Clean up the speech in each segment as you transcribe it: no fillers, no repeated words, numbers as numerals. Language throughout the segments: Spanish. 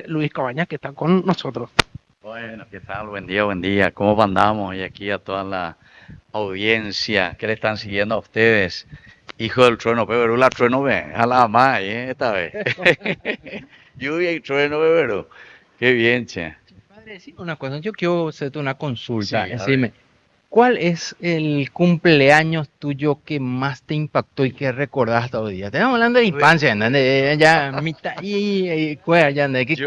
Luis Cabañas, que está con nosotros. Bueno, ¿qué tal? Buen día, buen día. ¿Cómo andamos? Y aquí a toda la audiencia que le están siguiendo a ustedes. Hijo del trueno, pero la trueno ve, a la más, esta vez. Lluvia y trueno, pero qué bien, che. Padre, decime una cosa, yo quiero hacerte una consulta. Sí, a ver. Decime, ¿cuál es el cumpleaños tuyo que más te impactó y que recordás hasta hoy día? Estamos hablando de Re- infancia, ¿entendés? Ya mitad y cuál, ya, ¿entendés? Yo,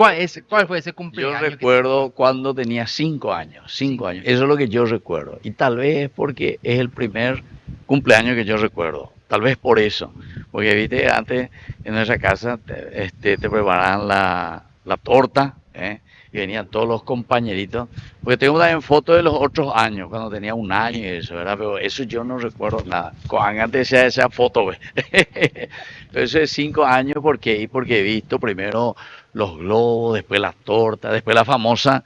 ¿Cuál fue ese yo cumpleaños que te recuerdo marcó? cuando tenía 5 años, 5 años. 5 años. Eso es lo que yo recuerdo. Y tal vez porque es el primer cumpleaños que yo recuerdo. Tal vez por eso. Porque, viste, antes en nuestra casa te preparaban la torta, ¿eh? Y venían todos los compañeritos. Porque tengo también fotos de los otros años, cuando tenía 1 año y eso, ¿verdad? Pero eso yo no recuerdo nada. Antes decía esa foto, ¿ves? Entonces, 5 años, ¿por qué? Y porque he visto primero los globos, después las tortas, después la famosa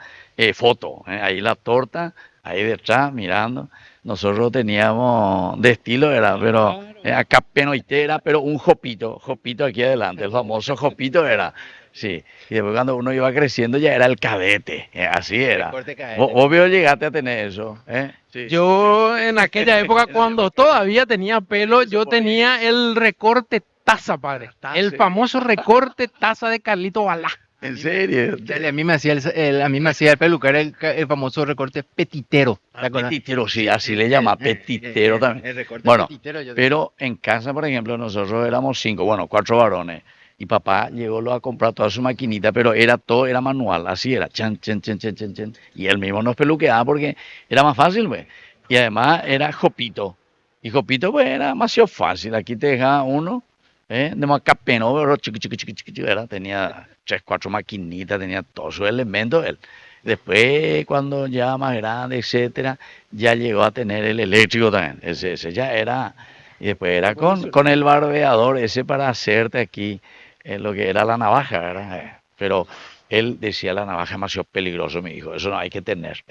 foto, ahí la torta, ahí detrás mirando. Nosotros teníamos de estilo, era, pero Claro. acá penoitera, pero un jopito aquí adelante, el famoso jopito era, sí. Y después cuando uno iba creciendo ya era el cadete, así era. Recorte Vos, cadete. obvio llegaste a tener eso, ¿eh? Sí. Yo en aquella época, cuando todavía tenía pelo, yo tenía el recorte taza, padre. El famoso recorte taza de Carlito Balá. En serio. Dale, a mí me hacía a mí me hacía el peluquero el famoso recorte petitero. ¿Te acuerdas? Petitero, sí, así le llama, petitero también. El recorte Bueno, petitero, yo tenía. pero en casa, por ejemplo, nosotros éramos cinco, bueno, cuatro varones. Y papá llegó a comprar toda su maquinita, pero era todo, era manual, así era, chan, chan, chan, chan, chan, chan. Y él mismo nos peluqueaba porque era más fácil, pues. Y además era jopito. Y jopito, pues, era demasiado fácil. Aquí te dejaba uno, de más capeno, pero chiqui, chiqui, chiqui, chiqui, era. Tenía tres, cuatro maquinitas, tenía todos sus elementos, él. Después, cuando ya más grande, etcétera, ya llegó a tener el eléctrico también. Ese ya era. Y después era con el barbeador ese para hacerte aquí lo que era la navaja, ¿verdad? Pero él decía la navaja es demasiado peligroso, mi hijo, eso no hay que tener.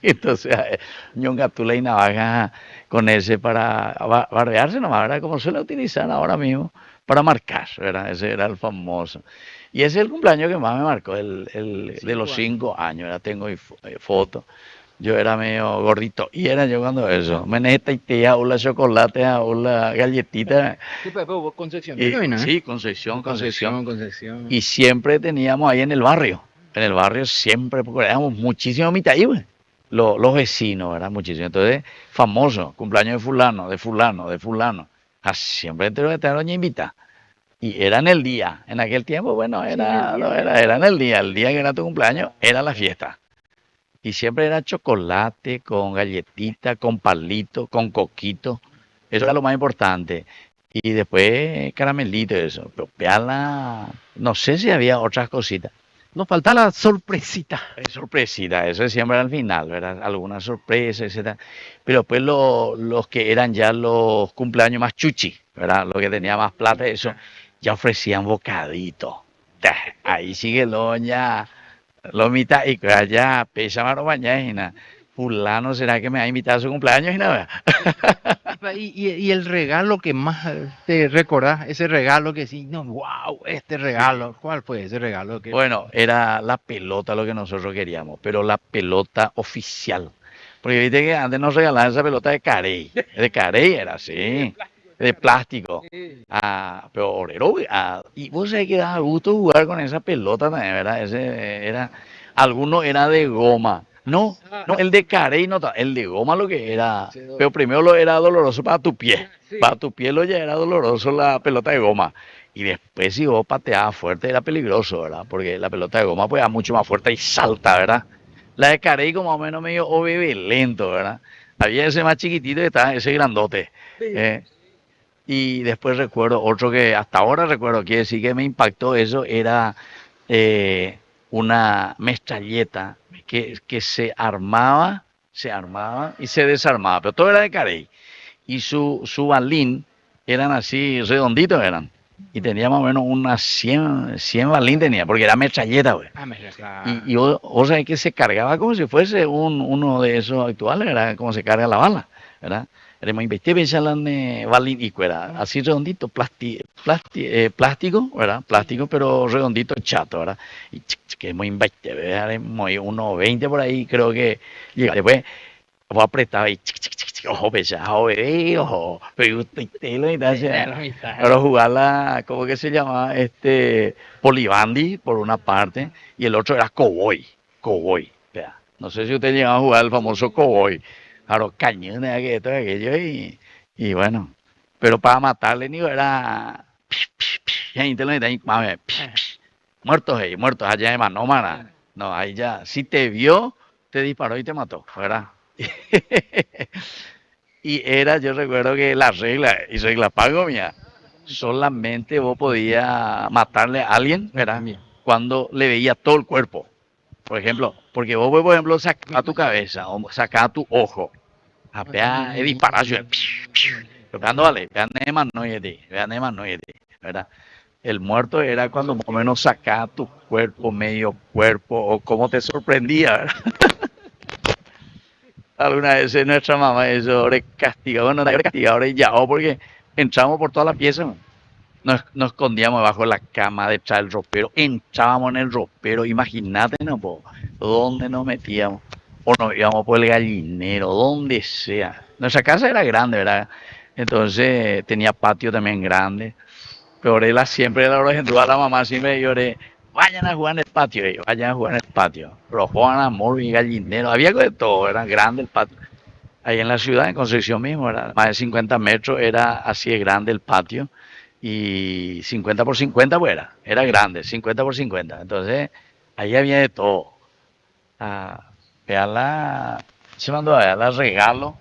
Entonces, ñongatula y navaja con ese para barbearse nomás, ¿verdad? Como suele utilizar ahora mismo para marcar, ¿verdad? Ese era el famoso. Y ese es el cumpleaños que más me marcó, el de los 5 años, ¿verdad? Tengo fotos. Yo era medio gordito y era yo cuando eso. Meneta y tía, una chocolate, una galletita. Sí, pero vos Concepción, ¿de qué Y vino, eh? sí, Concepción, Concepción. Concepción. Y siempre teníamos ahí en el barrio. En el barrio siempre, porque éramos muchísimos mitad güey. Los vecinos, ¿verdad? Muchísimo. Entonces, famoso, cumpleaños de fulano, de fulano, de fulano. Siempre te doña invita. Y era en el día. En aquel tiempo, bueno, Sí, en el era, día, no, ¿verdad? era en el día. El día que era tu cumpleaños, era la fiesta. Y siempre era chocolate con galletita, con palito, con coquito. Eso era lo más importante. Y después caramelito y eso. Pero peala, no sé si había otras cositas. Nos falta la sorpresita. Es sorpresita, eso siempre al final, ¿verdad? Alguna sorpresa, etcétera. Pero después los que eran ya los cumpleaños más chuchi, ¿verdad? Los que tenía más plata, eso, ya ofrecían bocadito. Ahí sigue loña, lo mitad y allá, pesa mano mañana. Fulano, ¿será que me va a invitar a su cumpleaños? Y nada. Y el regalo que más te recordás, ese regalo que sí, no, wow, este regalo, ¿cuál fue ese regalo que Bueno, era la pelota lo que nosotros queríamos, pero la pelota oficial. Porque viste que antes nos regalaban esa pelota de Carey era así, de plástico. Pero orero, y vos sabés que daba gusto jugar con esa pelota también, ¿verdad? Ese era, alguno era de goma. No, no, el de Carey no, el de goma lo que era, pero primero lo era doloroso para tu pie. Para tu pie lo ya era doloroso la pelota de goma. Y después si vos pateabas fuerte era peligroso, ¿verdad? Porque la pelota de goma pues era mucho más fuerte y salta, ¿verdad? La de Carey como más o menos medio obebe lento, ¿verdad? Había ese más chiquitito y estaba ese grandote. ¿Eh? Y después recuerdo otro que hasta ahora recuerdo, quiere decir que me impactó eso, era una metralleta que se armaba y se desarmaba, pero todo era de Carey. Y su balín eran así redonditos eran. Y tenía más o menos unas 100 balín tenía, porque era metralleta, güey. Y vos sabés que se cargaba como si fuese uno de esos actuales, era como se carga la bala, ¿verdad? Haremos investigación valin y cuera, así redondito, plástico, ¿verdad? Plástico, pero redondito, chato, ¿verdad? Y que es muy muy 1,20 por ahí, creo que llega. Después vos apretaba y ojo, pesado, bebé, ojo, pero usted lo ahora jugarla, ¿cómo que se llama? Polibandi, por una parte, y el otro era Cowboy, vea. No sé si usted llegaba a jugar el famoso Cowboy, a los cañones, todo aquello, y bueno, pero para matarle ni era, ahí te lo muertos allá de Manómana, no, ahí ya, si te vio, te disparó y te mató, ¿verdad? Y era, yo recuerdo que la regla, y regla pago mía, solamente vos podías matarle a alguien, ¿verdad? Cuando le veía todo el cuerpo. Por ejemplo, porque vos, por ejemplo, sacás tu cabeza o sacás tu ojo, apenas disparar, tocando, vale, vean no ¿verdad? El muerto era cuando más o menos sacás tu cuerpo, medio cuerpo, o cómo te sorprendía, ¿verdad? Alguna vez nuestra mamá eso castigaba, bueno, no era castigadora y ya, porque entramos por toda la pieza, nos escondíamos debajo de la cama, detrás del ropero, entrábamos en el ropero, imagínate, ¿no? ¿Dónde nos metíamos? O nos íbamos por el gallinero, donde sea. Nuestra casa era grande, ¿verdad? Entonces tenía patio también grande. Pero él siempre la hora de la mamá siempre lloré, vayan a jugar en el patio, ellos, vayan a jugar en el patio. Pero juegan a morro y gallinero, había de todo, era grande el patio. Ahí en la ciudad, en Concepción mismo, era más de 50 metros, era así de grande el patio. Y 50 por 50 pues era grande, 50 por 50. Entonces, ahí había de todo. Se mandó a la regalo.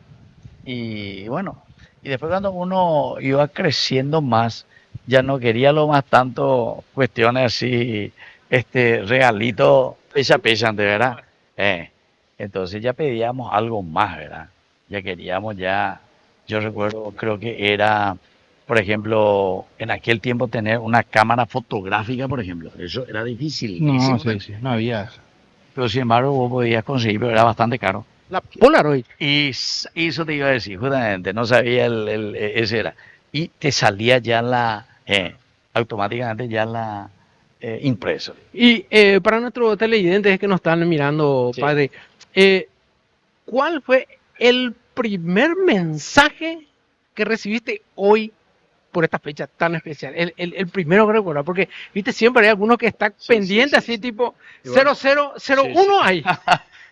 Y bueno, y después cuando uno iba creciendo más, ya no quería lo más tanto cuestiones así, regalito, pesa, de verdad. Entonces ya pedíamos algo más, ¿verdad? Ya queríamos yo recuerdo, creo que era, por ejemplo, en aquel tiempo tener una cámara fotográfica, por ejemplo. Eso era difícil. No, sí, no había. Pero sin embargo vos podías conseguir, pero era bastante caro. La Polaroid. Y eso te iba a decir, justamente, no sabía ese era. Y te salía ya automáticamente ya la impreso. Y para nuestros televidentes que nos están mirando, sí, padre, ¿cuál fue el primer mensaje que recibiste hoy por esta fecha tan especial? El primero que recuerdo, porque viste, siempre hay algunos que están pendientes, así tipo 0001 ahí.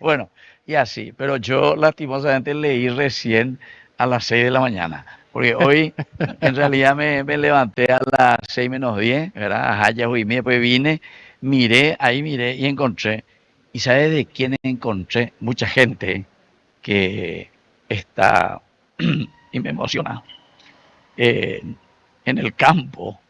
Bueno, y así, pero yo lastimosamente leí recién a las 6 de la mañana, porque hoy en realidad me levanté a las 6 menos 10, ¿verdad? Allá y después vine, miré y encontré, ¿y sabes de quién encontré? Mucha gente que está, y me emociona, en el campo,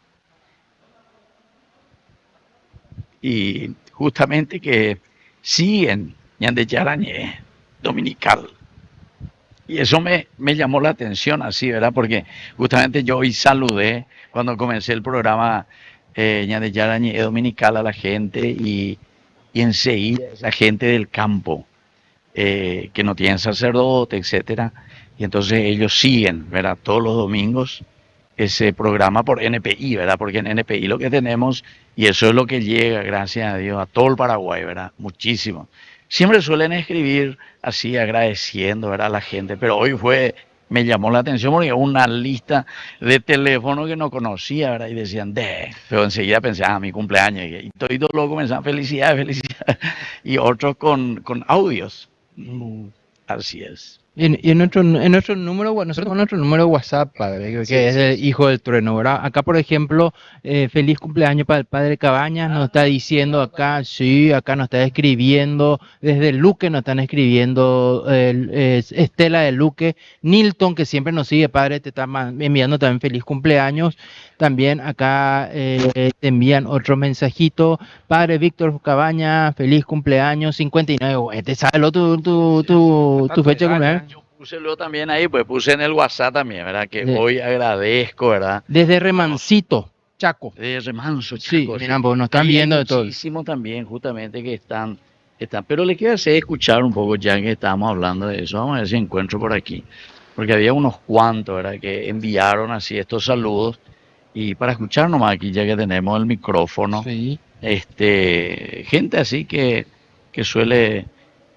y justamente que siguen de Yarañé, dominical. Y eso me llamó la atención así, ¿verdad? Porque justamente yo hoy saludé cuando comencé el programa de Yarañé dominical a la gente y enseguida la gente del campo que no tienen sacerdote, etcétera. Y entonces ellos siguen, ¿verdad? Todos los domingos ese programa por NPI, ¿verdad? Porque en NPI lo que tenemos, y eso es lo que llega, gracias a Dios, a todo el Paraguay, ¿verdad? Muchísimo. Siempre suelen escribir así, agradeciendo, ¿verdad? A la gente, pero hoy me llamó la atención porque una lista de teléfonos que no conocía, ¿verdad? Y decían, pero enseguida pensé, mi cumpleaños, y todos luego comenzaban, felicidades, y otros con audios. Así es. Y en nuestro número, bueno, nosotros con nuestro número de WhatsApp, padre, que es el hijo del trueno, ¿verdad? Acá, por ejemplo, feliz cumpleaños para el padre Cabañas, nos está diciendo acá, sí, acá nos está escribiendo, desde Luque nos están escribiendo, Estela de Luque, Nilton, que siempre nos sigue, padre, te está enviando también feliz cumpleaños. También acá te envían otro mensajito, padre Víctor Cabañas, feliz cumpleaños, 59, te sale tu fecha de cumpleaños. Yo puse luego también ahí, pues puse en el WhatsApp también, ¿verdad? Que hoy agradezco, ¿verdad? Desde Remancito, Chaco. Desde Remanso, Chaco. Sí, mira, pues nos están viendo de todo. Muchísimo también, justamente, que están. Pero le quiero hacer escuchar un poco, ya que estábamos hablando de eso. Vamos a ver si encuentro por aquí. porque había unos cuantos, ¿verdad?, que enviaron así estos saludos. Y para escuchar nomás aquí, ya que tenemos el micrófono, Sí. gente así que suele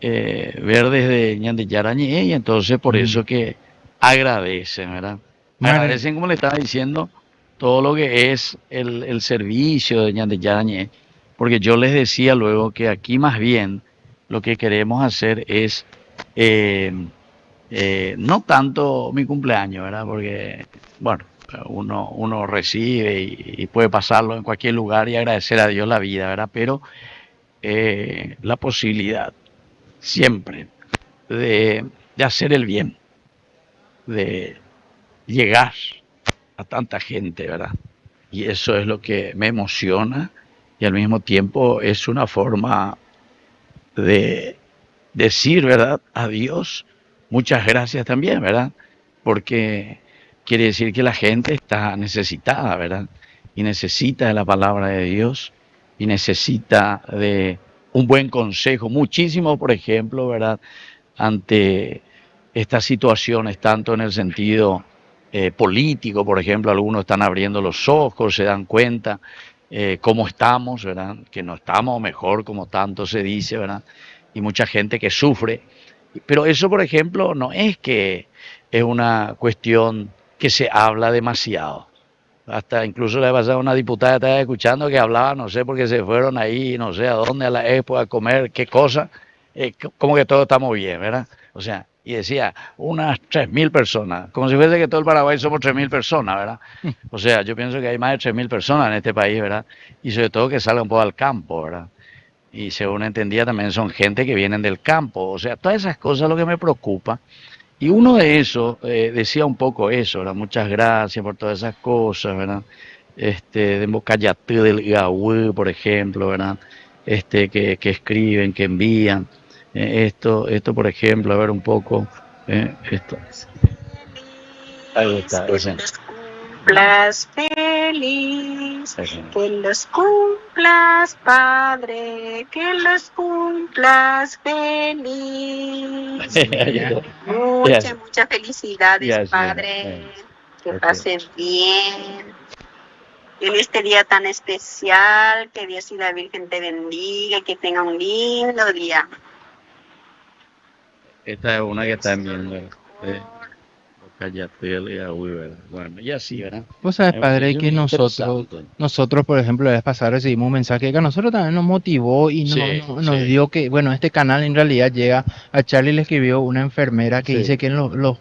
ver desde Ñande Yarañé, y entonces por Mm. eso que agradecen, ¿verdad? Madre, Agradecen, como le estaba diciendo, todo lo que es el servicio de Ñande Yarañé, porque yo les decía luego que aquí más bien lo que queremos hacer es eh, no tanto mi cumpleaños, ¿verdad? Porque, bueno, uno recibe y puede pasarlo en cualquier lugar y agradecer a Dios la vida, ¿verdad? Pero la posibilidad siempre de hacer el bien, de llegar a tanta gente, ¿verdad? Y eso es lo que me emociona y al mismo tiempo es una forma de decir, ¿verdad?, a Dios muchas gracias también, ¿verdad? Porque quiere decir que la gente está necesitada, ¿verdad? Y necesita de la palabra de Dios y necesita de un buen consejo. Muchísimo, por ejemplo, ¿verdad?, ante estas situaciones, tanto en el sentido político, por ejemplo, algunos están abriendo los ojos, se dan cuenta cómo estamos, ¿verdad? Que no estamos mejor como tanto se dice, ¿verdad? Y mucha gente que sufre. Pero eso, por ejemplo, no es que es una cuestión que se habla demasiado. Hasta incluso le pasaba a una diputada que estaba escuchando que hablaba, no sé, porque se fueron ahí, no sé a dónde, a la expo, a comer, qué cosa, como que todo estamos bien, ¿verdad? O sea, y decía, unas 3.000 personas, como si fuese que todo el Paraguay somos 3.000 personas, ¿verdad? O sea, yo pienso que hay más de 3.000 personas en este país, ¿verdad? Y sobre todo que salgan un poco al campo, ¿verdad? Y según entendía también son gente que vienen del campo, o sea, todas esas cosas es lo que me preocupa. Y uno de esos decía un poco eso, ¿verdad? Muchas gracias por todas esas cosas, ¿verdad? De Mocayatú del Gaú, por ejemplo, ¿verdad? Que escriben, que envían. Esto, por ejemplo, a ver un poco. Esto. Ahí está, Que ese. los cumplas feliz, que los cumplas padre, que los cumplas feliz. Muchas felicidades, padre. Que pasen bien en este día tan especial. Que Dios y la Virgen te bendiga y que tenga un lindo día. Esta es una que están viendo. Cállate, ¿verdad? Bueno, y así, ¿verdad? vos sabés, padre, que nosotros, por ejemplo, la vez pasada recibimos un mensaje que a nosotros también nos motivó y Sí, nos dio que, bueno, este canal en realidad llega a Charlie, le escribió una enfermera que Sí. dice que los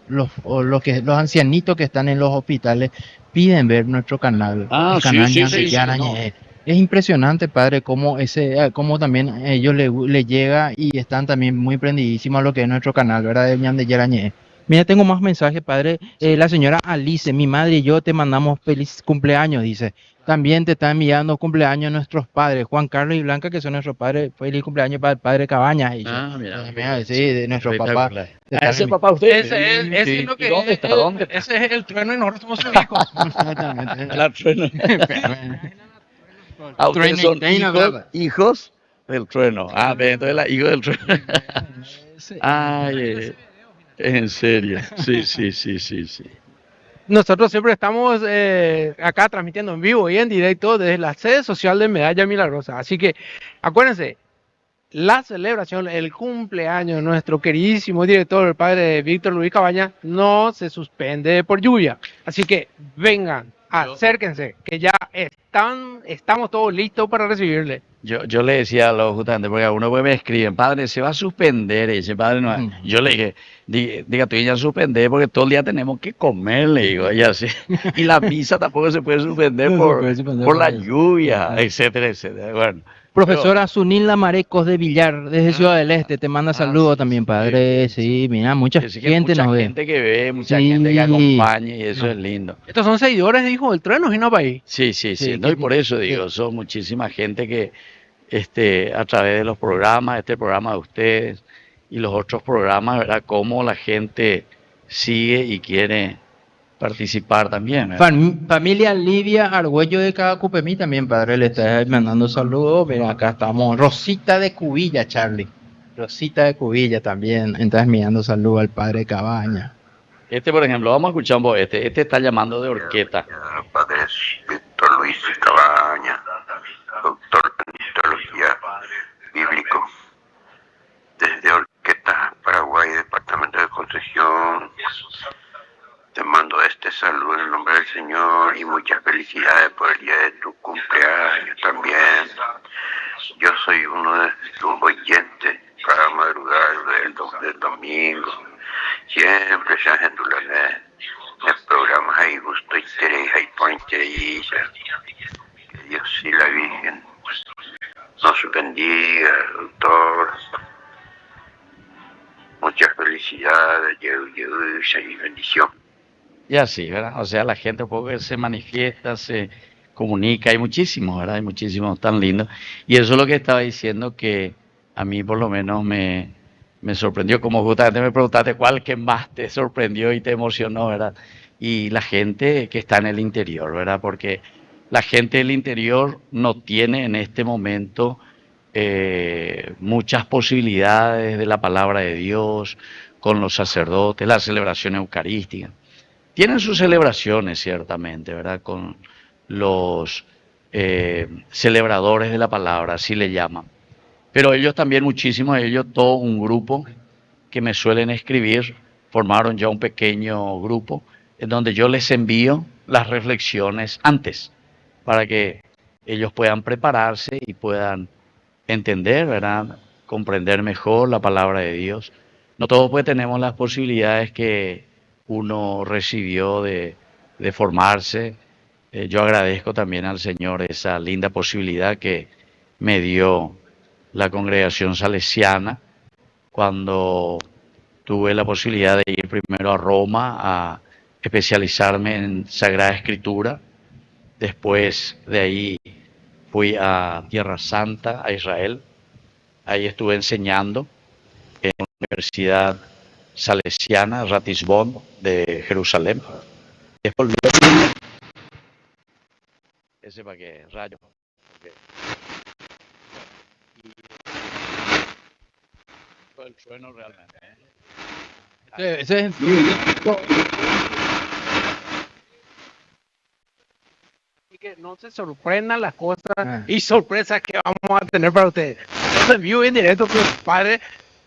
ancianitos que están en los hospitales piden ver nuestro canal, Ah, el sí, canal sí, Ñan de sí, sí, Yarañé. Es impresionante, padre, cómo también a ellos le llega y están también muy prendidísimos a lo que es nuestro canal, ¿verdad? De Ñan de Yarañé. Mira, tengo más mensajes, padre. La señora Alice, mi madre y yo te mandamos feliz cumpleaños, dice. También te están enviando cumpleaños nuestros padres, Juan Carlos y Blanca, que son nuestros padres. Feliz cumpleaños para el padre Cabañas. Ah, mira. Sí, de nuestro papá. Ese papá usted. Ese es lo que ¿Dónde está? ¿Dónde está? ese es el trueno y nosotros somos sus hijos. Exactamente. La trueno. Ah, ustedes son hijos del trueno. Ah, entonces la hijo del trueno. Ay, en serio. Sí, sí, sí, sí, sí. Nosotros siempre estamos acá transmitiendo en vivo y en directo desde la sede social de Medalla Milagrosa. Así que acuérdense, la celebración, el cumpleaños de nuestro queridísimo director, el padre Víctor Luis Cabañas, no se suspende por lluvia. Así que vengan, acérquense, que ya estamos todos listos para recibirle. Yo le decía a los justamente, porque a uno me escriben, padre, se va a suspender, y dice, padre, no. Yo le dije, diga tú, ya suspender, porque todo el día tenemos que comer, le digo, y así. Y la misa tampoco se puede suspender por la lluvia, etcétera, etcétera. Bueno. Profesora Sunila Marecos de Villar, desde Ciudad del Este, te manda saludos también, padre. Sí, mira, mucha gente nos ve. Mucha gente que ve, mucha gente que acompaña, y eso es lindo. Estos son seguidores de Hijos del Trueno y no país. Sí, sí, sí. No, y por eso digo, son muchísima gente que a través de los programas, este programa de ustedes y los otros programas, ¿verdad? Cómo la gente sigue y quiere participar también, ¿verdad? Familia Lidia Argüello de Cacupemí también, padre, le está mandando saludos. Mira, acá estamos. Rosita de Cubilla, Charlie. Rosita de Cubilla también. Entonces, mirando saludos al padre Cabaña. Este, por ejemplo, vamos a escuchar un poco este. Este está llamando de orquesta. Padre Víctor Luis Cabaña, doctor en teología bíblico, desde Orqueta, Paraguay, departamento de Concepción. Te mando este saludo en el nombre del Señor y muchas felicidades por el día de tu cumpleaños también. Yo soy uno de tus oyentes para madrugar del domingo. Siempre se hacen los programas ahí, gusto interés, ahí por interés. Que Dios y la Virgen nos bendiga, doctor. Muchas felicidades, y bendición. Y así, ¿verdad? O sea, la gente un poco se manifiesta, se comunica, hay muchísimos, ¿verdad? Hay muchísimos tan lindos. Y eso es lo que estaba diciendo que a mí por lo menos me sorprendió, como justamente me preguntaste cuál que más te sorprendió y te emocionó, ¿verdad? Y la gente que está en el interior, ¿verdad? Porque la gente del interior no tiene en este momento muchas posibilidades de la palabra de Dios, con los sacerdotes, la celebración eucarística. Tienen sus celebraciones, ciertamente, ¿verdad? Con los celebradores de la palabra, así le llaman. Pero ellos también, muchísimos de ellos, todo un grupo que me suelen escribir, formaron ya un pequeño grupo en donde yo les envío las reflexiones antes, para que ellos puedan prepararse y puedan entender, ¿verdad? Comprender mejor la palabra de Dios. No todos pues tenemos las posibilidades que uno recibió de formarse. Yo agradezco también al Señor esa linda posibilidad que me dio la congregación salesiana cuando tuve la posibilidad de ir primero a Roma a especializarme en Sagrada Escritura. Después de ahí fui a Tierra Santa, a Israel. Ahí estuve enseñando en la Universidad Salesiana Ratisbon de Jerusalén. Después volví. Ese para qué, rayo. Okay. Fue el trueno realmente. Ese es Y que no se sorprendan las cosas y sorpresas que vamos a tener para ustedes. Entonces, vivo en directo con el padre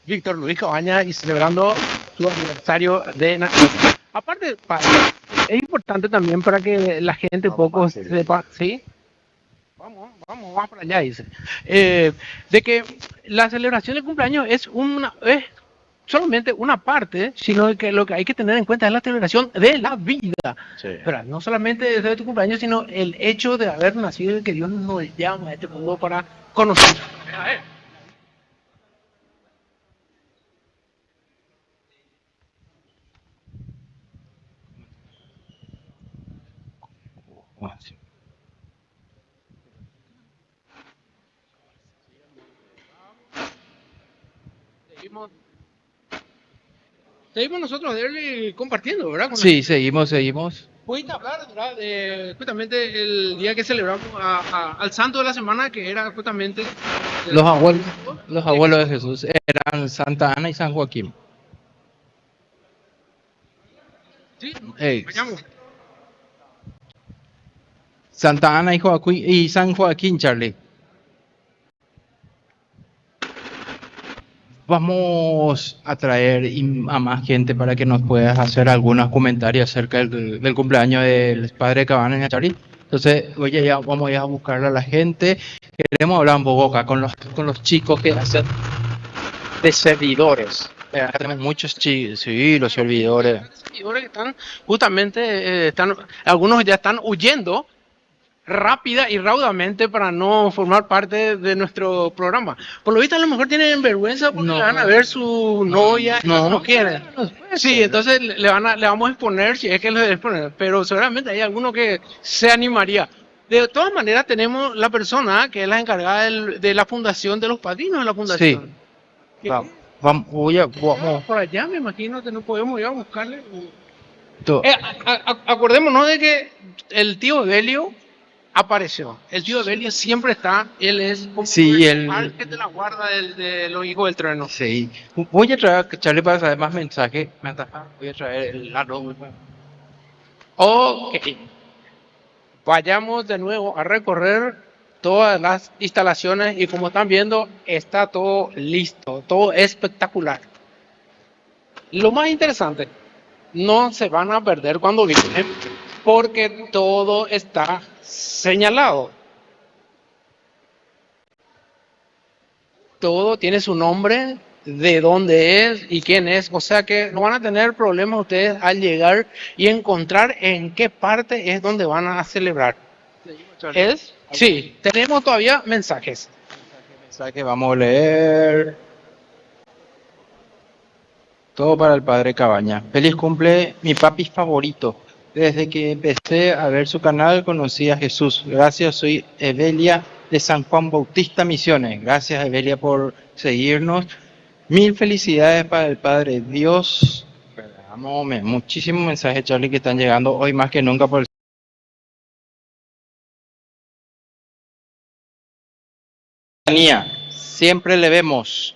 Víctor Luis Cabaña y celebrando su aniversario de nacimiento. Aparte, padre, es importante también para que la gente poco sepa, ¿sí? Vamos para allá, dice. De que la celebración de cumpleaños es solamente una parte, sino que lo que hay que tener en cuenta es la celebración de la vida. Sí. Pero no solamente de tu cumpleaños, sino el hecho de haber nacido y que Dios nos llama a este mundo para conocer. Seguimos nosotros compartiendo, ¿verdad? Sí, seguimos. Pudiste hablar, ¿verdad? De justamente el día que celebramos al santo de la semana, que era justamente Los abuelos de Jesús eran Santa Ana y San Joaquín. Sí, Ey, vayamos. Santa Ana y San Joaquín, Charlie. Vamos a traer a más gente para que nos puedas hacer algunos comentarios acerca del cumpleaños del padre Cabañas, Charlie. Entonces, oye, ya vamos a buscar a la gente. Queremos hablar un poco acá con los chicos que hacen de servidores. Acá tenemos muchos chicos, sí, los servidores. Seguidores que están justamente, algunos ya están huyendo rápida y raudamente para no formar parte de nuestro programa. Por lo visto a lo mejor tienen vergüenza porque le van a ver su novia, no quieren. Sí, entonces le vamos a exponer si es que les exponer, pero seguramente hay alguno que se animaría. De todas maneras tenemos la persona que es la encargada de la fundación, de los padrinos de la fundación. Sí. Vamos. Por allá me imagino que no podemos ir a buscarle. Acordémonos de que el tío Evelio apareció. El tío Evelio siempre está, él es como Sí, el ángel de la guarda de los hijos del trueno. Sí. Voy a traer a Charlie para saber más mensajes. Voy a traer el lado. Ok, vayamos de nuevo a recorrer todas las instalaciones y como están viendo, está todo listo, todo espectacular. Lo más interesante, no se van a perder cuando vienen porque todo está señalado. Todo tiene su nombre, de dónde es y quién es. O sea que no van a tener problemas ustedes al llegar y encontrar en qué parte es donde van a celebrar. ¿Es? Sí, tenemos todavía mensajes. Mensaje, vamos a leer. Todo para el padre Cabaña. Feliz cumple, mi papi favorito. Desde que empecé a ver su canal conocí a Jesús. Gracias, soy Evelia de San Juan Bautista Misiones. Gracias, Evelia, por seguirnos. Mil felicidades para el Padre Dios. Vamos, muchísimos mensajes, Charlie, que están llegando hoy más que nunca por el siempre le vemos.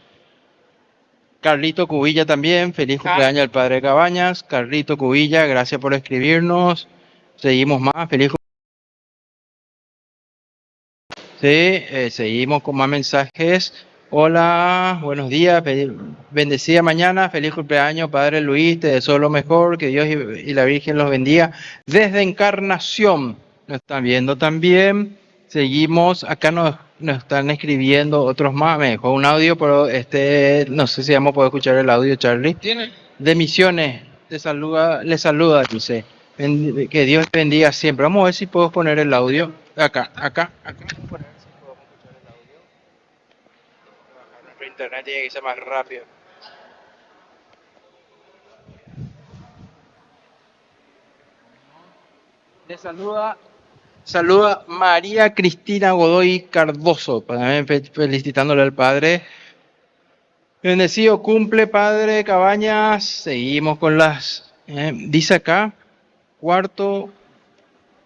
Carlito Cubilla también, feliz cumpleaños al Padre Cabañas. Carlito Cubilla, gracias por escribirnos. Seguimos más, feliz seguimos con más mensajes. Hola, buenos días, bendecida mañana, feliz cumpleaños, Padre Luis, te deseo lo mejor, que Dios y la Virgen los bendiga. Desde Encarnación, nos están viendo también. Seguimos, acá nos están escribiendo otros más, me dejó un audio, pero no sé si vamos a poder escuchar el audio, Charlie. ¿Tiene? De Misiones, le saluda, dice, que Dios bendiga siempre. Vamos a ver si puedo poner el audio, acá. Nuestro internet tiene que ser más rápido. Le saluda María Cristina Godoy Cardoso, felicitándole al Padre. Bendecido cumple, Padre Cabañas. Seguimos con las... dice acá, cuarto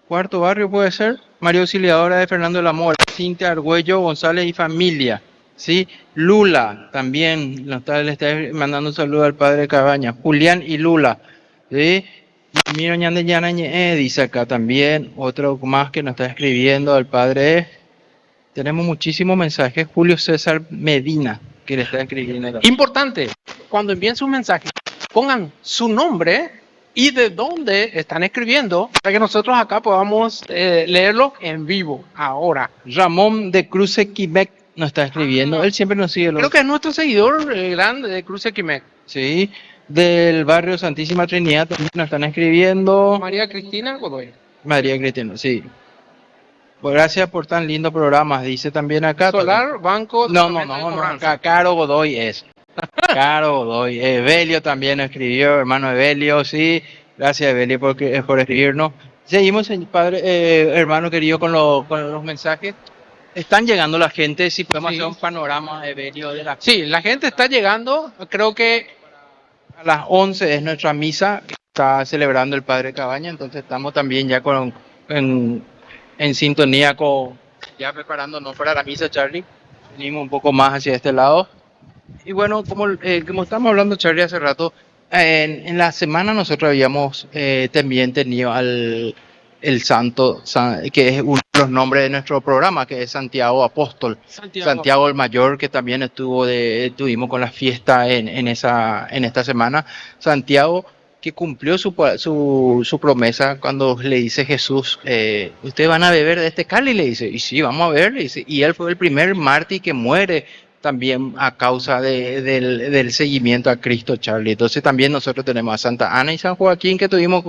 barrio puede ser. María Auxiliadora de Fernando de la Mora, Cintia Argüello González y familia. ¿Sí? Lula también le está mandando un saludo al Padre Cabañas. Julián y Lula. ¿Sí? Miro Ñana dice acá también. Otro más que nos está escribiendo al Padre. Tenemos muchísimos mensajes. Julio César Medina, que le está escribiendo. Importante, cuando envíen sus mensajes, pongan su nombre y de dónde están escribiendo para que nosotros acá podamos leerlo en vivo ahora. Ramón de Cruce Quebec nos está escribiendo. Él siempre nos sigue. Creo que es nuestro seguidor grande de Cruce Quebec. Sí, del barrio Santísima Trinidad también nos están escribiendo. María Cristina Godoy. María Cristina, sí. Pues gracias por tan lindo programa, dice también acá. Solar, Banco... No, Caro Godoy es. Caro Godoy. Evelio también escribió, hermano Evelio, sí. Gracias, Evelio, por escribirnos. Seguimos, padre, hermano querido, con los mensajes. Están llegando la gente, si podemos hacer un panorama, Evelio, de la... Sí, la gente está llegando, creo que... A las 11 es nuestra misa, que está celebrando el Padre Cabaña, entonces estamos también ya en sintonía ya preparándonos para la misa, Charlie. Venimos un poco más hacia este lado. Y bueno, como estamos hablando, Charlie, hace rato, en la semana nosotros habíamos también tenido el santo, que es uno de los nombres de nuestro programa, que es Santiago Apóstol. Santiago el Mayor, que también estuvimos con la fiesta en esta semana. Santiago, que cumplió su promesa cuando le dice Jesús, ustedes van a beber de este cáliz, le dice, y sí, vamos a ver, le dice, y él fue el primer mártir que muere también a causa del seguimiento a Cristo, Charlie. Entonces también nosotros tenemos a Santa Ana y San Joaquín, que estuvimos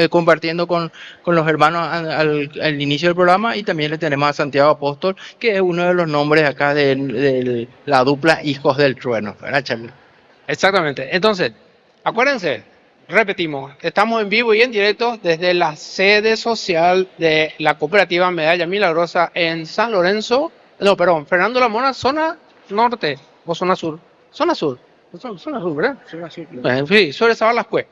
compartiendo con los hermanos al inicio del programa, y también le tenemos a Santiago Apóstol, que es uno de los nombres acá de la dupla Hijos del Trueno, ¿verdad, Charlie? Exactamente. Entonces, acuérdense, repetimos, estamos en vivo y en directo desde la sede social de la cooperativa Medalla Milagrosa en San Lorenzo, Fernando La Mora, zona norte o zona sur. Zona sur, ¿verdad? Zona sur. Sí, sobre Sabalascue.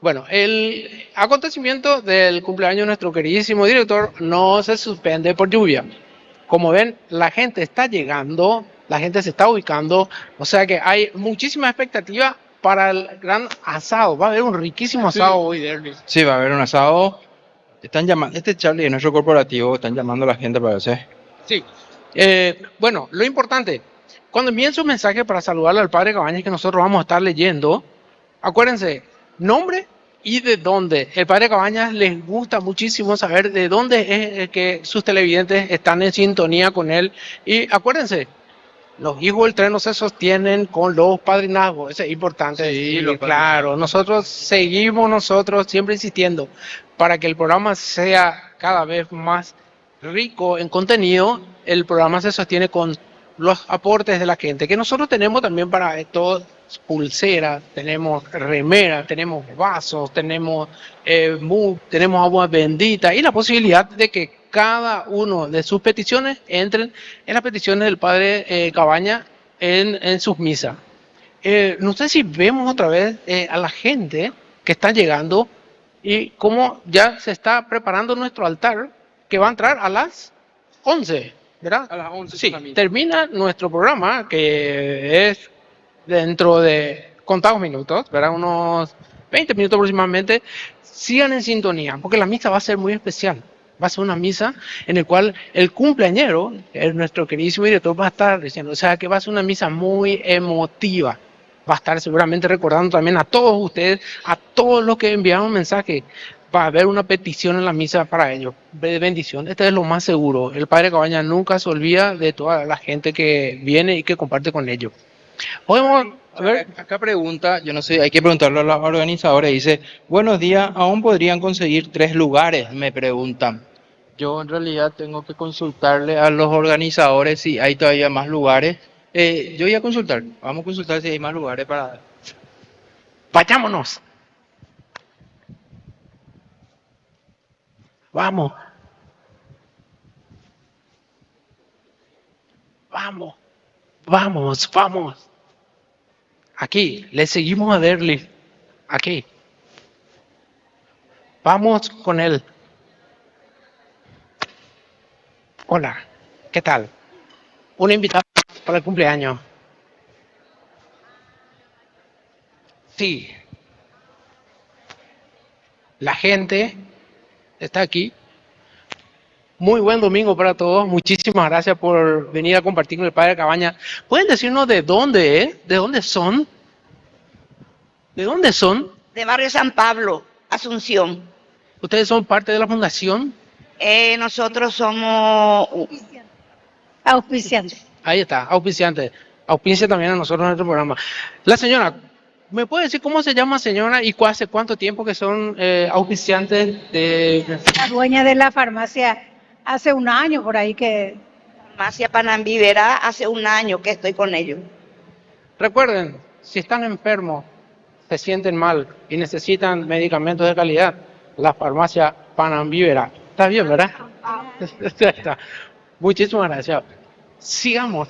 Bueno, el acontecimiento del cumpleaños de nuestro queridísimo director no se suspende por lluvia. Como ven, la gente está llegando, la gente se está ubicando, o sea que hay muchísima expectativa para el gran asado. Va a haber un riquísimo asado hoy, Derby. Sí, va a haber un asado. Están llamando, este Charlie de nuestro corporativo, están llamando a la gente para hacer. Sí. Bueno, lo importante, cuando envíen su mensaje para saludarle al padre Cabañas que nosotros vamos a estar leyendo, acuérdense, nombre y de dónde. El padre Cabañas les gusta muchísimo saber de dónde es que sus televidentes están en sintonía con él. Y acuérdense, los hijos del tren no se sostienen con los padrinazgos. Eso es importante decirlo, claro. Nosotros siempre insistiendo para que el programa sea cada vez más rico en contenido. El programa se sostiene con los aportes de la gente, que nosotros tenemos también para esto pulseras, tenemos remeras, tenemos vasos, tenemos mug, tenemos agua bendita y la posibilidad de que cada uno de sus peticiones entren en las peticiones del padre Cabaña en sus misas. No sé si vemos otra vez a la gente que está llegando y cómo ya se está preparando nuestro altar que va a entrar a las 11, ¿verdad? A las 11 Sí, solamente. termina nuestro programa que es dentro de contados minutos, ¿verdad? Unos 20 minutos aproximadamente. Sigan en sintonía, porque la misa va a ser muy especial. Va a ser una misa en la cual el cumpleañero, nuestro queridísimo director, va a estar diciendo, o sea, que va a ser una misa muy emotiva. Va a estar seguramente recordando también a todos ustedes, a todos los que enviaron mensaje. Va a haber una petición en la misa para ellos, de bendición. Este es lo más seguro. El padre Cabaña nunca se olvida de toda la gente que viene y que comparte con ellos. Podemos, a ver, Acá pregunta, yo no sé, hay que preguntarle a los organizadores, dice, buenos días, ¿aún podrían conseguir 3 lugares? Me preguntan. Yo en realidad tengo que consultarle a los organizadores si hay todavía más lugares. Yo voy a consultar, vamos a consultar si hay más lugares para... vayámonos. Vamos. Vamos. Vamos, vamos. Aquí, le seguimos a Derly. Aquí. Vamos con él. Hola, ¿qué tal? Un invitado para el cumpleaños. Sí. La gente está aquí. Muy buen domingo para todos. Muchísimas gracias por venir a compartir con el padre Cabaña. ¿Pueden decirnos de dónde es? ¿De dónde son? ¿De dónde son? De Barrio San Pablo, Asunción. ¿Ustedes son parte de la fundación? Nosotros somos Auspiciante. Ahí está, auspiciante. Auspicia también a nosotros en nuestro programa. La señora, ¿me puede decir cómo se llama señora y hace cuánto tiempo que son auspiciantes de... La dueña de la farmacia hace un año por ahí que Farmacia Panambivera, hace un año que estoy con ellos. Recuerden, si están enfermos, se sienten mal y necesitan medicamentos de calidad, la farmacia Panambivera. Está bien, ¿verdad? Ya está. Muchísimas gracias. Sigamos.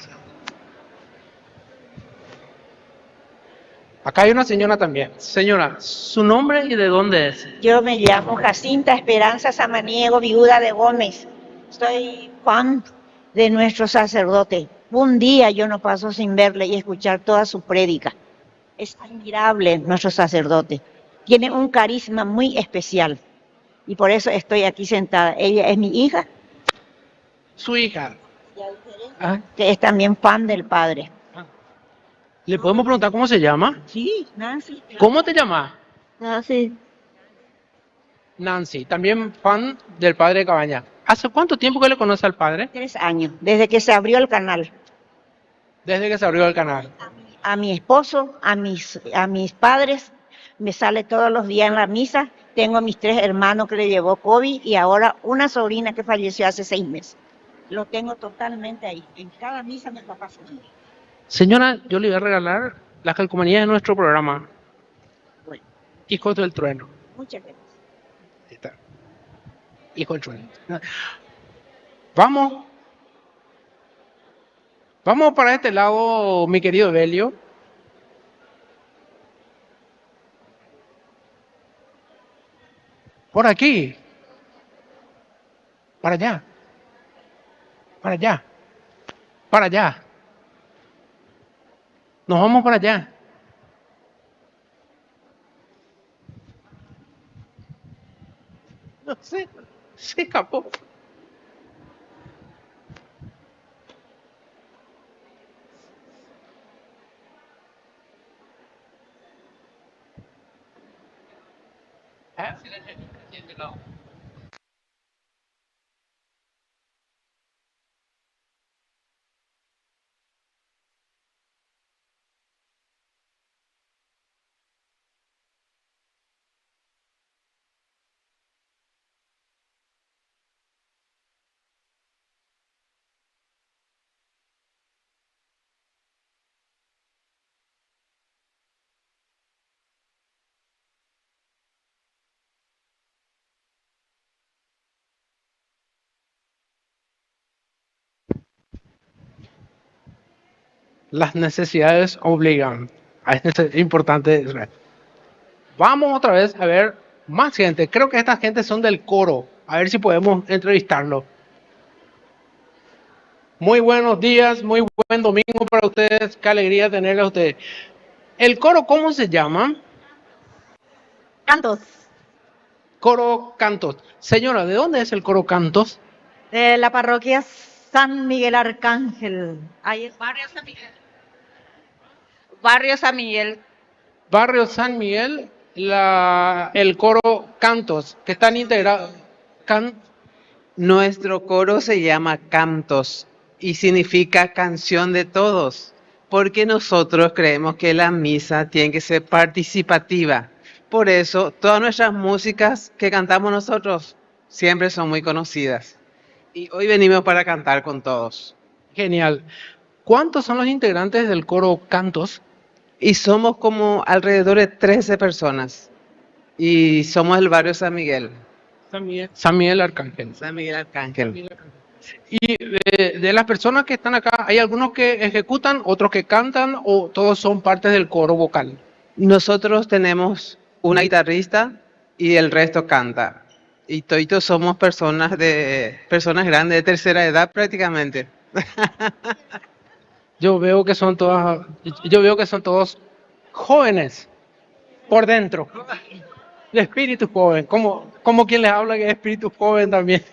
Acá hay una señora también. Señora, ¿su nombre y de dónde es? Yo me llamo Jacinta Esperanza Samaniego, viuda de Gómez. Soy fan de nuestro sacerdote. Un día yo no paso sin verle y escuchar toda su prédica. Es admirable nuestro sacerdote. Tiene un carisma muy especial. Y por eso estoy aquí sentada. Ella es mi hija, Su hija. Ah, que es también fan del padre. ¿le podemos preguntar cómo se llama? Sí, Nancy. ¿Cómo te llamas? Nancy. Nancy, también fan del padre de Cabaña. ¿Hace cuánto tiempo que le conoce al padre? 3 años, desde que se abrió el canal. Desde que se abrió el canal. A mi esposo, a mis padres, me sale todos los días en la misa. Tengo a mis 3 hermanos que le llevó COVID y ahora una sobrina que falleció hace 6 meses. Lo tengo totalmente ahí. En cada misa me está pasando. Señora, yo le voy a regalar la calcomanía de nuestro programa. Bueno, Hijos del Trueno. muchas gracias. Ahí está. Hijo del Trueno. Vamos. Vamos para este lado, mi querido Belio. Por aquí. Para allá. Para allá. Para allá. Nos vamos para allá. No sé. Se escapó. Las necesidades obligan. Es importante. Vamos otra vez a ver más gente. Creo que esta gente son del coro. A ver si podemos entrevistarlo. Muy buenos días, muy buen domingo para ustedes. Qué alegría tenerle a ustedes. ¿El coro cómo se llama? Cantos, Coro Cantos. Señora, ¿de dónde es el coro Cantos? de la parroquia San Miguel Arcángel. Ahí es Barrio San Miguel. Barrio San Miguel. Barrio San Miguel, el coro Cantos, que están integrados. Nuestro coro se llama Cantos y significa canción de todos, porque nosotros creemos que la misa tiene que ser participativa. Por eso, todas nuestras músicas que cantamos nosotros siempre son muy conocidas. Y hoy venimos para cantar con todos. Genial. ¿Cuántos son los integrantes del coro Cantos? Y somos como alrededor de 13 personas. Y somos del barrio San Miguel. San Miguel Arcángel. San Miguel Arcángel. Y de las personas que están acá, ¿hay algunos que ejecutan, otros que cantan o todos son partes del coro vocal? Nosotros tenemos una guitarrista y el resto canta. Y todos somos personas grandes, de tercera edad prácticamente. Yo veo que son todos jóvenes por dentro. De espíritu joven, como quien les habla que es espíritu joven también.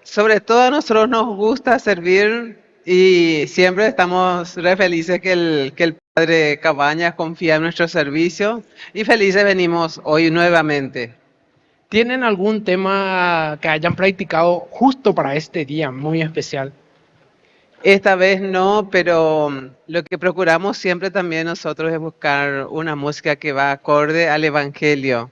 Sobre todo a nosotros nos gusta servir y siempre estamos re felices que el Padre Cabañas confía en nuestro servicio y felices venimos hoy nuevamente. ¿Tienen algún tema que hayan practicado justo para este día muy especial? Esta vez no, pero lo que procuramos siempre también nosotros es buscar una música que va acorde al Evangelio.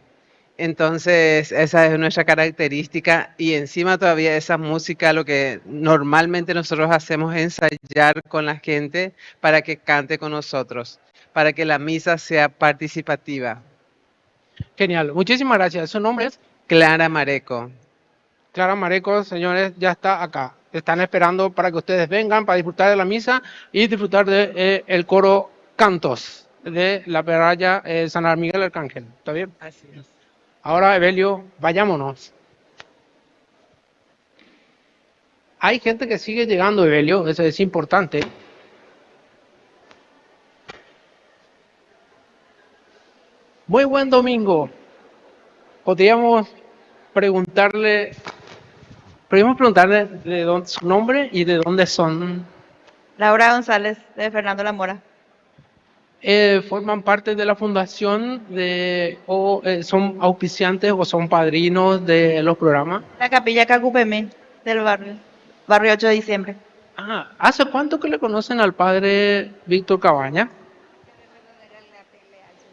Entonces, esa es nuestra característica y encima todavía esa música, lo que normalmente nosotros hacemos es ensayar con la gente para que cante con nosotros, para que la misa sea participativa. Genial, muchísimas gracias. ¿Su nombre es? Clara Mareco. Clara Mareco, señores, ya está acá. Están esperando para que ustedes vengan para disfrutar de la misa y disfrutar de el coro Cantos de la parroquia San Miguel Arcángel. ¿Está bien? Así es. Ahora, Evelio, vayámonos. Hay gente que sigue llegando, Evelio, eso es importante. Muy buen domingo. Podríamos preguntarle de dónde su nombre y de dónde son. Laura González, de Fernando La Mora. ¿Forman parte de la fundación son auspiciantes o son padrinos de los programas? La capilla Cacupemí, del barrio 8 de diciembre. ¿Hace cuánto que le conocen al padre Víctor Cabañas?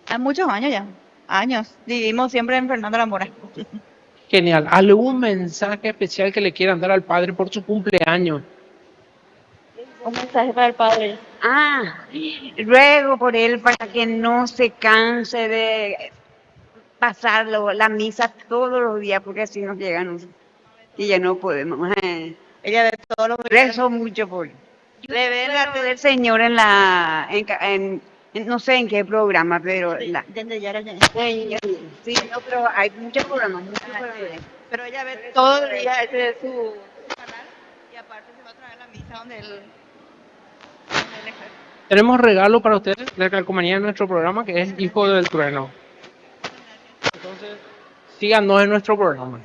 Hace muchos años ya, años. Vivimos siempre en Fernando La Mora. Genial. ¿Algún mensaje especial que le quieran dar al padre por su cumpleaños? Un mensaje para el padre. Ruego por él para que no se canse de pasarlo, la misa todos los días, porque así nos llegan y ya no podemos. Ella de todos los Rezo mucho por él. Le ve la del Señor en No sé en qué programa, pero Desde ya era- sí, no, pero hay muchos programas, pero ella ve todo el día ese de su canal y aparte se va a traer la misa donde él ejerce. Tenemos regalo para ustedes de la calcomanía de nuestro programa que es Hijo del Trueno. Entonces, síganos en nuestro programa.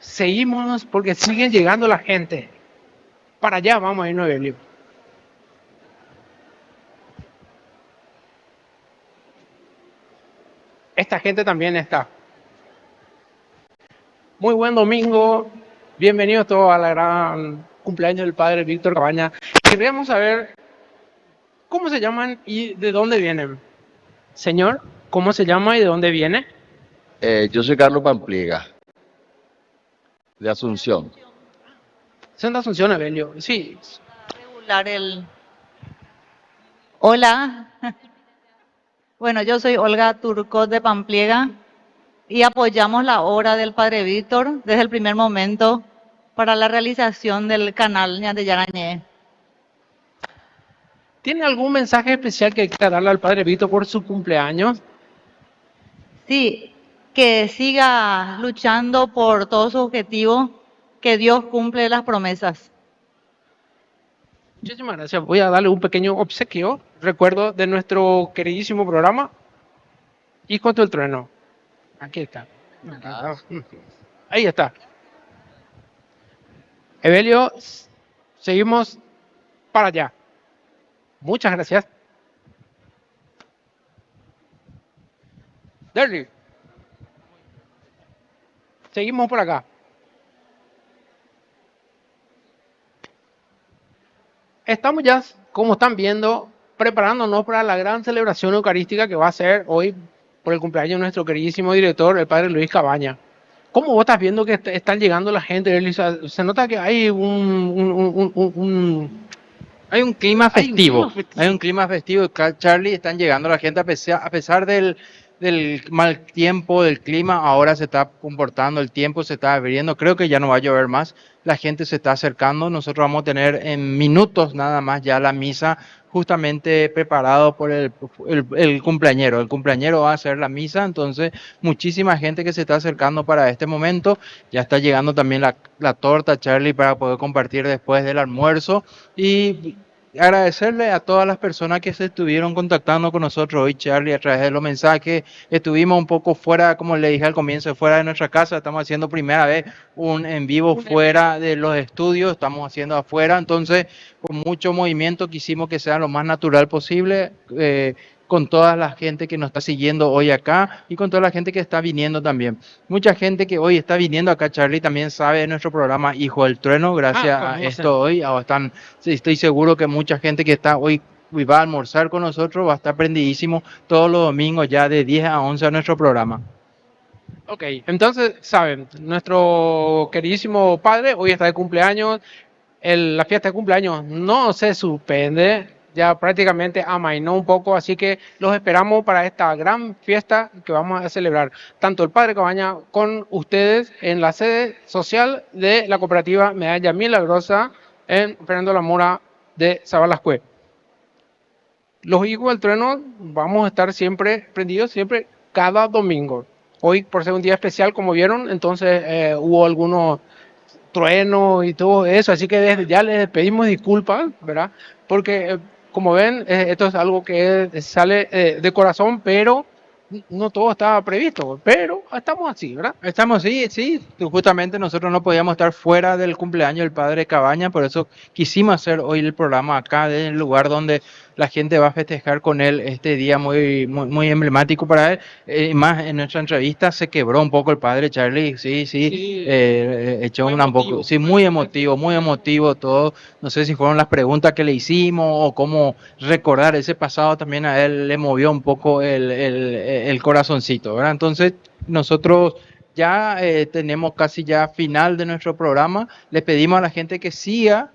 Seguimos porque siguen llegando la gente. Para allá vamos a ir, Novelio. Esta gente también está. Muy buen domingo. Bienvenidos todos a la gran cumpleaños del padre Víctor Cabaña. Queríamos saber cómo se llaman y de dónde vienen. Señor, ¿cómo se llama y de dónde viene? Yo soy Carlos Pampliega, de Asunción. Son de Asunción, Evelio. Sí. Regular el... Hola. Bueno, yo soy Olga Turcot de Pampliega y apoyamos la obra del Padre Víctor desde el primer momento para la realización del canal Ñande Yarañé. ¿Tiene algún mensaje especial que quiera darle al Padre Víctor por su cumpleaños? Sí, que siga luchando por todos sus objetivos, que Dios cumple las promesas. Muchísimas gracias. Voy a darle un pequeño obsequio, recuerdo de nuestro queridísimo programa, Hijo del Trueno. Aquí está. Ahí está. Evelio, seguimos para allá. Muchas gracias. Derry. Seguimos por acá. Estamos ya, como están viendo, preparándonos para la gran celebración eucarística que va a ser hoy por el cumpleaños de nuestro queridísimo director, el padre Luis Cabaña. ¿Cómo vos estás viendo que están llegando la gente, Elisa? Se nota que hay hay un clima festivo. Hay un clima festivo. Charlie, están llegando la gente a pesar del mal tiempo, del clima. Ahora se está comportando, el tiempo se está abriendo. Creo que ya no va a llover más. La gente se está acercando. Nosotros vamos a tener en minutos nada más ya la misa justamente preparado por el cumpleañero. El cumpleañero va a hacer la misa, entonces muchísima gente que se está acercando para este momento. Ya está llegando también la torta, Charlie, para poder compartir después del almuerzo. Y agradecerle a todas las personas que se estuvieron contactando con nosotros hoy, Charlie, a través de los mensajes. Estuvimos un poco fuera, como le dije al comienzo, fuera de nuestra casa. Estamos haciendo primera vez un en vivo fuera de los estudios. Estamos haciendo afuera. Entonces, con mucho movimiento, quisimos que sea lo más natural posible. Con toda la gente que nos está siguiendo hoy acá y con toda la gente que está viniendo también. Mucha gente que hoy está viniendo acá, Charlie, también sabe de nuestro programa Hijo del Trueno, gracias a esto hoy. Estoy seguro que mucha gente que está hoy va a almorzar con nosotros, va a estar prendidísimo todos los domingos ya de 10 a 11 a nuestro programa. Ok, entonces, saben, nuestro queridísimo padre hoy está de cumpleaños. La fiesta de cumpleaños no se suspende, ya prácticamente amainó un poco, así que los esperamos para esta gran fiesta que vamos a celebrar, tanto el Padre Cabaña con ustedes en la sede social de la cooperativa Medalla Milagrosa en Fernando La Mora de Sabalascue. Los Hijos del Trueno vamos a estar siempre prendidos, siempre cada domingo. Hoy, por ser un día especial, como vieron, entonces hubo algunos truenos y todo eso, así que desde ya les pedimos disculpas, ¿verdad? Porque como ven, esto es algo que sale de corazón, pero no todo estaba previsto, pero estamos así, ¿verdad? Estamos sí, justamente nosotros no podíamos estar fuera del cumpleaños del padre Cabaña, por eso quisimos hacer hoy el programa acá, en el lugar donde la gente va a festejar con él este día muy emblemático para él. Más en nuestra entrevista se quebró un poco el padre Charlie, echó un poco, sí, muy emotivo todo. No sé si fueron las preguntas que le hicimos o cómo recordar ese pasado también a él le movió un poco el corazoncito, ¿verdad? Entonces nosotros ya tenemos casi ya final de nuestro programa. Le pedimos a la gente que siga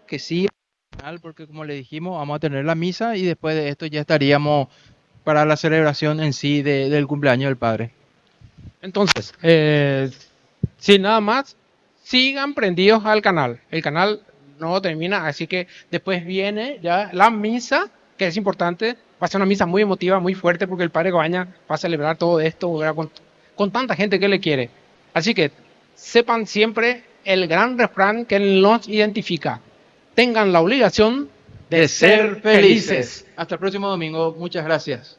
porque como le dijimos vamos a tener la misa y después de esto ya estaríamos para la celebración en sí del cumpleaños del padre. Entonces, sin nada más, sigan prendidos al canal. El canal no termina, así que después viene ya la misa, que es importante, va a ser una misa muy emotiva, muy fuerte, porque el padre Cabañas va a celebrar todo esto, ¿verdad? Con tanta gente que le quiere. Así que sepan siempre el gran refrán que nos identifica. Tengan la obligación de ser felices. Hasta el próximo domingo. Muchas gracias.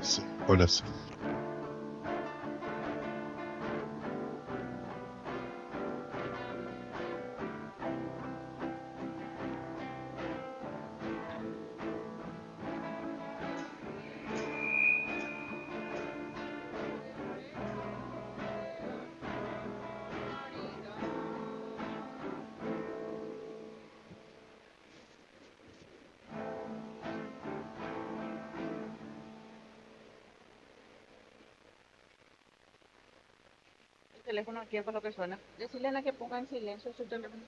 Sí, hola, sí. teléfono aquí con lo que suena. Decirle a Ana que ponga en silencio su teléfono.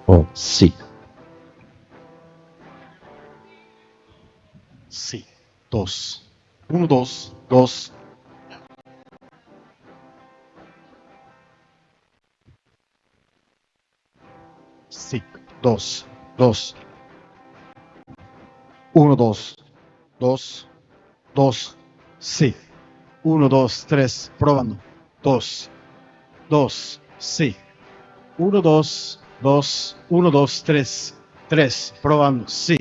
Oh, sí. Sí. Dos. Uno, dos, dos. Sí. Dos. Dos. Uno, dos. Dos. Dos. Sí. Uno, dos, tres. Probando. Dos. Dos. Sí. Uno, dos. Dos. Uno, dos, tres. Tres. Probando. Sí.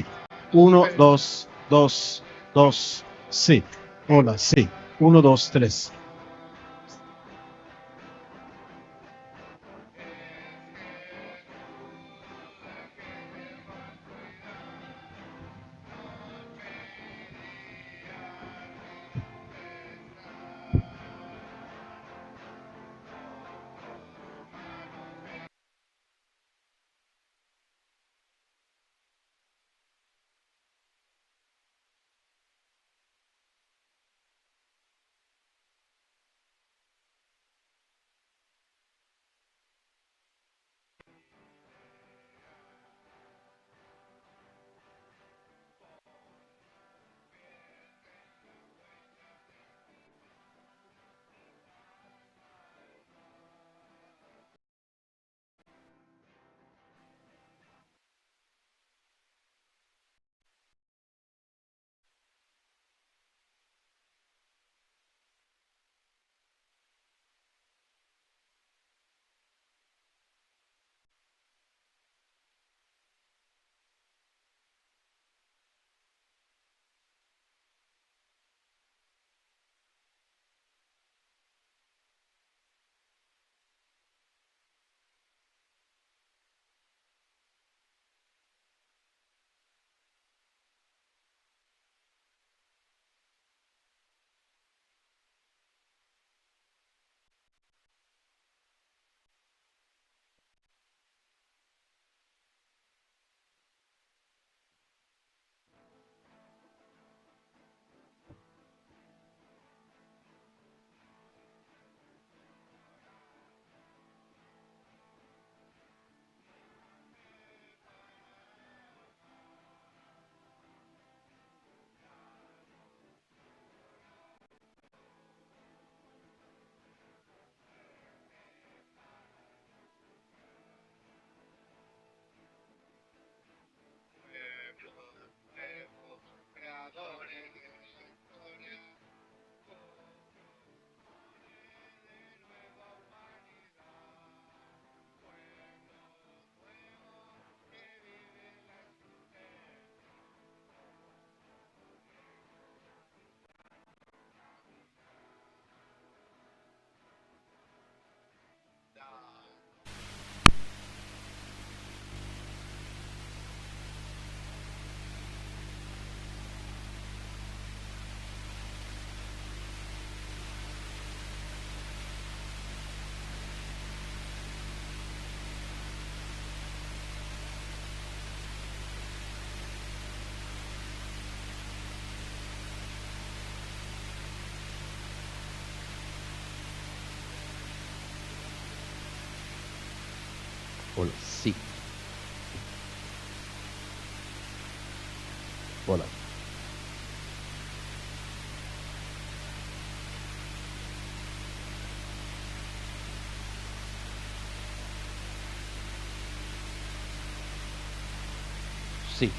Uno, dos. Dos. Dos. Sí. Hola. Sí. Uno, dos, tres. Hola. Sí. Hola. Sí.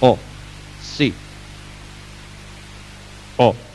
O. Sí. O.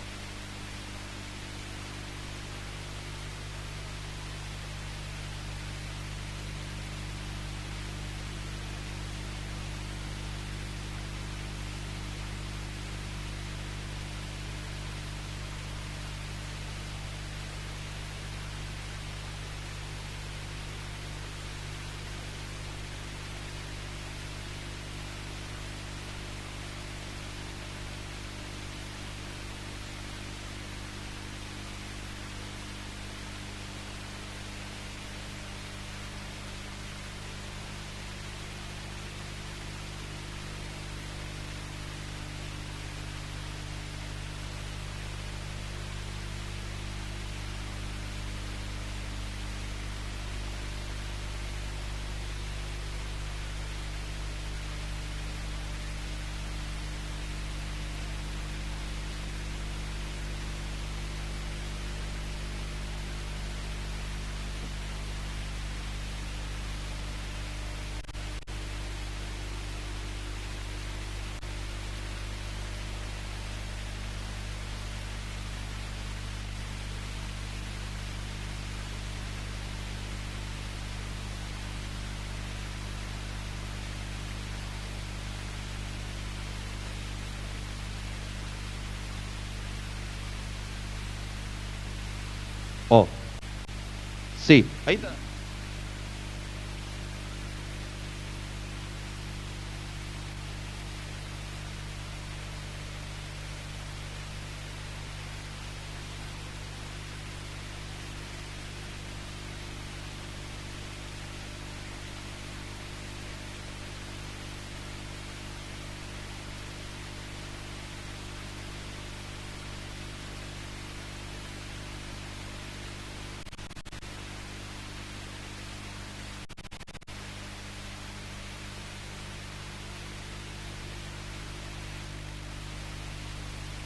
Sí. Ahí está.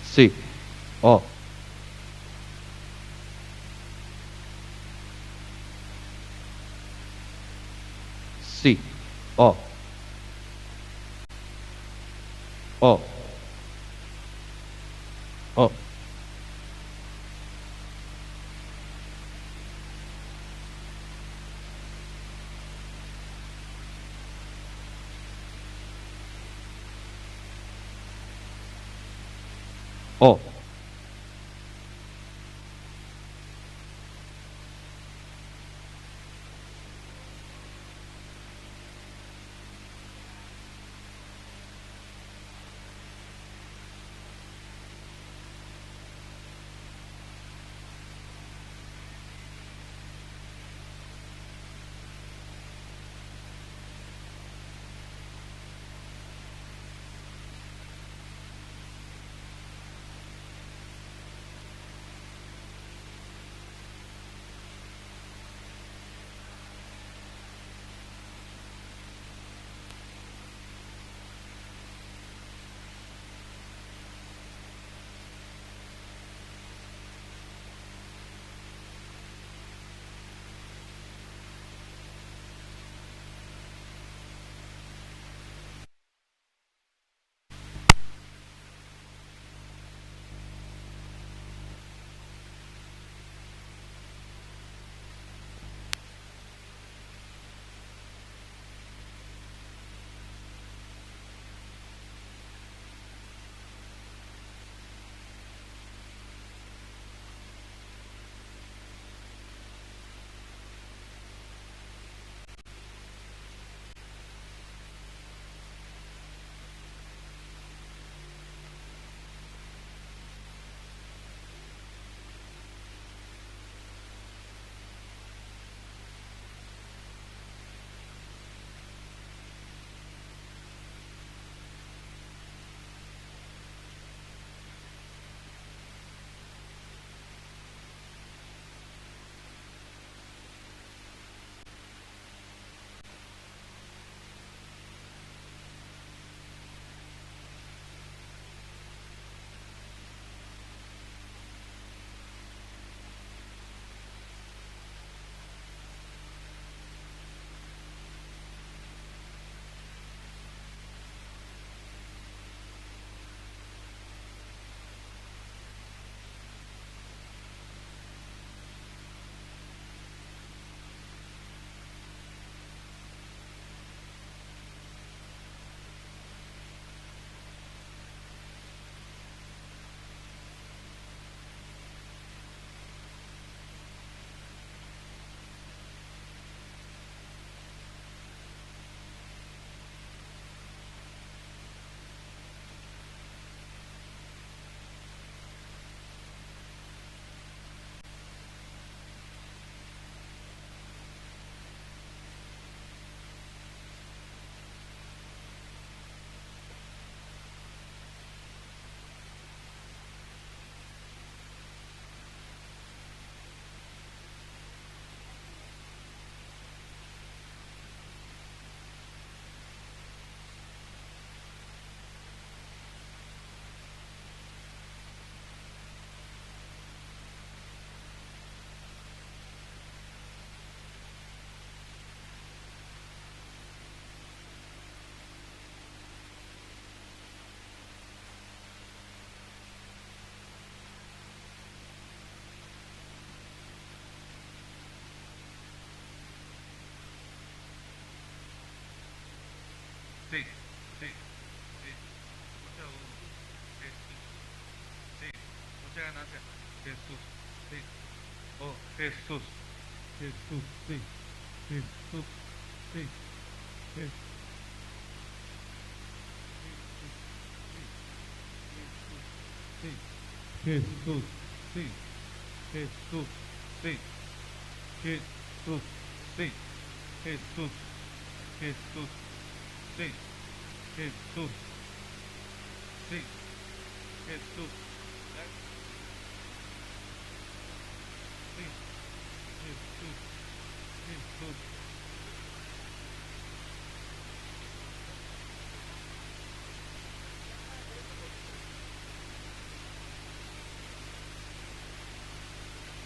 Sí. Oh. Sí. Oh. Oh. Oh. Oh. Sí, sí, sí. Muchas sí, muchas gracias. Jesús, sí. Oh, Jesús. Jesús, sí. Jesús, sí. Jesús, sí. Jesús, sí. Jesús, sí. Jesús, Jesús, sí. Jesús, sí. Jesús. Sí. Jesús, Jesús.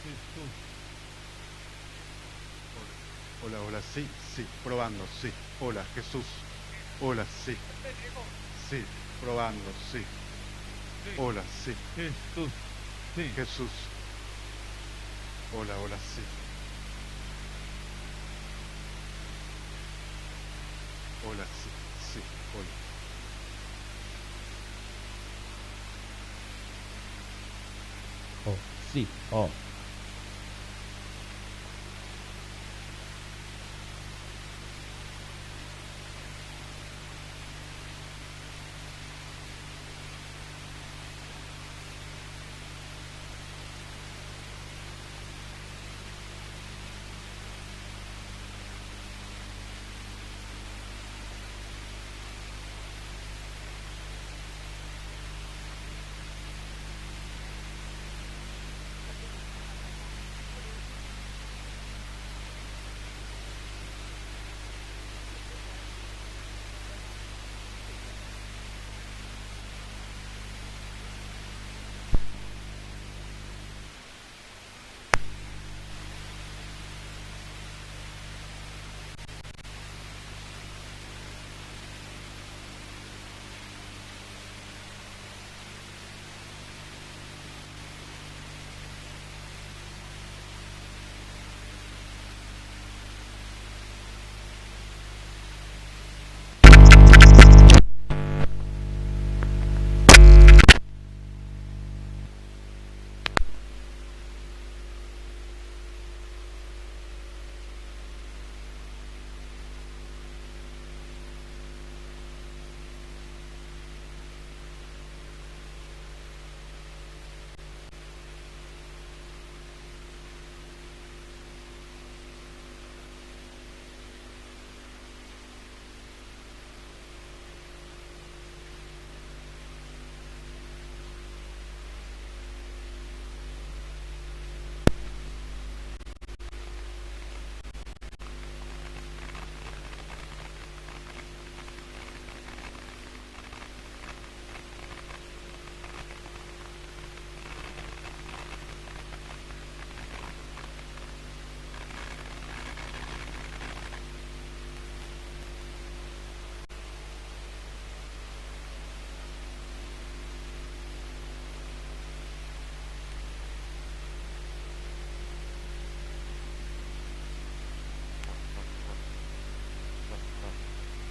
Jesús. Hola, hola, sí, sí, probando, sí. Hola, Jesús. Hola, sí. Sí, probando, sí. Hola, sí. Jesús, sí. Jesús. Hola, hola, sí. Hola, sí, sí, hola. Oh, sí, oh.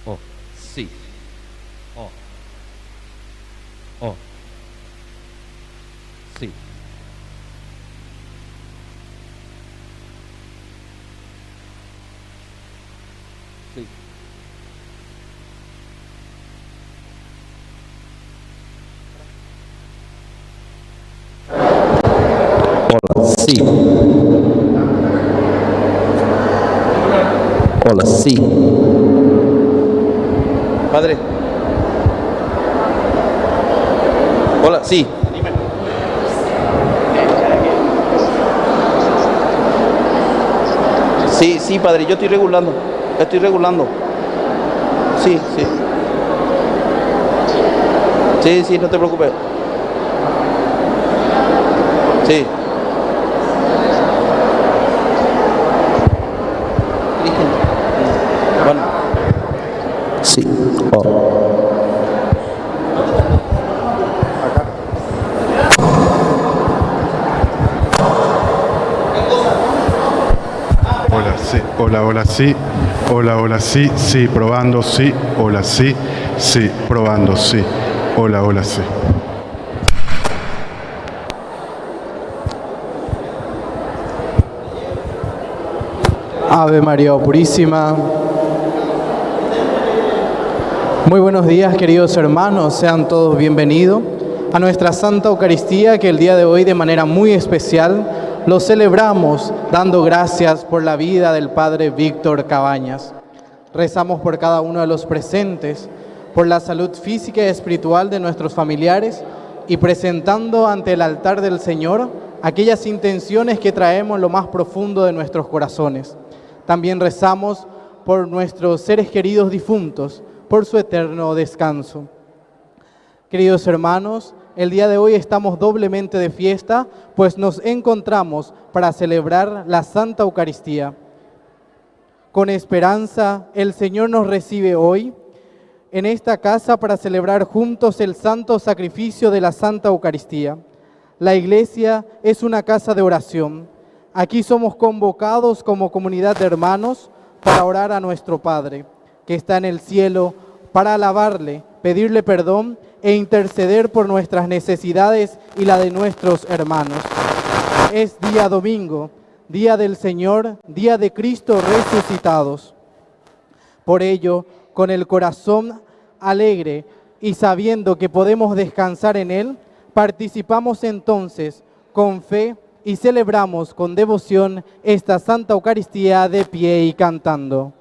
Oh, sí. Oh. Oh. Sí. Sí. Hola, sí. Hola, sí. Padre. Hola, sí. Sí, sí, padre, yo estoy regulando. Estoy regulando. Sí, sí. Sí, sí, no te preocupes. Sí. Bueno. Sí. Oh. Hola, sí. Hola, hola, sí. Hola, hola, sí. Sí, probando, sí. Hola, sí. Sí, probando, sí. Hola, hola, sí. Ave María Purísima. Muy buenos días, queridos hermanos, sean todos bienvenidos a nuestra Santa Eucaristía, que el día de hoy de manera muy especial lo celebramos dando gracias por la vida del Padre Víctor Cabañas. Rezamos por cada uno de los presentes, por la salud física y espiritual de nuestros familiares y presentando ante el altar del Señor aquellas intenciones que traemos en lo más profundo de nuestros corazones. También rezamos por nuestros seres queridos difuntos, por su eterno descanso. Queridos hermanos, el día de hoy estamos doblemente de fiesta, pues nos encontramos para celebrar la Santa Eucaristía. Con esperanza, el Señor nos recibe hoy en esta casa para celebrar juntos el santo sacrificio de la Santa Eucaristía. La Iglesia es una casa de oración. Aquí somos convocados como comunidad de hermanos para orar a nuestro Padre, que está en el cielo, para alabarle, pedirle perdón e interceder por nuestras necesidades y la de nuestros hermanos. Es día domingo, día del Señor, día de Cristo resucitados. Por ello, con el corazón alegre y sabiendo que podemos descansar en Él, participamos entonces con fe y celebramos con devoción esta Santa Eucaristía de pie y cantando.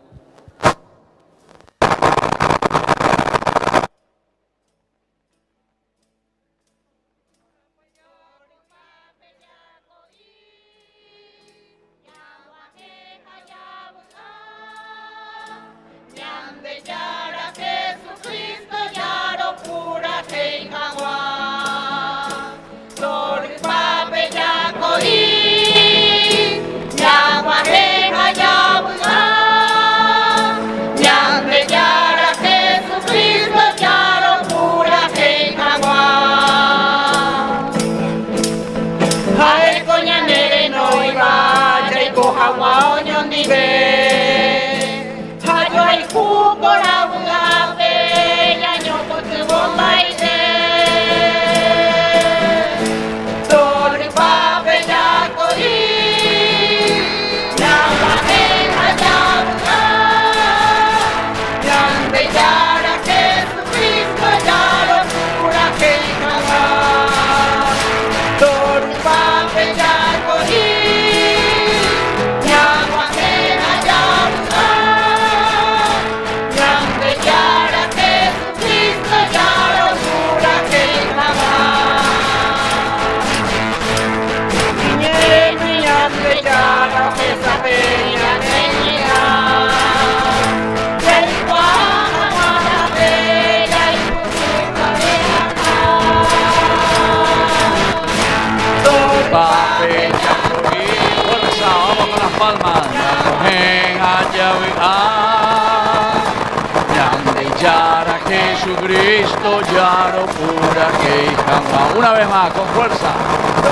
Jesucristo ya no pura que jamás. Una vez más, con fuerza.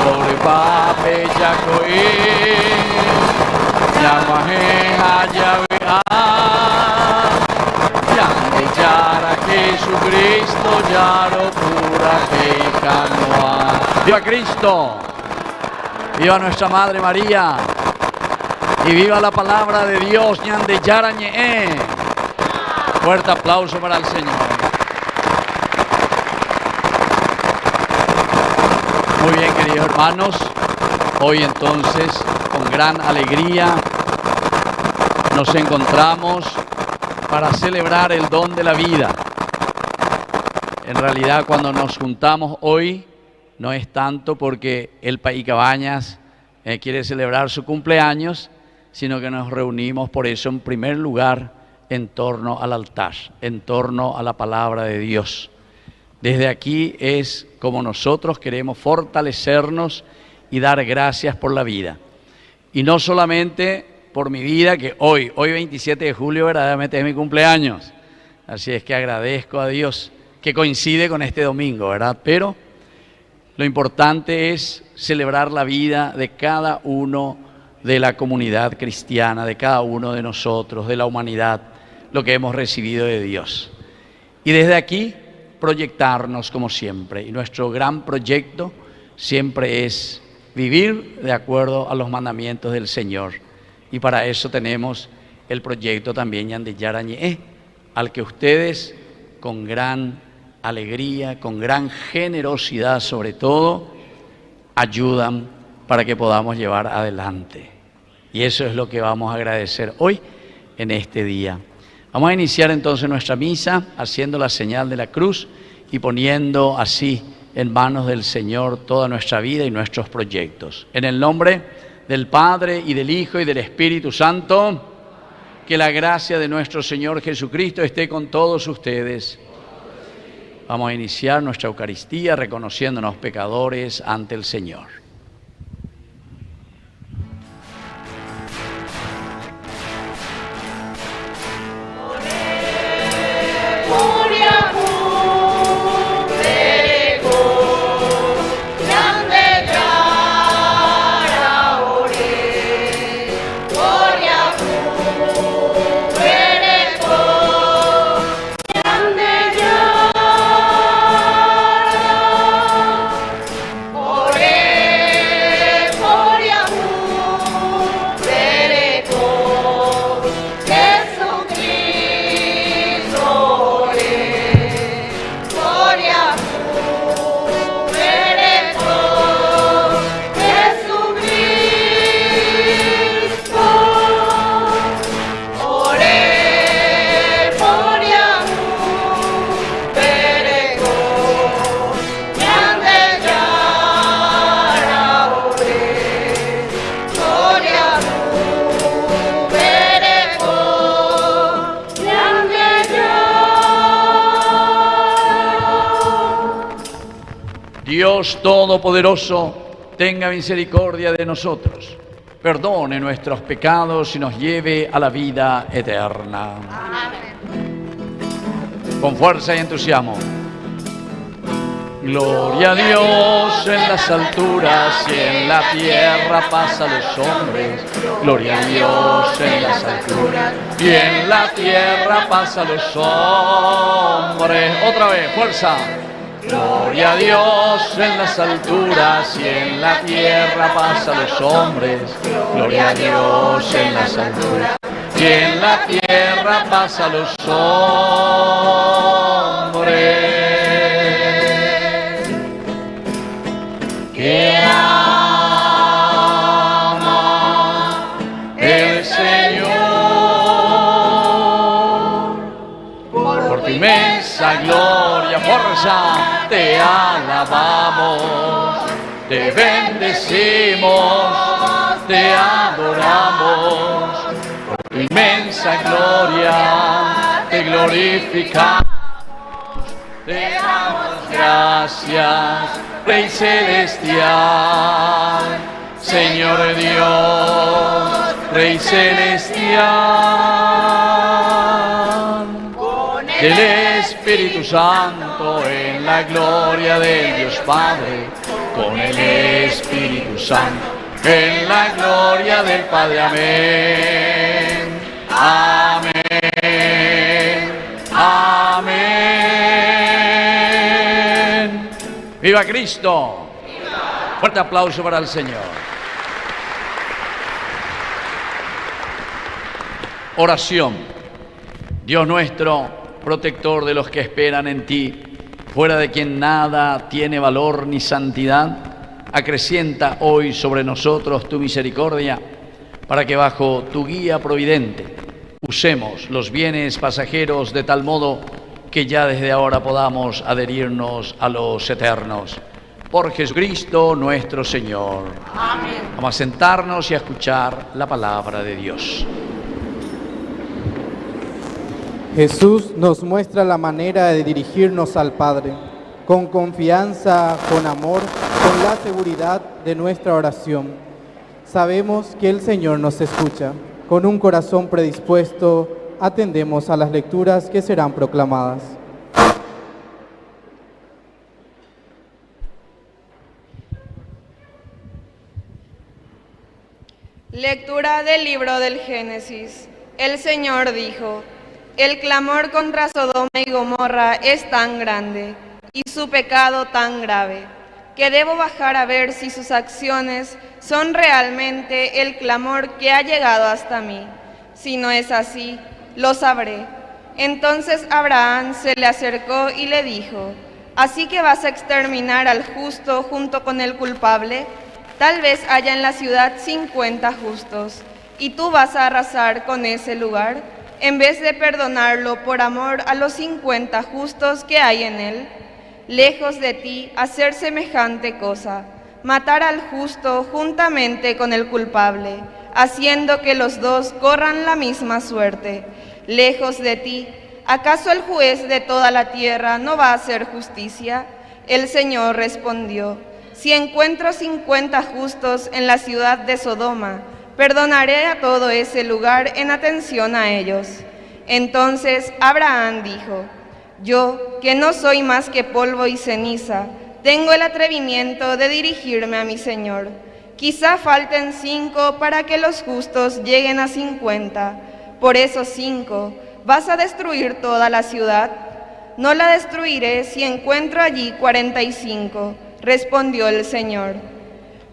Sobre pape ya coí, ya majeja ya vea, ya de yara Jesucristo ya no pura que jamás. ¡Viva Cristo! ¡Viva nuestra Madre María! ¡Y viva la palabra de Dios! ¡Ñan de yara ñe! Fuerte aplauso para el Señor. Muy bien, queridos hermanos, hoy entonces con gran alegría nos encontramos para celebrar el don de la vida. En realidad, cuando nos juntamos hoy no es tanto porque el País Cabañas quiere celebrar su cumpleaños, sino que nos reunimos por eso en primer lugar en torno al altar, en torno a la palabra de Dios. Desde aquí es como nosotros queremos fortalecernos y dar gracias por la vida. Y no solamente por mi vida, que hoy 27 de julio verdaderamente es mi cumpleaños. Así es que agradezco a Dios que coincide con este domingo, ¿verdad? Pero lo importante es celebrar la vida de cada uno de la comunidad cristiana, de cada uno de nosotros, de la humanidad, lo que hemos recibido de Dios. Y desde aquí proyectarnos como siempre. Y nuestro gran proyecto siempre es vivir de acuerdo a los mandamientos del Señor. Y para eso tenemos el proyecto también Yande Yarañe, al que ustedes con gran alegría, con gran generosidad sobre todo, ayudan para que podamos llevar adelante. Y eso es lo que vamos a agradecer hoy en este día. Vamos a iniciar entonces nuestra misa haciendo la señal de la cruz y poniendo así en manos del Señor toda nuestra vida y nuestros proyectos. En el nombre del Padre y del Hijo y del Espíritu Santo, que la gracia de nuestro Señor Jesucristo esté con todos ustedes. Vamos a iniciar nuestra Eucaristía reconociéndonos pecadores ante el Señor. Dios Todopoderoso, tenga misericordia de nosotros, perdone nuestros pecados y nos lleve a la vida eterna. Amén. Con fuerza y entusiasmo. Gloria a Dios en las alturas y en la tierra paz a los hombres. Gloria a Dios en las alturas y en la tierra paz a los hombres. Otra vez, fuerza. Gloria a Dios en las alturas y en la tierra paz a los hombres. Gloria a Dios en las alturas y en la tierra paz a los hombres. Que ama el Señor por tu inmensa gloria, fuerza. Te alabamos, te bendecimos, te adoramos, por tu inmensa gloria te glorificamos, te damos gracias, Rey Celestial, Señor Dios, Rey Celestial, del Espíritu Santo en la gloria del Dios Padre, con el Espíritu Santo en la gloria del Padre. Amén. Amén. Amén. ¡Viva Cristo! ¡Viva! Fuerte aplauso para el Señor. Oración. Dios nuestro, protector de los que esperan en ti, fuera de quien nada tiene valor ni santidad, acrecienta hoy sobre nosotros tu misericordia, para que bajo tu guía providente usemos los bienes pasajeros de tal modo que ya desde ahora podamos adherirnos a los eternos. Por Jesucristo nuestro Señor. Amén. Vamos a sentarnos y a escuchar la palabra de Dios. Jesús nos muestra la manera de dirigirnos al Padre, con confianza, con amor, con la seguridad de nuestra oración. Sabemos que el Señor nos escucha. Con un corazón predispuesto, atendemos a las lecturas que serán proclamadas. Lectura del libro del Génesis. El Señor dijo: el clamor contra Sodoma y Gomorra es tan grande y su pecado tan grave, que debo bajar a ver si sus acciones son realmente el clamor que ha llegado hasta mí. Si no es así, lo sabré. Entonces Abraham se le acercó y le dijo: ¿así que vas a exterminar al justo junto con el culpable? Tal vez haya en la ciudad 50 justos, y tú vas a arrasar con ese lugar, en vez de perdonarlo por amor a los 50 justos que hay en él. Lejos de ti hacer semejante cosa, matar al justo juntamente con el culpable, haciendo que los dos corran la misma suerte. Lejos de ti, ¿acaso el juez de toda la tierra no va a hacer justicia? El Señor respondió: si encuentro 50 justos en la ciudad de Sodoma, perdonaré a todo ese lugar en atención a ellos. Entonces Abraham dijo: yo, que no soy más que polvo y ceniza, tengo el atrevimiento de dirigirme a mi Señor. Quizá falten 5 para que los justos lleguen a 50. Por esos 5, ¿vas a destruir toda la ciudad? No la destruiré si encuentro allí 45, respondió el Señor.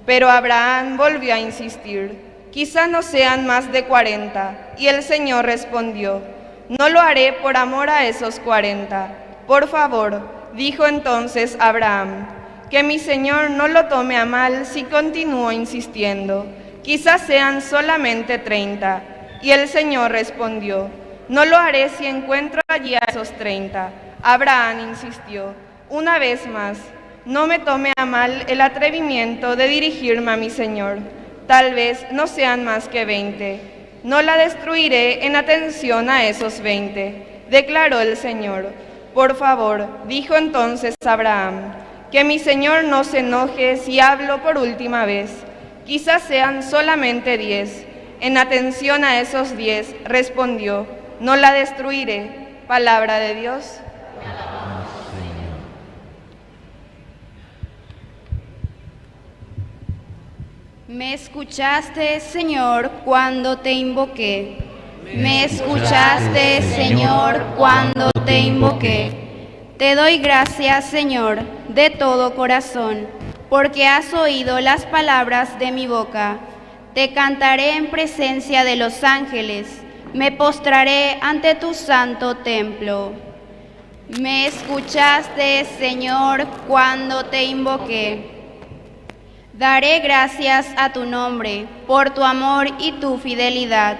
Pero Abraham volvió a insistir: quizá no sean más de 40. Y el Señor respondió: no lo haré por amor a esos 40. Por favor, dijo entonces Abraham, que mi Señor no lo tome a mal si continúo insistiendo. Quizás sean solamente 30. Y el Señor respondió: no lo haré si encuentro allí a esos 30. Abraham insistió una vez más: no me tome a mal el atrevimiento de dirigirme a mi Señor. Tal vez no sean más que 20. No la destruiré en atención a esos 20, declaró el Señor. Por favor, dijo entonces Abraham, que mi Señor no se enoje si hablo por última vez. Quizás sean solamente 10. En atención a esos 10, respondió: no la destruiré. Palabra de Dios. Me escuchaste, Señor, cuando te invoqué. Me escuchaste, Señor, cuando te invoqué. Te doy gracias, Señor, de todo corazón, porque has oído las palabras de mi boca. Te cantaré en presencia de los ángeles, me postraré ante tu santo templo. Me escuchaste, Señor, cuando te invoqué. Daré gracias a tu nombre por tu amor y tu fidelidad,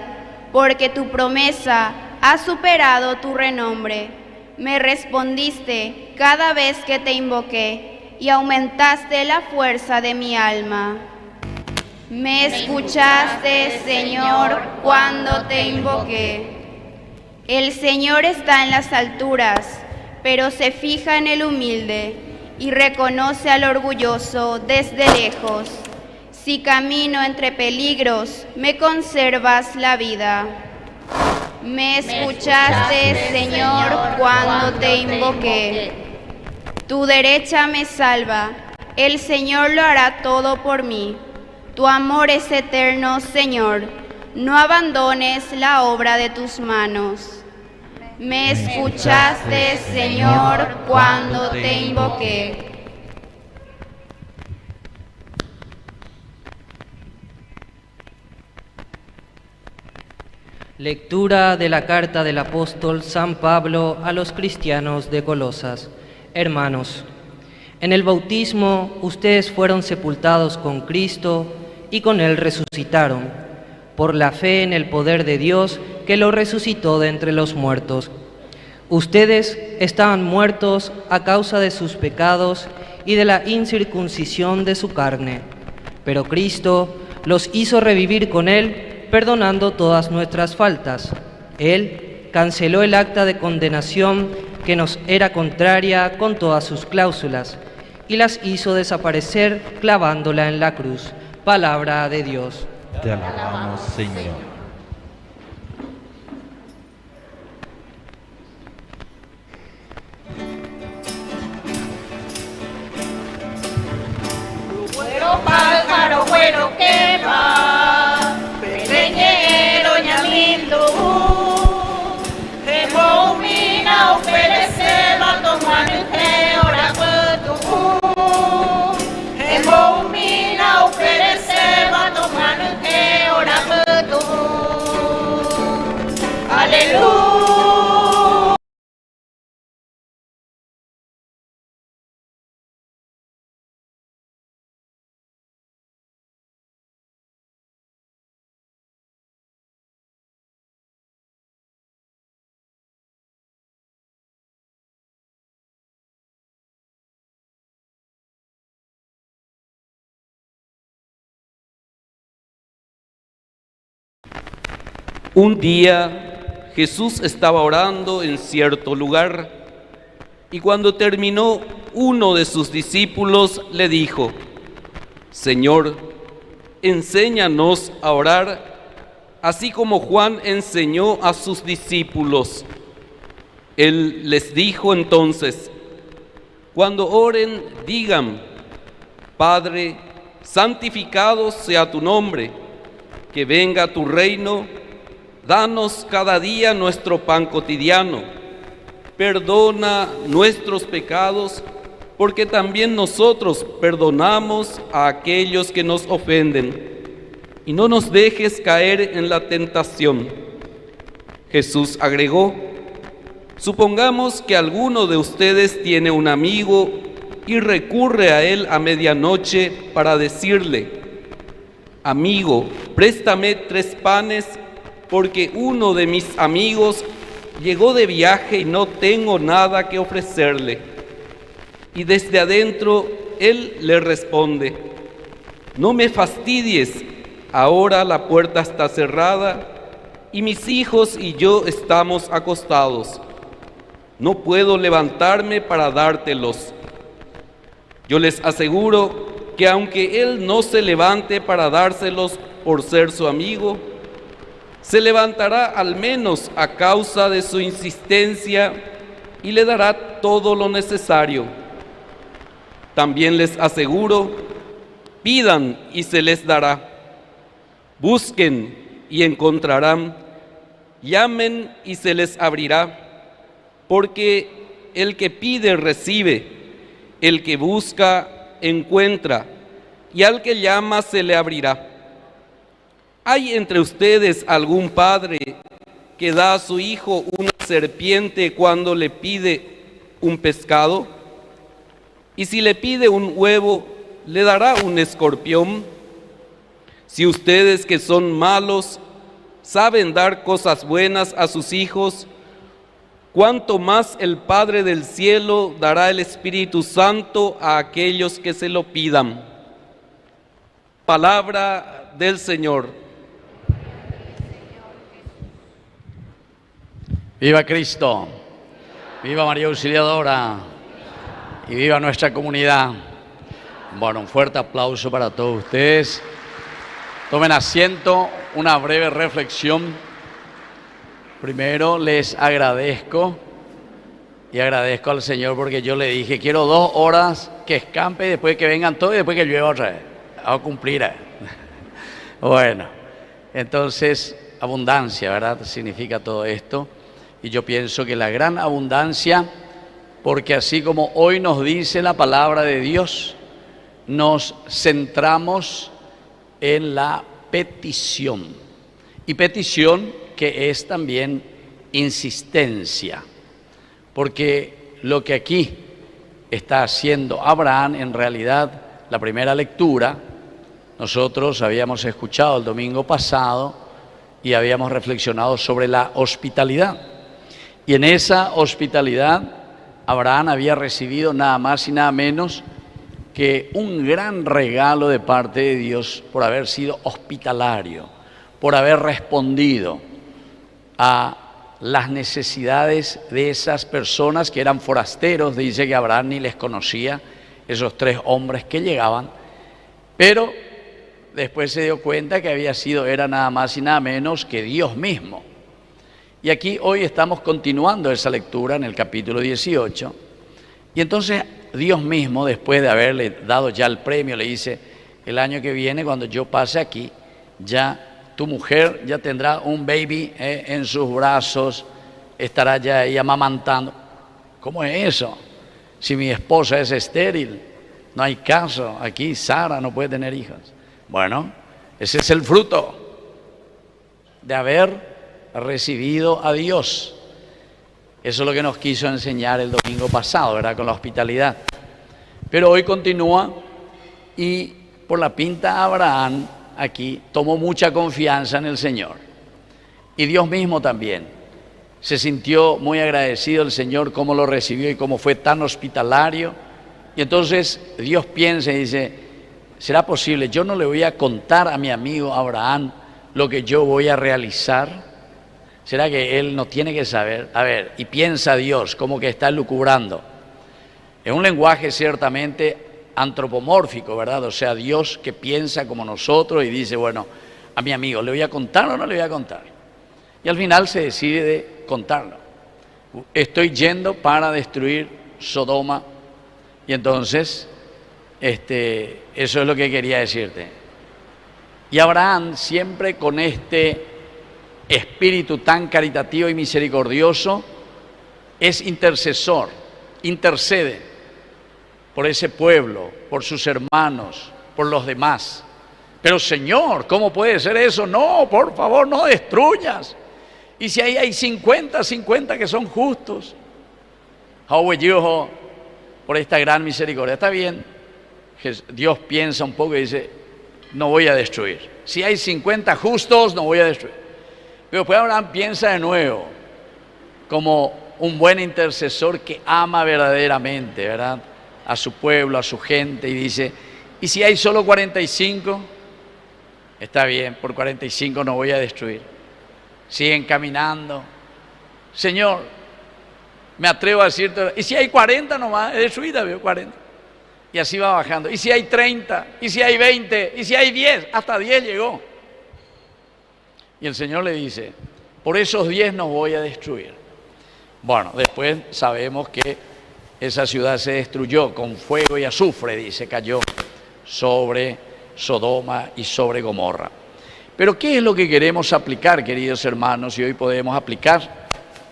porque tu promesa ha superado tu renombre. Me respondiste cada vez que te invoqué y aumentaste la fuerza de mi alma. Me escuchaste, Señor, cuando te invoqué. El Señor está en las alturas, pero se fija en el humilde y reconoce al orgulloso desde lejos. Si camino entre peligros, me conservas la vida. Me escuchaste, Señor, cuando te invoqué. Tu derecha me salva, el Señor lo hará todo por mí. Tu amor es eterno, Señor, no abandones la obra de tus manos. Me escuchaste, Señor, cuando te invoqué. Lectura de la carta del apóstol San Pablo a los cristianos de Colosas. Hermanos, en el bautismo ustedes fueron sepultados con Cristo y con Él resucitaron, por la fe en el poder de Dios que lo resucitó de entre los muertos. Ustedes estaban muertos a causa de sus pecados y de la incircuncisión de su carne, pero Cristo los hizo revivir con Él, perdonando todas nuestras faltas. Él canceló el acta de condenación que nos era contraria con todas sus cláusulas y las hizo desaparecer clavándola en la cruz. Palabra de Dios. Te alabamos, Señor. Bueno, pájaro bueno que va, pequeñero ñamindo, remomina o perece va tomar el ora cuento, Un día Jesús estaba orando en cierto lugar y cuando terminó, uno de sus discípulos le dijo: Señor, enséñanos a orar, así como Juan enseñó a sus discípulos. Él les dijo entonces: cuando oren, digan: Padre, santificado sea tu nombre, que venga tu reino, danos cada día nuestro pan cotidiano, perdona nuestros pecados, porque también nosotros perdonamos a aquellos que nos ofenden, y no nos dejes caer en la tentación. Jesús agregó: supongamos que alguno de ustedes tiene un amigo y recurre a él a medianoche para decirle: amigo, préstame 3 panes porque uno de mis amigos llegó de viaje y no tengo nada que ofrecerle. Y desde adentro él le responde: no me fastidies, ahora la puerta está cerrada y mis hijos y yo estamos acostados. No puedo levantarme para dártelos. Yo les aseguro que aunque él no se levante para dárselos por ser su amigo, se levantará al menos a causa de su insistencia y le dará todo lo necesario. También les aseguro, pidan y se les dará, busquen y encontrarán, llamen y se les abrirá, porque el que pide recibe, el que busca encuentra, y al que llama se le abrirá. ¿Hay entre ustedes algún padre que da a su hijo una serpiente cuando le pide un pescado? Y si le pide un huevo, ¿le dará un escorpión? Si ustedes que son malos saben dar cosas buenas a sus hijos, ¿cuánto más el Padre del cielo dará el Espíritu Santo a aquellos que se lo pidan? Palabra del Señor. ¡Viva Cristo! ¡Viva María Auxiliadora! ¡Y viva nuestra comunidad! Bueno, un fuerte aplauso para todos ustedes. Tomen asiento, una breve reflexión. Primero les agradezco y agradezco al Señor porque yo le dije: quiero 2 horas que escampe y después que vengan todos y después que llueva otra vez. Vamos a cumplir. Bueno, entonces abundancia, ¿verdad? Significa todo esto. Y yo pienso que la gran abundancia, porque así como hoy nos dice la palabra de Dios, nos centramos en la petición. Y petición que es también insistencia, porque lo que aquí está haciendo Abraham, en realidad, la primera lectura, nosotros habíamos escuchado el domingo pasado y habíamos reflexionado sobre la hospitalidad. Y en esa hospitalidad, Abraham había recibido nada más y nada menos que un gran regalo de parte de Dios por haber sido hospitalario, por haber respondido a las necesidades de esas personas que eran forasteros. Dice que Abraham ni les conocía, esos 3 hombres que llegaban, pero después se dio cuenta que era nada más y nada menos que Dios mismo. Y aquí hoy estamos continuando esa lectura en el capítulo 18, y entonces Dios mismo, después de haberle dado ya el premio, le dice: el año que viene, cuando yo pase aquí, ya tu mujer ya tendrá un baby en sus brazos, estará ya ahí amamantando. ¿Cómo es eso? Si mi esposa es estéril, no hay caso, aquí Sara no puede tener hijos. Bueno, ese es el fruto de haber recibido a Dios. Eso es lo que nos quiso enseñar el domingo pasado, ¿verdad? Con la hospitalidad. Pero hoy continúa, y por la pinta Abraham aquí tomó mucha confianza en el Señor. Y Dios mismo también se sintió muy agradecido el Señor, cómo lo recibió y cómo fue tan hospitalario. Y entonces Dios piensa y dice: ¿será posible? Yo no le voy a contar a mi amigo Abraham lo que yo voy a realizar. ¿Será que él no tiene que saber? A ver, y piensa Dios, como que está lucubrando. Es un lenguaje ciertamente antropomórfico, ¿verdad? O sea, Dios que piensa como nosotros y dice, bueno, a mi amigo, ¿le voy a contar o no le voy a contar? Y al final se decide de contarlo. Estoy yendo para destruir Sodoma. Y entonces, eso es lo que quería decirte. Y Abraham, siempre con este espíritu tan caritativo y misericordioso, es intercesor, intercede por ese pueblo, por sus hermanos, por los demás. Pero Señor, ¿cómo puede ser eso? No, por favor, no destruyas. Y si ahí hay 50 que son justos. Por esta gran misericordia. Está bien, Dios piensa un poco y dice, no voy a destruir. Si hay 50 justos, no voy a destruir. Pero después Abraham piensa de nuevo, como un buen intercesor que ama verdaderamente, ¿verdad?, a su pueblo, a su gente, y dice, ¿y si hay solo 45? Está bien, por 45 no voy a destruir. Siguen caminando. Señor, me atrevo a decirte, ¿y si hay 40 nomás? Es destruida, veo 40. Y así va bajando. ¿Y si hay 30? ¿Y si hay 20? ¿Y si hay 10? Hasta 10 llegó. Y el Señor le dice, por esos 10 no voy a destruir. Bueno, después sabemos que esa ciudad se destruyó con fuego y azufre, dice, cayó sobre Sodoma y sobre Gomorra. Pero ¿qué es lo que queremos aplicar, queridos hermanos? Y hoy podemos aplicar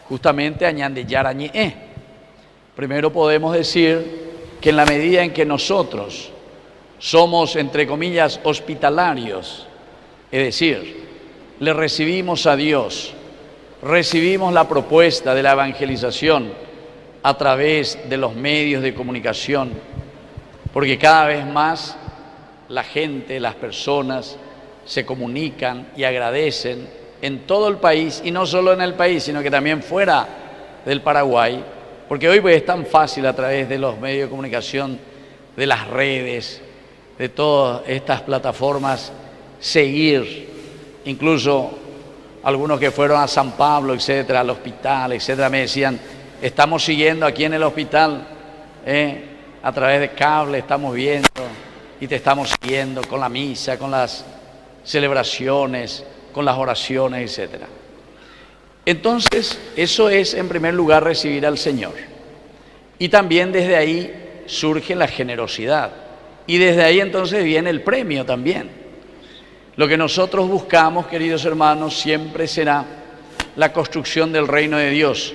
justamente a Ñandeyara Ñe'e. Primero podemos decir que en la medida en que nosotros somos, entre comillas, hospitalarios, es decir, le recibimos a Dios, recibimos la propuesta de la evangelización a través de los medios de comunicación, porque cada vez más la gente, las personas se comunican y agradecen en todo el país, y no solo en el país, sino que también fuera del Paraguay, porque hoy pues es tan fácil a través de los medios de comunicación, de las redes, de todas estas plataformas, seguir, incluso algunos que fueron a San Pablo, etcétera, al hospital, etcétera, me decían, estamos siguiendo aquí en el hospital, a través de cable, estamos viendo y te estamos siguiendo con la misa, con las celebraciones, con las oraciones, etcétera. Entonces, eso es en primer lugar recibir al Señor. Y también desde ahí surge la generosidad. Y desde ahí entonces viene el premio también. Lo que nosotros buscamos, queridos hermanos, siempre será la construcción del reino de Dios,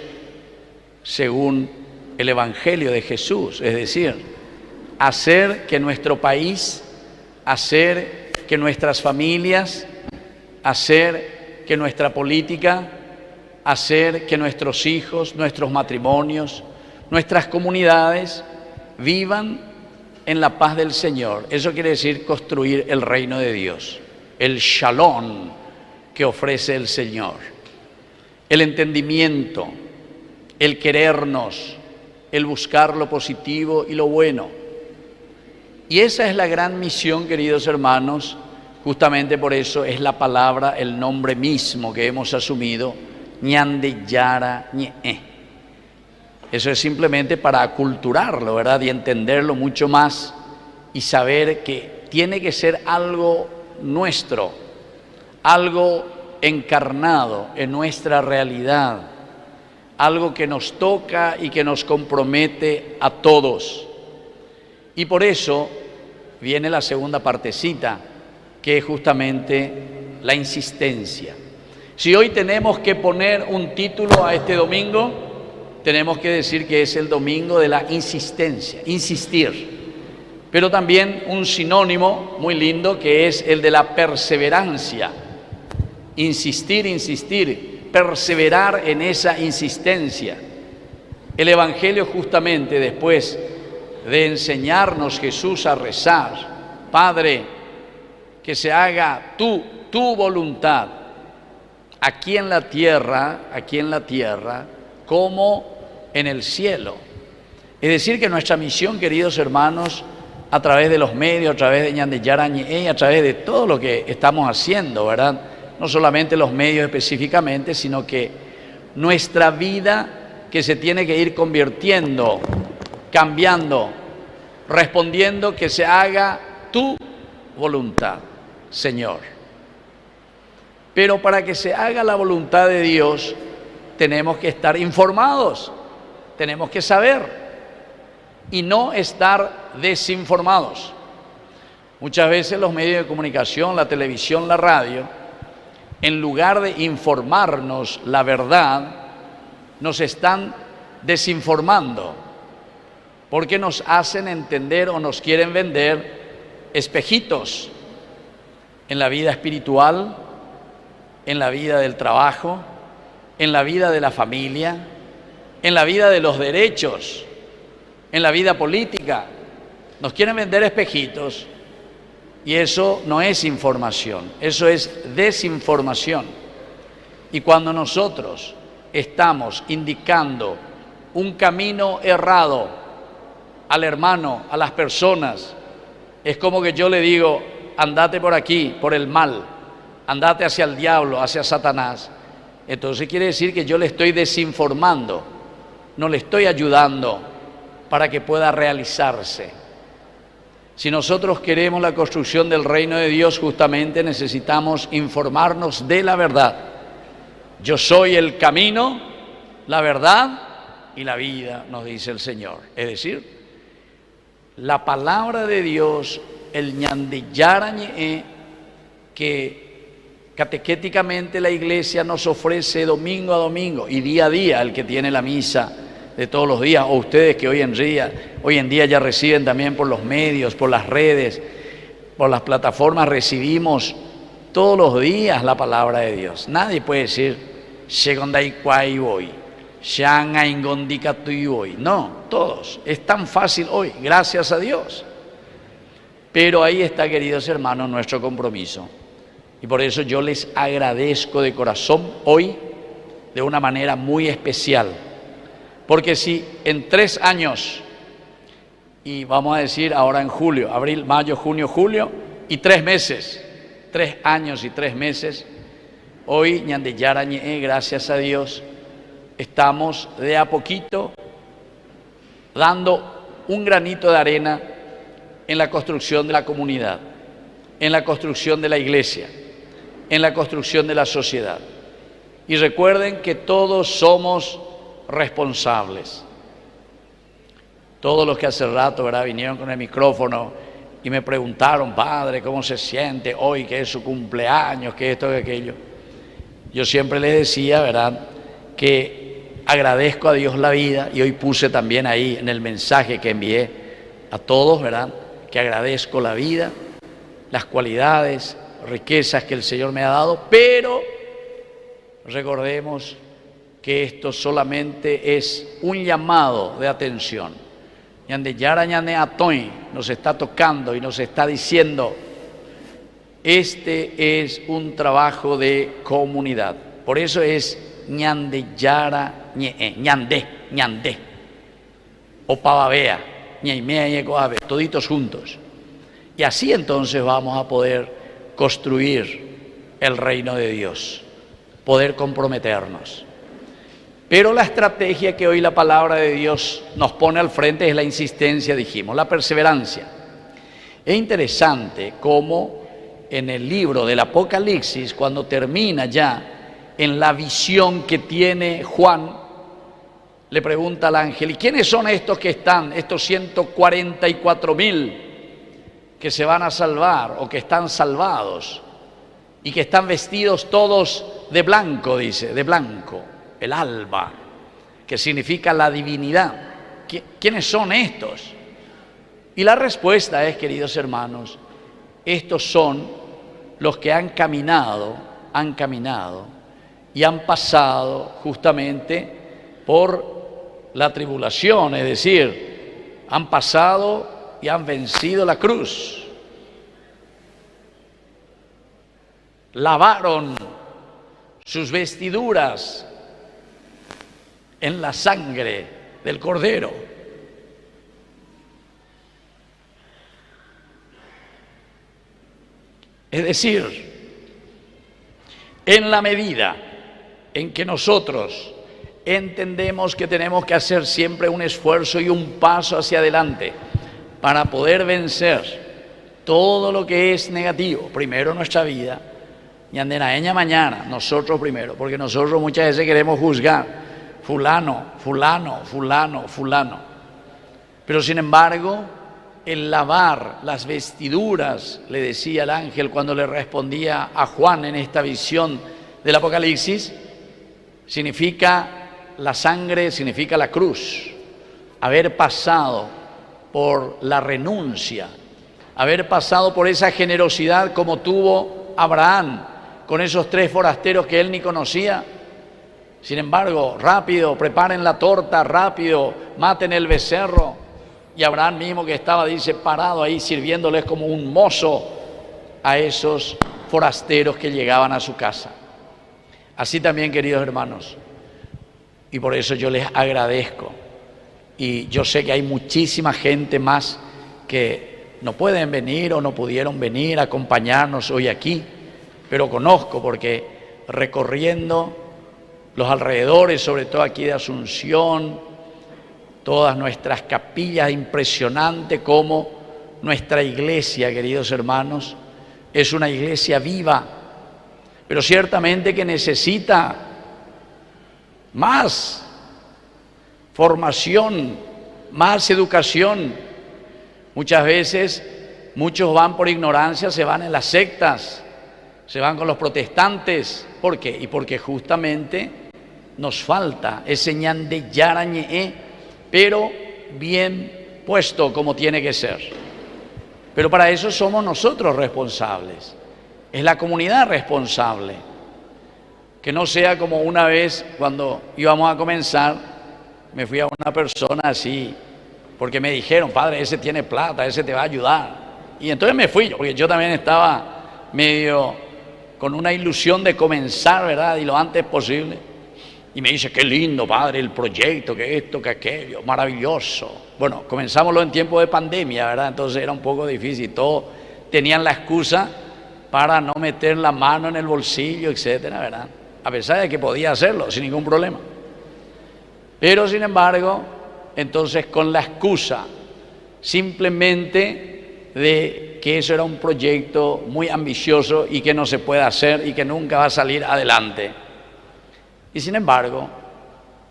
según el Evangelio de Jesús, es decir, hacer que nuestro país, hacer que nuestras familias, hacer que nuestra política, hacer que nuestros hijos, nuestros matrimonios, nuestras comunidades vivan en la paz del Señor. Eso quiere decir construir el reino de Dios, el shalom que ofrece el Señor, el entendimiento, el querernos, el buscar lo positivo y lo bueno. Y esa es la gran misión, queridos hermanos. Justamente por eso es la palabra, el nombre mismo que hemos asumido, Ñandeyara Ñe'e. Eso es simplemente para aculturarlo, ¿verdad? Y entenderlo mucho más y saber que tiene que ser algo nuestro, algo encarnado en nuestra realidad, algo que nos toca y que nos compromete a todos. Y por eso viene la segunda partecita, que es justamente la insistencia. Si hoy tenemos que poner un título a este domingo, tenemos que decir que es el domingo de la insistencia, insistir. Pero también un sinónimo muy lindo que es el de la perseverancia. Insistir, insistir, perseverar en esa insistencia. El Evangelio justamente después de enseñarnos Jesús a rezar, Padre, que se haga tu voluntad, aquí en la tierra, como en el cielo. Es decir, que nuestra misión, queridos hermanos, a través de los medios, a través de Ñandeyara Ñe'e, a través de todo lo que estamos haciendo, ¿verdad? no solamente los medios específicamente, sino que nuestra vida que se tiene que ir convirtiendo, cambiando, respondiendo que se haga tu voluntad, Señor. Pero para que se haga la voluntad de Dios, tenemos que estar informados, tenemos que saber y no estar desinformados. Muchas veces los medios de comunicación, la televisión, la radio, en lugar de informarnos la verdad, nos están desinformando, porque nos hacen entender o nos quieren vender espejitos en la vida espiritual, en la vida del trabajo, en la vida de la familia, en la vida de los derechos, en la vida política. Nos quieren vender espejitos y eso no es información, eso es desinformación. Y cuando nosotros estamos indicando un camino errado al hermano, a las personas, es como que yo le digo, andate por aquí, por el mal, andate hacia el diablo, hacia Satanás. Entonces quiere decir que yo le estoy desinformando, no le estoy ayudando para que pueda realizarse. Si nosotros queremos la construcción del reino de Dios, justamente necesitamos informarnos de la verdad. Yo soy el camino, la verdad y la vida, nos dice el Señor. Es decir, la palabra de Dios, el ñandillarañe, que catequéticamente la iglesia nos ofrece domingo a domingo y día a día, el que tiene la misa de todos los días, o ustedes que hoy en día ya reciben también por los medios, por las redes, por las plataformas, recibimos todos los días la palabra de Dios. Nadie puede decir, no, todos, es tan fácil hoy, gracias a Dios. Pero ahí está, queridos hermanos, nuestro compromiso. Y por eso yo les agradezco de corazón hoy de una manera muy especial. Porque si en 3 años, y vamos a decir ahora en julio, abril, mayo, junio, julio, y 3 meses, 3 años y 3 meses, hoy, ñandillarañe, gracias a Dios, estamos de a poquito dando un granito de arena en la construcción de la comunidad, en la construcción de la iglesia, en la construcción de la sociedad. Y recuerden que todos somos responsables. Todos los que hace rato, ¿verdad?, vinieron con el micrófono y me preguntaron, padre, ¿cómo se siente hoy que es su cumpleaños, que esto, que aquello? Yo siempre les decía, ¿verdad?, que agradezco a Dios la vida, y hoy puse también ahí en el mensaje que envié a todos, ¿verdad?, que agradezco la vida, las cualidades, riquezas que el Señor me ha dado, pero recordemos que esto solamente es un llamado de atención. Ñandeyara ñane atoy nos está tocando y nos está diciendo, este es un trabajo de comunidad. Por eso es ñandeyara ñandé, o pavavea, ñaimea y ecoave, toditos juntos. Y así entonces vamos a poder construir el reino de Dios, poder comprometernos. Pero la estrategia que hoy la palabra de Dios nos pone al frente es la insistencia, dijimos, la perseverancia. Es interesante cómo en el libro del Apocalipsis, cuando termina ya en la visión que tiene Juan, le pregunta al ángel, ¿y quiénes son estos que están, estos 144.000 que se van a salvar o que están salvados y que están vestidos todos de blanco, dice, de blanco? El alba, que significa la divinidad. ¿Quiénes son estos? Y la respuesta es, queridos hermanos, estos son los que han caminado y han pasado justamente por la tribulación, es decir, han pasado y han vencido la cruz. Lavaron sus vestiduras en la sangre del Cordero. Es decir, en la medida en que nosotros entendemos que tenemos que hacer siempre un esfuerzo y un paso hacia adelante para poder vencer todo lo que es negativo, primero en nuestra vida, y andenaeña mañana, nosotros primero, porque nosotros muchas veces queremos juzgar, fulano, fulano, fulano, fulano. Pero sin embargo, el lavar las vestiduras, le decía el ángel cuando le respondía a Juan en esta visión del Apocalipsis, significa la sangre, significa la cruz, haber pasado por la renuncia, haber pasado por esa generosidad como tuvo Abraham con esos 3 forasteros que él ni conocía. Sin embargo, rápido, preparen la torta, rápido, maten el becerro. Y Abraham mismo que estaba, dice, parado ahí sirviéndoles como un mozo a esos forasteros que llegaban a su casa. Así también, queridos hermanos, y por eso yo les agradezco. Y yo sé que hay muchísima gente más que no pueden venir o no pudieron venir a acompañarnos hoy aquí, pero conozco porque recorriendo los alrededores, sobre todo aquí de Asunción, todas nuestras capillas, impresionante cómo nuestra iglesia, queridos hermanos, es una iglesia viva, pero ciertamente que necesita más formación, más educación. Muchas veces, muchos van por ignorancia, se van en las sectas, se van con los protestantes. ¿Por qué? Y porque justamente nos falta ese ñande yarañe, pero bien puesto como tiene que ser. Pero para eso somos nosotros responsables, es la comunidad responsable. Que no sea como una vez cuando íbamos a comenzar, me fui a una persona así, porque me dijeron, padre, ese tiene plata, ese te va a ayudar. Y entonces me fui yo, porque yo también estaba medio con una ilusión de comenzar, ¿verdad? Y lo antes posible. Y me dice, qué lindo, padre, el proyecto, que esto, que aquello, maravilloso. Bueno, comenzámoslo en tiempo de pandemia, ¿verdad? Entonces era un poco difícil. Todos tenían la excusa para no meter la mano en el bolsillo, etcétera, ¿verdad? A pesar de que podía hacerlo sin ningún problema. Pero, sin embargo, entonces con la excusa simplemente de que eso era un proyecto muy ambicioso y que no se puede hacer y que nunca va a salir adelante. Y sin embargo,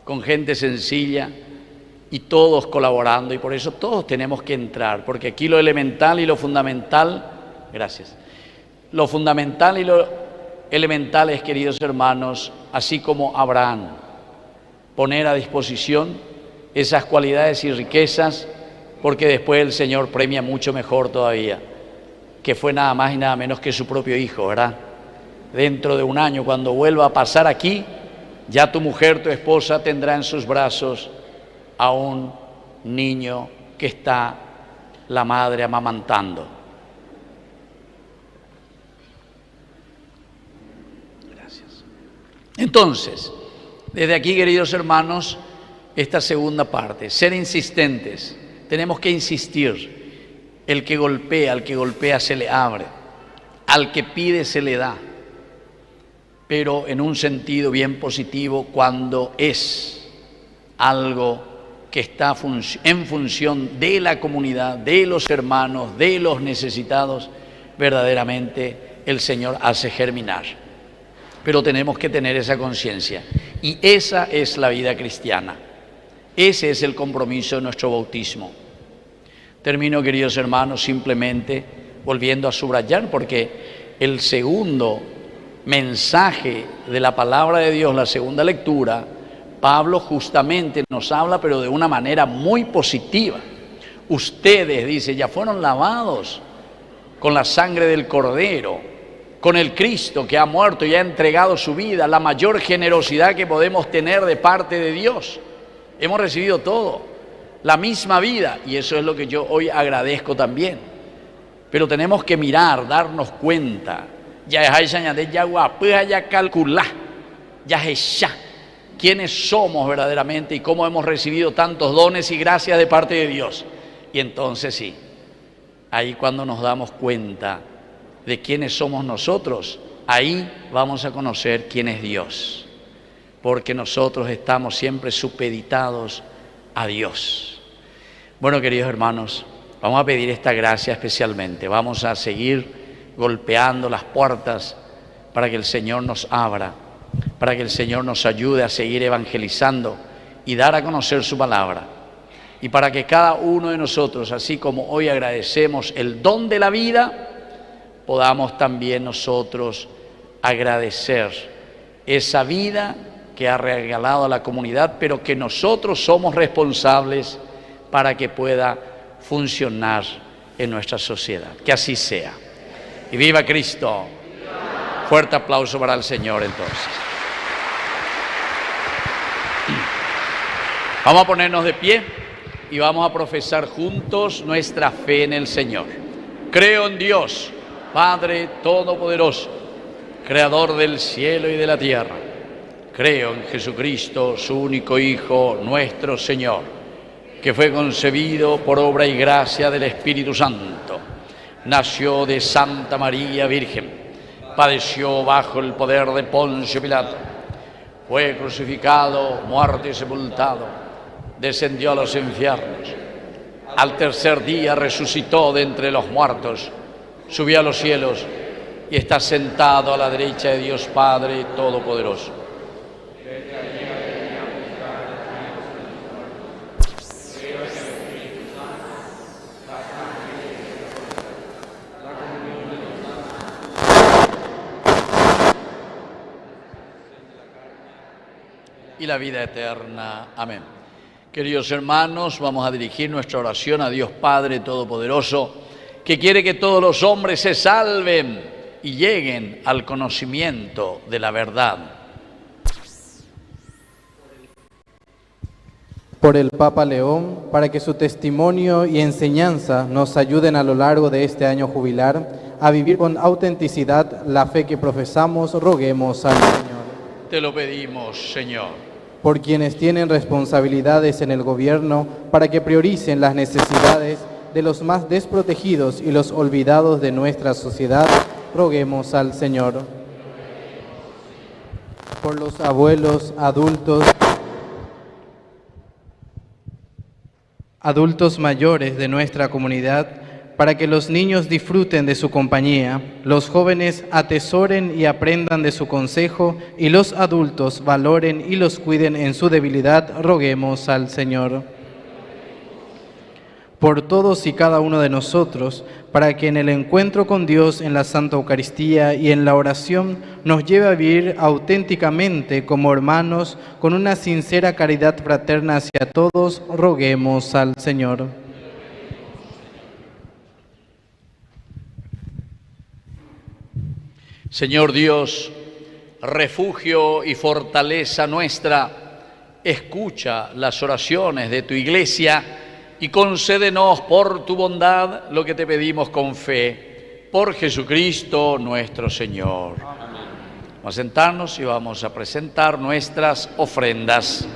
con gente sencilla y todos colaborando, y por eso todos tenemos que entrar, porque aquí lo elemental y lo fundamental, gracias, lo fundamental y lo elemental es, queridos hermanos, así como Abraham, poner a disposición esas cualidades y riquezas, porque después el Señor premia mucho mejor todavía, que fue nada más y nada menos que su propio hijo, ¿verdad? Dentro de un año, cuando vuelva a pasar aquí, ya tu mujer, tu esposa, tendrá en sus brazos a un niño que está la madre amamantando. Gracias. Entonces, desde aquí, queridos hermanos, esta segunda parte, ser insistentes. Tenemos que insistir. El que golpea, al que golpea se le abre. Al que pide se le da. Pero en un sentido bien positivo cuando es algo que está en función de la comunidad, de los hermanos, de los necesitados, verdaderamente el Señor hace germinar. Pero tenemos que tener esa conciencia. Y esa es la vida cristiana. Ese es el compromiso de nuestro bautismo. Termino, queridos hermanos, simplemente volviendo a subrayar, porque el segundo mensaje de la palabra de Dios, la segunda lectura, Pablo justamente nos habla, pero de una manera muy positiva. Ustedes, dice, ya fueron lavados con la sangre del Cordero, con el Cristo que ha muerto y ha entregado su vida, la mayor generosidad que podemos tener de parte de Dios. Hemos recibido todo, la misma vida, y eso es lo que yo hoy agradezco también. Pero tenemos que mirar, darnos cuenta, ya calcular, ya quiénes somos verdaderamente y cómo hemos recibido tantos dones y gracias de parte de Dios. Y entonces sí, ahí cuando nos damos cuenta de quiénes somos nosotros, ahí vamos a conocer quién es Dios, porque nosotros estamos siempre supeditados a Dios. Bueno, queridos hermanos, vamos a pedir esta gracia especialmente, vamos a seguir golpeando las puertas para que el Señor nos abra, para que el Señor nos ayude a seguir evangelizando y dar a conocer su palabra. Y para que cada uno de nosotros, así como hoy agradecemos el don de la vida, podamos también nosotros agradecer esa vida que ha regalado a la comunidad, pero que nosotros somos responsables para que pueda funcionar en nuestra sociedad. Que así sea. Y viva Cristo. Fuerte aplauso para el Señor entonces. Vamos a ponernos de pie y vamos a profesar juntos nuestra fe en el Señor. Creo en Dios, Padre Todopoderoso, Creador del cielo y de la tierra. Creo en Jesucristo, su único Hijo, nuestro Señor, que fue concebido por obra y gracia del Espíritu Santo. Nació de Santa María Virgen, padeció bajo el poder de Poncio Pilato, fue crucificado, muerto y sepultado, descendió a los infiernos. Al tercer día resucitó de entre los muertos, subió a los cielos y está sentado a la derecha de Dios Padre Todopoderoso. Y la vida eterna. Amén. Queridos hermanos, vamos a dirigir nuestra oración a Dios Padre Todopoderoso, que quiere que todos los hombres se salven y lleguen al conocimiento de la verdad. Por el Papa León, para que su testimonio y enseñanza nos ayuden a lo largo de este año jubilar a vivir con autenticidad la fe que profesamos, roguemos al Señor. Te lo pedimos, Señor. Por quienes tienen responsabilidades en el gobierno, para que prioricen las necesidades de los más desprotegidos y los olvidados de nuestra sociedad, roguemos al Señor. Por los abuelos, adultos mayores de nuestra comunidad, para que los niños disfruten de su compañía, los jóvenes atesoren y aprendan de su consejo, y los adultos valoren y los cuiden en su debilidad, roguemos al Señor. Por todos y cada uno de nosotros, para que en el encuentro con Dios en la Santa Eucaristía y en la oración nos lleve a vivir auténticamente como hermanos, con una sincera caridad fraterna hacia todos, roguemos al Señor. Señor Dios, refugio y fortaleza nuestra, escucha las oraciones de tu Iglesia y concédenos por tu bondad lo que te pedimos con fe, por Jesucristo nuestro Señor. Vamos a sentarnos y vamos a presentar nuestras ofrendas.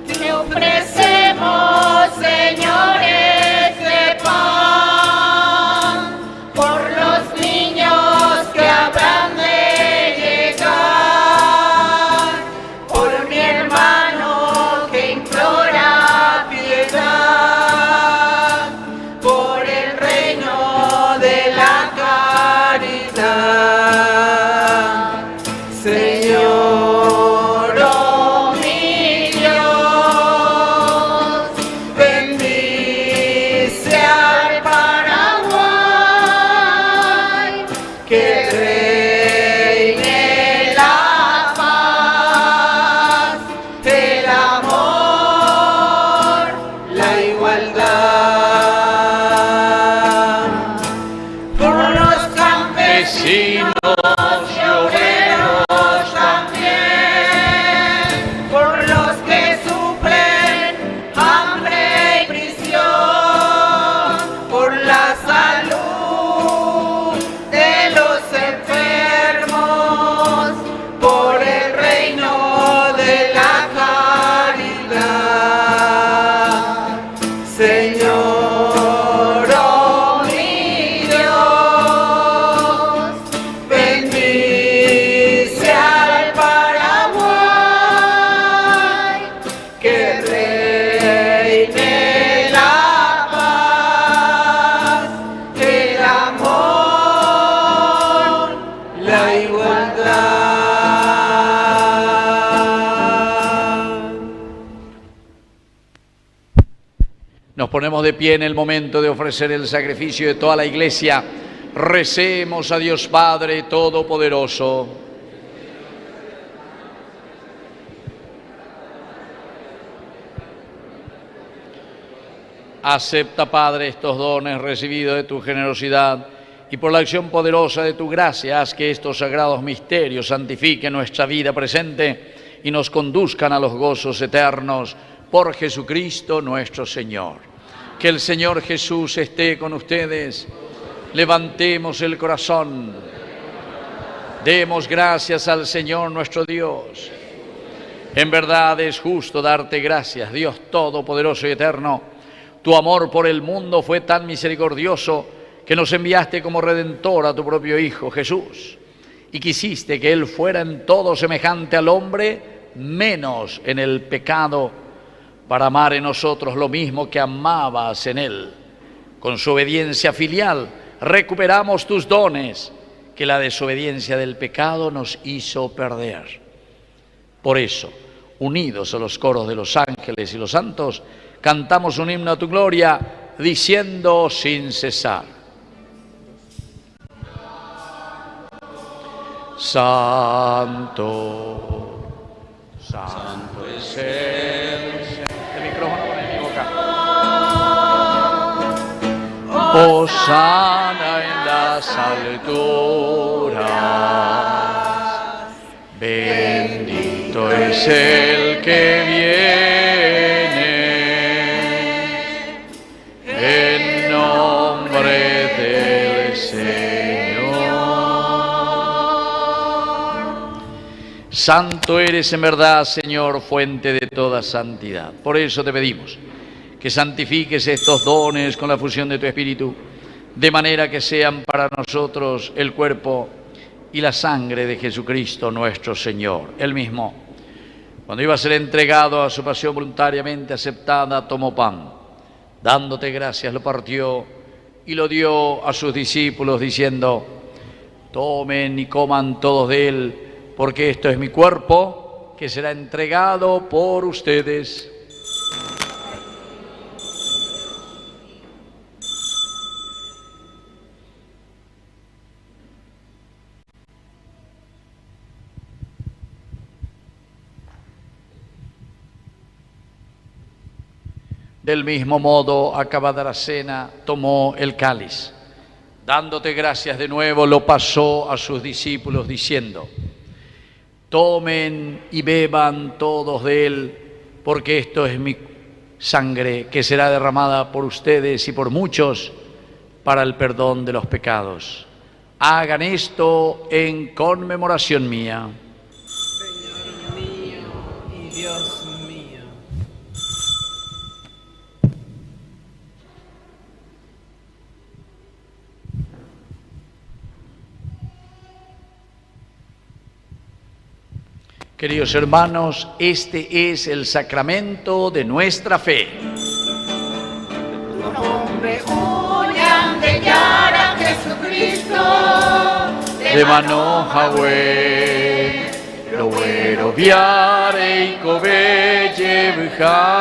Te ofrecemos, Señor, este pan, por los niños que habrán de llegar, por mi hermano que implora piedad, por el reino de la caridad. Señor, oh mi Dios, bendice al Paraguay, que reine la paz, el amor, la igualdad. Por los campesinos y obreros también, por los que sufren hambre y prisión, por la salud de los enfermos la igualdad. Nos ponemos de pie en el momento de ofrecer el sacrificio de toda la Iglesia. Recemos a Dios Padre Todopoderoso. Acepta, Padre, estos dones recibidos de tu generosidad y por la acción poderosa de tu gracia, haz que estos sagrados misterios santifiquen nuestra vida presente y nos conduzcan a los gozos eternos por Jesucristo nuestro Señor. Que el Señor Jesús esté con ustedes. Levantemos el corazón. Demos gracias al Señor nuestro Dios. En verdad es justo darte gracias, Dios Todopoderoso y Eterno. Tu amor por el mundo fue tan misericordioso que nos enviaste como Redentor a tu propio Hijo, Jesús, y quisiste que Él fuera en todo semejante al hombre, menos en el pecado, para amar en nosotros lo mismo que amabas en Él. Con su obediencia filial recuperamos tus dones, que la desobediencia del pecado nos hizo perder. Por eso, unidos a los coros de los ángeles y los santos, cantamos un himno a tu gloria, diciendo sin cesar: Santo, santo es el micrófono con mi boca. Hosana en las alturas, bendito es el que viene en nombre del Señor. Santo eres en verdad, Señor, fuente de toda santidad. Por eso te pedimos que santifiques estos dones con la fusión de tu Espíritu, de manera que sean para nosotros el cuerpo y la sangre de Jesucristo nuestro Señor. Él mismo, cuando iba a ser entregado a su pasión voluntariamente aceptada, tomó pan, dándote gracias, lo partió y lo dio a sus discípulos, diciendo: tomen y coman todos de él, porque esto es mi cuerpo, que será entregado por ustedes. Del mismo modo, acabada la cena, tomó el cáliz. Dándote gracias de nuevo, lo pasó a sus discípulos, diciendo: tomen y beban todos de él, porque esto es mi sangre, que será derramada por ustedes y por muchos para el perdón de los pecados. Hagan esto en conmemoración mía. Señor mío y Dios mío. Queridos hermanos, este es el sacramento de nuestra fe. Tu nombre huyan de Yara Jesucristo, De Manojawe, Lowero viare y cobelle bjan,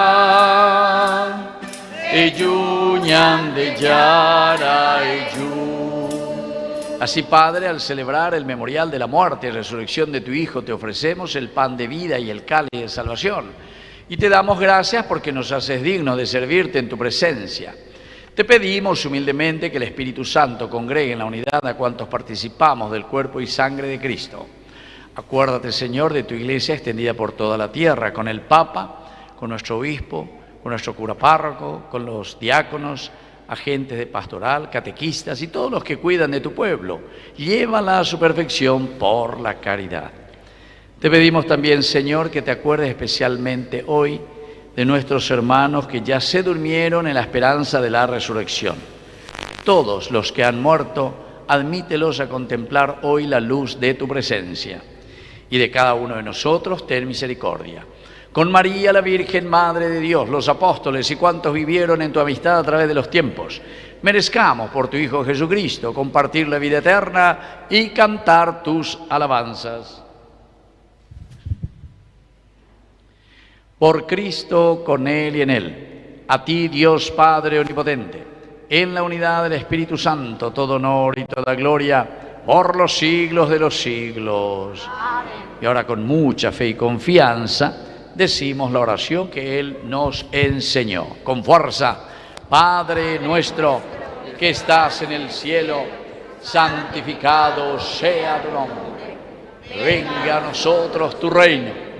Eyuñan de Yara Eyu. Así, Padre, al celebrar el memorial de la muerte y resurrección de tu Hijo, te ofrecemos el pan de vida y el cáliz de salvación. Y te damos gracias porque nos haces dignos de servirte en tu presencia. Te pedimos humildemente que el Espíritu Santo congregue en la unidad a cuantos participamos del cuerpo y sangre de Cristo. Acuérdate, Señor, de tu Iglesia extendida por toda la tierra, con el Papa, con nuestro obispo, con nuestro cura párroco, con los diáconos, agentes de pastoral, catequistas y todos los que cuidan de tu pueblo. Llévala a su perfección por la caridad. Te pedimos también, Señor, que te acuerdes especialmente hoy de nuestros hermanos que ya se durmieron en la esperanza de la resurrección. Todos los que han muerto, admítelos a contemplar hoy la luz de tu presencia. Y de cada uno de nosotros, ten misericordia. Con María, la Virgen Madre de Dios, los apóstoles y cuantos vivieron en tu amistad a través de los tiempos, merezcamos por tu Hijo Jesucristo compartir la vida eterna y cantar tus alabanzas. Por Cristo, con Él y en Él, a ti, Dios Padre Omnipotente, en la unidad del Espíritu Santo, todo honor y toda gloria, por los siglos de los siglos. Amén. Y ahora con mucha fe y confianza decimos la oración que Él nos enseñó. Con fuerza: Padre nuestro que estás en el cielo, santificado sea tu nombre. Venga a nosotros tu reino.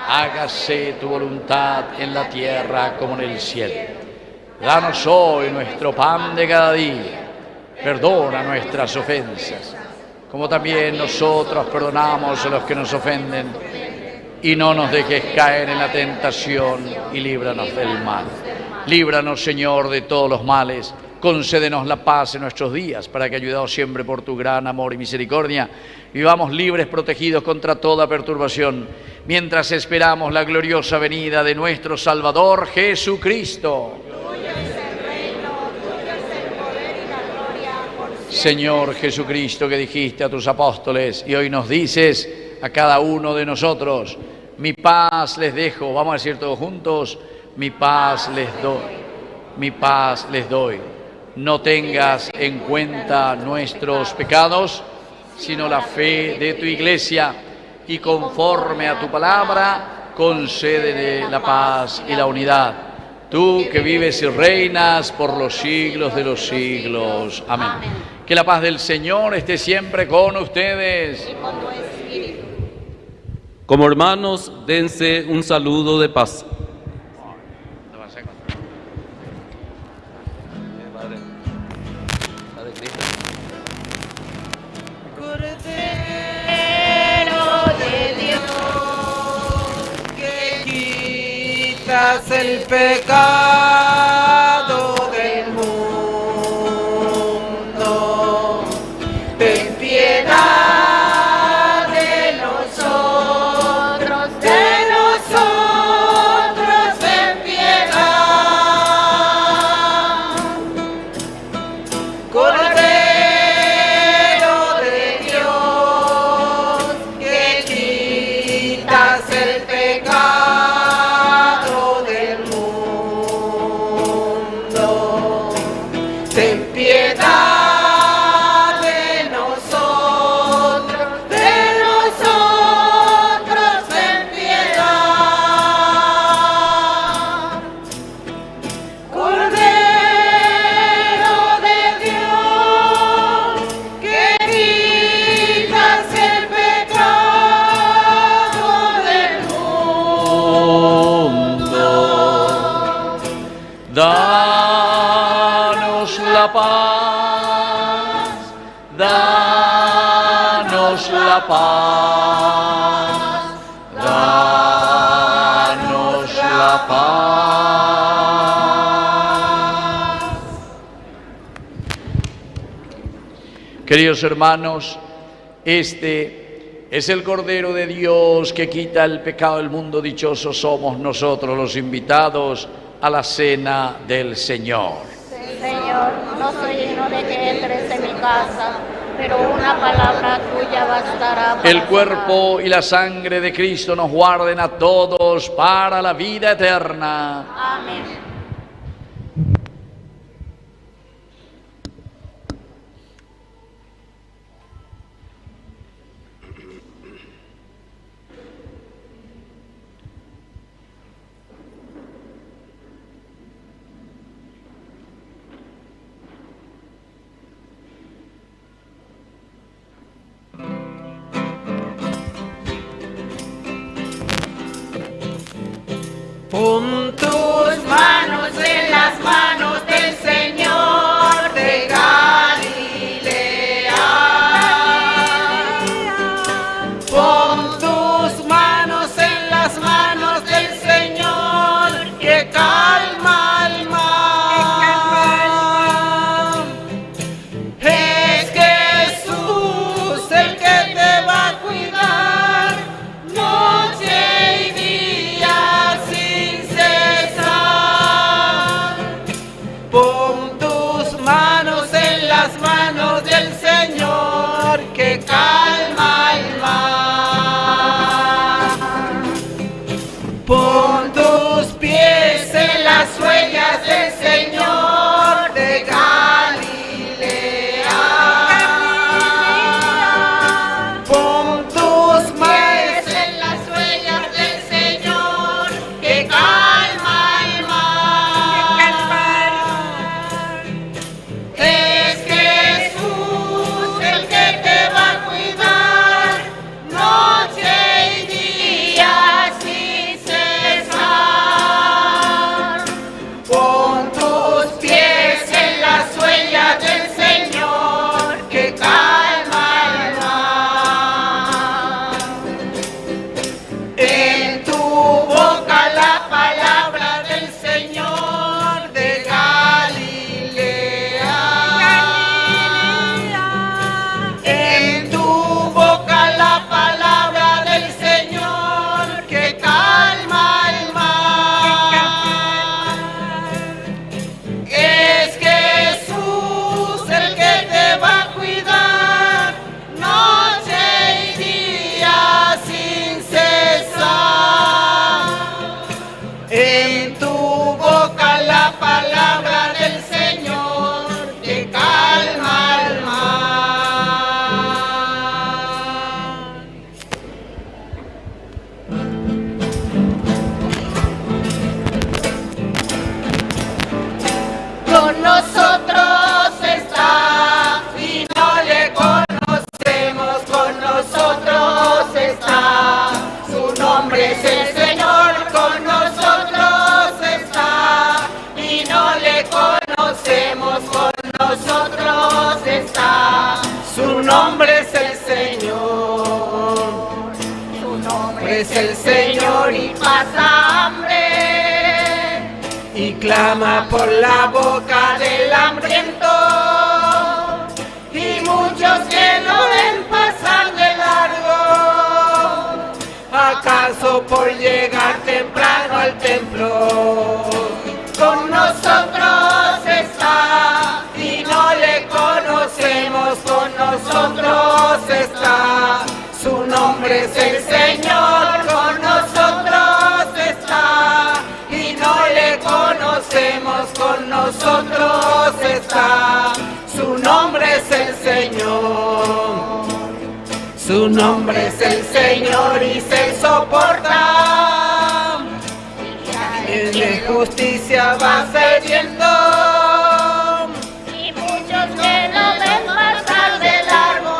Hágase tu voluntad en la tierra como en el cielo. Danos hoy nuestro pan de cada día. Perdona nuestras ofensas, como también nosotros perdonamos a los que nos ofenden. Y no nos dejes caer en la tentación y líbranos del mal. Líbranos, Señor, de todos los males. Concédenos la paz en nuestros días, para que, ayudados siempre por tu gran amor y misericordia, vivamos libres, protegidos contra toda perturbación, mientras esperamos la gloriosa venida de nuestro Salvador Jesucristo. Señor Jesucristo, que dijiste a tus apóstoles y hoy nos dices a cada uno de nosotros: mi paz les dejo. Vamos a decir todos juntos: mi paz les doy, mi paz les doy. No tengas en cuenta nuestros pecados, sino la fe de tu Iglesia, y conforme a tu palabra, concédele la paz y la unidad. Tú que vives y reinas por los siglos de los siglos. Amén. Que la paz del Señor esté siempre con ustedes. Como hermanos, dense un saludo de paz. Quitas el pecado del mundo, ten piedad de nosotros, ten piedad. Cordero de Dios, que quitas el pecado. Danos la paz, danos la paz, danos la paz. Queridos hermanos, este es el Cordero de Dios que quita el pecado del mundo. Dichosos somos nosotros los invitados a la cena del Señor. Señor, no soy digno de que entres en mi casa, pero una palabra tuya bastará para El cuerpo y la sangre de Cristo nos guarden a todos para la vida eterna. Amén. Pon tus manos en las manos del Señor de Galilea. Pon tus manos en las manos del Señor que calma el mar. Es Jesús el que te va a cuidar noche y día sin cesar. nombre es el Señor y pasa hambre y clama por la boca del hambriento y muchos que lo ven pasar de largo. ¿Acaso por llegar temprano al templo con nosotros está y no le conocemos? Con nosotros está, su nombre es el Señor, con nosotros está y no le conocemos, con nosotros está, su nombre es el Señor, su nombre es el Señor y se soporta, de justicia va cediendo y muchos que no ven pasar de largo,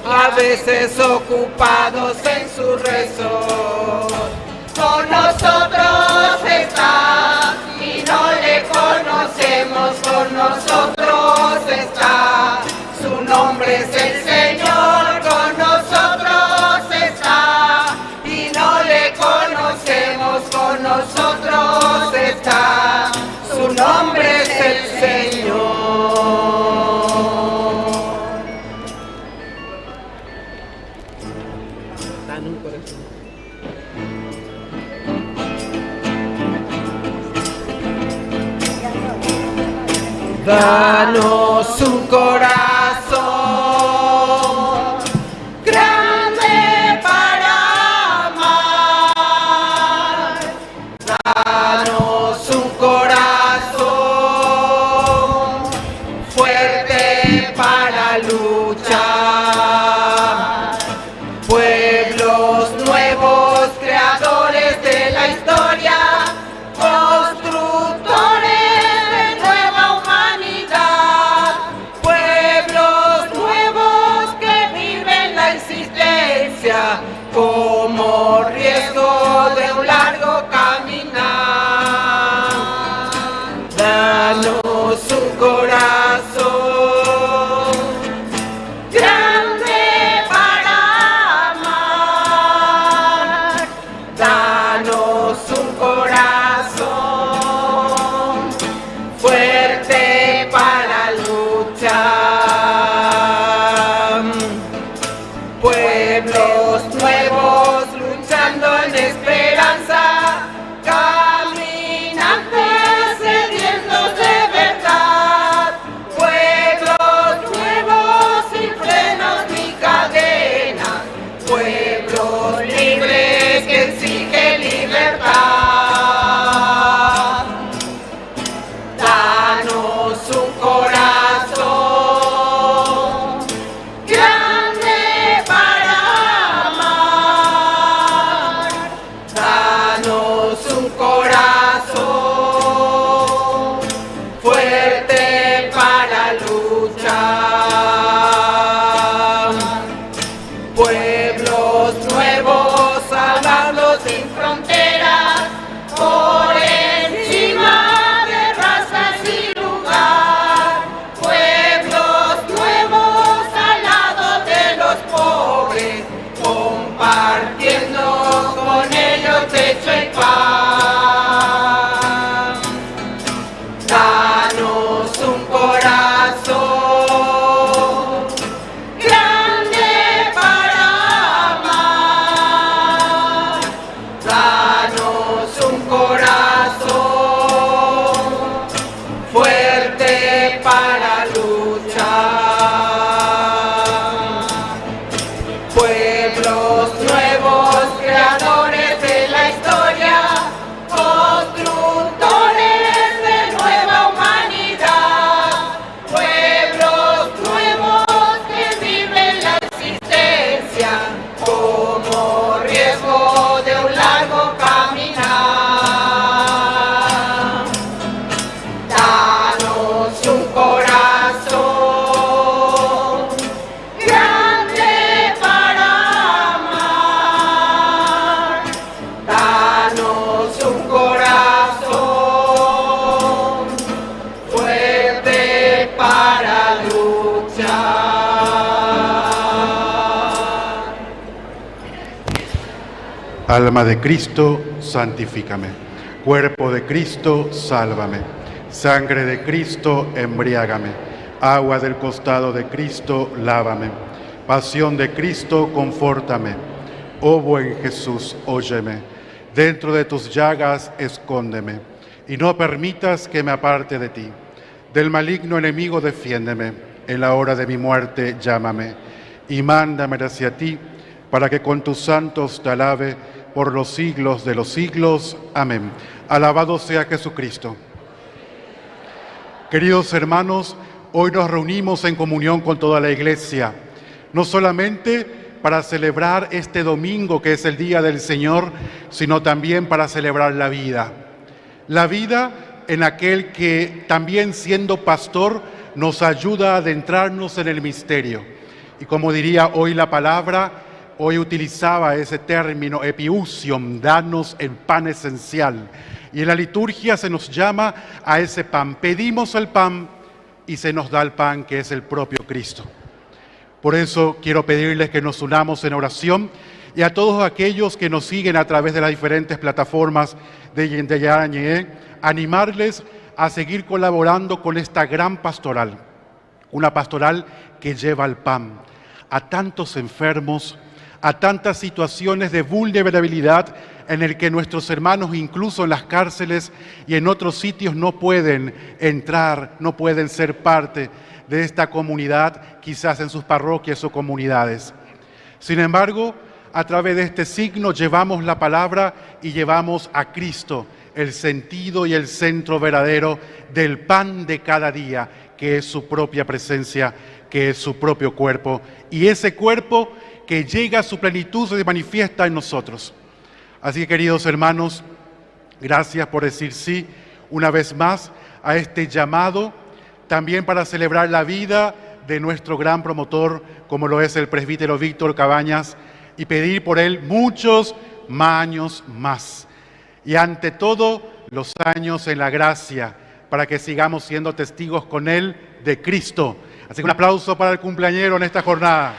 a veces ocupados en su rezo. Con nosotros está y no le conocemos, con nosotros está, su nombre es el Señor, con nosotros está y no le conocemos, con nosotros está, su nombre es el Señor. Dan un corazón. Danos un corazón grande para amar. Danos un corazón fuerte para luchar. Pueblos nuevos, creadores de la historia, constructores de nueva humanidad. Pueblos nuevos que viven la existencia como riesgo de un largo caminar. Danos un corazón grande para amar. Danos un corazón fuerte para luchar. Pueblos nuevos luchando en esperanza, caminantes sedientos de verdad. Pueblos nuevos sin frenos ni cadenas, pueblos libres que exigen libertad. Danos un corazón grande para amar. Danos un corazón fuerte para luchar. Pueblos nuevos hablando sin fronteras, por encima de razas y lugar. Pueblos nuevos al lado de los pobres, compartiendo con ellos techo y pan. Danos un corazón grande para amar. Danos un corazón fuerte para luchar. Pueblos nuevos, creadores de la historia, constructores de nueva humanidad. Pueblos nuevos que viven la existencia como riesgo de un largo caminar. Danos un corazón grande para amar. Alma de Cristo, santifícame. Cuerpo de Cristo, sálvame. Sangre de Cristo, embriágame. Agua del costado de Cristo, lávame. Pasión de Cristo, confórtame. Oh buen Jesús, óyeme. Dentro de tus llagas, escóndeme. Y no permitas que me aparte de ti. Del maligno enemigo, defiéndeme. En la hora de mi muerte, llámame. Y mándame hacia ti, para que con tus santos te alabe por los siglos de los siglos. Amén. Alabado sea Jesucristo. Queridos hermanos, hoy nos reunimos en comunión con toda la Iglesia, no solamente para celebrar este domingo que es el Día del Señor, sino también para celebrar la vida. La vida en aquel que también siendo pastor nos ayuda a adentrarnos en el misterio. Y como diría hoy la palabra, hoy utilizaba ese término epiusium, danos el pan esencial. Y en la liturgia se nos llama a ese pan. Pedimos el pan y se nos da el pan que es el propio Cristo. Por eso quiero pedirles que nos unamos en oración y a todos aquellos que nos siguen a través de las diferentes plataformas de Yendayarañe, animarles a seguir colaborando con esta gran pastoral. Una pastoral que lleva el pan a tantos enfermos, a tantas situaciones de vulnerabilidad en el que nuestros hermanos, incluso en las cárceles y en otros sitios, no pueden entrar, no pueden ser parte de esta comunidad, quizás en sus parroquias o comunidades. Sin embargo, a través de este signo llevamos la palabra y llevamos a Cristo, el sentido y el centro verdadero del pan de cada día, que es su propia presencia, que es su propio cuerpo, y ese cuerpo que llega a su plenitud se manifiesta en nosotros. Así que, queridos hermanos, gracias por decir sí una vez más a este llamado, también para celebrar la vida de nuestro gran promotor, como lo es el presbítero Víctor Cabañas, y pedir por él muchos años más. Y ante todo, los años en la gracia, para que sigamos siendo testigos con él de Cristo. Así que un aplauso para el cumpleañero en esta jornada.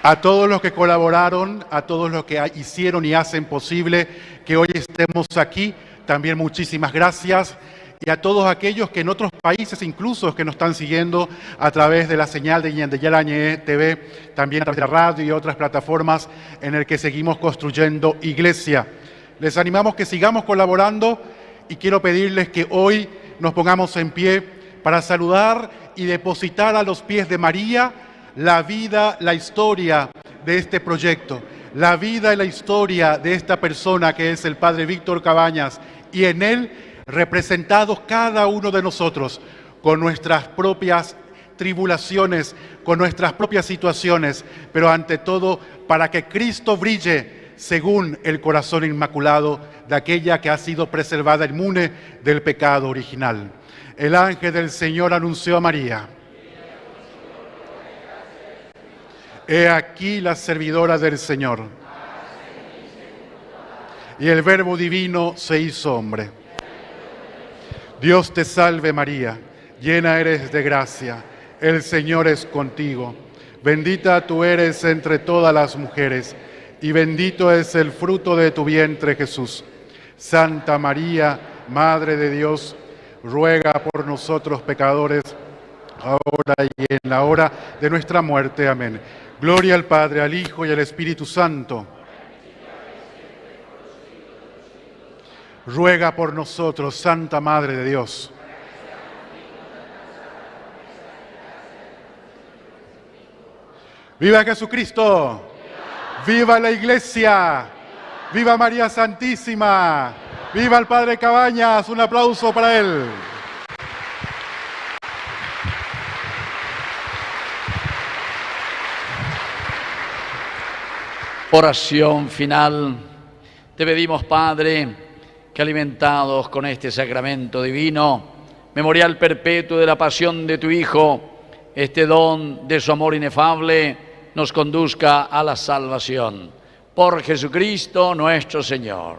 A todos los que colaboraron, a todos los que hicieron y hacen posible que hoy estemos aquí, también muchísimas gracias. Y a todos aquellos que en otros países, incluso que nos están siguiendo a través de la señal de Yendayarañe TV, también a través de la radio y otras plataformas en el que seguimos construyendo iglesia. Les animamos que sigamos colaborando y quiero pedirles que hoy nos pongamos en pie para saludar y depositar a los pies de María la vida, la historia de este proyecto, la vida y la historia de esta persona que es el Padre Víctor Cabañas, y en él representados cada uno de nosotros con nuestras propias tribulaciones, con nuestras propias situaciones, pero ante todo para que Cristo brille según el corazón inmaculado de aquella que ha sido preservada inmune del pecado original. El ángel del Señor anunció a María: he aquí la servidora del Señor. Y el Verbo divino se hizo hombre. Dios te salve María, llena eres de gracia, el Señor es contigo. Bendita tú eres entre todas las mujeres, y bendito es el fruto de tu vientre Jesús. Santa María, Madre de Dios, ruega por nosotros pecadores, ahora y en la hora de nuestra muerte. Amén. Gloria al Padre, al Hijo y al Espíritu Santo. Ruega por nosotros, Santa Madre de Dios. ¡Viva Jesucristo! ¡Viva la Iglesia! ¡Viva María Santísima! ¡Viva el Padre Cabañas! Un aplauso para él. Oración final. Te pedimos, Padre, que alimentados con este sacramento divino, memorial perpetuo de la pasión de tu Hijo, este don de su amor inefable nos conduzca a la salvación. Por Jesucristo nuestro Señor.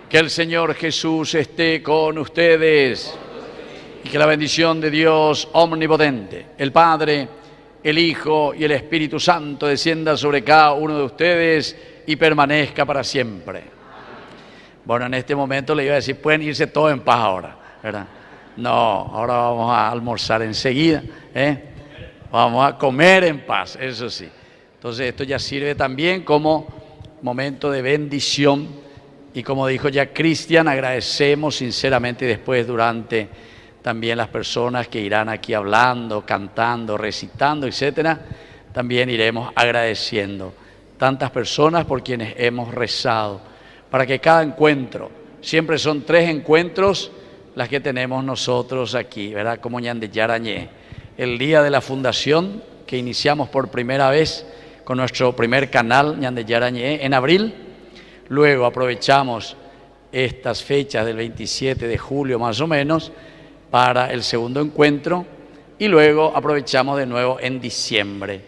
Que el Señor Jesús esté con ustedes y que la bendición de Dios omnipotente, el Padre, el Hijo y el Espíritu Santo descienda sobre cada uno de ustedes y permanezca para siempre. Bueno, en este momento le iba a decir, pueden irse todos en paz ahora, ¿verdad? No, ahora vamos a almorzar enseguida, vamos a comer en paz, eso sí. Entonces esto ya sirve también como momento de bendición y como dijo ya Cristian, agradecemos sinceramente después durante también las personas que irán aquí hablando, cantando, recitando, etcétera, también iremos agradeciendo tantas personas por quienes hemos rezado, para que cada encuentro, siempre son 3 encuentros las que tenemos nosotros aquí, ¿verdad? Como Ñandeyarañé, el día de la fundación que iniciamos por primera vez con nuestro primer canal Ñandeyarañé en abril, luego aprovechamos estas fechas del 27 de julio más o menos para el segundo encuentro y luego aprovechamos de nuevo en diciembre.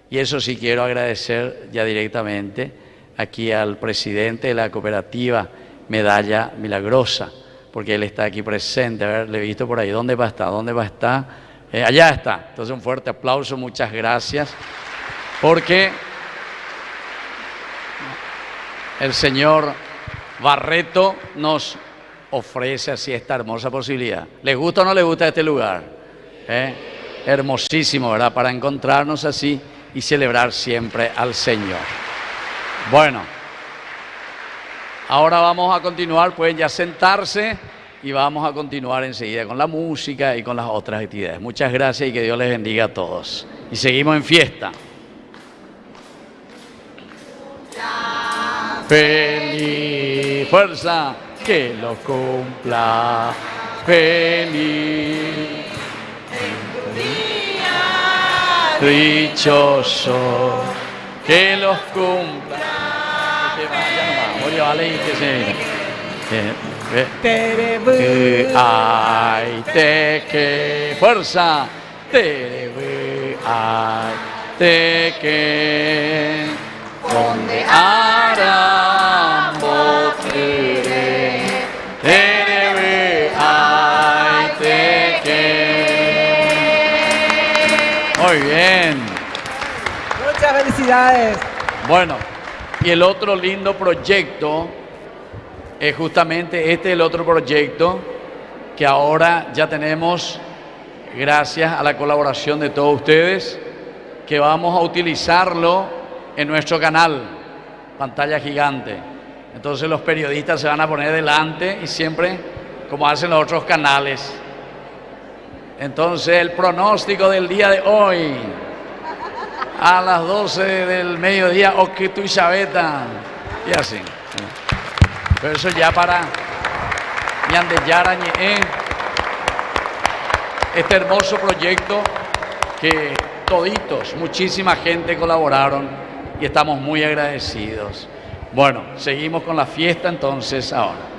Y eso sí quiero agradecer ya directamente aquí al presidente de la cooperativa Medalla Milagrosa, porque él está aquí presente. A ver, le he visto por ahí. ¿Dónde va a estar? ¿Dónde va a estar? Allá está. Entonces un fuerte aplauso, muchas gracias, porque el señor Barreto nos ofrece así esta hermosa posibilidad. ¿Les gusta o no les gusta este lugar? Hermosísimo, ¿verdad? Para encontrarnos así y celebrar siempre al Señor. Bueno, ahora vamos a continuar, pueden ya sentarse y vamos a continuar enseguida con la música y con las otras actividades. Muchas gracias y que Dios les bendiga a todos. Y seguimos en fiesta. Feliz, fuerza, que lo cumpla. Feliz dichoso, que los cumpla. Que vaya nomás, oye, vale, y que se... ay, te que fuerza, te ay, te que donde harán botere, te ay, te que. Muy bien. Muchas felicidades. Bueno, y el otro lindo proyecto es justamente el otro proyecto que ahora ya tenemos, gracias a la colaboración de todos ustedes, que vamos a utilizarlo en nuestro canal, pantalla gigante. Entonces los periodistas se van a poner delante y siempre, como hacen los otros canales. Entonces el pronóstico del día de hoy, a las 12 del mediodía, o que tu chaveta, y así. Pero eso ya para Ñandeyarañé, este hermoso proyecto que toditos, muchísima gente colaboraron y estamos muy agradecidos. Bueno, seguimos con la fiesta entonces ahora.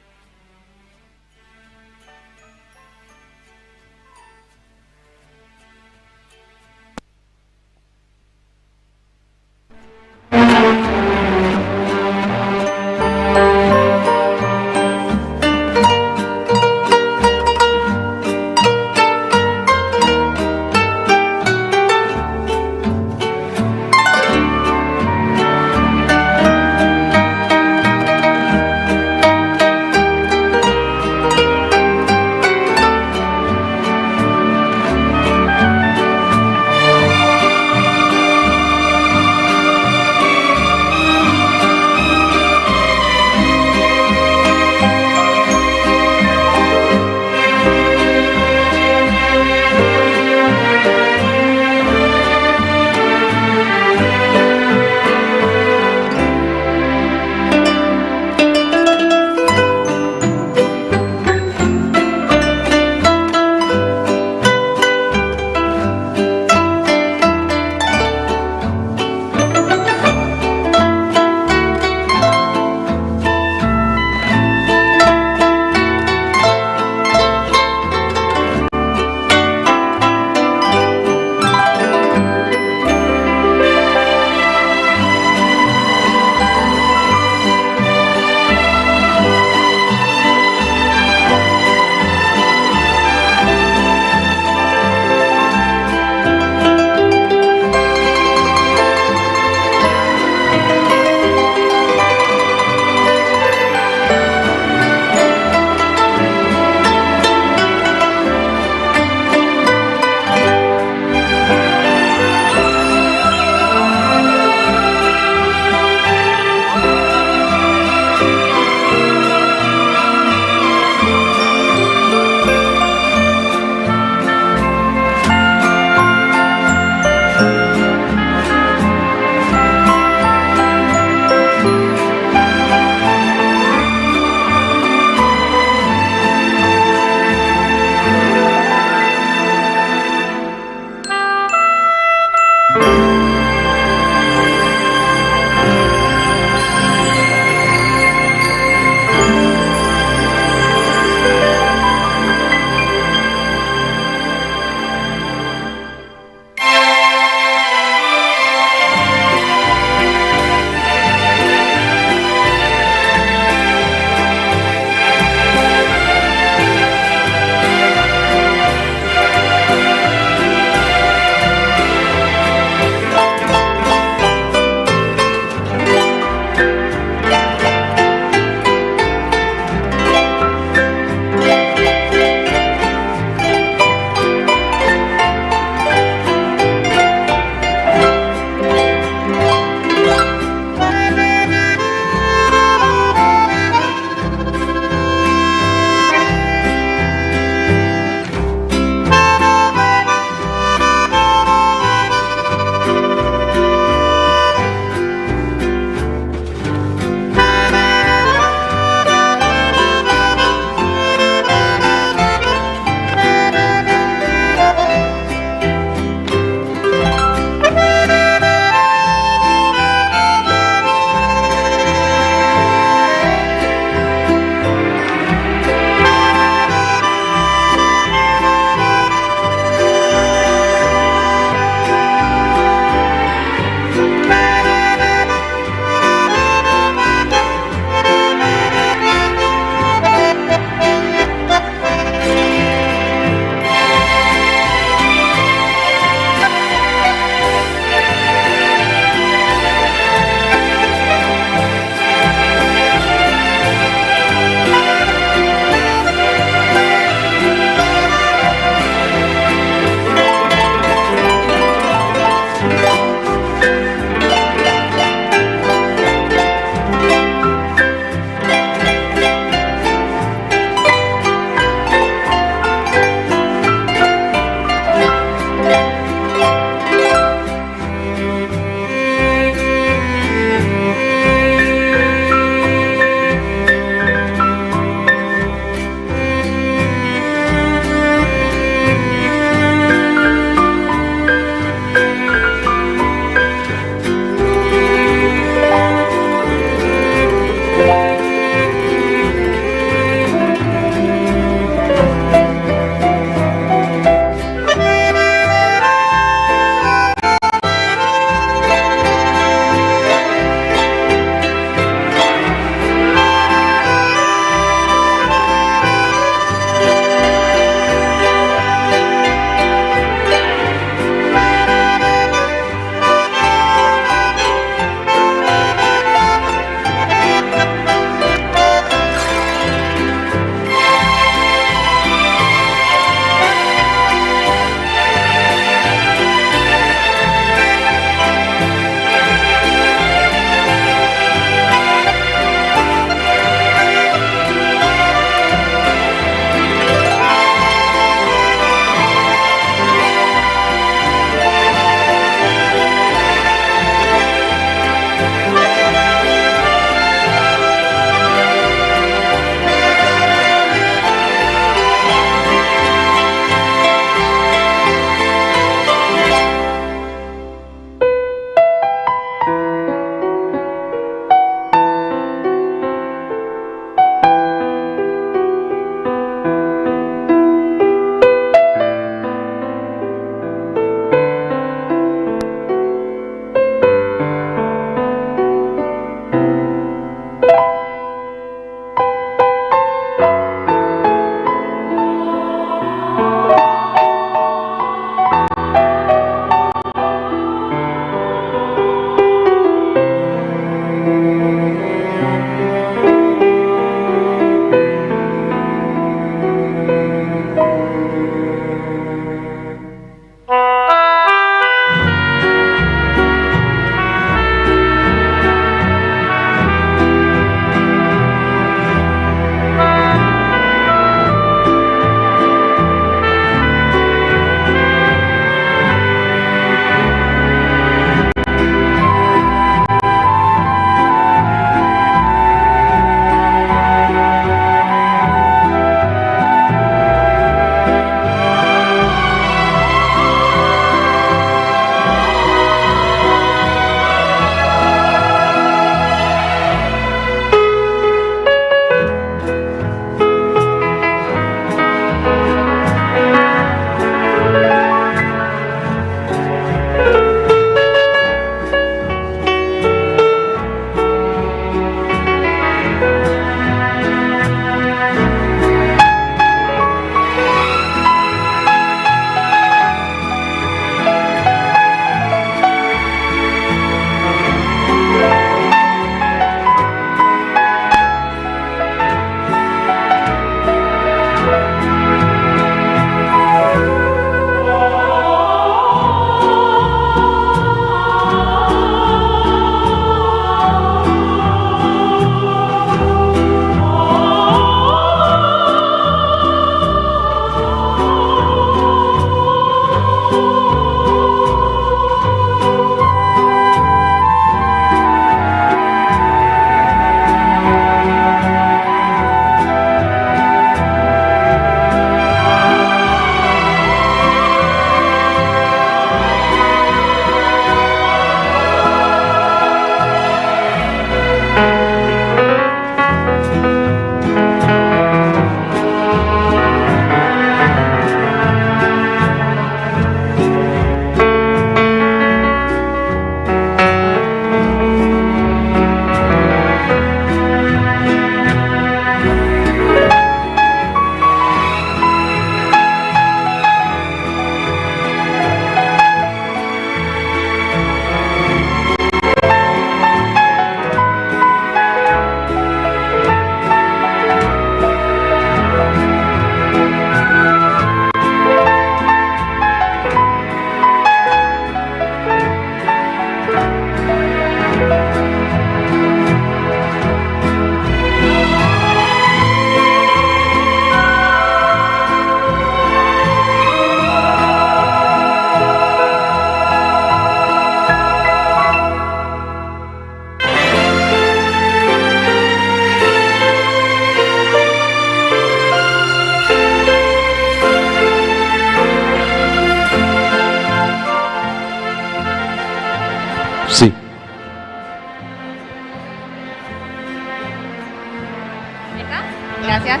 gracias.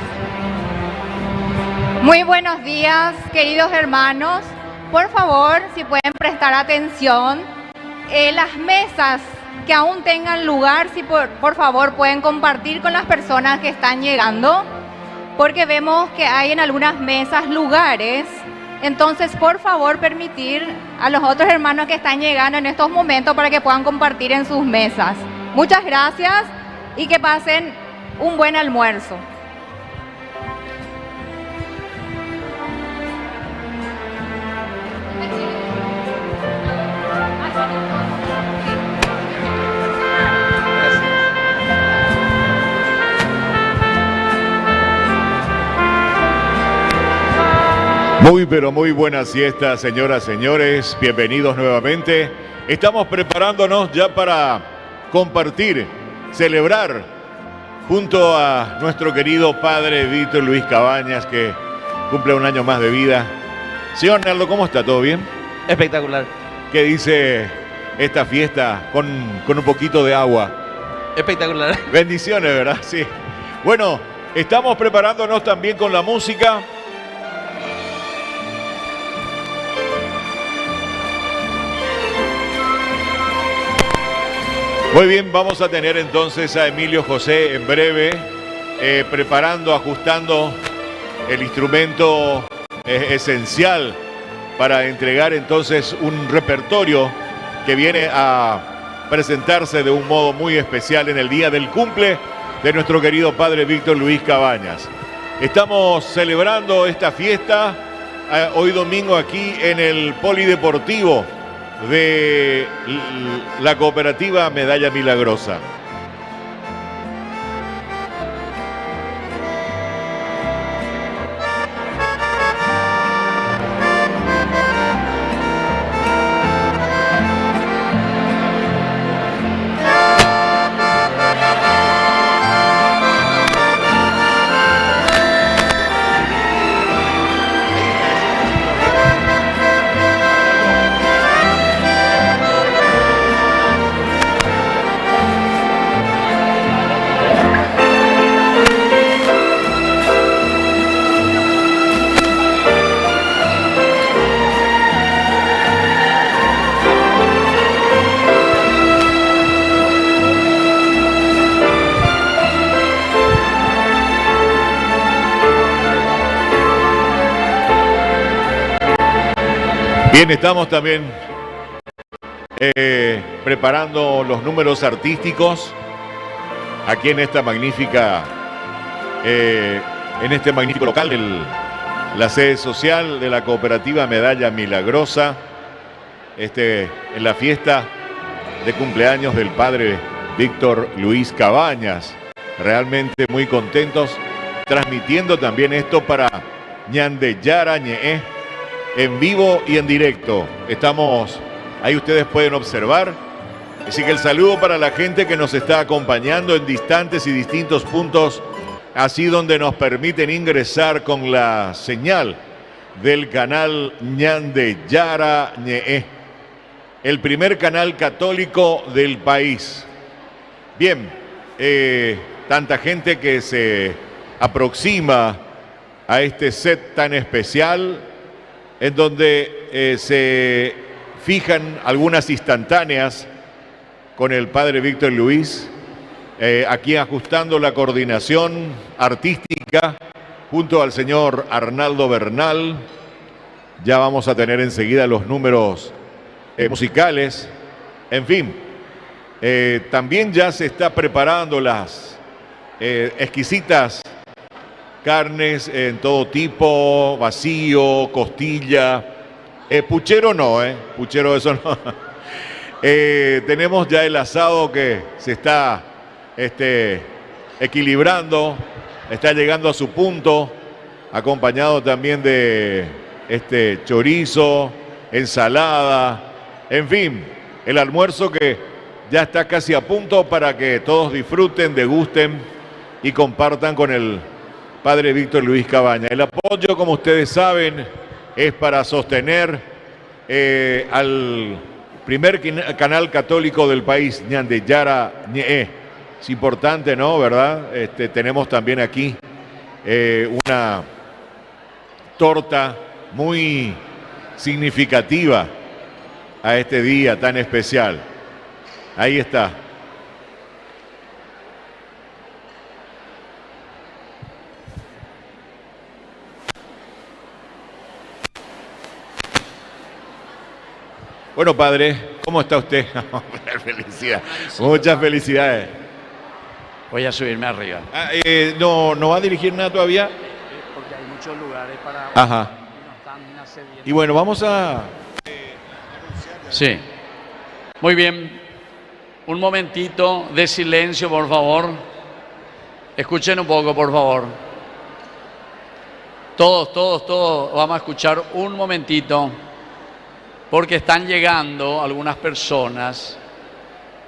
Muy buenos días, queridos hermanos. Por favor, si pueden prestar atención, las mesas que aún tengan lugar, si por favor pueden compartir con las personas que están llegando, porque vemos que hay en algunas mesas lugares. Entonces, por favor, permitir a los otros hermanos que están llegando en estos momentos para que puedan compartir en sus mesas. Muchas gracias y que pasen un buen almuerzo. Muy pero muy buena siesta, señoras, señores, bienvenidos nuevamente. Estamos preparándonos ya para compartir, celebrar junto a nuestro querido padre Víctor Luis Cabañas, que cumple un año más de vida. Señor Arnaldo, ¿cómo está? ¿Todo bien? Espectacular. ¿Qué dice esta fiesta con un poquito de agua? Espectacular. Bendiciones, ¿verdad? Sí. Bueno, estamos preparándonos también con la música. Muy bien, vamos a tener entonces a Emilio José en breve, preparando, ajustando el instrumento esencial para entregar entonces un repertorio que viene a presentarse de un modo muy especial en el día del cumple de nuestro querido padre Víctor Luis Cabañas. Estamos celebrando esta fiesta hoy domingo aquí en el Polideportivo de la cooperativa Medalla Milagrosa. Bien, estamos también preparando los números artísticos aquí en esta magnífica, en este magnífico local, la sede social de la cooperativa Medalla Milagrosa, en la fiesta de cumpleaños del padre Víctor Luis Cabañas. Realmente muy contentos, transmitiendo también esto para Ñandeyara Ñe'e, en vivo y en directo. Estamos, ahí ustedes pueden observar. Así que el saludo para la gente que nos está acompañando en distantes y distintos puntos, así donde nos permiten ingresar con la señal del canal Ñandeyara Ñe'e, el primer canal católico del país. Bien, tanta gente que se aproxima a este set tan especial, en donde se fijan algunas instantáneas con el padre Víctor Luis, aquí ajustando la coordinación artística junto al señor Arnaldo Bernal. Ya vamos a tener enseguida los números musicales. En fin, también ya se está preparando las exquisitas carnes en todo tipo, vacío, costilla, puchero no, puchero eso no. Tenemos ya el asado que se está equilibrando, está llegando a su punto, acompañado también de chorizo, ensalada, en fin, el almuerzo que ya está casi a punto para que todos disfruten, degusten y compartan con el padre Víctor Luis Cabañas. El apoyo, como ustedes saben, es para sostener al primer canal católico del país, Ñandeyara Ñe'e. Es importante, ¿no? ¿Verdad? Tenemos también aquí una torta muy significativa a este día tan especial. Ahí está. Bueno, padre, ¿cómo está usted? Felicidad. Muchas felicidades. Voy a subirme arriba. ¿No va a dirigir nada todavía? Porque hay muchos lugares para... Ajá. Y bueno, vamos a... Sí. Muy bien. Un momentito de silencio, por favor. Escuchen un poco, por favor. Todos vamos a escuchar un momentito. Porque están llegando algunas personas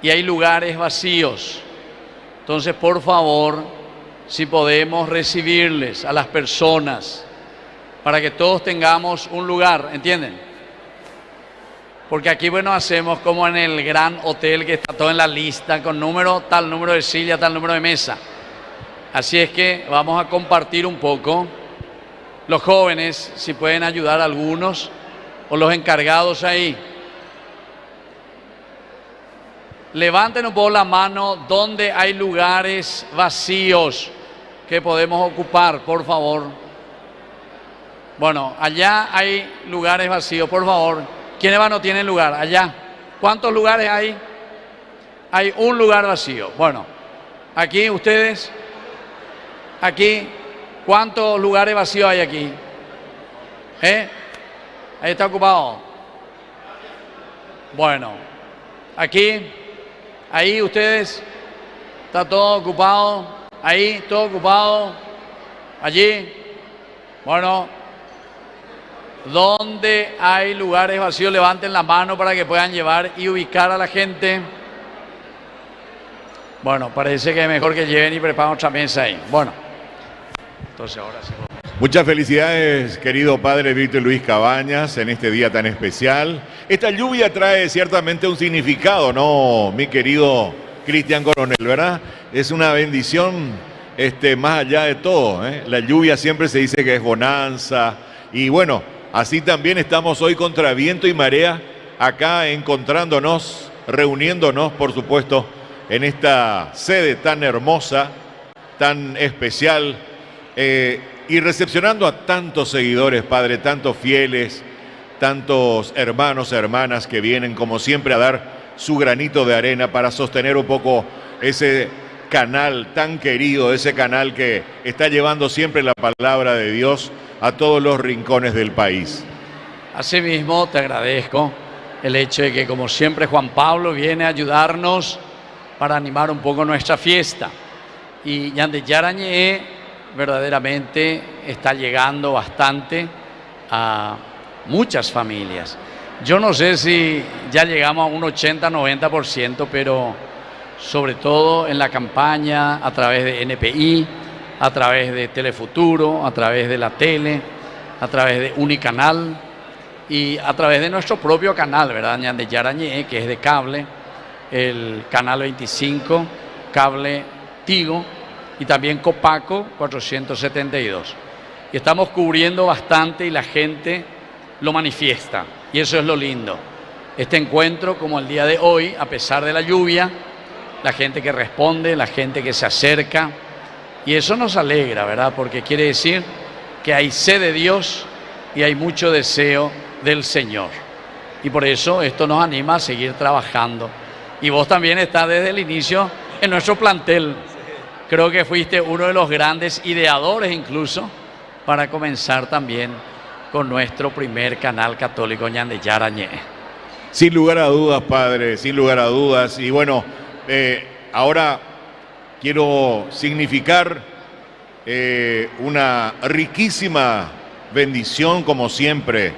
y hay lugares vacíos. Entonces, por favor, si podemos recibirles a las personas para que todos tengamos un lugar, ¿entienden? Porque aquí, bueno, hacemos como en el gran hotel que está todo en la lista con número, tal número de silla, tal número de mesa. Así es que vamos a compartir un poco. Los jóvenes, si pueden ayudar a algunos, o los encargados ahí. Levanten un poco la mano donde hay lugares vacíos que podemos ocupar, por favor. Bueno, allá hay lugares vacíos, por favor. ¿Quiénes van no tienen lugar? Allá. ¿Cuántos lugares hay? Hay un lugar vacío. Bueno, aquí ustedes. Aquí. ¿Cuántos lugares vacíos hay aquí? Ahí está ocupado. Bueno, aquí, ahí ustedes, está todo ocupado. Ahí, todo ocupado. Allí. Bueno, donde hay lugares vacíos, levanten la mano para que puedan llevar y ubicar a la gente. Bueno, parece que es mejor que lleven y preparen otra mesa ahí. Bueno, entonces ahora sí. Muchas felicidades, querido padre Víctor Luis Cabañas, en este día tan especial. Esta lluvia trae ciertamente un significado, ¿no, mi querido Cristian Coronel, verdad? Es una bendición más allá de todo, ¿eh? La lluvia siempre se dice que es bonanza. Y bueno, así también estamos hoy contra viento y marea, acá encontrándonos, reuniéndonos, por supuesto, en esta sede tan hermosa, tan especial, y recepcionando a tantos seguidores, Padre, tantos fieles, tantos hermanos, hermanas que vienen como siempre a dar su granito de arena para sostener un poco ese canal tan querido, ese canal que está llevando siempre la palabra de Dios a todos los rincones del país. Asimismo, te agradezco el hecho de que, como siempre, Juan Pablo viene a ayudarnos para animar un poco nuestra fiesta. Y Ñande Yarañé verdaderamente está llegando bastante a muchas familias. Yo no sé si ya llegamos a un 80-90%, pero sobre todo en la campaña, a través de NPI, a través de Telefuturo, a través de la tele, a través de Unicanal y a través de nuestro propio canal, ¿verdad? Ñande Yarañé, que es de cable, el canal 25, cable Tigo, y también Copaco 472. Y estamos cubriendo bastante y la gente lo manifiesta. Y eso es lo lindo. Este encuentro, como el día de hoy, a pesar de la lluvia, la gente que responde, la gente que se acerca. Y eso nos alegra, ¿verdad? Porque quiere decir que hay sed de Dios y hay mucho deseo del Señor. Y por eso esto nos anima a seguir trabajando. Y vos también estás desde el inicio en nuestro plantel. Creo que fuiste uno de los grandes ideadores incluso para comenzar también con nuestro primer canal católico Ñande Yarañé. Sin lugar a dudas, padre, sin lugar a dudas. Y bueno, ahora quiero significar una riquísima bendición, como siempre,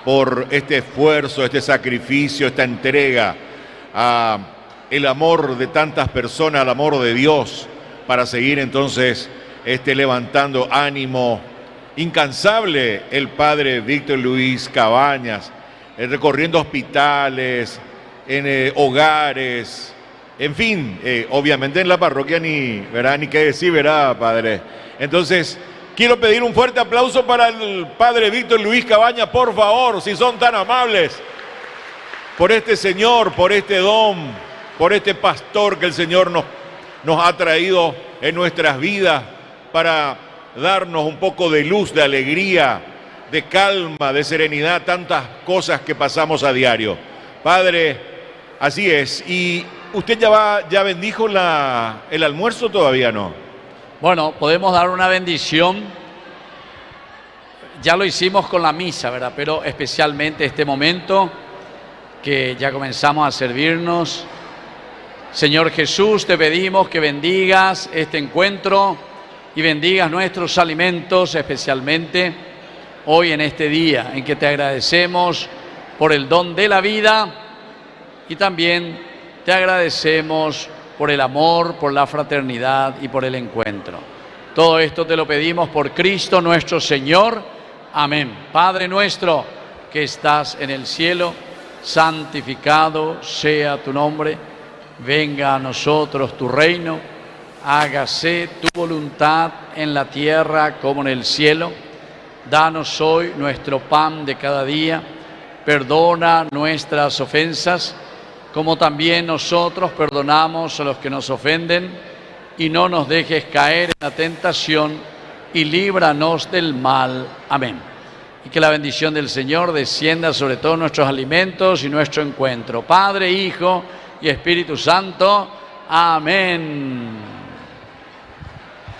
por este esfuerzo, este sacrificio, esta entrega a el amor de tantas personas, al amor de Dios, para seguir entonces levantando ánimo incansable el padre Víctor Luis Cabañas, recorriendo hospitales, en hogares, en fin, obviamente en la parroquia ni qué decir, ¿verdad, padre? Entonces, Quiero pedir un fuerte aplauso para el padre Víctor Luis Cabañas, por favor, si son tan amables, por este señor, por este don, por este pastor que el Señor nos ha traído en nuestras vidas para darnos un poco de luz, de alegría, de calma, de serenidad, tantas cosas que pasamos a diario. Padre, así es. ¿Y usted ya bendijo el almuerzo? Todavía no. Bueno, podemos dar una bendición. Ya lo hicimos con la misa, ¿verdad? Pero especialmente este momento que ya comenzamos a servirnos. Señor Jesús, te pedimos que bendigas este encuentro y bendigas nuestros alimentos, especialmente hoy en este día en que te agradecemos por el don de la vida y también te agradecemos por el amor, por la fraternidad y por el encuentro. Todo esto te lo pedimos por Cristo nuestro Señor. Amén. Padre nuestro que estás en el cielo, santificado sea tu nombre. Venga a nosotros tu reino. Hágase tu voluntad en la tierra como en el cielo. Danos hoy nuestro pan de cada día. Perdona nuestras ofensas, como también nosotros perdonamos a los que nos ofenden, y no nos dejes caer en la tentación, y líbranos del mal. Amén. Y que la bendición del Señor descienda sobre todos nuestros alimentos y nuestro encuentro. Padre, Hijo y Espíritu Santo. Amén.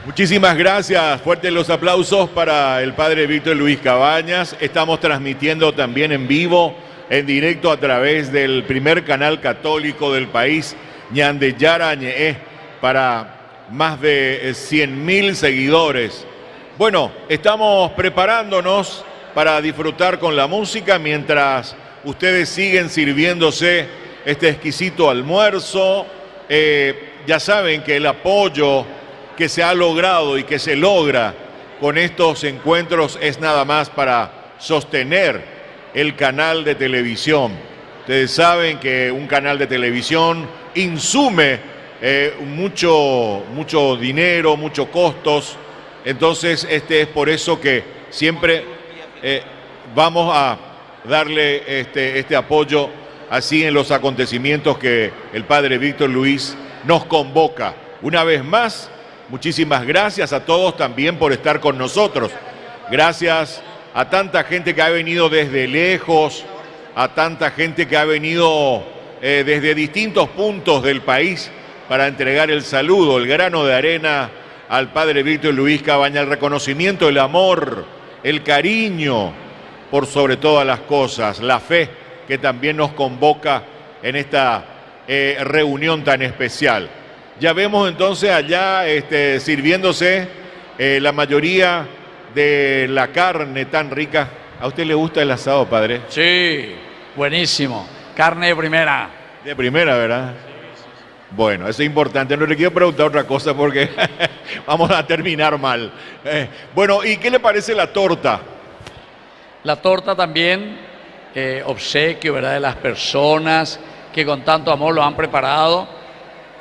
Muchísimas gracias. Fuertes los aplausos para el padre Víctor Luis Cabañas. Estamos transmitiendo también en vivo, en directo a través del primer canal católico del país, Ñande Yarañe, para más de 100.000 seguidores. Bueno, estamos preparándonos para disfrutar con la música mientras ustedes siguen sirviéndose este exquisito almuerzo. Ya saben que el apoyo que se ha logrado y que se logra con estos encuentros es nada más para sostener el canal de televisión. Ustedes saben que un canal de televisión insume mucho dinero, muchos costos. Entonces, es por eso que siempre vamos a darle este apoyo así en los acontecimientos que el padre Víctor Luis nos convoca. Una vez más, muchísimas gracias a todos también por estar con nosotros. Gracias a tanta gente que ha venido desde lejos, a tanta gente que ha venido desde distintos puntos del país para entregar el saludo, el grano de arena al padre Víctor Luis Cabañas, el reconocimiento, el amor, el cariño, por sobre todas las cosas, la fe que también nos convoca en esta reunión tan especial. Ya vemos entonces allá sirviéndose la mayoría de la carne tan rica. ¿A usted le gusta el asado, padre? Sí, buenísimo. Carne de primera. De primera, ¿verdad? Bueno, eso es importante. No le quiero preguntar otra cosa porque vamos a terminar mal. Bueno, ¿y qué le parece la torta? La torta también, obsequio, ¿verdad?, de las personas que con tanto amor lo han preparado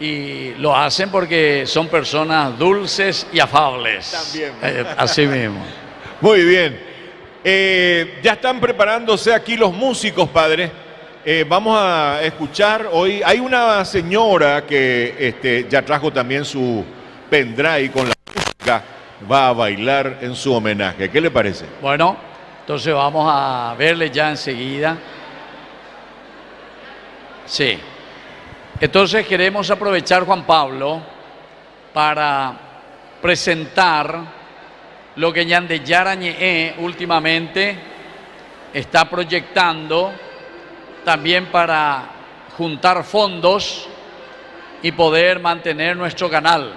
y lo hacen porque son personas dulces y afables. También. Así mismo. Muy bien. Ya están preparándose aquí los músicos, padre. Vamos a escuchar hoy. Hay una señora que ya trajo también su pendrive con la música. Va a bailar en su homenaje. ¿Qué le parece? Bueno, entonces vamos a verle ya enseguida. Sí. Entonces queremos aprovechar, Juan Pablo, para presentar lo que Ñande Yarañe últimamente está proyectando también para juntar fondos y poder mantener nuestro canal.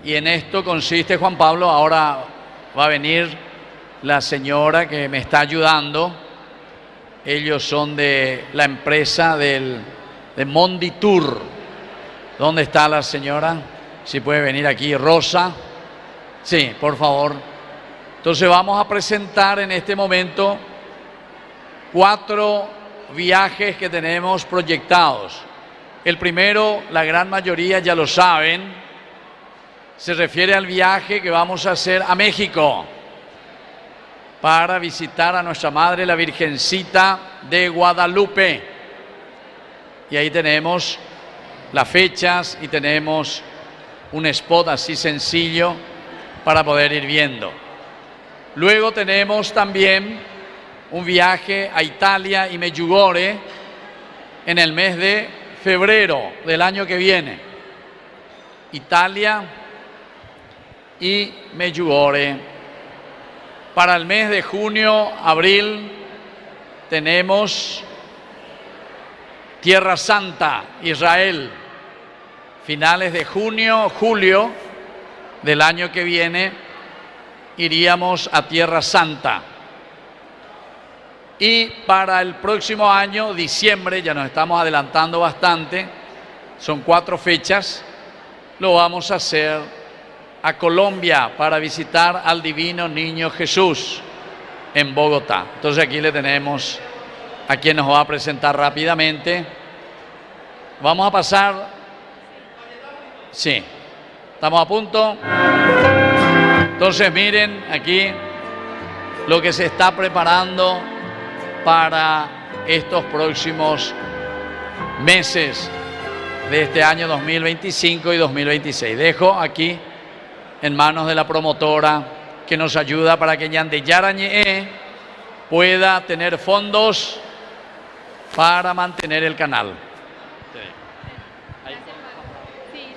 Y en esto consiste, Juan Pablo. Ahora va a venir la señora que me está ayudando. Ellos son de la empresa de Monditur. ¿Dónde está la señora? Si puede venir aquí, Rosa. Sí, por favor. Entonces vamos a presentar en este momento 4 viajes que tenemos proyectados. El primero, la gran mayoría ya lo saben, se refiere al viaje que vamos a hacer a México para visitar a nuestra Madre, la Virgencita de Guadalupe. Y ahí tenemos las fechas y tenemos un spot así sencillo para poder ir viendo. Luego tenemos también un viaje a Italia y Medjugorje en el mes de febrero del año que viene. Italia y Medjugorje. Para el mes de junio, abril, tenemos Tierra Santa, Israel. Finales de junio, julio del año que viene, iríamos a Tierra Santa. Y para el próximo año, diciembre, ya nos estamos adelantando bastante, son 4 fechas, lo vamos a hacer a Colombia para visitar al Divino Niño Jesús en Bogotá. Entonces aquí le tenemos a quien nos va a presentar rápidamente. Vamos a pasar. Sí, estamos a punto. Entonces miren aquí lo que se está preparando para estos próximos meses de este año 2025 y 2026. Dejo aquí en manos de la promotora que nos ayuda para que Ñande Yarañe pueda tener fondos para mantener el canal. Sí,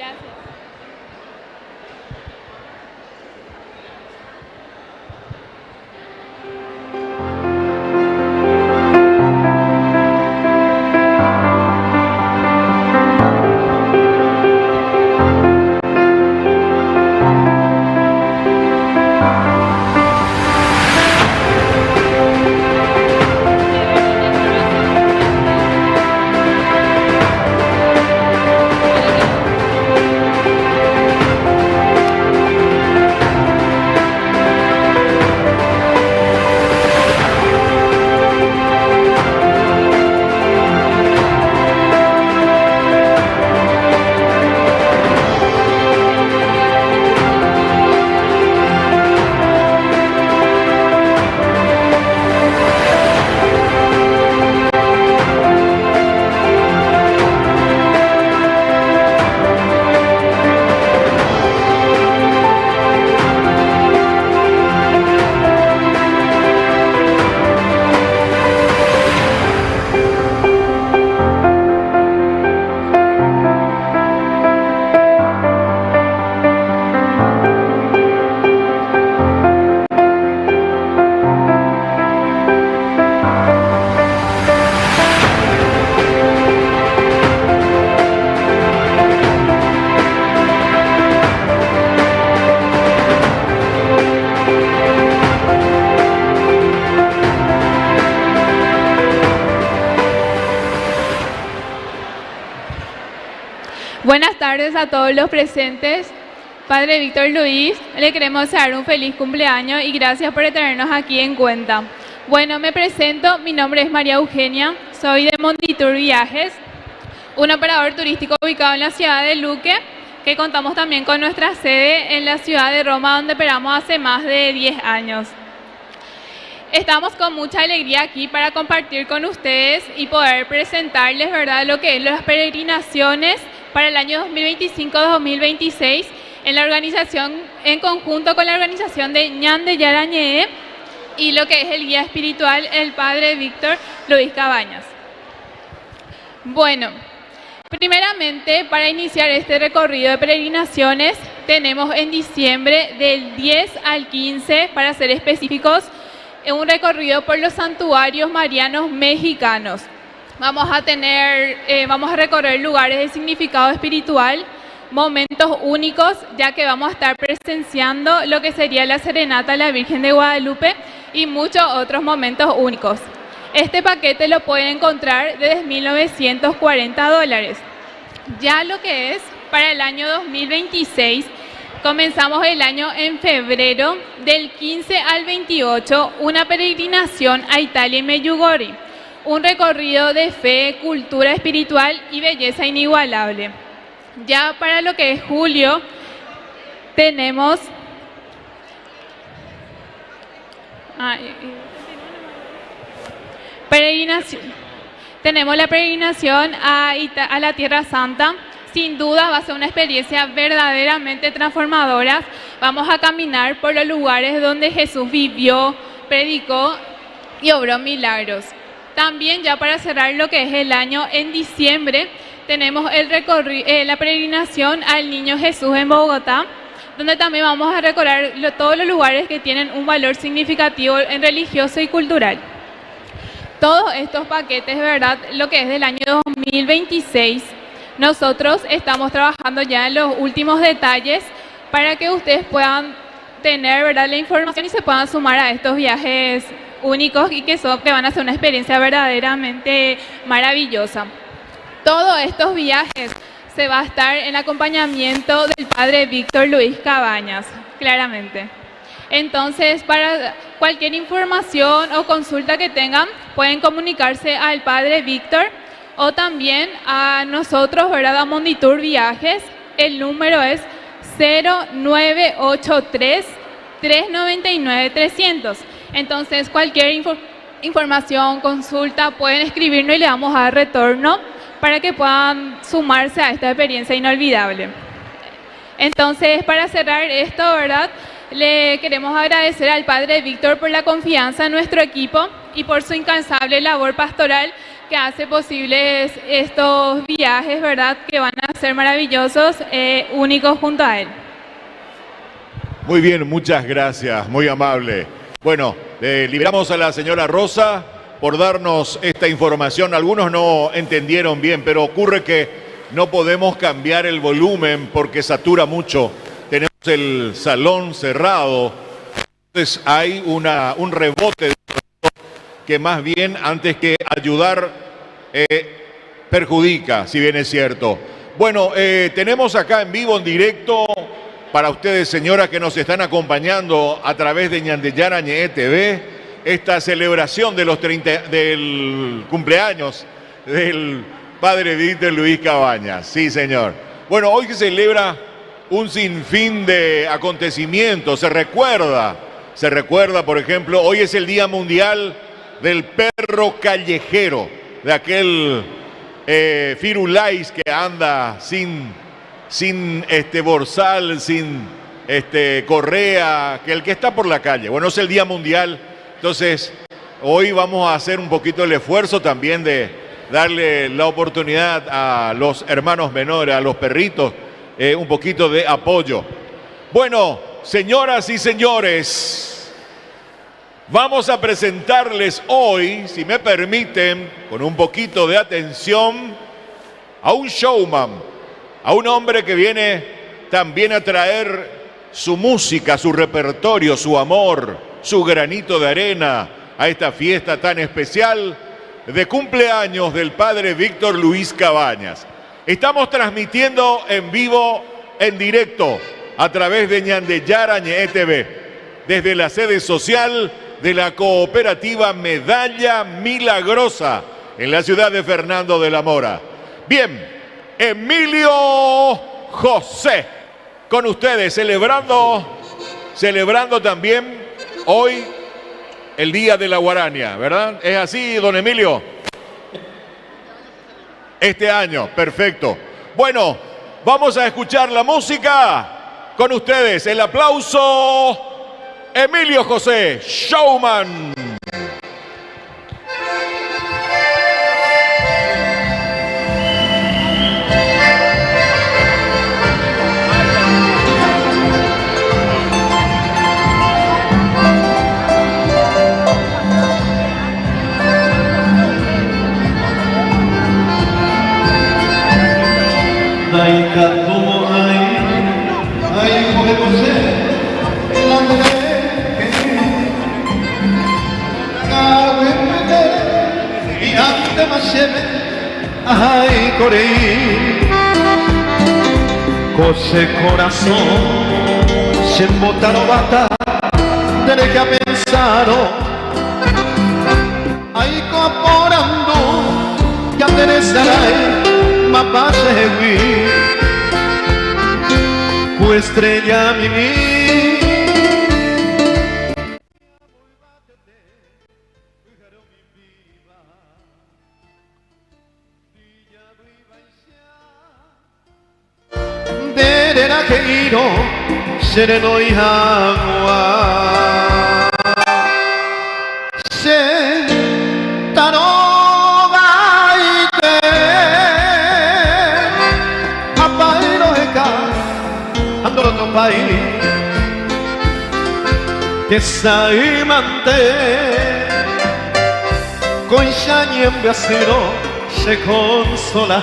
gracias. Buenas tardes a todos los presentes. Padre Víctor Luis, le queremos dar un feliz cumpleaños y gracias por tenernos aquí en cuenta. Bueno, me presento, mi nombre es María Eugenia, soy de Monditour Viajes, un operador turístico ubicado en la ciudad de Luque, que contamos también con nuestra sede en la ciudad de Roma, donde operamos hace más de 10 años. Estamos con mucha alegría aquí para compartir con ustedes y poder presentarles, ¿verdad?, lo que es las peregrinaciones para el año 2025-2026 en la organización, en conjunto con la organización de Ñande Yarañe y lo que es el guía espiritual, el Padre Víctor Luis Cabañas. Bueno, primeramente, para iniciar este recorrido de peregrinaciones, tenemos en diciembre del 10 al 15, para ser específicos, un recorrido por los santuarios marianos mexicanos. Vamos a recorrer lugares de significado espiritual, momentos únicos, ya que vamos a estar presenciando lo que sería la serenata a la Virgen de Guadalupe y muchos otros momentos únicos. Este paquete lo pueden encontrar desde $1.940. Ya lo que es para el año 2026, comenzamos el año en febrero, del 15 al 28, una peregrinación a Italia y Medjugorje, un recorrido de fe, cultura espiritual y belleza inigualable. Ya para lo que es julio, tenemos... peregrinación. Tenemos la peregrinación a la Tierra Santa. Sin duda va a ser una experiencia verdaderamente transformadora. Vamos a caminar por los lugares donde Jesús vivió, predicó y obró milagros. También, ya para cerrar lo que es el año, en diciembre tenemos la peregrinación al Niño Jesús en Bogotá, donde también vamos a recorrer todos los lugares que tienen un valor significativo en religioso y cultural. Todos estos paquetes, ¿verdad? Lo que es del año 2026, nosotros estamos trabajando ya en los últimos detalles para que ustedes puedan tener, ¿verdad?, la información y se puedan sumar a estos viajes únicos y que van a ser una experiencia verdaderamente maravillosa. Todos estos viajes se va a estar en acompañamiento del Padre Víctor Luis Cabañas, claramente. Entonces, para cualquier información o consulta que tengan, pueden comunicarse al Padre Víctor o también a nosotros, ¿verdad?, a Monditur Viajes. El número es 0983-399-300. Entonces, cualquier información, consulta, pueden escribirnos y le vamos a dar retorno para que puedan sumarse a esta experiencia inolvidable. Entonces, para cerrar esto, ¿verdad?, le queremos agradecer al Padre Víctor por la confianza en nuestro equipo y por su incansable labor pastoral que hace posibles estos viajes, ¿verdad?, que van a ser maravillosos, únicos junto a él. Muy bien, muchas gracias, muy amable. Bueno, liberamos a la señora Rosa por darnos esta información. Algunos no entendieron bien, pero ocurre que no podemos cambiar el volumen porque satura mucho. Tenemos el salón cerrado, entonces hay un rebote de que más bien, antes que ayudar, perjudica, si bien es cierto. Bueno, tenemos acá en vivo, en directo, para ustedes, señoras, que nos están acompañando a través de Ñandeyara Ñe TV, esta celebración de del cumpleaños del Padre Víctor Luis Cabañas. Sí, señor. Bueno, hoy se celebra un sinfín de acontecimientos. Se recuerda, por ejemplo, hoy es el Día Mundial del Perro Callejero, de aquel Firulais que anda sin borsal, sin correa, que el que está por la calle. Bueno, es el Día Mundial. Entonces, hoy vamos a hacer un poquito el esfuerzo también de darle la oportunidad a los hermanos menores, a los perritos, un poquito de apoyo. Bueno, señoras y señores, vamos a presentarles hoy, si me permiten, con un poquito de atención, a un showman, a un hombre que viene también a traer su música, su repertorio, su amor, su granito de arena a esta fiesta tan especial de cumpleaños del Padre Víctor Luis Cabañas. Estamos transmitiendo en vivo, en directo, a través de Ñandeyara Ñe TV, desde la sede social de la cooperativa Medalla Milagrosa, en la ciudad de Fernando de la Mora. Bien, Emilio José, con ustedes, celebrando también hoy el Día de la Guarania, ¿verdad? ¿Es así, don Emilio? Este año, perfecto. Bueno, vamos a escuchar la música. Con ustedes, el aplauso, Emilio José, showman. Ay, Corey, cose corazón, se embotano bata, tenés que pensarlo. Ay, coaporando, ya tenés a la ma base, pues estrella mi vida. Derera que iro sereno y agua se taroga y te apairo eka andoro to país que saimante con shañem gasiro se consola.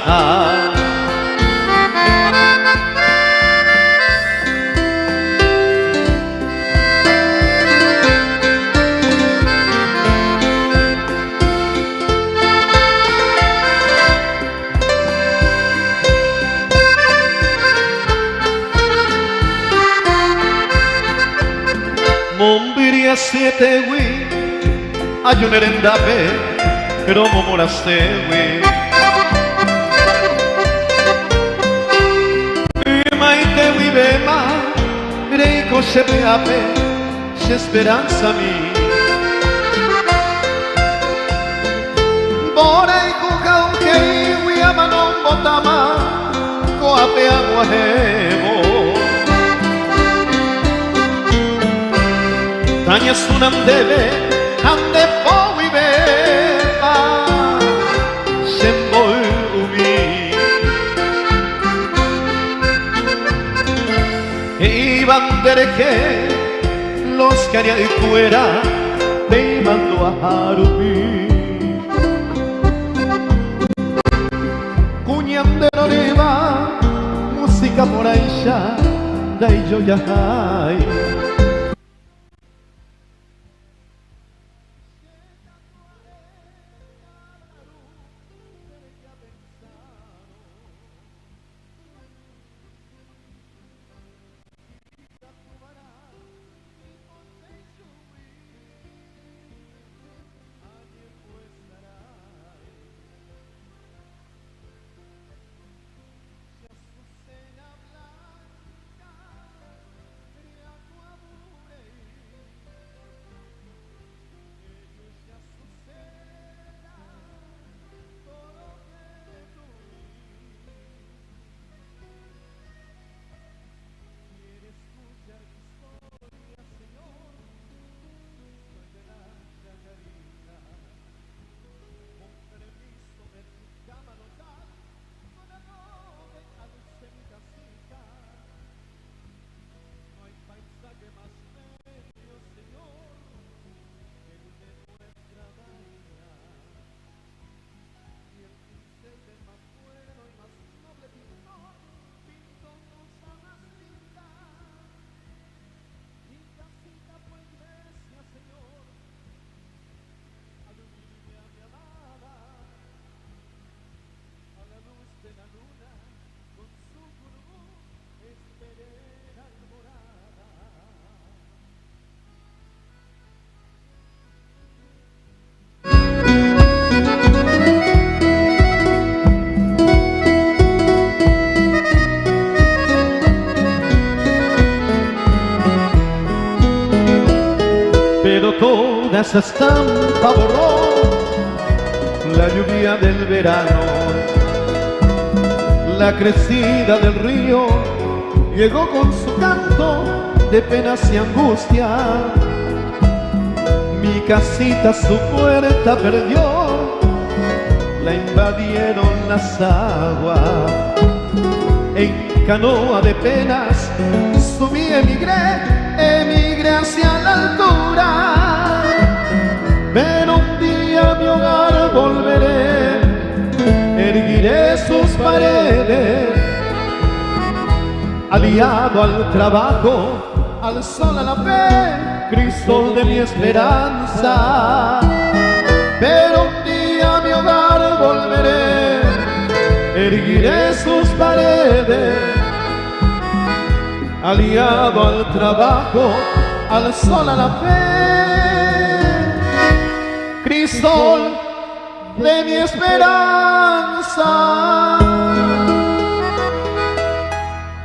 Mombiria siete wi ayunerendabe pero momoraste wi maite wi bema reiko shebeape she speranza mi borei kukaunke wi amanon botama koape aguajebo Tanya sunandele ande poi beba Shembol umi Iban dereke los que haría de fuera te mando a Harubi Cuñan de Loriva música por Aisha Dai yo ya hay toda esa estampa borró la lluvia del verano, la crecida del río llegó con su canto de penas y angustia. Mi casita su puerta perdió, la invadieron las aguas. En canoa de penas subí, emigré hacia la altura. Pero un día a mi hogar volveré, erguiré sus paredes. Aliado al trabajo, al sol, a la fe, Cristo de mi esperanza. Pero un día a mi hogar volveré, erguiré sus paredes. Aliado al trabajo, al sol, a la fe, Cristo de mi esperanza.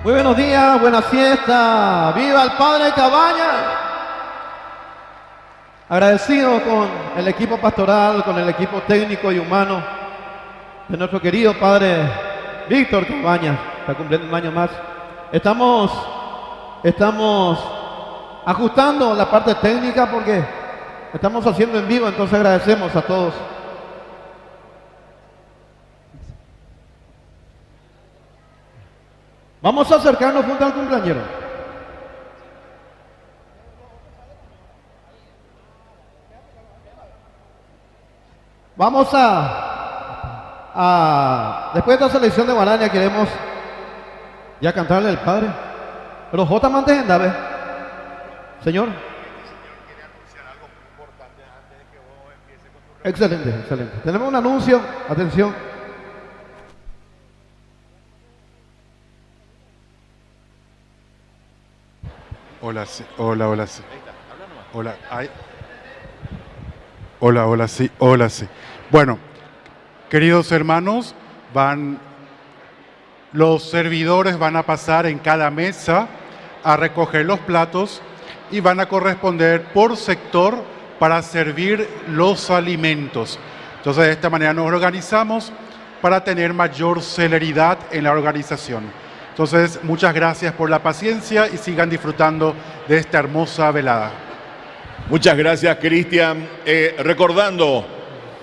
Muy buenos días, buena fiesta. ¡Viva el Padre Cabañas! Agradecido con el equipo pastoral, con el equipo técnico y humano de nuestro querido Padre Víctor Cabañas. Está cumpliendo un año más. Estamos ajustando la parte técnica porque estamos haciendo en vivo, entonces agradecemos a todos. Vamos a acercarnos junto al cumpleañero. Vamos después de esta selección de Guarania queremos ya cantarle al Padre. Pero J. Mantes Dave. Señor. Excelente, excelente. Tenemos un anuncio, atención. Hola, sí, hola, sí. Hola, ay. Hola, sí, hola, sí. Bueno, queridos hermanos, los servidores van a pasar en cada mesa a recoger los platos y van a corresponder por sector para servir los alimentos. Entonces, de esta manera nos organizamos para tener mayor celeridad en la organización. Entonces, muchas gracias por la paciencia y sigan disfrutando de esta hermosa velada. Muchas gracias, Cristian.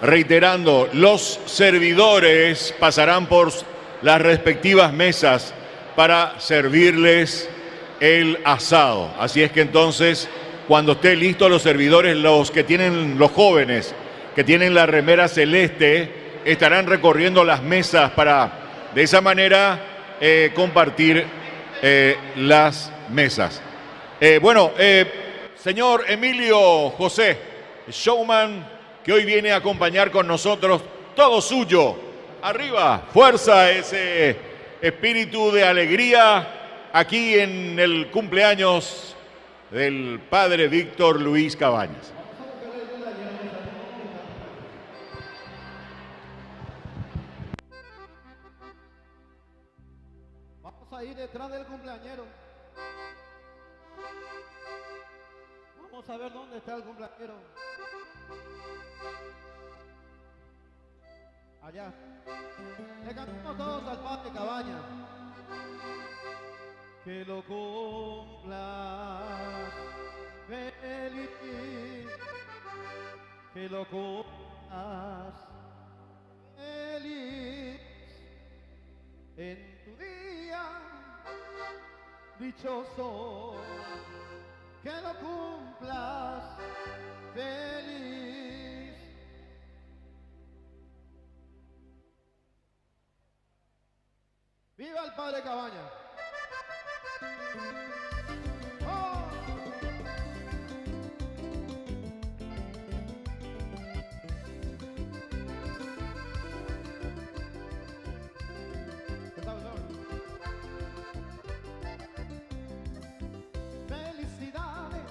Reiterando, los servidores pasarán por las respectivas mesas para servirles el asado. Así es que entonces, cuando esté listo, los servidores, los jóvenes que tienen la remera celeste, estarán recorriendo las mesas para, de esa manera, compartir las mesas. Señor Emilio José, showman que hoy viene a acompañar con nosotros, todo suyo. Arriba, fuerza, ese espíritu de alegría aquí en el cumpleaños del Padre Víctor Luis Cabañas. Vamos a ir detrás del cumpleañero. Vamos a ver dónde está el cumpleañero. Allá. Le cantamos todos al Padre Cabañas. Que lo cumplas feliz. Que lo cumplas feliz. En tu día dichoso. Que lo cumplas feliz. ¡Viva el Padre Cabañas! ¡Oh! Felicidades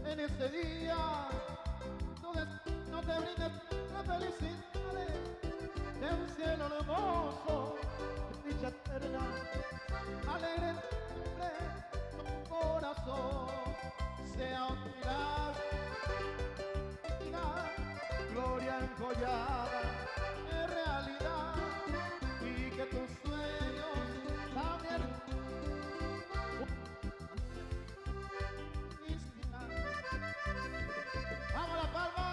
en este día, no te brindes las felicidades de un cielo hermoso, dicha eterna, alegre tu corazón, sea unidad, gloria enjollada, en realidad, y que tus sueños también. ¡Vamos la palma!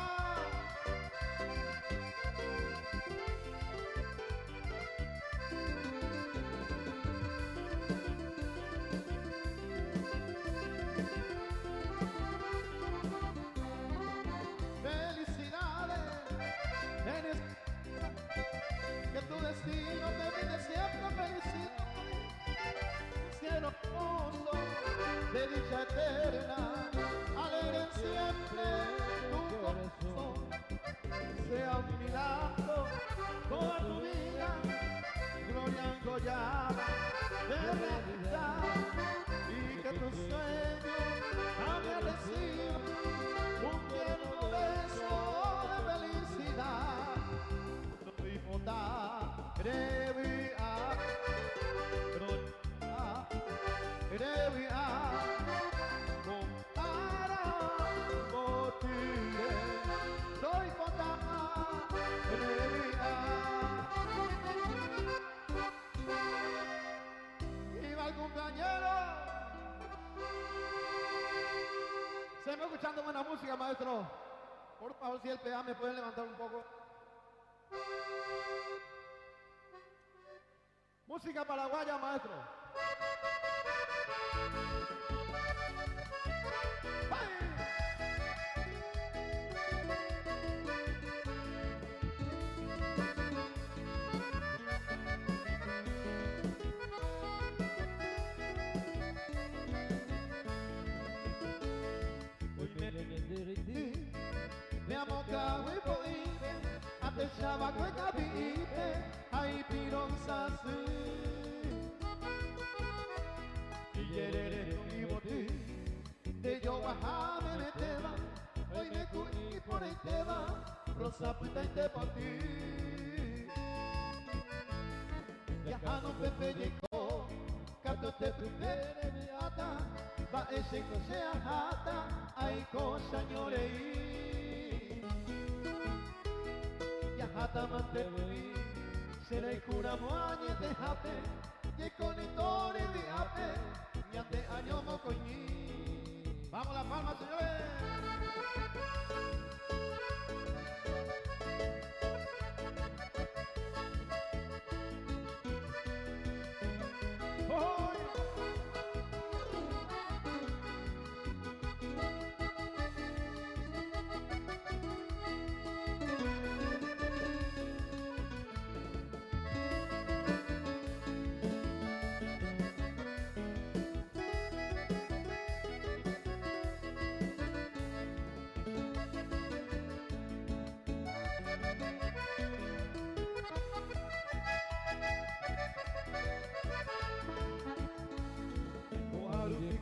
Felicidades, que tu destino te brinde siempre felicidad, un cielo hermoso de dicha eterna, alegre siempre tu corazón, sea un milagro toda tu vida, gloria enjollada de realidad, y que tus sueños también reciban un tierno beso de felicidad. No importa, creo ¡Viva el cumpleañero! Seguimos escuchando buena música, maestro. Por favor, si el PA me puede levantar un poco. Música paraguaya, maestro. Me amo cawe poipe, ate shabaco e capipe, ay pironzase. Y yerere mi boti, de yo bajame me te va, hoy me cuí por ahí te va, rosa puta y te pa' ti. Viajando pepe llegó, cato te prepere me ata, va ese coche a jata, ay cosa ñorei. Hata mantepui, serei cura moañe de jate, y con itore de ape, y ante año mocoñi. Vamos la palma, señores.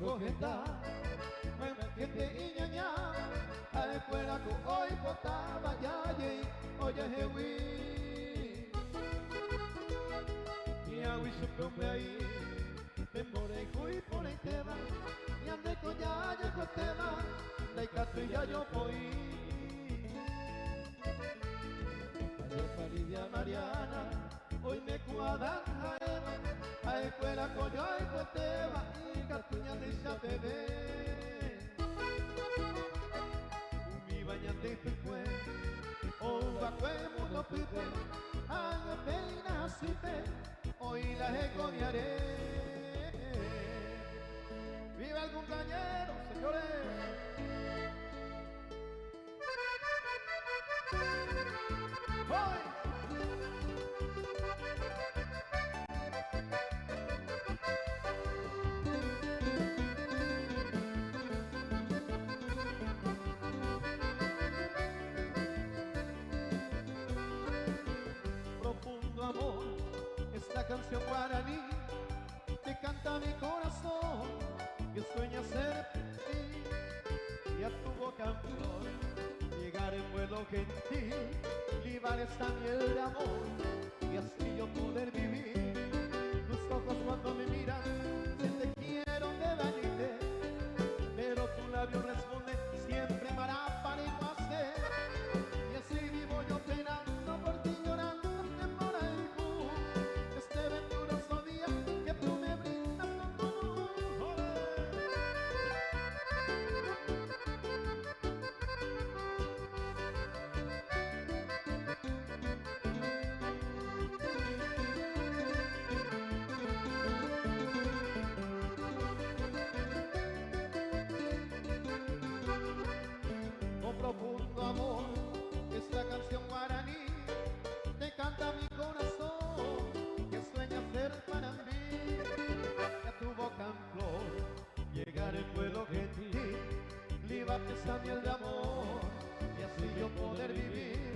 Cogeta, que te iñaña, a escuela con hoy potaba ya, oye jewi. Y agui supe ahí, te more y fui por ahí te va, y ande con ya con te va, de catrilla yo voy. Ayer Faridia Mariana, hoy me cuadran a escuela con yo y te va. Catuña de esa bebé, mi bañante fue, o bacue mundo pipe, hago peina sipe, hoy la ecomiaré. ¡Viva el cumpleañero, señores! ¡Voy! Amor, esta canción guaraní te canta mi corazón que sueña ser ti y a tu boca en flor llegar en vuelo gentil, libar esta miel de amor y así yo poder vivir. Tus ojos cuando me miran se te quiero de venirte, pero tu labio responde siempre para y no hacer, y así vivo yo penando por ti, llorando este venturoso día que tú me brindas con tu luz. Con profundo amor, esta canción guaraní te canta mi corazón que sueña ser para mí, que a tu boca en flor llegar en vuelo gentil, líbate esa miel de amor y así yo poder vivir.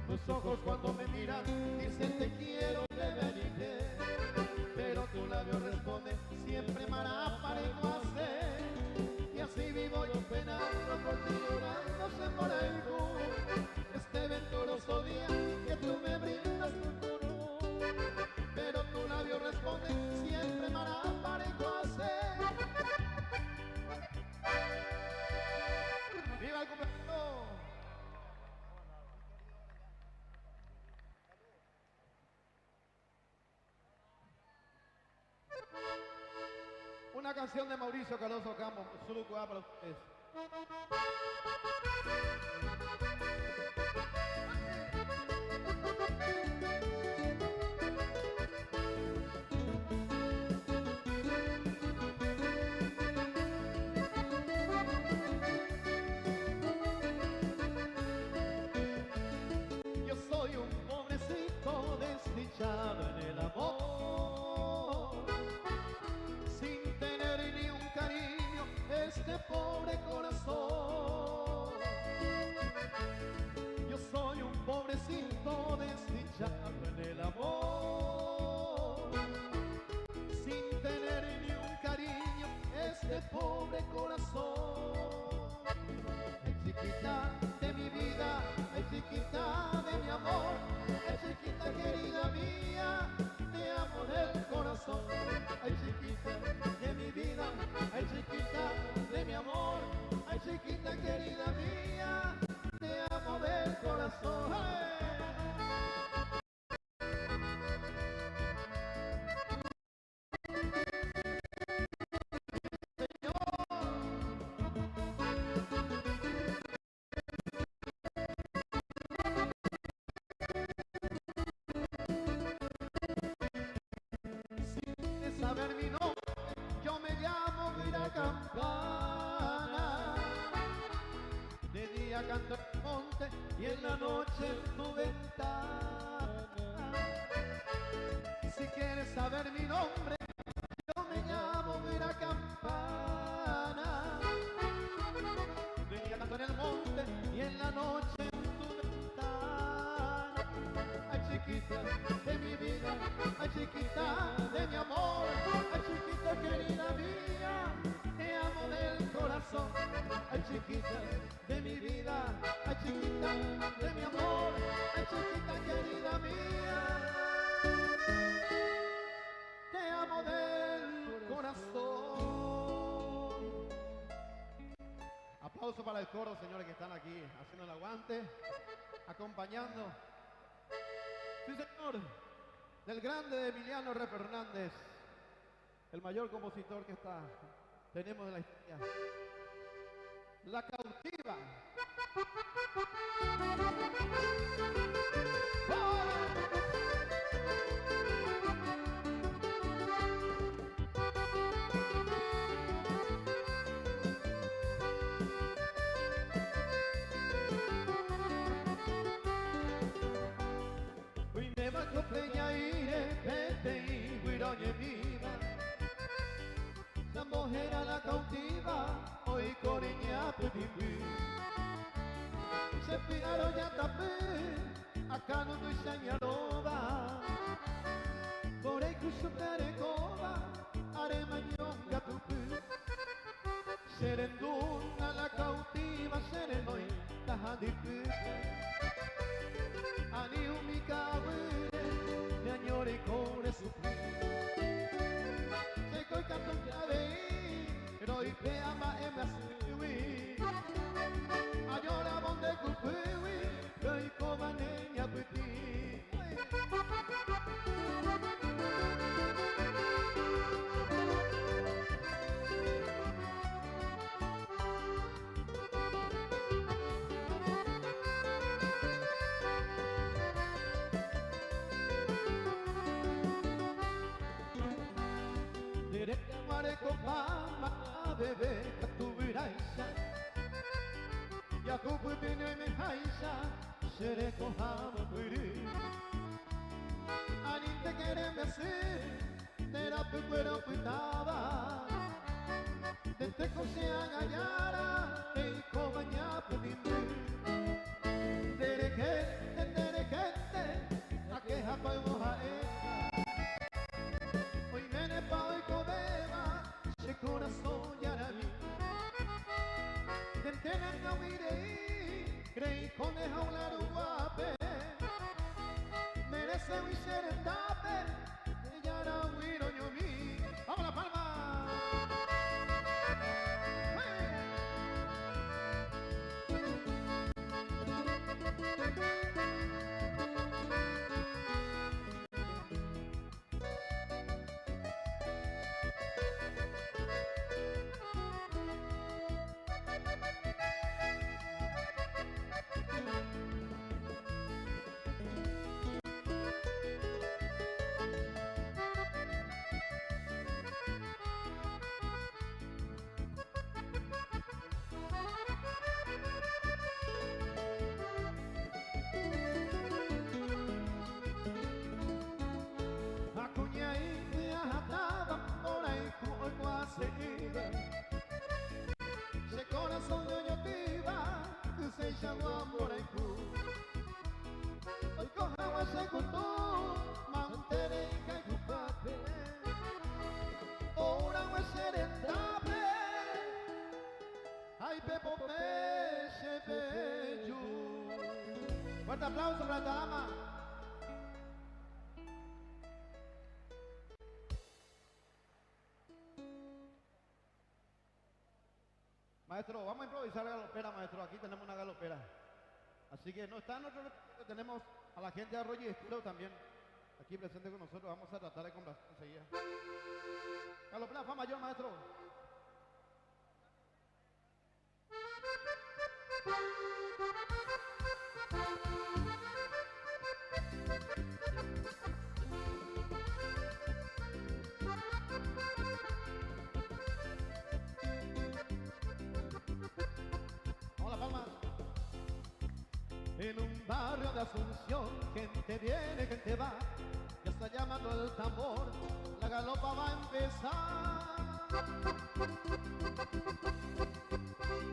Tus ojos cuando me miran dicen te quiero de venirte, pero tu labio responde siempre para y no hacer, y así vivo yo penando por ti, llorando se por el este venturoso día que tú me brindas con tu luz, pero tu labio responde siempre para y no hacer. ¡Viva el cumpleaños! Una canción de Mauricio Cardoso Campos, Sulucuá para ustedes. Yo soy un pobrecito desdichado en el amor, sin tener ni un cariño este pobre corazón. Yo soy un pobrecito desdichado en el amor, sin tener ni un cariño este pobre corazón. Ay, chiquita de mi vida, ay, chiquita de mi amor, ay, chiquita querida mía, te amo del corazón. Ay, chiquita de mi vida, ay, chiquita de mi amor, ay, chiquita querida mía, te amo del corazón. ¡Hey! Saber mi nombre, yo me llamo Mira Campana. De día canto en el monte y en la noche en tu ventana. Si quieres saber mi nombre, yo me llamo Mira Campana. De día canto en el monte y en la noche en tu ventana. Ay, chiquita de mi vida, ay, chiquita de mi amor, ay, chiquita querida mía, te amo del corazón. Ay, chiquita de mi vida, ay, chiquita de mi amor, ay, chiquita querida mía, te amo del corazón. Aplauso para el coro, señores, que están aquí haciendo el aguante, acompañando. Sí, señor, del grande Emiliano R. Fernández, el mayor compositor que tenemos en la historia. La Cautiva. La mujer a la cautiva, hoy coriña pedipi. Se pinaron ya tapé, acá no estoy señalova. Por ahí cuso carecoba, haré mañonga tupi. Serenduna la cautiva, serenoy, tajadipi. Ani umika me añore con su Seco y canto clave, pero y te ama en la suwi. Ayora bonde cupewi, pero y coma neña peti. Con mamá bebé que tu viraisa ya cupo tiene me jaisa seré cojado piri ani te quiere me hacer terapia pero pitaba de te cose agallara e cobaña pedimbi derequete a queja pa moja hoy viene pa hoy cobeba se corazón ya la vi te enteras no miré creí con el jaular guape merece un ser tape ella era huiro yo vi vamos la palma. Fuerte aplauso para esta dama. Maestro, vamos a improvisar galopera, maestro. Aquí tenemos una galopera. Así que no está en nuestro repertorio, tenemos a la gente de Arroyo y Estilo también aquí presente con nosotros. Vamos a tratar de complacer enseguida. Galopera Fa mayor, maestro. En un barrio de Asunción, gente viene, gente va, ya está llamando el tambor, la galopa va a empezar.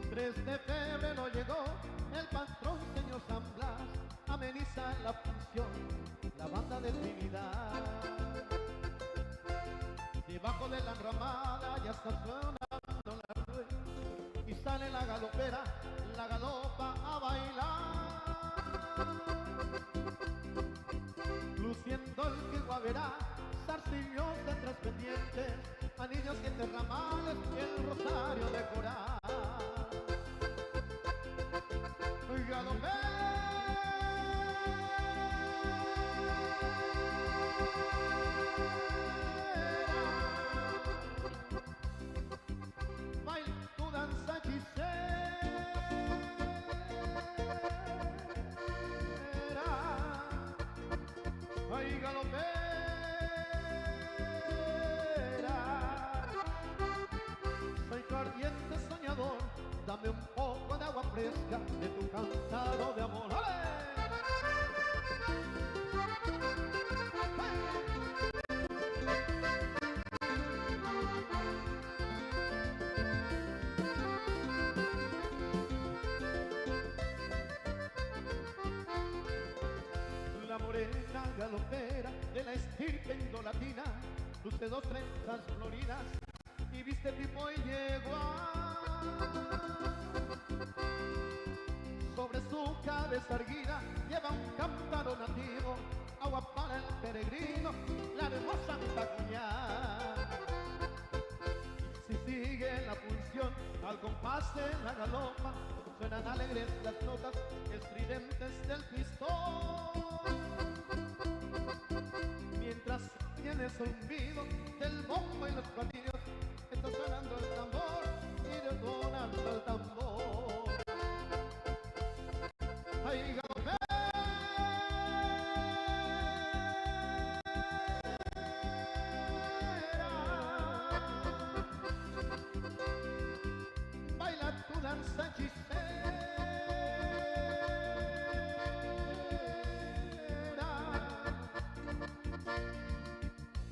3 de febrero llegó el patrón señor San Blas, ameniza la función, la banda de Trinidad. Debajo de la enramada ya está sonando la rueda y sale la galopera, la galopa a bailar. Luciendo el quiguaverá, zarcillos de 3 pendientes, anillos 7 ramales y el rosario de coral. Baila tu danza hechicera, ay galopera, soy tu ardiente soñador, dame un poco de agua fresca de tu cántaro de amor. ¡Ale! La morena galopera de la estirpe indolatina, luce 2 trenzas floridas y viste tipo y yegua. Sobre su cabeza erguida lleva un cántaro nativo, agua para el peregrino, la hermosa Tacuñá. Si sigue la función al compás de la galopa, suenan alegres las notas estridentes del pistón. Mientras tiene zumbido del bombo y los platillos, está sonando el tambor y detonando el tambor. ¡Ay, galopera! Baila tu danza hechicera.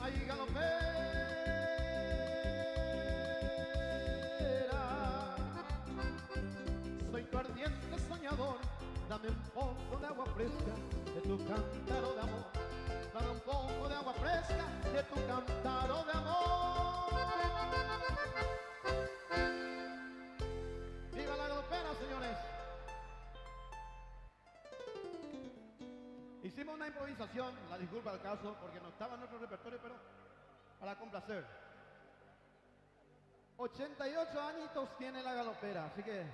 ¡Ay, galopera! Soy tu ardiente soñador, dame un poco de agua fresca de tu cántaro de amor. Dame un poco de agua fresca de tu cántaro de amor. ¡Viva la galopera, señores! Hicimos una improvisación, la disculpa al caso, porque no estaba en nuestro repertorio, pero para complacer. 88 añitos tiene la galopera, así que...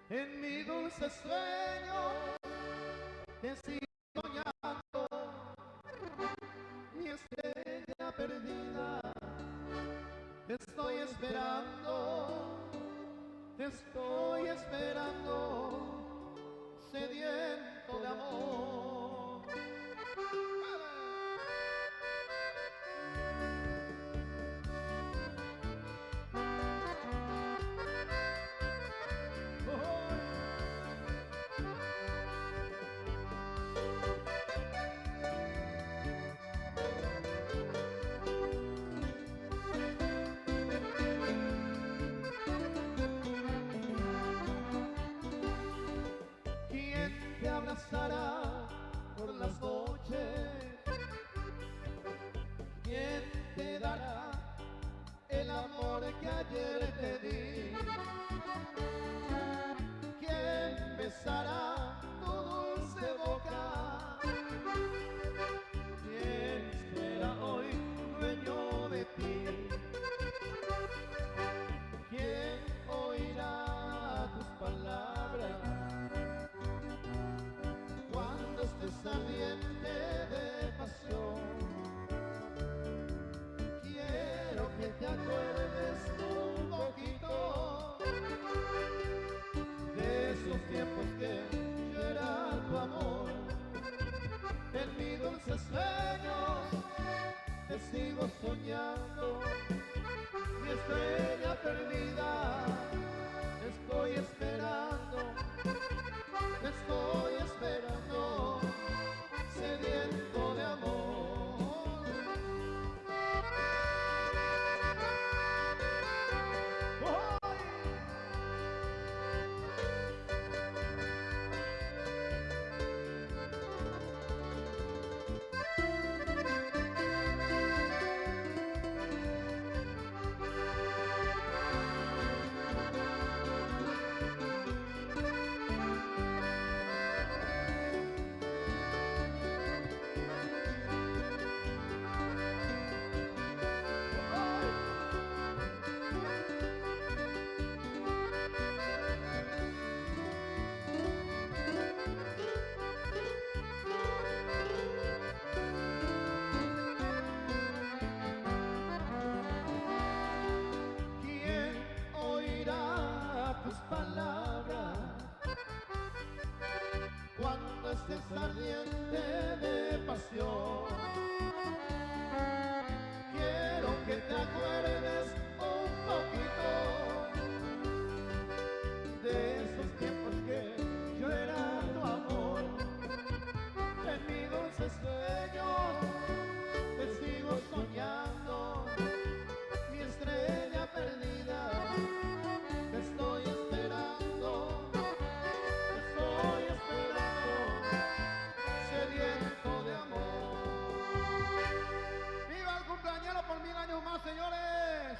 En mi dulce sueño te sigo soñando, mi estrella perdida, te estoy esperando, sediento de amor. las noches. ¿Quién te dará el amor que ayer te di? ¿Quién besará tu dulce boca? ¿Quién será hoy dueño de ti? ¿Quién oirá tus palabras cuando estés ardiente de pasión? Quiero que te acuerdes un poquito de esos tiempos que yo era tu amor. En mis dulces sueños te sigo soñando, mi estrella perdida, te estoy esperando, sediento de amor. Ardiente de pasión, quiero que te acuerdes un poquito de esos tiempos que yo era tu amor. En mis dulces sueños te sigo soñando, mi estrella perdida, te estoy esperando, sediento de amor. ¡Viva el cumpleañero por 1000 años más, señores!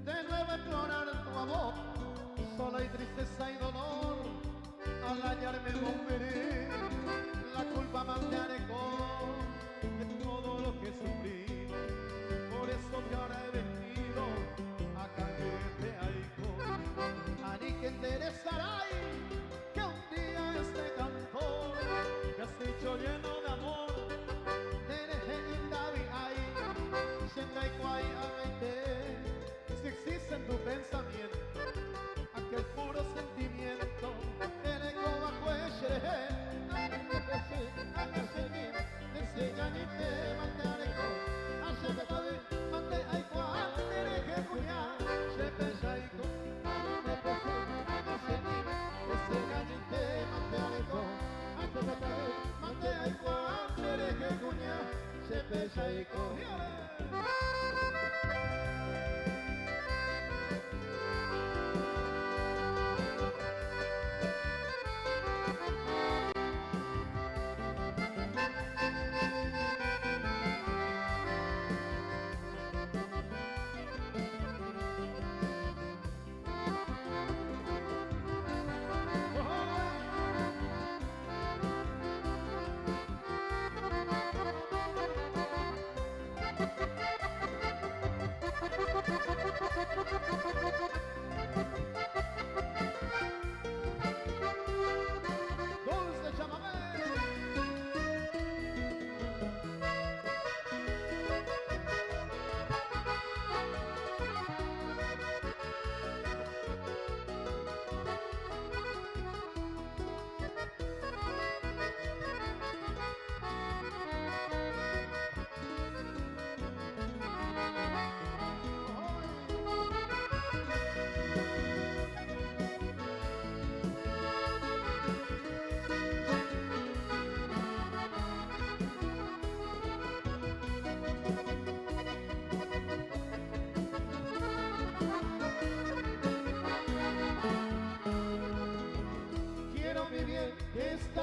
De nuevo explorar tu amor, sola y tristeza y dolor, al hallarme volveré, la culpa mandaré con de todo lo que sufrí. Por eso que ahora he venido a caerte aico, a ni que interesará que un día este cantor que has dicho lleno de amor, si existe en tu pensamiento aquel puro sentimiento, el eco bajo el xereje,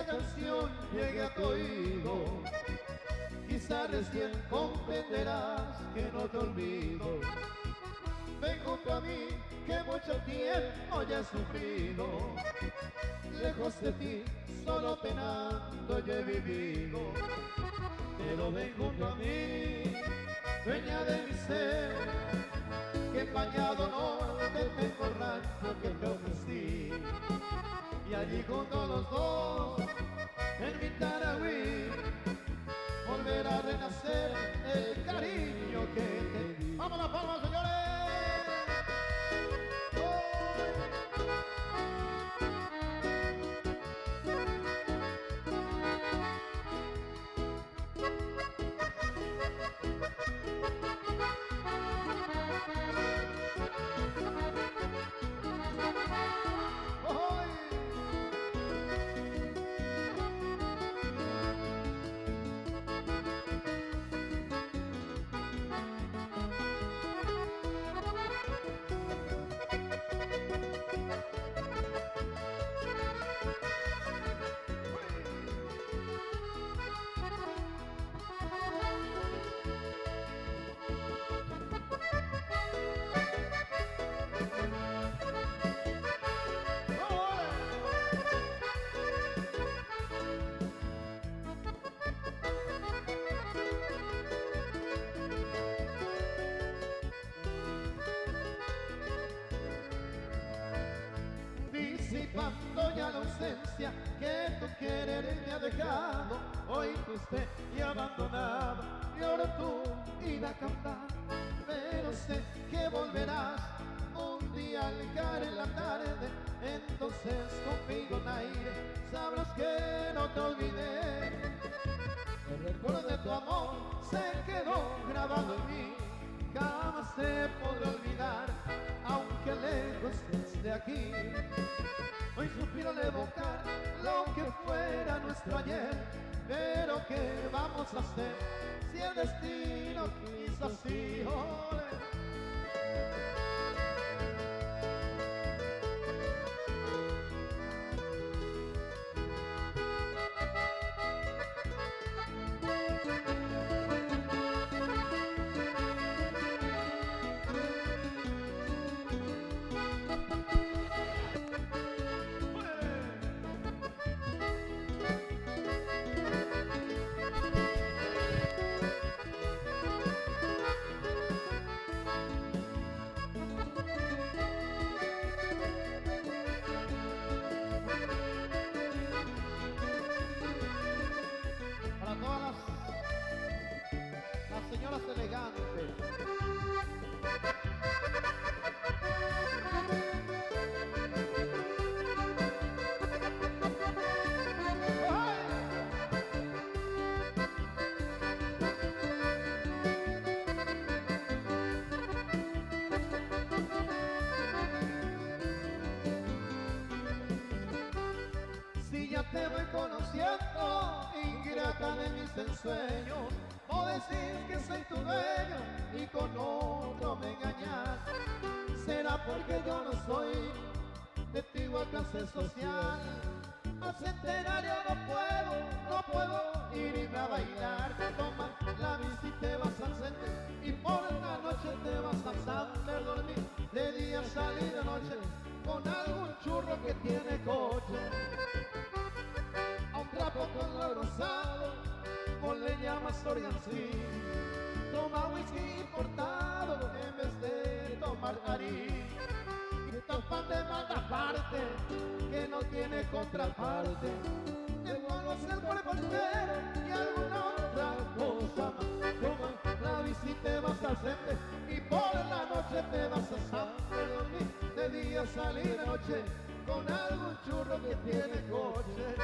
esta canción llegue a tu oído, quizá recién comprenderás que no te olvido. Ven junto a mí, que mucho tiempo ya he sufrido, lejos de ti, solo penando yo he vivido. Pero ven junto a mí, dueña de mi ser, que empañado no te tengo el rancho que te ofrecí. Y allí junto a los dos, en mi Taragüí, volverá a renacer el cariño que te di. ¡Vamos las palmas, señores! Disipando ya la ausencia que tu querer me ha dejado, hoy fuiste y abandonado, y ahora tú ir a cantar. Pero sé que volverás un día al caer en la tarde, entonces conmigo en aire sabrás que no te olvidé. El recuerdo de tu amor se quedó grabado en mí, jamás se podrá olvidar, aunque lejos esté aquí. Hoy suspiro al evocar lo que fuera nuestro ayer, pero ¿qué vamos a hacer si el destino quiso así? ¡Ole! Señoras elegantes. Si ya te voy conociendo, ingrata de mis ensueños, o decís que soy tu dueño y con otro me engañas. Será porque yo no soy de tu igual clase social. Al centenario no puedo irme a bailar. Toma la bici y te vas al centro, y por la noche te vas a Sander dormir. De día salir de noche con algún churro que tiene coche. A un trapo con lo rosado vos le llamas organcín. Toma whisky importado en vez de tomar harín. Y topan de mala parte que no tiene contraparte. Te conoce el cuerpo entero y alguna otra cosa más. Toma la bici y te vas al centro, y por la noche te vas a Sander dormir. De día salir de noche con algún churro que tiene coche.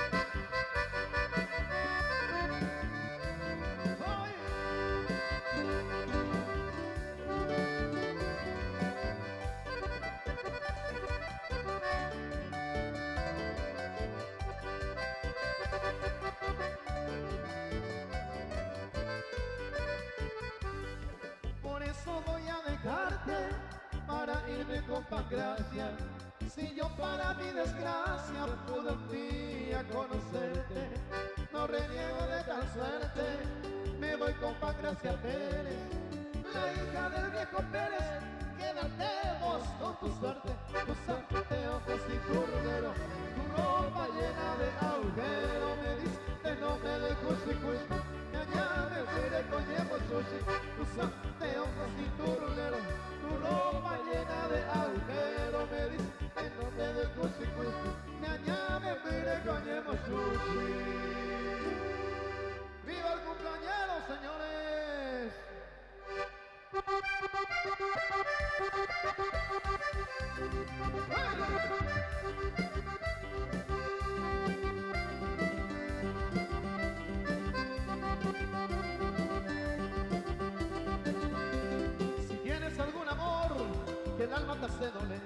Por eso voy a dejarte para irme con Pancracia. Si yo para mi desgracia pude un día conocerte, no reniego de tal suerte. Me voy con Pancracia Pérez, la hija del viejo Pérez. Quédate vos con tu suerte, tus anteojos y tu rodero, tu ropa llena de agujeros. Me diste nombre de cuchi cuchi, me añades mire con yemo sushi. Tus anteojos y tu rodero, tu ropa llena de agujeros. Me diste nombre de cuchi cuchi, me añades mire con yemo sushi. ¡Viva el cumpleañero, señores! Si tienes algún amor que el alma te hace doler,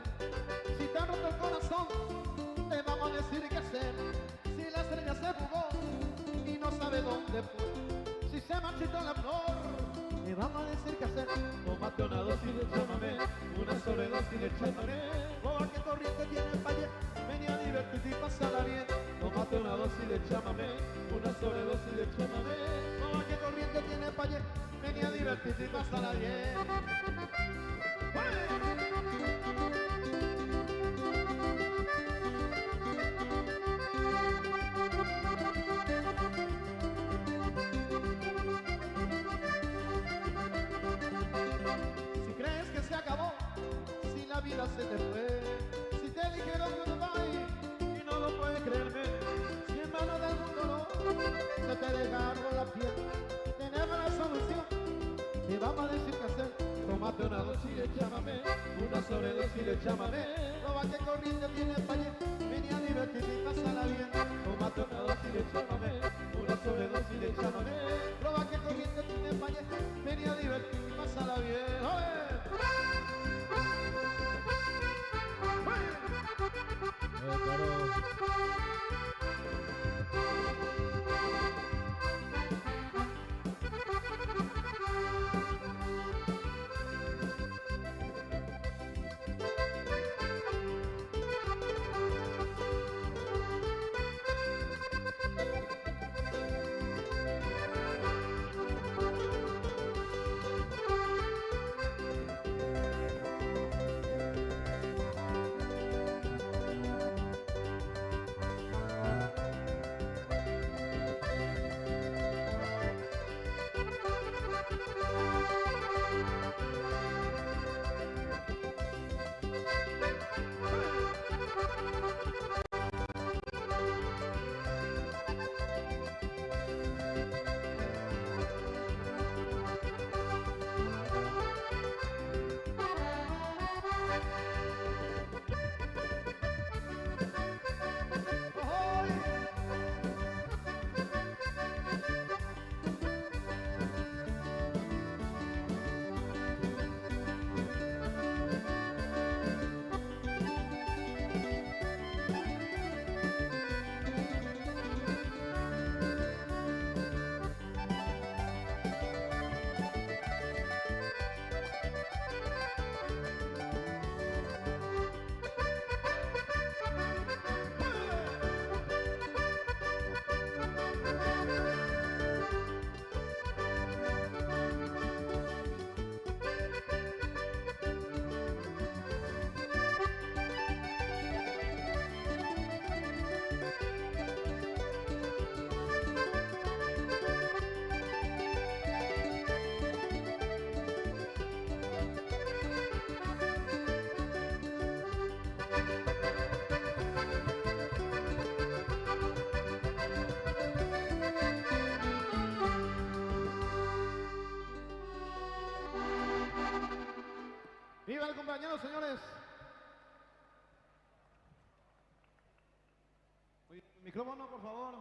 si te ha roto el corazón, te vamos a decir qué hacer. Si la estrella se fugó y no sabe dónde fue, si se marchitó la flor, te vamos a decir qué hacer. Tómate una dosis de chamamé, una sobredosis de chamamé. Boba que corriente tiene el valle, vení a divertirte y pasarla bien. Tómate una dosis de chamamé, una sobredosis de chamamé. Boba que corriente tiene el valle, vení a divertirte y pasarla bien. La vida se te fue, si te dijeron goodbye y no lo puedes creerme, si en manos del mundo no se te dejaron la piel, tenemos la solución, te vamos a decir qué hacer. Tómate una dosis de chamamé, una sobredosis de chamamé. Proba que corriente tiene valle, vení a divertirte y pasarla bien. Tómate una dosis de chamamé, una sobredosis de chamamé. Proba que corriente tiene valle, vení a divertirte y pasarla bien. ¡Oye! ¡Viva el cumpleaños, señores! Micrófono, por favor.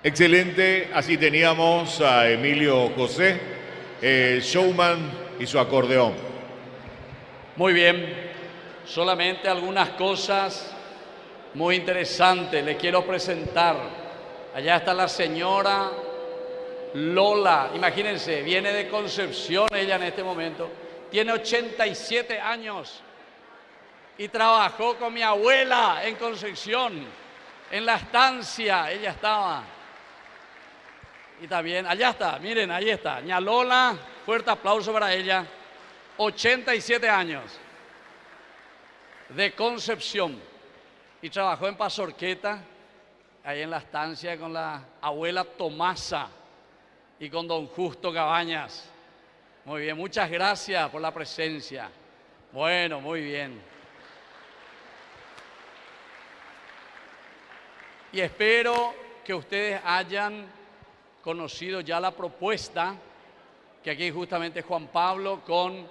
Excelente, así teníamos a Emilio José, el showman y su acordeón. Muy bien, solamente algunas cosas muy interesantes. Les quiero presentar Allá está la señora Lola, imagínense, viene de Concepción ella en este momento, tiene 87 años y trabajó con mi abuela en Concepción, en la estancia, ella estaba. Y también, allá está, miren, ahí está, ña Lola, fuerte aplauso para ella, 87 años, de Concepción, y trabajó en Pazorqueta, ahí en la estancia con la abuela Tomasa y con don Justo Cabañas. Muy bien, muchas gracias por la presencia. Bueno, muy bien. Y espero que ustedes hayan conocido ya la propuesta, que aquí justamente Juan Pablo con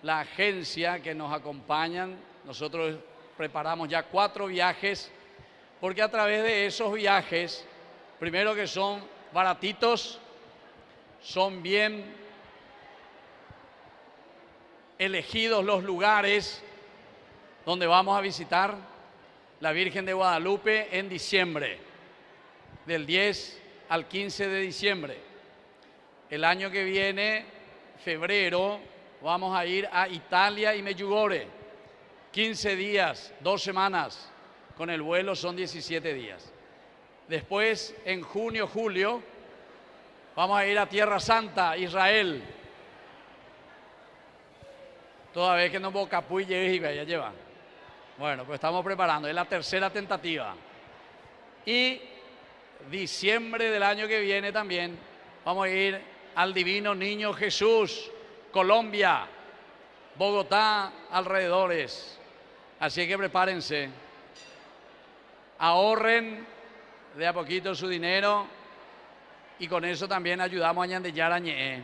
la agencia que nos acompañan. Nosotros preparamos ya 4 viajes, porque a través de esos viajes, primero que son baratitos, son bien elegidos los lugares donde vamos a visitar la Virgen de Guadalupe en diciembre, del 10 al 15 de diciembre. El año que viene, febrero, vamos a ir a Italia y Medjugorje, 15 días, 2 semanas, con el vuelo son 17 días. Después, en junio, julio, vamos a ir a Tierra Santa, Israel. Toda vez que no Bocapuy llegue y ya lleva. Bueno, pues estamos preparando, es la tercera tentativa. Y diciembre del año que viene también vamos a ir al Divino Niño Jesús, Colombia, Bogotá, alrededores. Así que prepárense, ahorren de a poquito su dinero y con eso también ayudamos a Ñandeyar Añe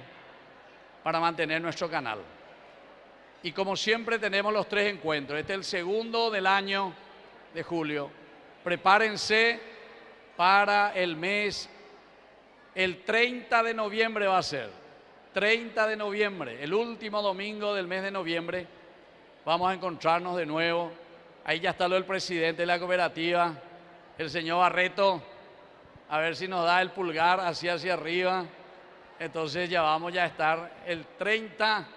para mantener nuestro canal. Y como siempre tenemos los 3 encuentros. Este es el segundo del año de julio. Prepárense para el mes, el 30 de noviembre va a ser. 30 de noviembre, el último domingo del mes de noviembre, vamos a encontrarnos de nuevo. Ahí ya está lo del presidente de la cooperativa, el señor Barreto, a ver si nos da el pulgar hacia arriba. Entonces ya vamos a estar el 30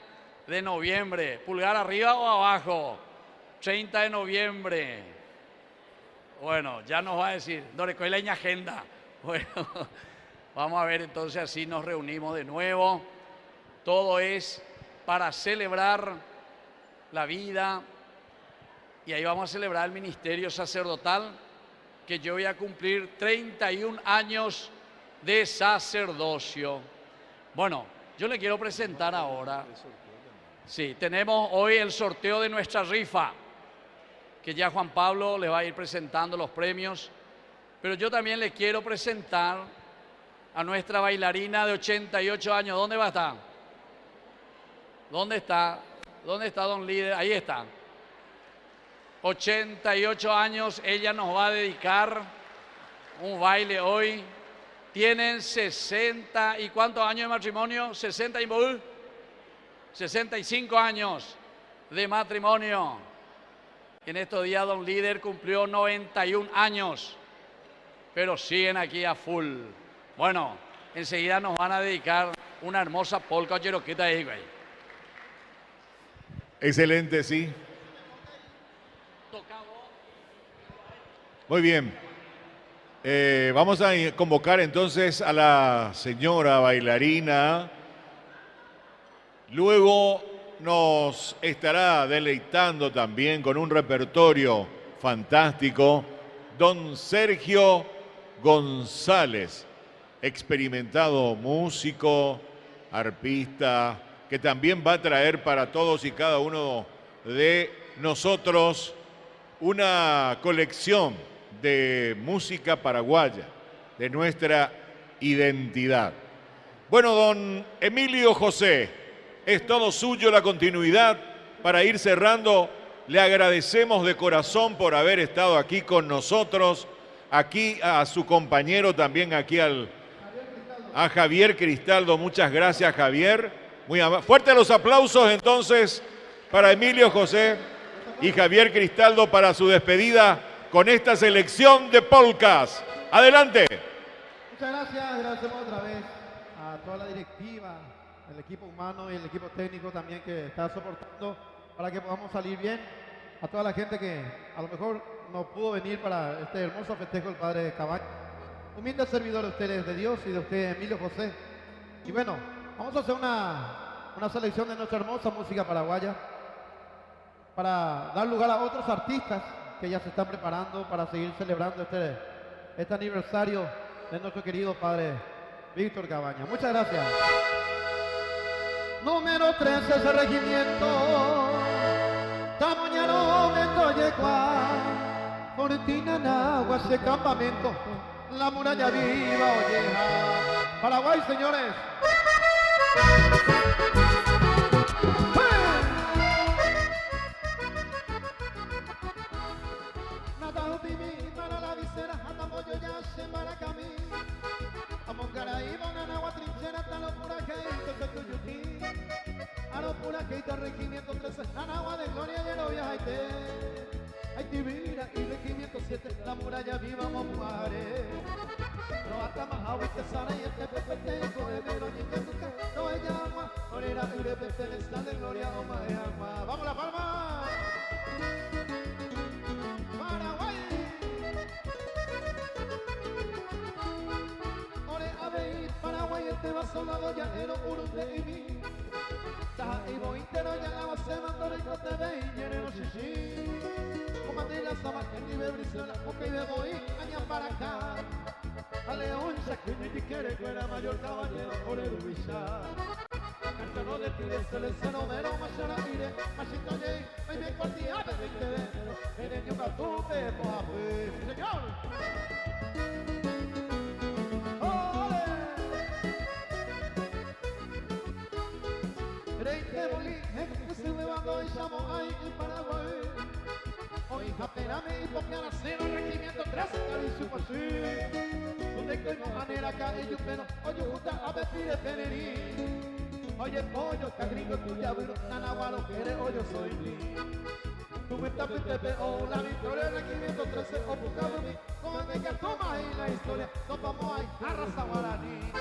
de noviembre, pulgar arriba o abajo, 30 de noviembre. Bueno, ya nos va a decir, Dorecoy la agenda. Bueno, vamos a ver entonces, así nos reunimos de nuevo. Todo es para celebrar la vida y ahí vamos a celebrar el ministerio sacerdotal, que yo voy a cumplir 31 años de sacerdocio. Bueno, yo le quiero presentar ahora. Sí, tenemos hoy el sorteo de nuestra rifa, que ya Juan Pablo le va a ir presentando los premios, pero yo también le quiero presentar a nuestra bailarina de 88 años. ¿Dónde va a estar? ¿Dónde está? ¿Dónde está don líder? Ahí está. 88 años, ella nos va a dedicar un baile hoy. Tienen 60 y ¿cuántos años de matrimonio? 60 y 65 años de matrimonio. En estos días don líder cumplió 91 años, pero siguen aquí a full. Bueno, enseguida nos van a dedicar una hermosa polka o cheroqueta ahí, güey. Excelente, sí. Muy bien. Vamos a convocar entonces a la señora bailarina. Luego nos estará deleitando también con un repertorio fantástico don Sergio González, experimentado músico, arpista, que también va a traer para todos y cada uno de nosotros una colección de música paraguaya, de nuestra identidad. Bueno, don Emilio José, es todo suyo la continuidad. Para ir cerrando, le agradecemos de corazón por haber estado aquí con nosotros, aquí a su compañero también, aquí a Javier Cristaldo. Muchas gracias, Javier. Muy fuerte los aplausos entonces para Emilio José y Javier Cristaldo para su despedida con esta selección de polcas. Adelante. Muchas gracias, agradecemos otra vez a toda la directiva, el equipo humano y el equipo técnico también que está soportando para que podamos salir bien. A toda la gente que a lo mejor no pudo venir para este hermoso festejo del Padre Cabañas. Humilde servidor de ustedes, de Dios y de usted, Emilio José. Y bueno, vamos a hacer una selección de nuestra hermosa música paraguaya para dar lugar a otros artistas que ya se están preparando para seguir celebrando este aniversario de nuestro querido Padre Víctor Cabañas. Muchas gracias. Número 13, ese regimiento. Tamoñaro me toyecua. Fortina Nagua, ese campamento. La muralla viva, olleja. Paraguay, señores. Para la visera, Atamoyo ya se maracamí. Amongaray, Bonanagua, trinchera, talo pura que se tuyuti. Aro pura que te regimiento 13, Anagua de gloria y no viajaite. Aitivira y regimiento 7, la muralla viva, Momuare. Roata Mahawi, Tesara y este Pepe, Coremero, y que tu que no hay agua. Orera y repete, está de gloria, o Maheagua. ¡Vamos la palma! Paraguay, este va soldado llanero, Urute y mí. Taja y bointero, ya la base, mandó rico te ve y llenero chichi. Comandé la sama, que ni be brisola, porque y bebo y aña para acá. A León, Shaquini, y quiere que era mayor caballero, por el Ubisha. Cantano de tire, se le seno, mero, machara, ire, machito, yey, me me cuartía, me de venero, en el yucatupe, pojape, señor. Se me va y llamo ahí en Paraguay. Hoy japerame y popiana cero, regimiento 13, caricio pasí. Donde que no manera cae yo pero, oye, justa a vestir de penerí. Oye, pollo, cagringo, tuya, pero, nanaguaro, quiere, oye, soy mí. Tú me estás o la victoria del regimiento 13, o buscando mí. Como de que toma ahí la historia, nos vamos ahí a raza guaraní.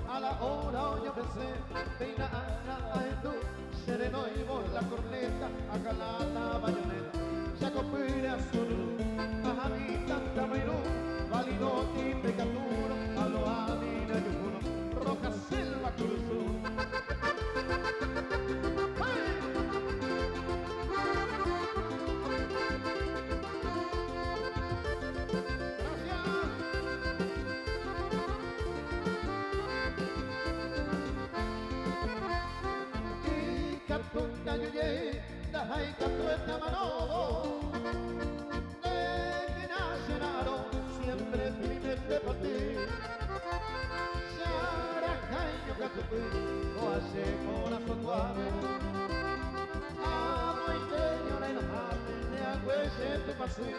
A la hora yo pensé, peina a tú, sereno y por la corneta, acá la bayoneta, ya copire a su a mi tanta mairú, válido y pecaturo, a lo amina yucuno, roja selva cruzú. Siempre firme por ti. O hace corazón guave. Amo y señora enojate, te agüese tu pasé.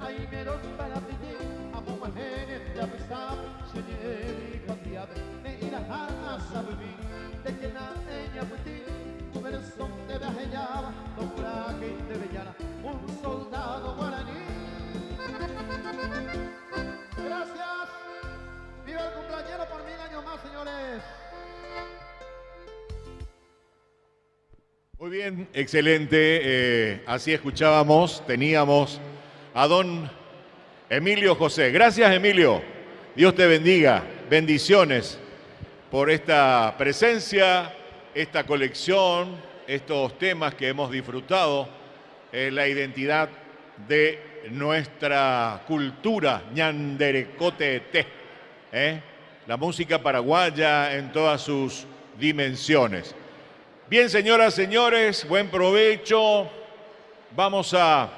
Ahí me lo para ti, amo mujeres, ya pensaba, señor y confiable. Me irá a saber de que la ella fue ti. Tu corazón te viajaba, no fuera que te veía un soldado guaraní. Gracias. Viva el cumpleañero por 1000 años más, señores. Muy bien, excelente. Así escuchábamos, teníamos a don Emilio José. Gracias, Emilio. Dios te bendiga. Bendiciones por esta presencia, esta colección, estos temas que hemos disfrutado, la identidad de nuestra cultura ñanderecote, la música paraguaya en todas sus dimensiones. Bien, señoras, señores, buen provecho. Vamos a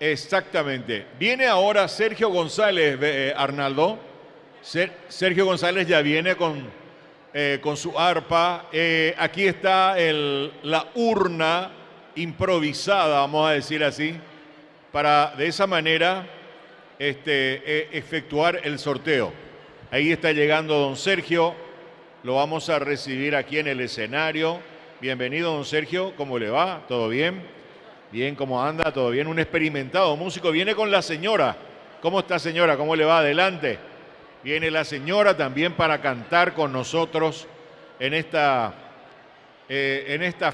Exactamente. Viene ahora Sergio González, Arnaldo. Sergio González ya viene con su arpa. Aquí está la urna improvisada, vamos a decir así, para de esa manera efectuar el sorteo. Ahí está llegando don Sergio, lo vamos a recibir aquí en el escenario. Bienvenido, don Sergio, ¿cómo le va? ¿Todo bien? Bien, ¿cómo anda? ¿Todo bien? Un experimentado músico. Viene con la señora. ¿Cómo está, señora? ¿Cómo le va? Adelante. Viene la señora también para cantar con nosotros en esta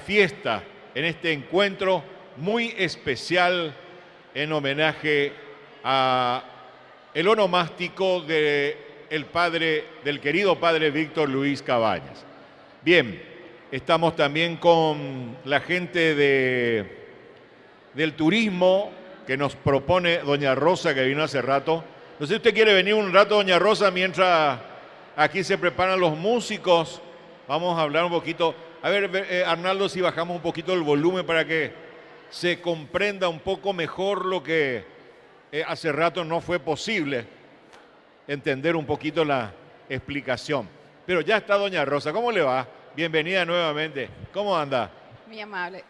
fiesta, en este encuentro muy especial en homenaje a el onomástico del querido padre Víctor Luis Cabañas. Bien, estamos también con la gente del turismo que nos propone doña Rosa, que vino hace rato. No sé si usted quiere venir un rato, doña Rosa, mientras aquí se preparan los músicos. Vamos a hablar un poquito. A ver, Arnaldo, si bajamos un poquito el volumen para que se comprenda un poco mejor lo que hace rato no fue posible entender un poquito la explicación. Pero ya está doña Rosa. ¿Cómo le va? Bienvenida nuevamente. ¿Cómo anda? Muy amable.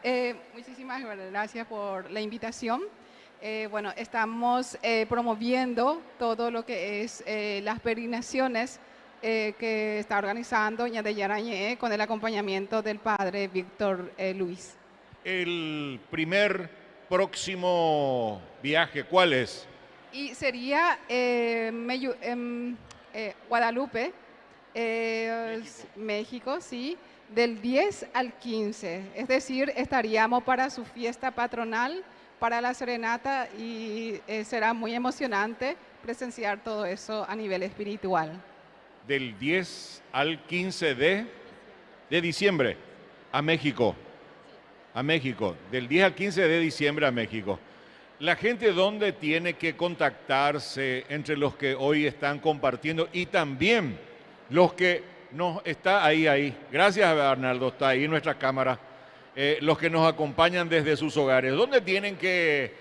Muchísimas gracias por la invitación. Bueno, estamos promoviendo todo lo que es las peregrinaciones que está organizando Doña Deyarañé con el acompañamiento del padre Víctor Luis. El primer próximo viaje, ¿cuál es? Y sería Guadalupe, México, sí, del 10 al 15. Es decir, estaríamos para su fiesta patronal, para la serenata, y será muy emocionante presenciar todo eso a nivel espiritual. Del 10 al 15 de diciembre a México. A México. Del 10 al 15 de diciembre a México. La gente, ¿dónde tiene que contactarse entre los que hoy están compartiendo y también los que nos está ahí? Gracias, Arnaldo, está ahí en nuestra cámara. Los que nos acompañan desde sus hogares. ¿Dónde tienen que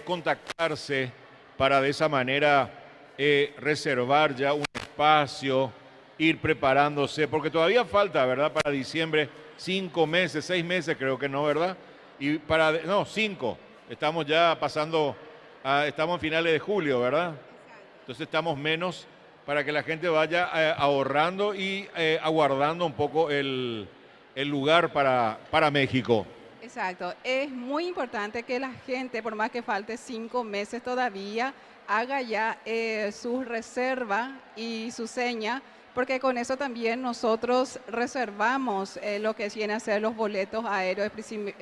contactarse para de esa manera reservar ya un espacio, ir preparándose? Porque todavía falta, ¿verdad? Para diciembre, 5 meses, 6 meses creo que no, ¿verdad? Y no, 5. Estamos ya pasando, estamos en finales de julio, ¿verdad? Entonces estamos menos para que la gente vaya ahorrando y aguardando un poco el lugar para México. Exacto. Es muy importante que la gente, por más que falte 5 meses todavía, haga ya su reserva y su seña, porque con eso también nosotros reservamos lo que viene a ser los boletos aéreos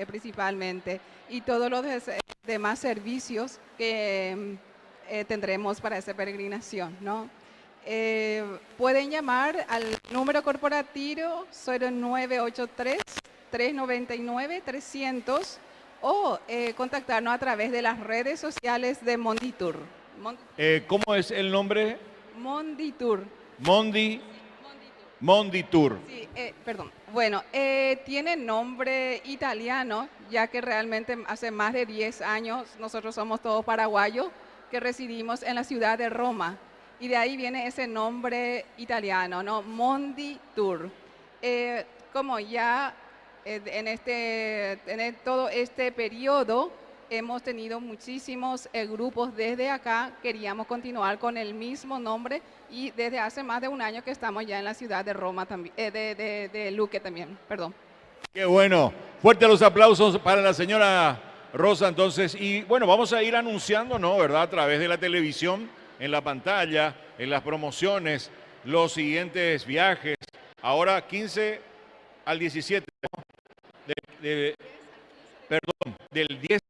principalmente y todos los demás servicios que tendremos para esa peregrinación, ¿no? Pueden llamar al número corporativo 0983-399-300 o contactarnos a través de las redes sociales de Monditour. ¿Cómo es el nombre? Monditour. Monditour. Sí, perdón. Bueno, tiene nombre italiano, ya que realmente hace más de 10 años nosotros somos todos paraguayos que residimos en la ciudad de Roma. Y de ahí viene ese nombre italiano, ¿no? Monditour. Como ya en todo este periodo hemos tenido muchísimos grupos desde acá, queríamos continuar con el mismo nombre y desde hace más de un año que estamos ya en la ciudad de Roma también, de Luque también, perdón. Qué bueno. Fuerte los aplausos para la señora Rosa entonces. Y bueno, vamos a ir anunciando, ¿no? ¿Verdad? A través de la televisión, en la pantalla, en las promociones, los siguientes viajes. Ahora 15 al 17, ¿no? Perdón, del 10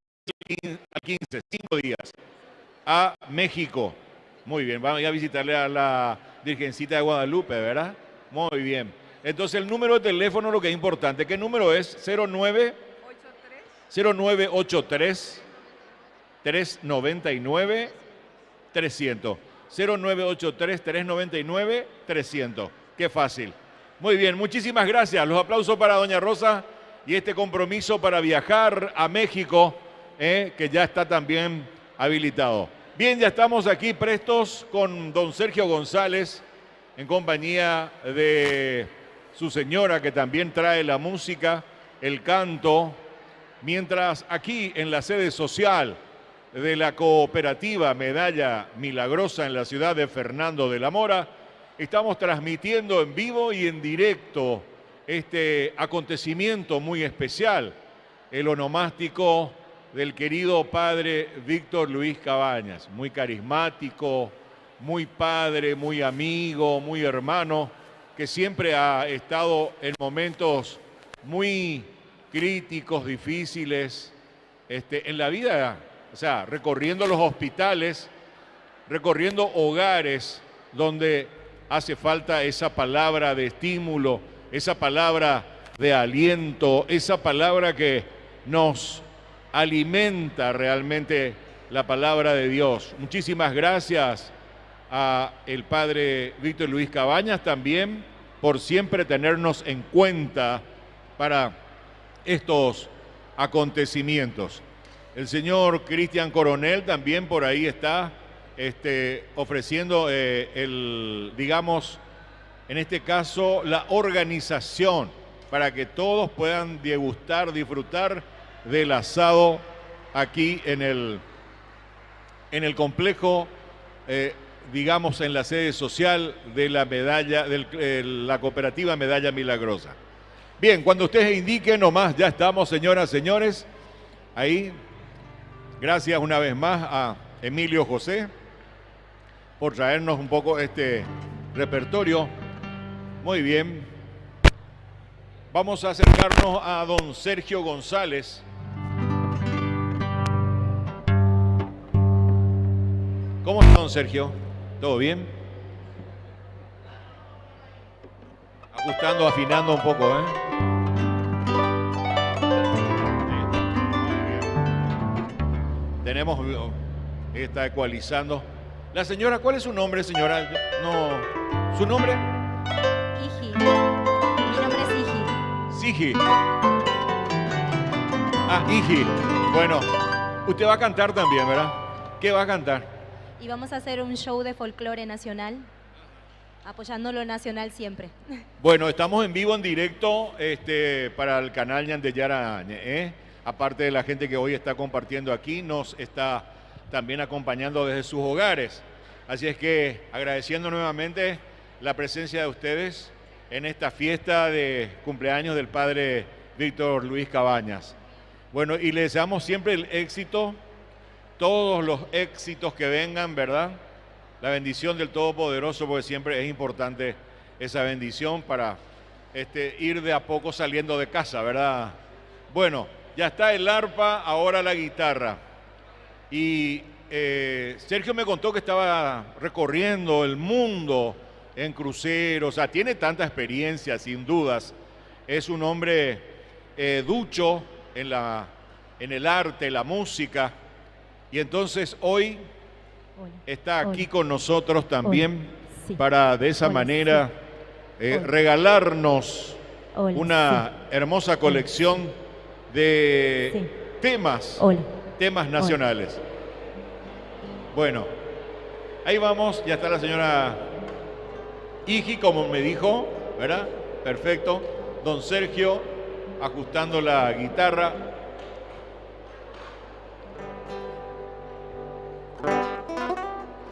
al 15, 5 días, a México. Muy bien, vamos a visitarle a la Virgencita de Guadalupe, ¿verdad? Muy bien. Entonces el número de teléfono, lo que es importante, ¿qué número es? 0983 399 300. 0983 399 300. Qué fácil. Muy bien, muchísimas gracias. Los aplausos para doña Rosa y este compromiso para viajar a México que ya está también habilitado. Bien, ya estamos aquí prestos con don Sergio González en compañía de su señora, que también trae la música, el canto, mientras aquí en la sede social de la cooperativa Medalla Milagrosa en la ciudad de Fernando de la Mora, estamos transmitiendo en vivo y en directo este acontecimiento muy especial, el onomástico del querido padre Víctor Luis Cabañas, muy carismático, muy padre, muy amigo, muy hermano, que siempre ha estado en momentos muy críticos, difíciles, en la vida, o sea, recorriendo los hospitales, recorriendo hogares donde hace falta esa palabra de estímulo, esa palabra de aliento, esa palabra que nos alimenta realmente la palabra de Dios. Muchísimas gracias a el padre Víctor Luis Cabañas también por siempre tenernos en cuenta para estos acontecimientos. El señor Cristian Coronel también por ahí está ofreciendo digamos, en este caso, la organización para que todos puedan degustar, disfrutar del asado aquí en el complejo, digamos, en la sede social de la medalla, de la cooperativa Medalla Milagrosa. Bien, cuando ustedes indiquen nomás, ya estamos, señoras, señores, ahí. Gracias una vez más a Emilio José por traernos un poco este repertorio. Muy bien. Vamos a acercarnos a don Sergio González. ¿Cómo está, don Sergio? ¿Todo bien? Ajustando, afinando un poco, ¿eh? Tenemos, está ecualizando. La señora, ¿cuál es su nombre, señora? No, ¿su nombre? Iji. Mi nombre es Iji. Sigi. Ah, Iji. Bueno, usted va a cantar también, ¿verdad? ¿Qué va a cantar? Y vamos a hacer un show de folclore nacional, apoyando lo nacional siempre. Bueno, estamos en vivo, en directo, para el canal Ñandeyara, aparte de la gente que hoy está compartiendo aquí, nos está también acompañando desde sus hogares. Así es que agradeciendo nuevamente la presencia de ustedes en esta fiesta de cumpleaños del padre Víctor Luis Cabañas. Bueno, y le deseamos siempre el éxito, todos los éxitos que vengan, ¿verdad? La bendición del Todopoderoso, porque siempre es importante esa bendición para ir de a poco saliendo de casa, ¿verdad? Bueno, ya está el arpa, ahora la guitarra. Y Sergio me contó que estaba recorriendo el mundo en cruceros, o sea, tiene tanta experiencia, sin dudas. Es un hombre ducho en el arte, la música. Y entonces hoy está aquí con nosotros también para de esa manera regalarnos una hermosa colección de temas nacionales. Bueno, ahí vamos, ya está la señora Iji, como me dijo, ¿verdad? Perfecto. Don Sergio ajustando la guitarra.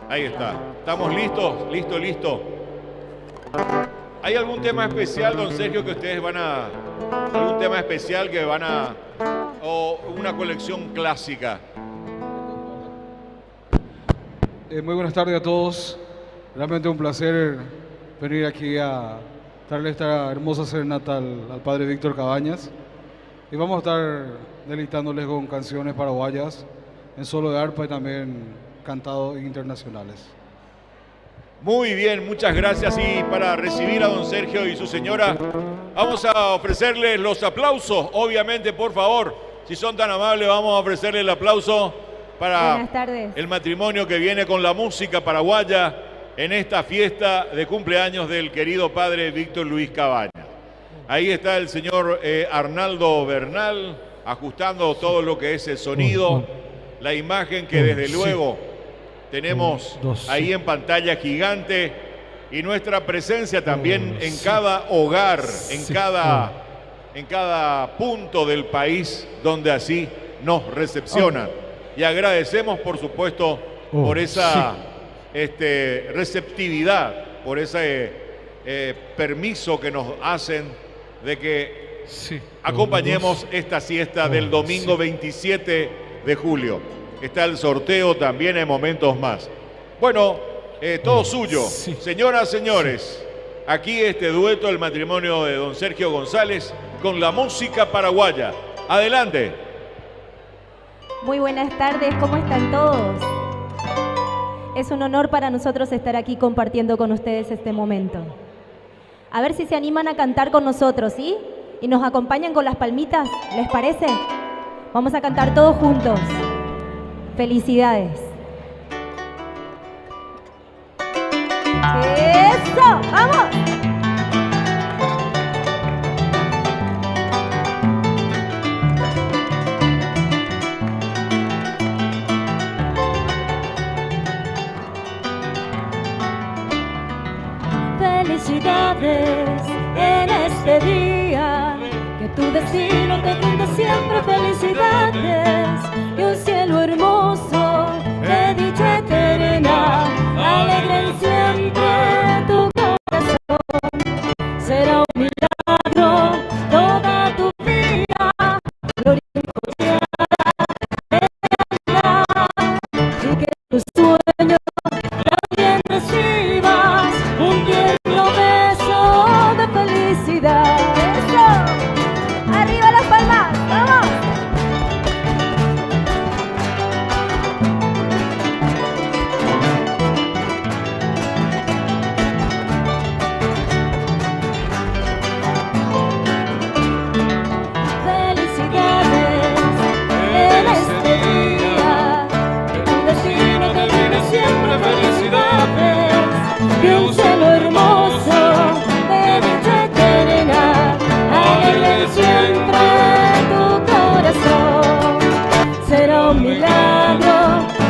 Ahí está. ¿Estamos listos? Listo. ¿Hay algún tema especial, don Sergio, que ustedes algún tema especial que o una colección clásica? Muy buenas tardes a todos. Realmente un placer venir aquí a darle esta hermosa serenata al padre Víctor Cabañas. Y vamos a estar deleitándoles con canciones paraguayas en solo de arpa y también cantados internacionales. Muy bien, muchas gracias. Y para recibir a don Sergio y su señora, vamos a ofrecerles los aplausos. Obviamente, por favor, si son tan amables, vamos a ofrecerles el aplauso para el matrimonio que viene con la música paraguaya en esta fiesta de cumpleaños del querido padre Víctor Luis Cabañas. Ahí está el señor Arnaldo Bernal, ajustando todo lo que es el sonido, la imagen que desde luego tenemos ahí en pantalla gigante y nuestra presencia también en cada hogar, en cada punto del país donde así nos recepcionan. Y agradecemos, por supuesto, por esa receptividad, por ese permiso que nos hacen de que acompañemos esta siesta del domingo 27 de julio. Está el sorteo también en momentos más. Bueno, todo suyo. Señoras, señores, aquí este dueto, el matrimonio de don Sergio González con la música paraguaya. Adelante. Muy buenas tardes, ¿cómo están todos? Es un honor para nosotros estar aquí compartiendo con ustedes este momento. A ver si se animan a cantar con nosotros, ¿sí? Y nos acompañan con las palmitas, ¿les parece? Vamos a cantar todos juntos. Felicidades. ¡Eso! ¡Vamos! Felicidades en este día, que tu destino te brinda siempre felicidades y un cielo hermoso de dicha eterna, alegren siempre tu corazón. Será un milagro toda tu vida, gloria y que tus sueños también recibas un tierno beso de felicidad. ¡Eso! ¡Arriba las palmas! ¡Vamos! Felicidades en este día, que tu destino te brinda siempre felicidades y un cielo hermoso de dicha eterna, alegre siempre tu corazón. Será un milagro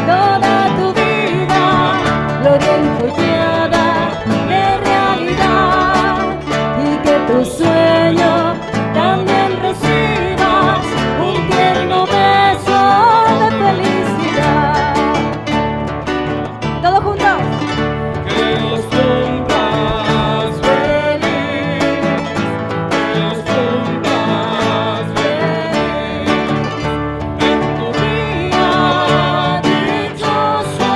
toda tu vida, gloria enfollada de realidad, y que tu sueño también recibas un tierno beso de felicidad. Todos juntos. Que los cumplas feliz, que los cumplas feliz, en tu día dichoso,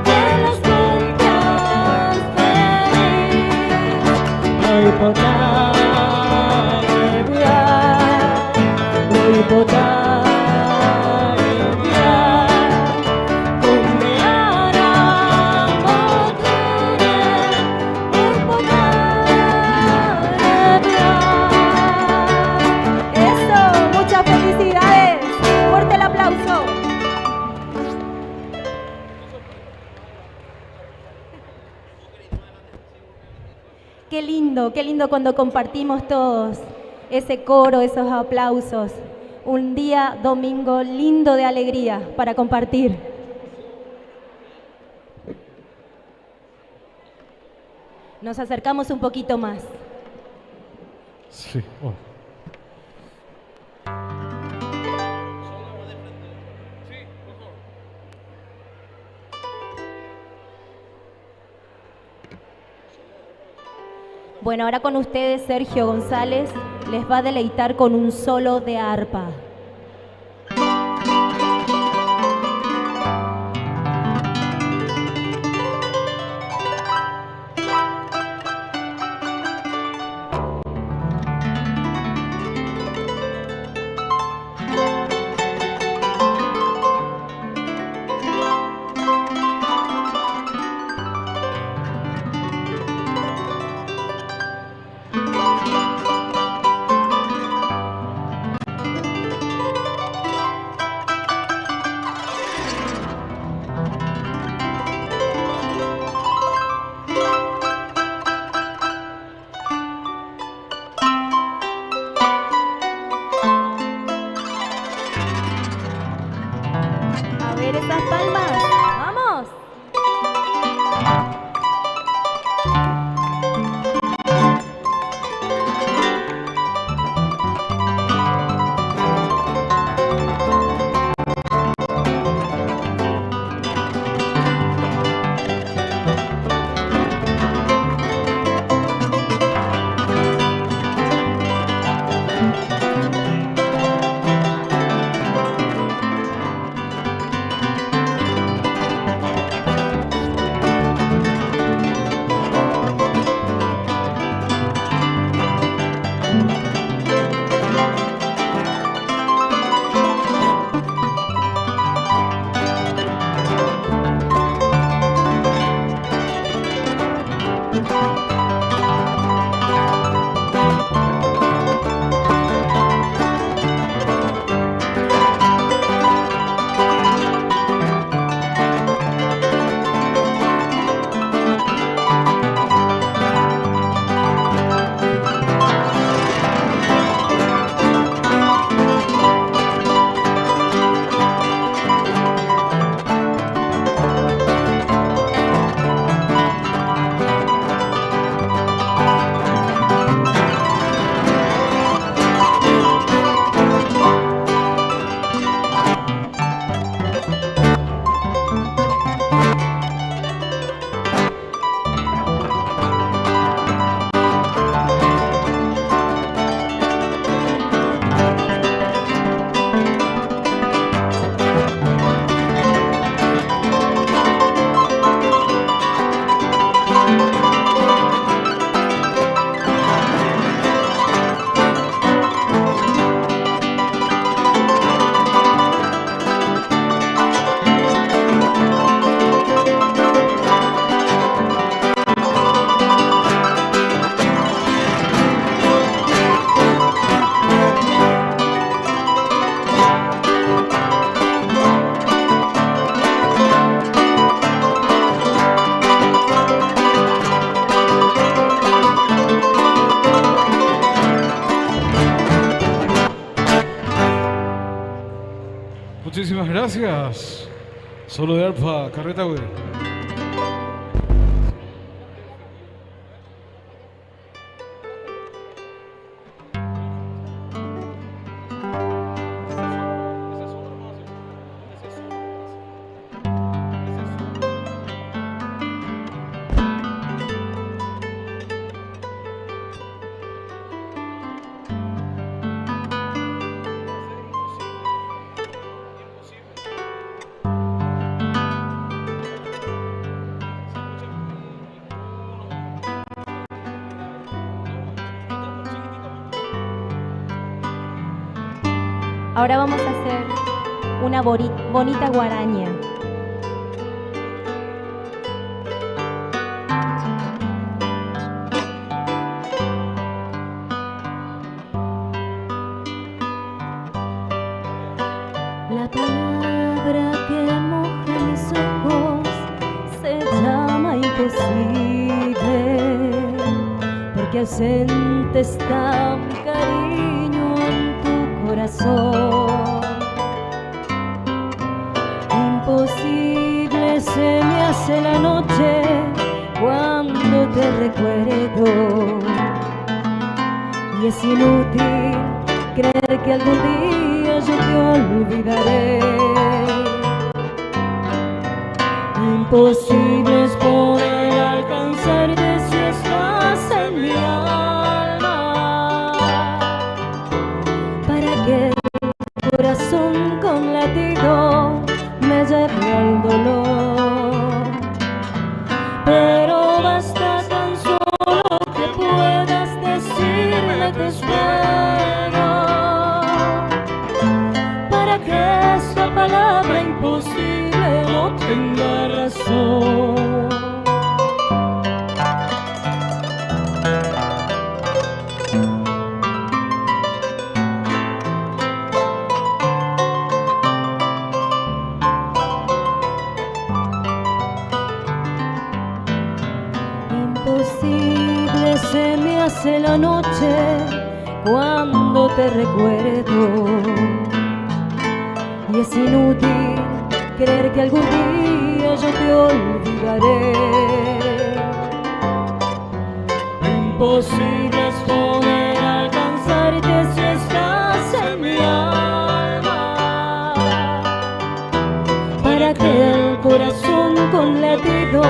que los cumplas feliz. Hoy podrá enviar, hoy podrá enviar, condenar a morir, hoy podrá enviar. Eso, muchas felicidades. Fuerte el aplauso. Qué lindo cuando compartimos todos ese coro, esos aplausos. Un día domingo lindo de alegría para compartir. Nos acercamos un poquito más. Sí. Bueno, ahora con ustedes Sergio González les va a deleitar con un solo de arpa. Muchísimas gracias. Solo de arpa, carreta, güey. Ahora vamos a hacer una bonita guaraña. La palabra que moja mis ojos se llama imposible, porque ausente está mi cariño en tu corazón. Imposible se me hace la noche cuando te recuerdo, y es inútil creer que algún día yo te olvidaré. Imposible es poder alcanzarte si estás en mi alma, para que el corazón con latido me lleve al dolor. Pero basta tan solo que puedas decirme te espero, para que esta palabra imposible no tenga razón. Imposible se me hace la noche cuando te recuerdo, y es inútil creer que algún día yo te olvidaré. Imposible es poder alcanzarte si estás en mi alma, para que el corazón con latido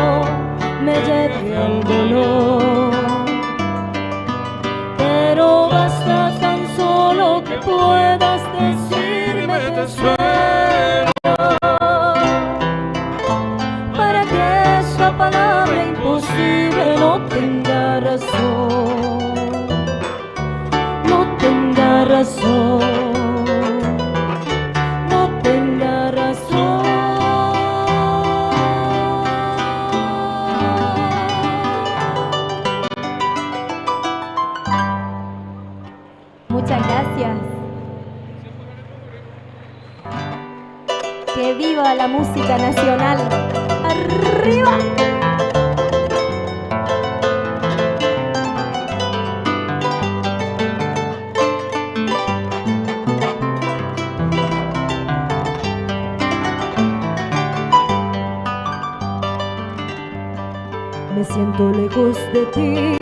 me lleve al dolor. Pero basta tan solo que puedas decirme te espero, para que esa palabra imposible no tenga razón, no tenga razón, no tenga razón. Muchas gracias. Que viva la música nacional. ¡Arriba! Me siento lejos de ti,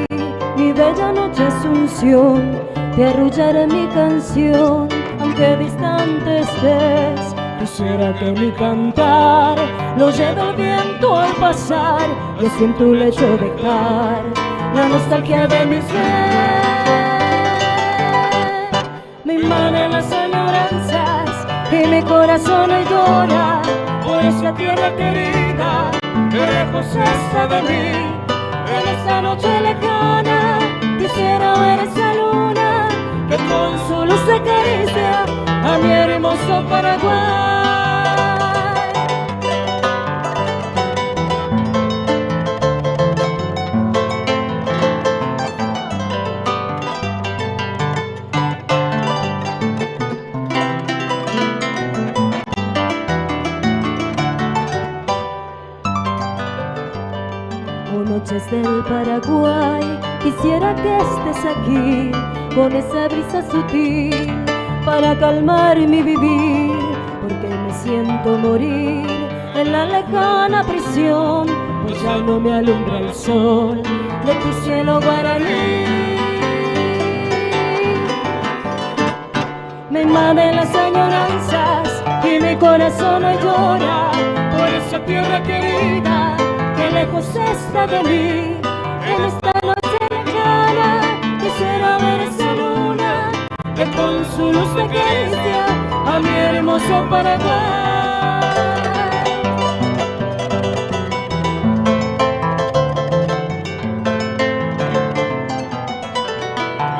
mi bella noche asunción, te arrullaré mi canción, aunque distante estés. Quisiera que mi cantar lo lleve el viento al pasar, y así en tu lecho dejar la nostalgia de mis pies. Me invaden las añoranzas y mi corazón hoy llora por esa tierra querida que lejos está de mí. En esta noche lejana quisiera ver esa luna que con su luz acaricia a mi hermoso Paraguay. Noches del Paraguay, quisiera que estés aquí con esa brisa sutil para calmar mi vivir, porque me siento morir en la lejana prisión, pues ya no me alumbra el sol de tu cielo guaraní. Me invaden las añoranzas y mi corazón hoy llora por esa tierra querida que lejos está de mí. En esta noche lejana quisiera ver esa luna que con su luz acaricia a mi hermoso Paraguay.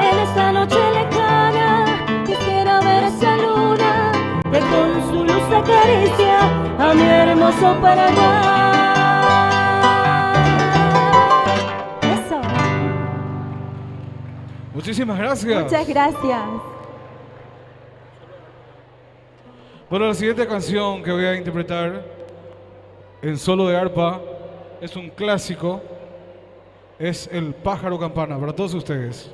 En esta noche lejana quisiera ver esa luna que con su luz acaricia a mi hermoso Paraguay. Muchísimas gracias. Muchas gracias. Bueno, la siguiente canción que voy a interpretar en solo de arpa es un clásico, es El pájaro campana, para todos ustedes.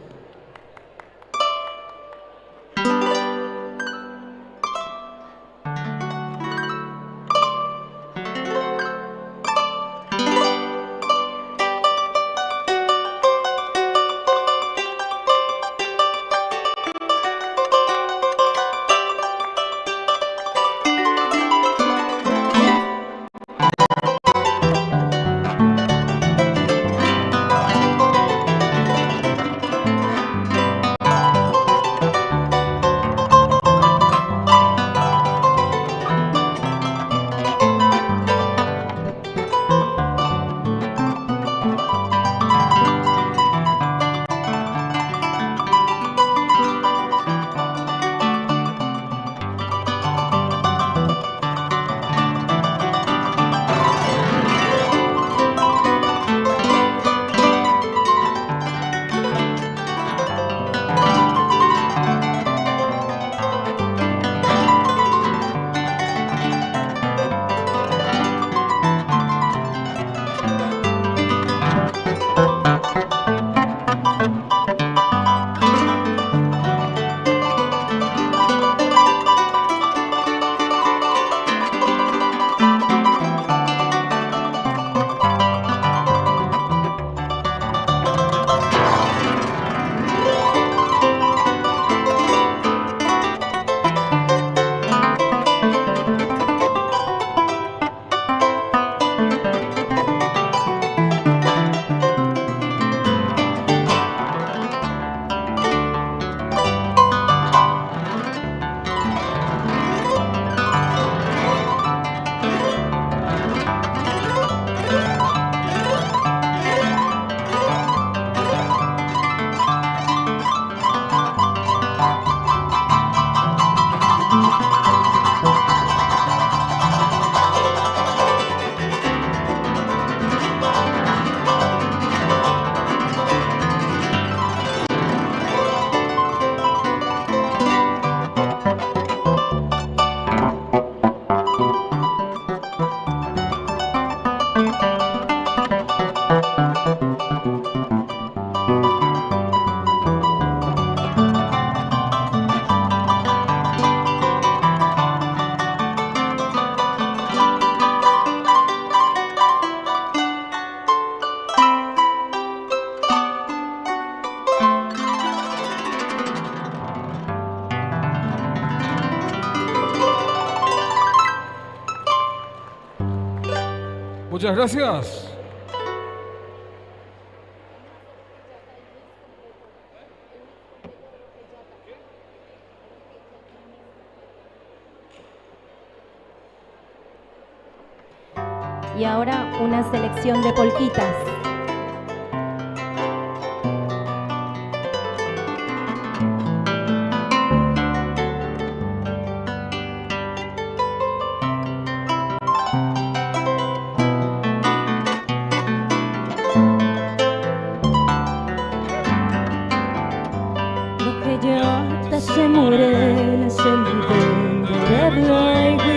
Muchas gracias. Y ahora una selección de polquitas. Lo que ya te se morena se me de baby.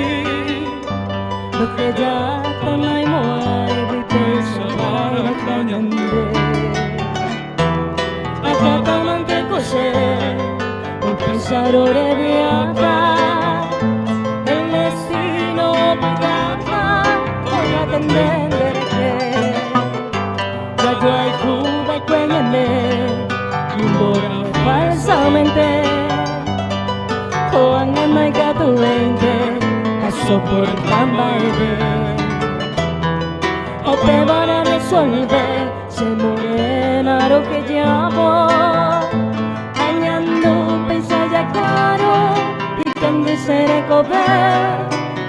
Lo que ya con la mueve pesa la cañande. Acá toman que coser, un pensador de viajar. El destino pagaba con la tendente que ya yo hay Cuba y cuéñame, y embora falsamente. Juan en el gato 20 a soportar baile. O te van a resolver, se morena lo que llamo. Añando pensa ya caro, y cuando se recobre.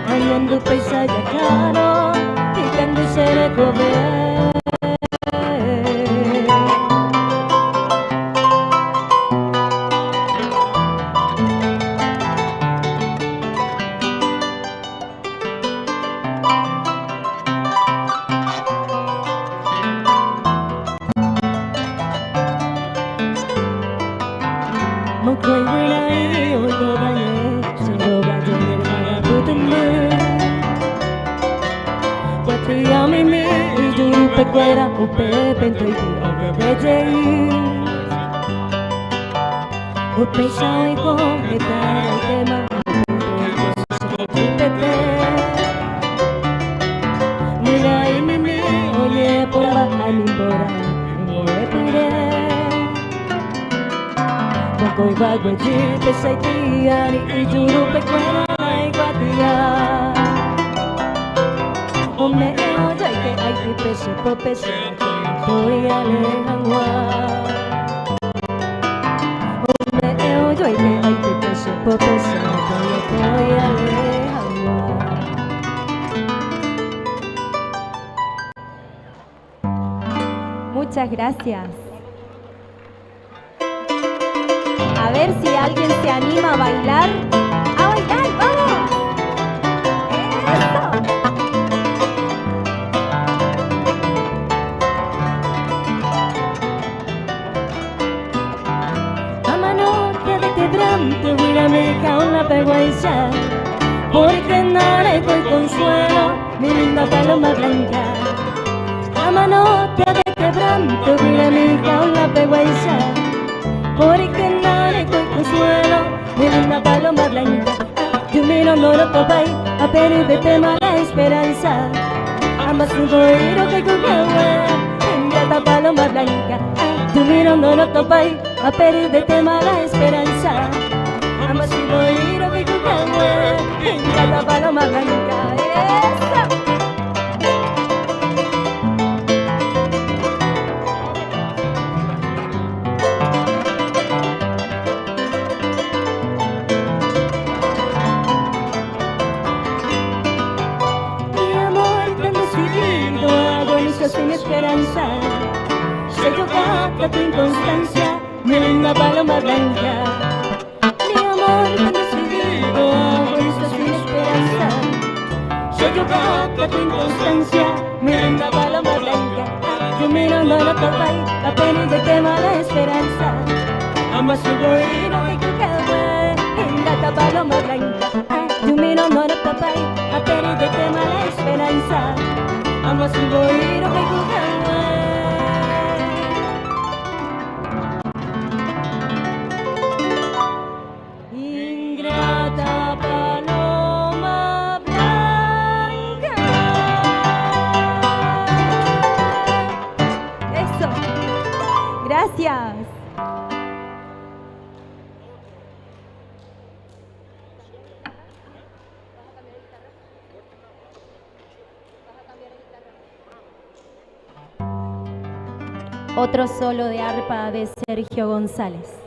Añando pensa ya caro, y cuando se recobre. Cuera o pepe entre o bebé o pensado en concretar el tema mira y mimi oye por bajar mi bora no me pide poco y vago allí pesa y tía y juro que cuera y guatía o me oye que hay que pese por pese voy a lejangua o me oye que hay que pese por pese voy a lejangua. Muchas gracias. A ver si alguien se anima a bailar. ¡A bailar! ¡Vamos! ¡Eso! Te voy a dejar una vergüenza, porque no le doy consuelo, mi linda paloma blanca. A mano de quebranto voy a dejar una vergüenza, porque no le doy consuelo, mi linda paloma blanca. Yo miro no lo topáis, a perderte mala esperanza. Ambas un oído que en gata paloma blanca. Yo miro no lo topáis, a perderte mala esperanza. Ambas un oído que en gata paloma blanca. ¡Eso! Sin esperanza, se toca tu inconstancia, mi linda paloma blanca. Mi amor tan decidido, hago esto sin esperanza, se toca tu inconstancia, mi linda paloma blanca. Yo mirando la copa y apenas de tema la esperanza, ambas subo y no me quedé en gata paloma blanca. Yo mirando la copa y apenas de tema la esperanza. Amo su boiro que ingrata paloma blanca. Eso. Gracias. Otro solo de arpa de Sergio González.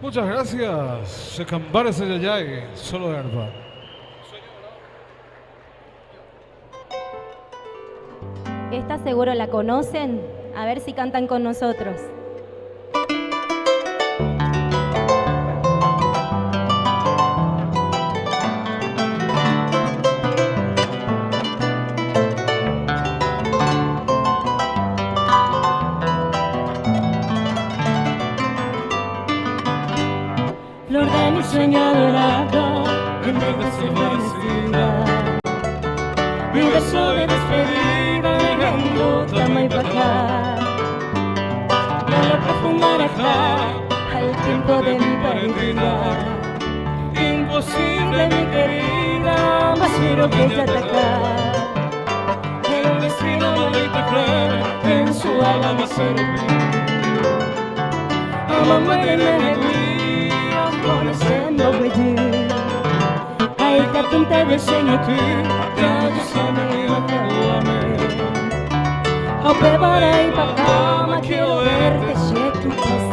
Muchas gracias. Se cambara ese yayay, solo de arpa. Esta seguro la conocen. A ver si cantan con nosotros. Flor de mi sueño adorado, en vez de ser vencida, mi beso de despedida, negando tama y paja, y a lo profundo dejar al tiempo de mi pérdida. Imposible, mi querida, más quiero que te atacar. El destino maldito cruel en su alma servir. Amame de neguía, conocendo belli. Ai che con te besegno tu, te sono io che l'ame. Ho preparei papà, ma quiero verte se tu passi.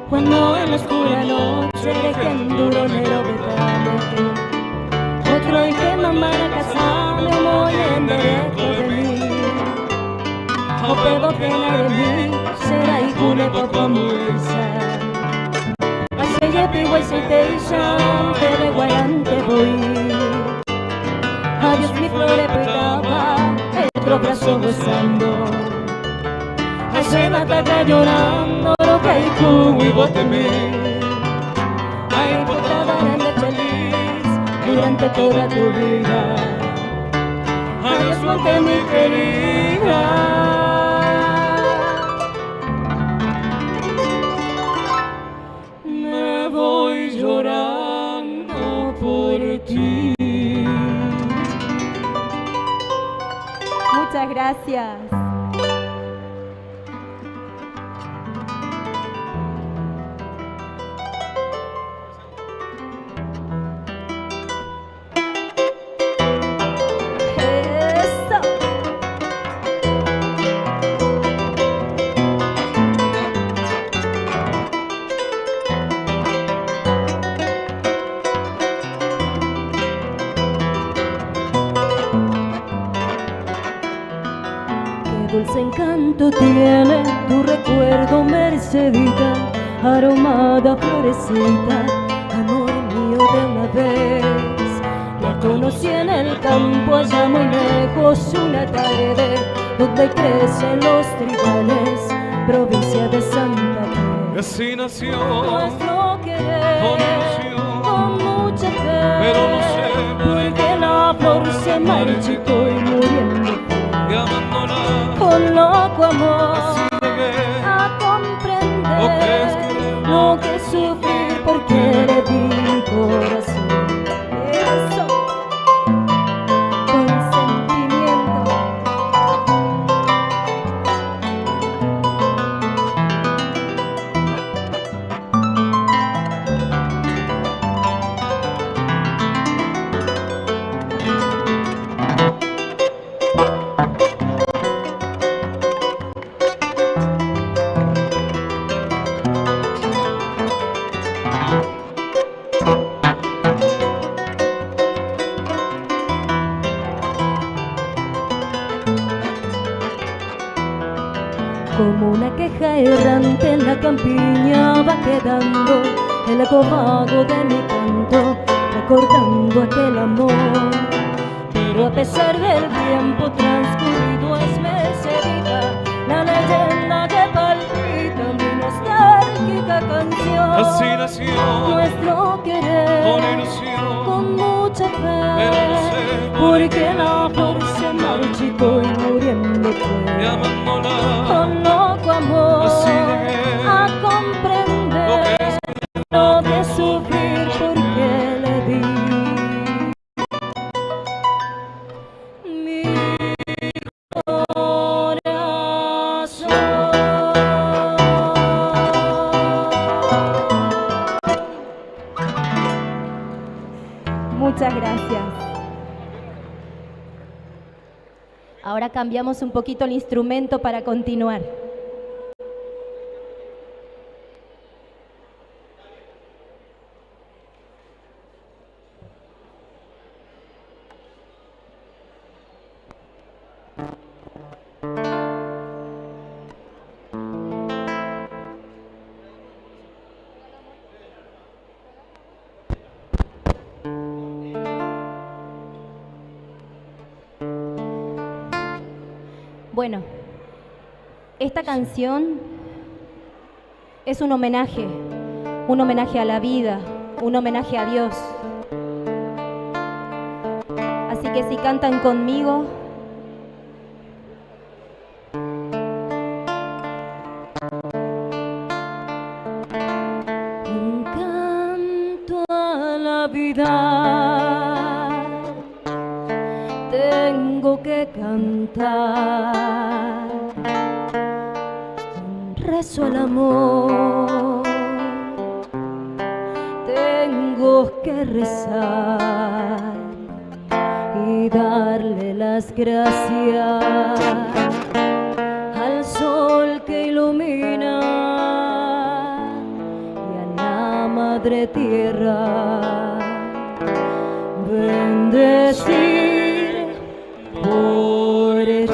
Cuando en la oscura noche che enduro nero vetame, otro y que mamá la casa me mueren dentro de mí. O pedo que la de mí será y cune poco muesa. Así ya pigo y se te hizo, te de guayante voy. Adiós mi flor pegaba, el otro brazo besando. batalla llorando lo que hay tú y vos de mí. Ay, por darme feliz durante toda tu vida. Adiós, suerte mi querida. Me voy llorando por ti. Muchas gracias. Dulce encanto tiene tu recuerdo, Mercedita, aromada florecita, amor mío de una vez. La conocí en el campo allá muy lejos, una tarde donde crecen los trigales, provincia de Santa Fe. Y así nació nuestro querer, con ilusión, con mucha fe, pero no sé porque la flor se marchitó y muriendo y abandonada. con loco amor Así llegué a comprender lo que es querer, lo que es sufrir, porque le di mi corazón. Eso, con sentimiento. Como una queja errante en la campiña va quedando el eco vago de mi canto, recordando aquel amor. Pero a pesar del tiempo transcurrido es Mercedita la leyenda que palpita mi nostálgica canción. Así nació nuestro querer, con ilusión, con mucha fe, pero no sé porque la flor se marchitó y muriendo y fue. abandonada. Con loco amor Así llegué a comprender lo que es lo que es sufrir, porque le di mi corazón. Muchas gracias. Ahora cambiamos un poquito el instrumento para continuar. Bueno, esta canción es un homenaje a la vida, un homenaje a Dios. Así que si cantan conmigo, un canto a la vida tengo que cantar, un rezo al amor tengo que rezar y darle las gracias al sol que ilumina y a la madre tierra bendecir por ti.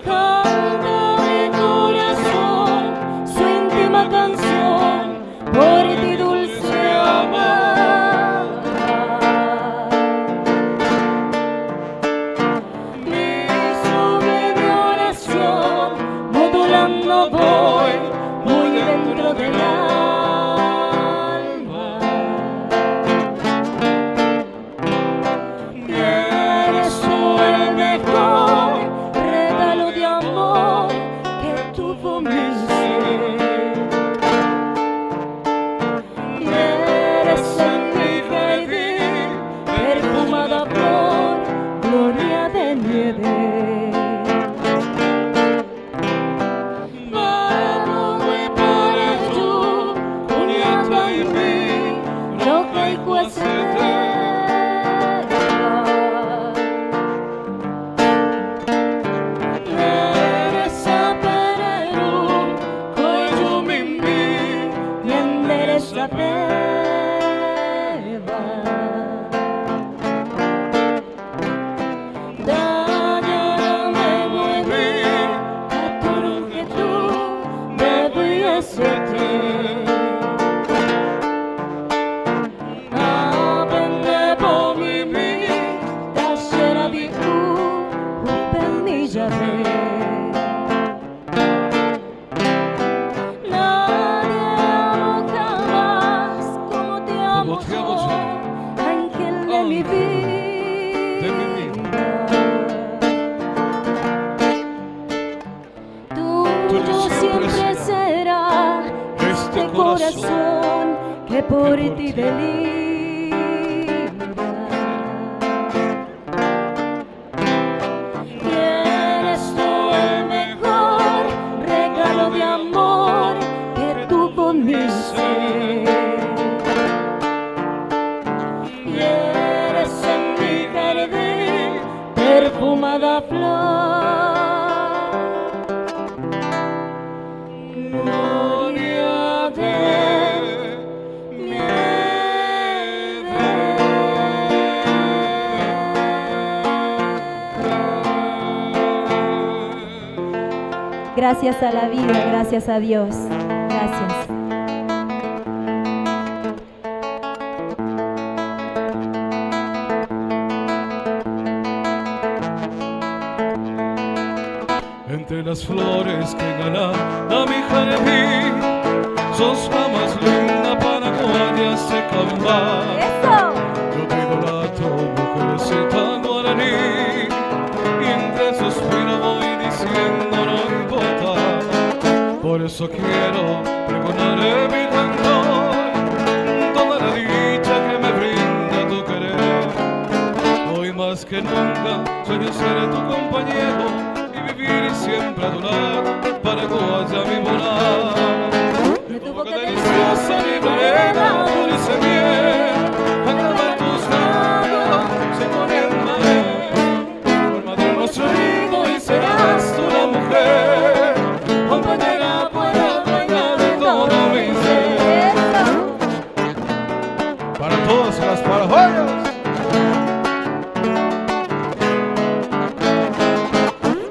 Canta mi corazón su íntima canción por ti, dulce amada. Mis vez. Nadie amo jamás como te amo yo, ángel de mi vida. Tuyo siempre será este corazón que por ti delibra. Eres tú el mejor regalo de amor que tuvo mi ser. Y eres en mi jardín perfumada flor. Gloria de mi Gracias a la vida, gracias a Dios. Gracias. Entre las flores que ganan a mi jardín, sos la más linda paraguaya seca en mar. Yo te idolato, mujercita guaraní, y entre suspiros voy diciendo no importa. Por eso quiero pregonar mi cantor, toda la dicha que me brinda tu querer. Hoy más que nunca sueño ser tu compañero, vivir siempre a tu lado, paraguaya mi volar. De tu boca deliciosa libraré dulce miel, a clavar tus labios se pone en madera. Forma de nuestro nido y serás tú la mujer, compañera buena, dueña de todo mi ser. Para todas las paraguayas.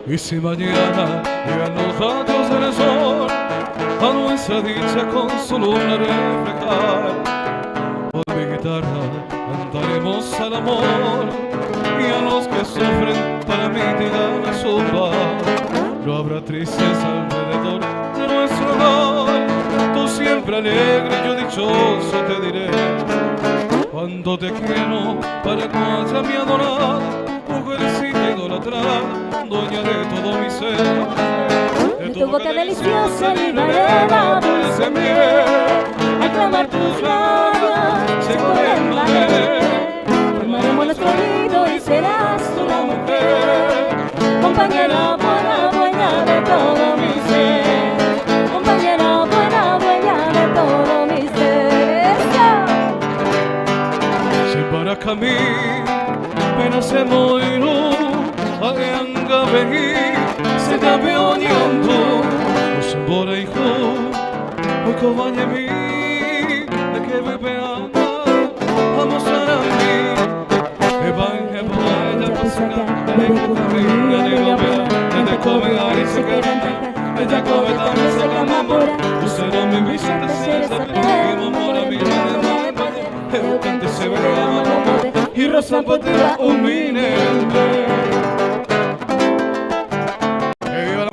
Y si mañana llegan los rayos del sol a nuestra dicha con su luna reflejar, con mi guitarra cantaremos al amor y a los que sufren para mitigar su paz. No habrá tristeza alrededor de nuestro amor, tú siempre alegre y yo dichoso te diré. Cuando te quiero, paraguaya mi adorada, mujercita idolatrada, dueña de todo mi ser. De tu boca deliciosa libraré la dulce miel, al clamar tus labios se pueden valer. Formaremos nuestro nido y serás tú la mujer, compañera buena, dueña de todo mi ser. Compañera buena, dueña de todo mi ser. Si para mí pena se moirú, aganga vegi se tabe onyonto, osembora hijo, oko vanyemi, de que bebe anga, vamos a mí. Eba ella pusaka, de kukuringa de gobera, de come ari se quedanta, ella come también se camambora, usted mi visita se sabe, mamora mi madre, eu cante se ve amalote, y rosa poteva un minente.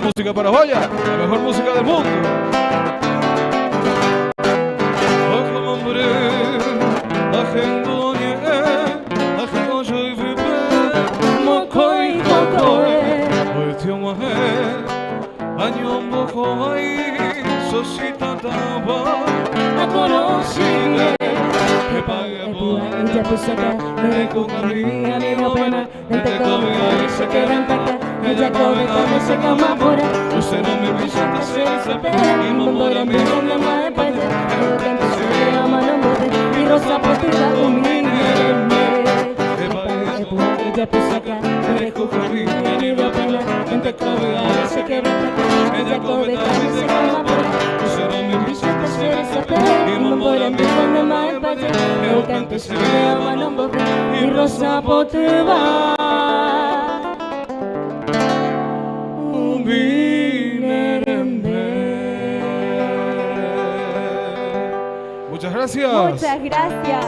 Música paraguaya, la mejor música del mundo. Ella pusaka, me cucaría ni no pena, entre come y se quebranta. Ella come también se camambora, usted no me visita se sabe, y mamora mi nombre más de parte, eu canto se llama nombre, y rosa potita un mineme. Ella pusaka, me cucaría ni no pena, entre come y se quebranta. Ella come también se camambora, usted no me visita se sabe, y mamora mi nombre más de parte, eu canto se llama nombre, y rosa potita. Muchas gracias. Muchas gracias.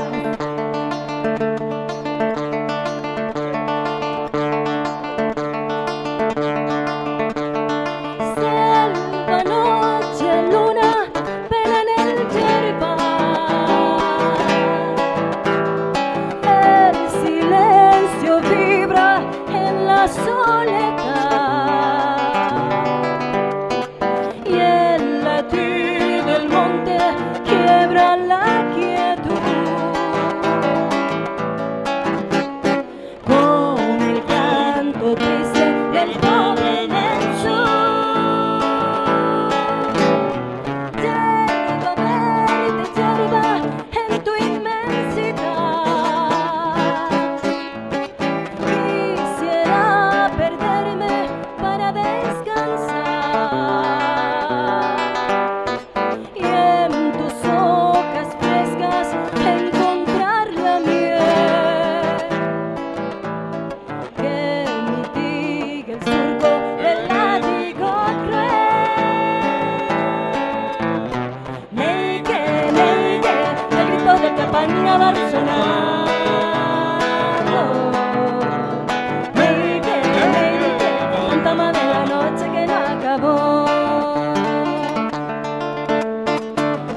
noche que no acabó.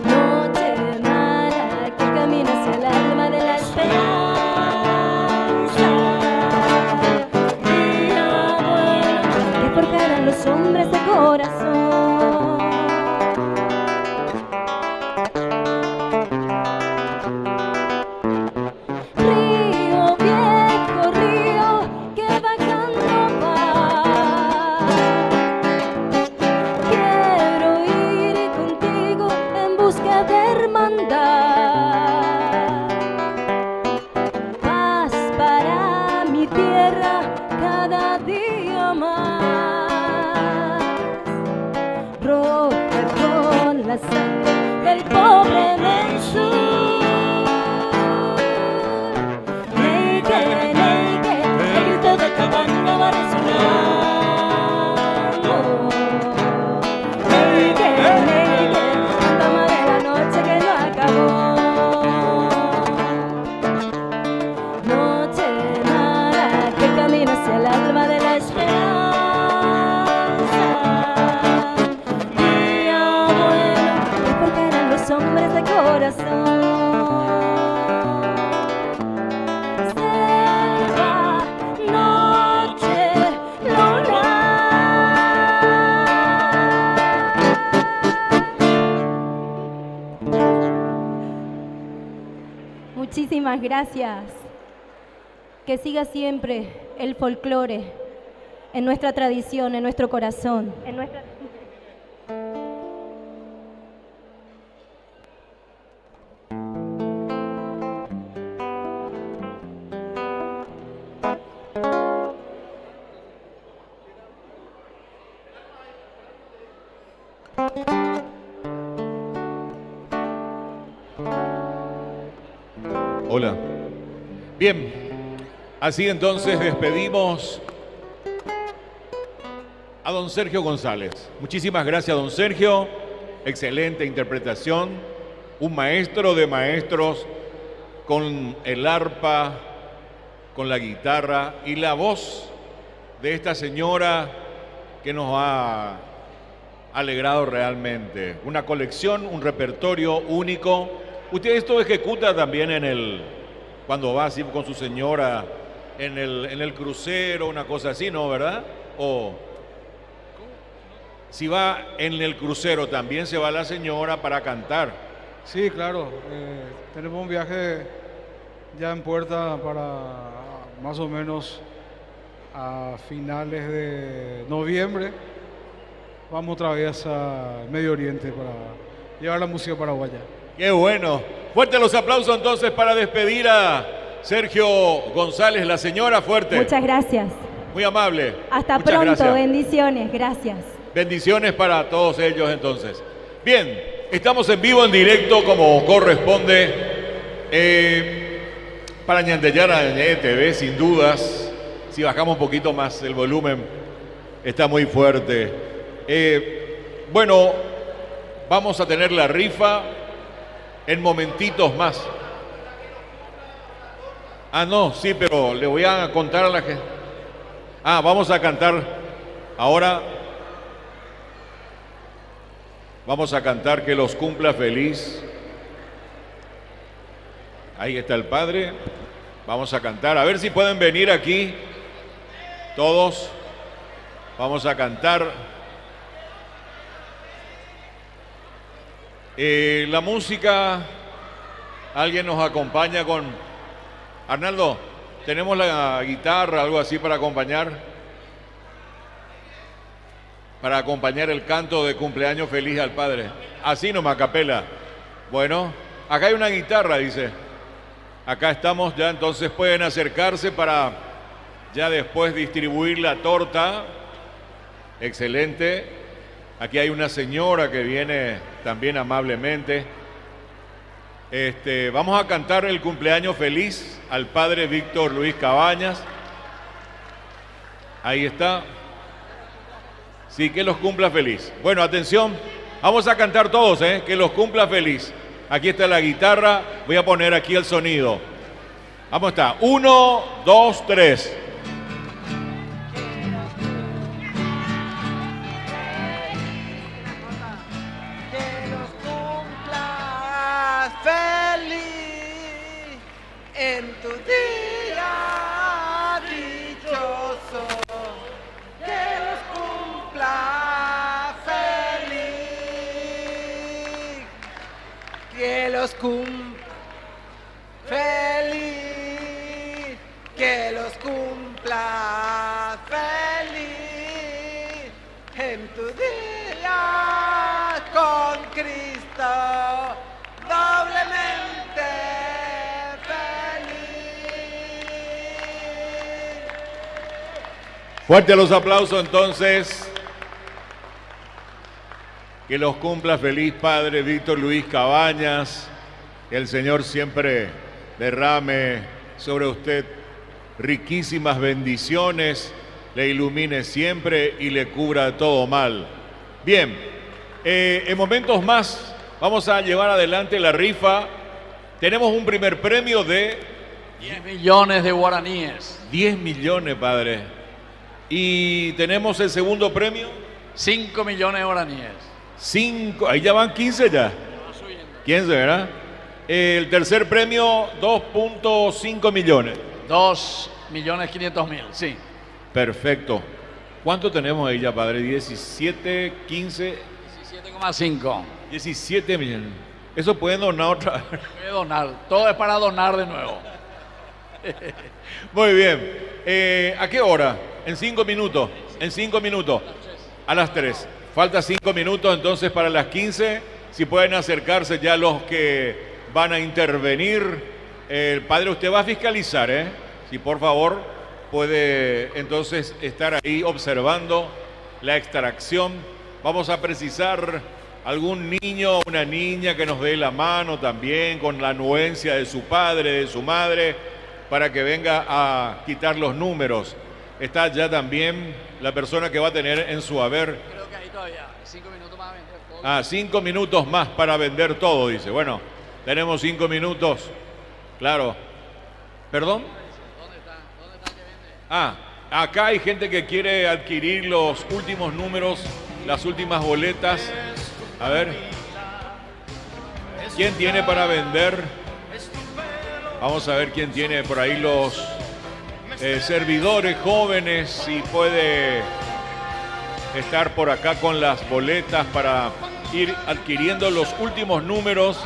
Noche mala que camina hacia el alma de la esperanza. Día bueno que forjarán los hombres de corazón. Río, viejo río, que bajando va. Quiero ir contigo en busca de hermandad. Paz para mi tierra cada día más. Roja con la sangre del pobre Mansur. Neige, neige, el grito de Cabana va resonando. Neige, neige, fantasma de la noche que no acabó. Noche mala que camina hacia el alma de la esperanza. Día bueno que forjarán los hombres de corazón. Selva, noche, luna. Muchísimas gracias. Que siga siempre el folclore en nuestra tradición, en nuestro corazón. Hola. Bien, así entonces despedimos a don Sergio González. Muchísimas gracias, don Sergio. Excelente interpretación. Un maestro de maestros con el arpa, con la guitarra y la voz de esta señora que nos ha alegrado realmente. Una colección, un repertorio único. Usted esto ejecuta también cuando va así con su señora en el crucero, una cosa así, ¿no? ¿Verdad? O si va en el crucero también se va la señora para cantar. Sí, claro. Tenemos un viaje ya en puerta para más o menos a finales de noviembre. Vamos otra vez a Medio Oriente para llevar la música paraguaya. ¡Qué bueno! Fuerte los aplausos entonces para despedir a Sergio González, la señora, fuerte. Muchas gracias. Muy amable. Hasta Muchas pronto, gracias. bendiciones, gracias. Bendiciones para todos ellos entonces. Bien, estamos en vivo, en directo, como corresponde, para Ñandeyara TV, sin dudas. Si bajamos un poquito más el volumen, está muy fuerte. Bueno, vamos a tener la rifa en momentitos más. Ah, no, sí, pero le voy a contar a la gente. Ah, vamos a cantar ahora. Vamos a cantar Que los cumpla feliz. Ahí está el Padre. Vamos a cantar. A ver si pueden venir aquí todos. Vamos a cantar. La música, alguien nos acompaña con... Arnaldo, ¿tenemos la guitarra, algo así para acompañar? Para acompañar el canto de cumpleaños feliz al Padre. Así nomás, a capela. Bueno, acá hay una guitarra, dice. Acá estamos ya, entonces pueden acercarse para ya después distribuir la torta. Excelente. Aquí hay una señora que viene también amablemente. Vamos a cantar el cumpleaños feliz al Padre Víctor Luis Cabañas. Ahí está. Sí, que los cumpla feliz. Bueno, atención, vamos a cantar todos, que los cumpla feliz. Aquí está la guitarra, voy a poner aquí el sonido. Vamos, está. 1, 2, 3. tu día dichoso, que los cumpla feliz, que los cumpla feliz, que los cumpla feliz en tu día con Cristo, doblemente feliz. Fuerte los aplausos entonces. Que los cumpla feliz Padre Víctor Luis Cabañas. Que el Señor siempre derrame sobre usted riquísimas bendiciones, le ilumine siempre y le cubra de todo mal. Bien, en momentos más vamos a llevar adelante la rifa. Tenemos un primer premio de 10 millones de guaraníes. 10 millones, padre. Y tenemos el segundo premio. 5 millones de guaraníes. 5, ahí ya van 15 ya. 15, ¿verdad? El tercer premio, 2.5 millones. 2.500.000, sí. Perfecto. ¿Cuánto tenemos ahí ya, padre? 17, 15. 17,5. 17 millones. Eso pueden donar otra vez. Puede donar. Todo es para donar de nuevo. Muy bien. ¿A qué hora? En 5 minutos. En 5 minutos. A las 3. Falta 5 minutos entonces para las 15. Si pueden acercarse ya los que van a intervenir. Padre, usted va a fiscalizar, ¿eh? Si por favor puede entonces estar ahí observando la extracción. Vamos a precisar algún niño o una niña que nos dé la mano también con la anuencia de su padre, de su madre, para que venga a quitar los números. Está ya también la persona que va a tener en su haber. Creo que ahí todavía 5 minutos más a vender todo. 5 minutos más para vender todo, dice. Bueno, tenemos 5 minutos. Claro. ¿Perdón? ¿Dónde está el que vende? Acá hay gente que quiere adquirir los últimos números, las últimas boletas. A ver. ¿Quién tiene para vender? Vamos a ver quién tiene por ahí los servidores jóvenes, si puede estar por acá con las boletas para ir adquiriendo los últimos números,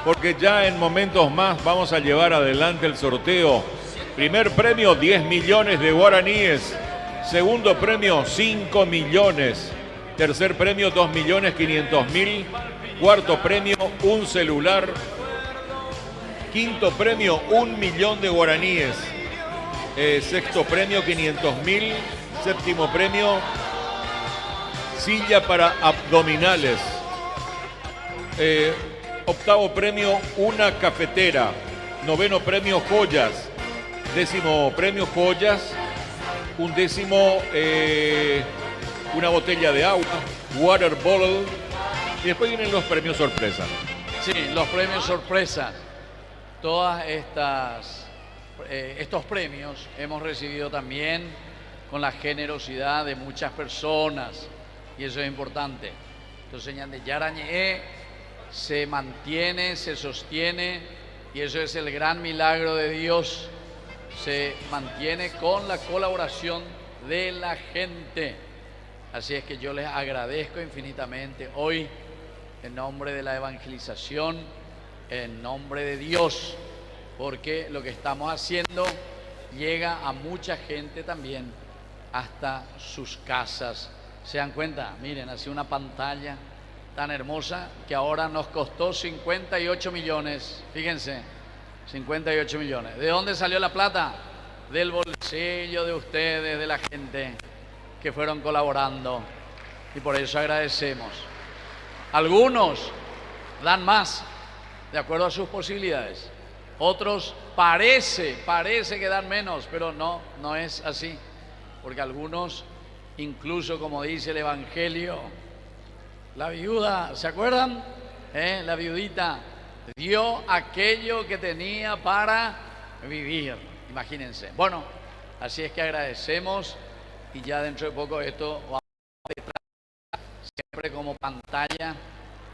porque ya en momentos más vamos a llevar adelante el sorteo. Primer premio, 10 millones de guaraníes. Segundo premio, 5 millones. Tercer premio, 2.500.000. Cuarto premio, un celular. Quinto premio, 1 millón de guaraníes. Sexto premio, 500.000. Séptimo premio, silla para abdominales. Octavo premio, una cafetera. Noveno premio, joyas. Décimo premio, joyas. Un décimo, una botella de agua, water bottle. Y después vienen los premios sorpresa. Sí, los premios sorpresa. Todas estos premios hemos recibido también con la generosidad de muchas personas, y eso es importante. Entonces, Ñande Yarañe se mantiene, se sostiene, y eso es el gran milagro de Dios. Se mantiene con la colaboración de la gente. Así es que yo les agradezco infinitamente hoy, en nombre de la evangelización, en nombre de Dios, porque lo que estamos haciendo llega a mucha gente también, hasta sus casas. ¿Se dan cuenta? Miren, así una pantalla tan hermosa que ahora nos costó 58 millones. Fíjense, 58 millones. ¿De dónde salió la plata? Del bolsillo de ustedes, de la gente que fueron colaborando. Y por eso agradecemos. Algunos dan más, de acuerdo a sus posibilidades. Otros parece que dan menos, pero no es así. Porque algunos, incluso como dice el Evangelio, la viuda, ¿se acuerdan? La viudita dio aquello que tenía para vivir. Imagínense. Bueno, así es que agradecemos, y ya dentro de poco esto va a estar siempre como pantalla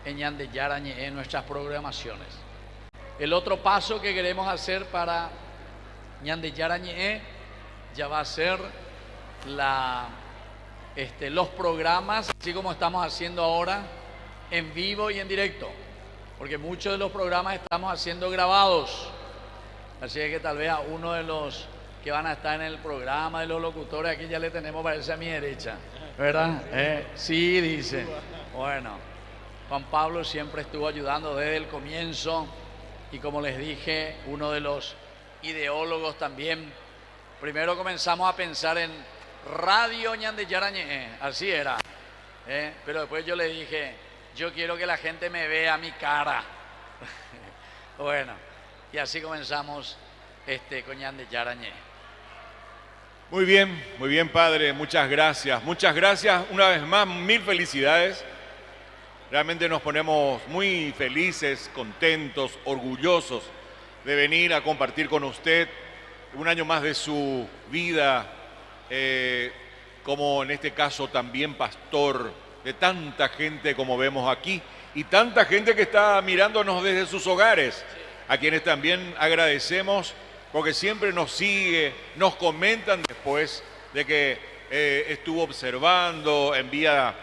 en Ñande Yarañe en nuestras programaciones. El otro paso que queremos hacer para Ñande Yarañe ya va a ser los programas, así como estamos haciendo ahora, en vivo y en directo, porque muchos de los programas estamos haciendo grabados, así es que tal vez a uno de los que van a estar en el programa de los locutores, aquí ya le tenemos, parece a mi derecha, ¿verdad? Sí, dice. Bueno, Juan Pablo siempre estuvo ayudando desde el comienzo y como les dije, uno de los ideólogos también. Primero comenzamos a pensar en Radio Ñande Yarañe, así era, pero después yo le dije, yo quiero que la gente me vea mi cara. Bueno, y así comenzamos con Ñande Yarañe. Muy bien, padre, muchas gracias, una vez más, mil felicidades. Realmente nos ponemos muy felices, contentos, orgullosos de venir a compartir con usted un año más de su vida, como en este caso también pastor de tanta gente como vemos aquí y tanta gente que está mirándonos desde sus hogares, a quienes también agradecemos porque siempre nos sigue, nos comentan después de que estuvo observando, envía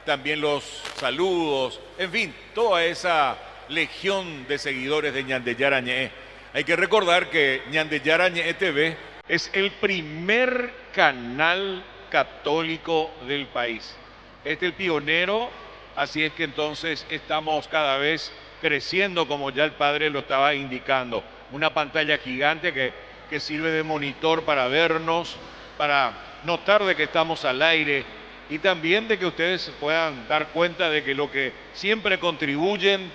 también los saludos, en fin, toda esa legión de seguidores de Ñande Yarañe. Hay que recordar que Ñande Yarañe TV es el primer canal católico del país. Es el pionero, así es que entonces estamos cada vez creciendo, como ya el padre lo estaba indicando. Una pantalla gigante que sirve de monitor para vernos, para notar de que estamos al aire y también de que ustedes puedan dar cuenta de que lo que siempre contribuyen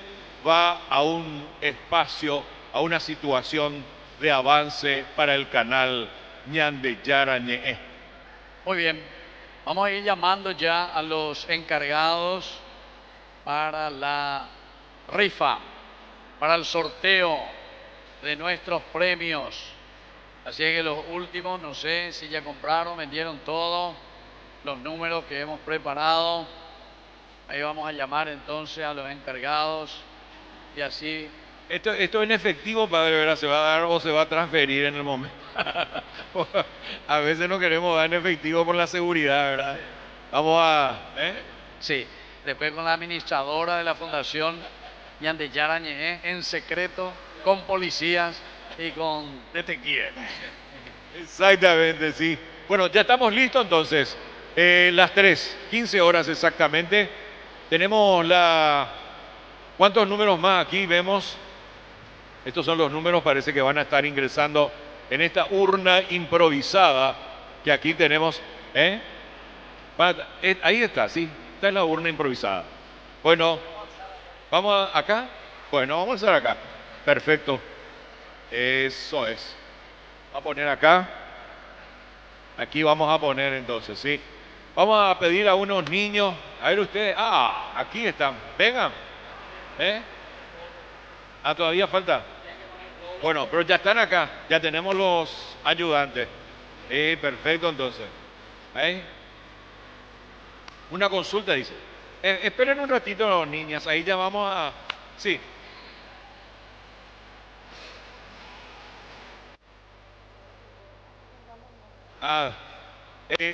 va a un espacio, a una situación de avance para el canal Ñande Yarañe. Muy bien, vamos a ir llamando ya a los encargados para la rifa, para el sorteo de nuestros premios. Así es que los últimos, no sé si ya compraron, vendieron todo, los números que hemos preparado. Ahí vamos a llamar entonces a los encargados y así. Esto en efectivo, padre, ¿verdad? ¿Se va a dar o se va a transferir en el momento? A veces no queremos dar en efectivo por la seguridad, ¿verdad? Vamos a... Sí, después con la administradora de la Fundación Ñande Yarañe, en secreto, con policías y con detectives. Exactamente, sí. Bueno, ya estamos listos entonces. Las 3:15 horas exactamente. Tenemos ¿Cuántos números más aquí vemos? Estos son los números, parece que van a estar ingresando en esta urna improvisada que aquí tenemos. Ahí está, sí. Esta es la urna improvisada. Bueno, ¿vamos acá? Bueno, vamos a estar acá. Perfecto. Eso es. Vamos a poner acá. Aquí vamos a poner entonces, sí. Vamos a pedir a unos niños. A ver ustedes. Aquí están. Vengan. Todavía falta. Bueno, pero ya están acá. Ya tenemos los ayudantes. Perfecto entonces. Una consulta dice. Esperen un ratito, niñas. Ahí ya vamos a... Sí.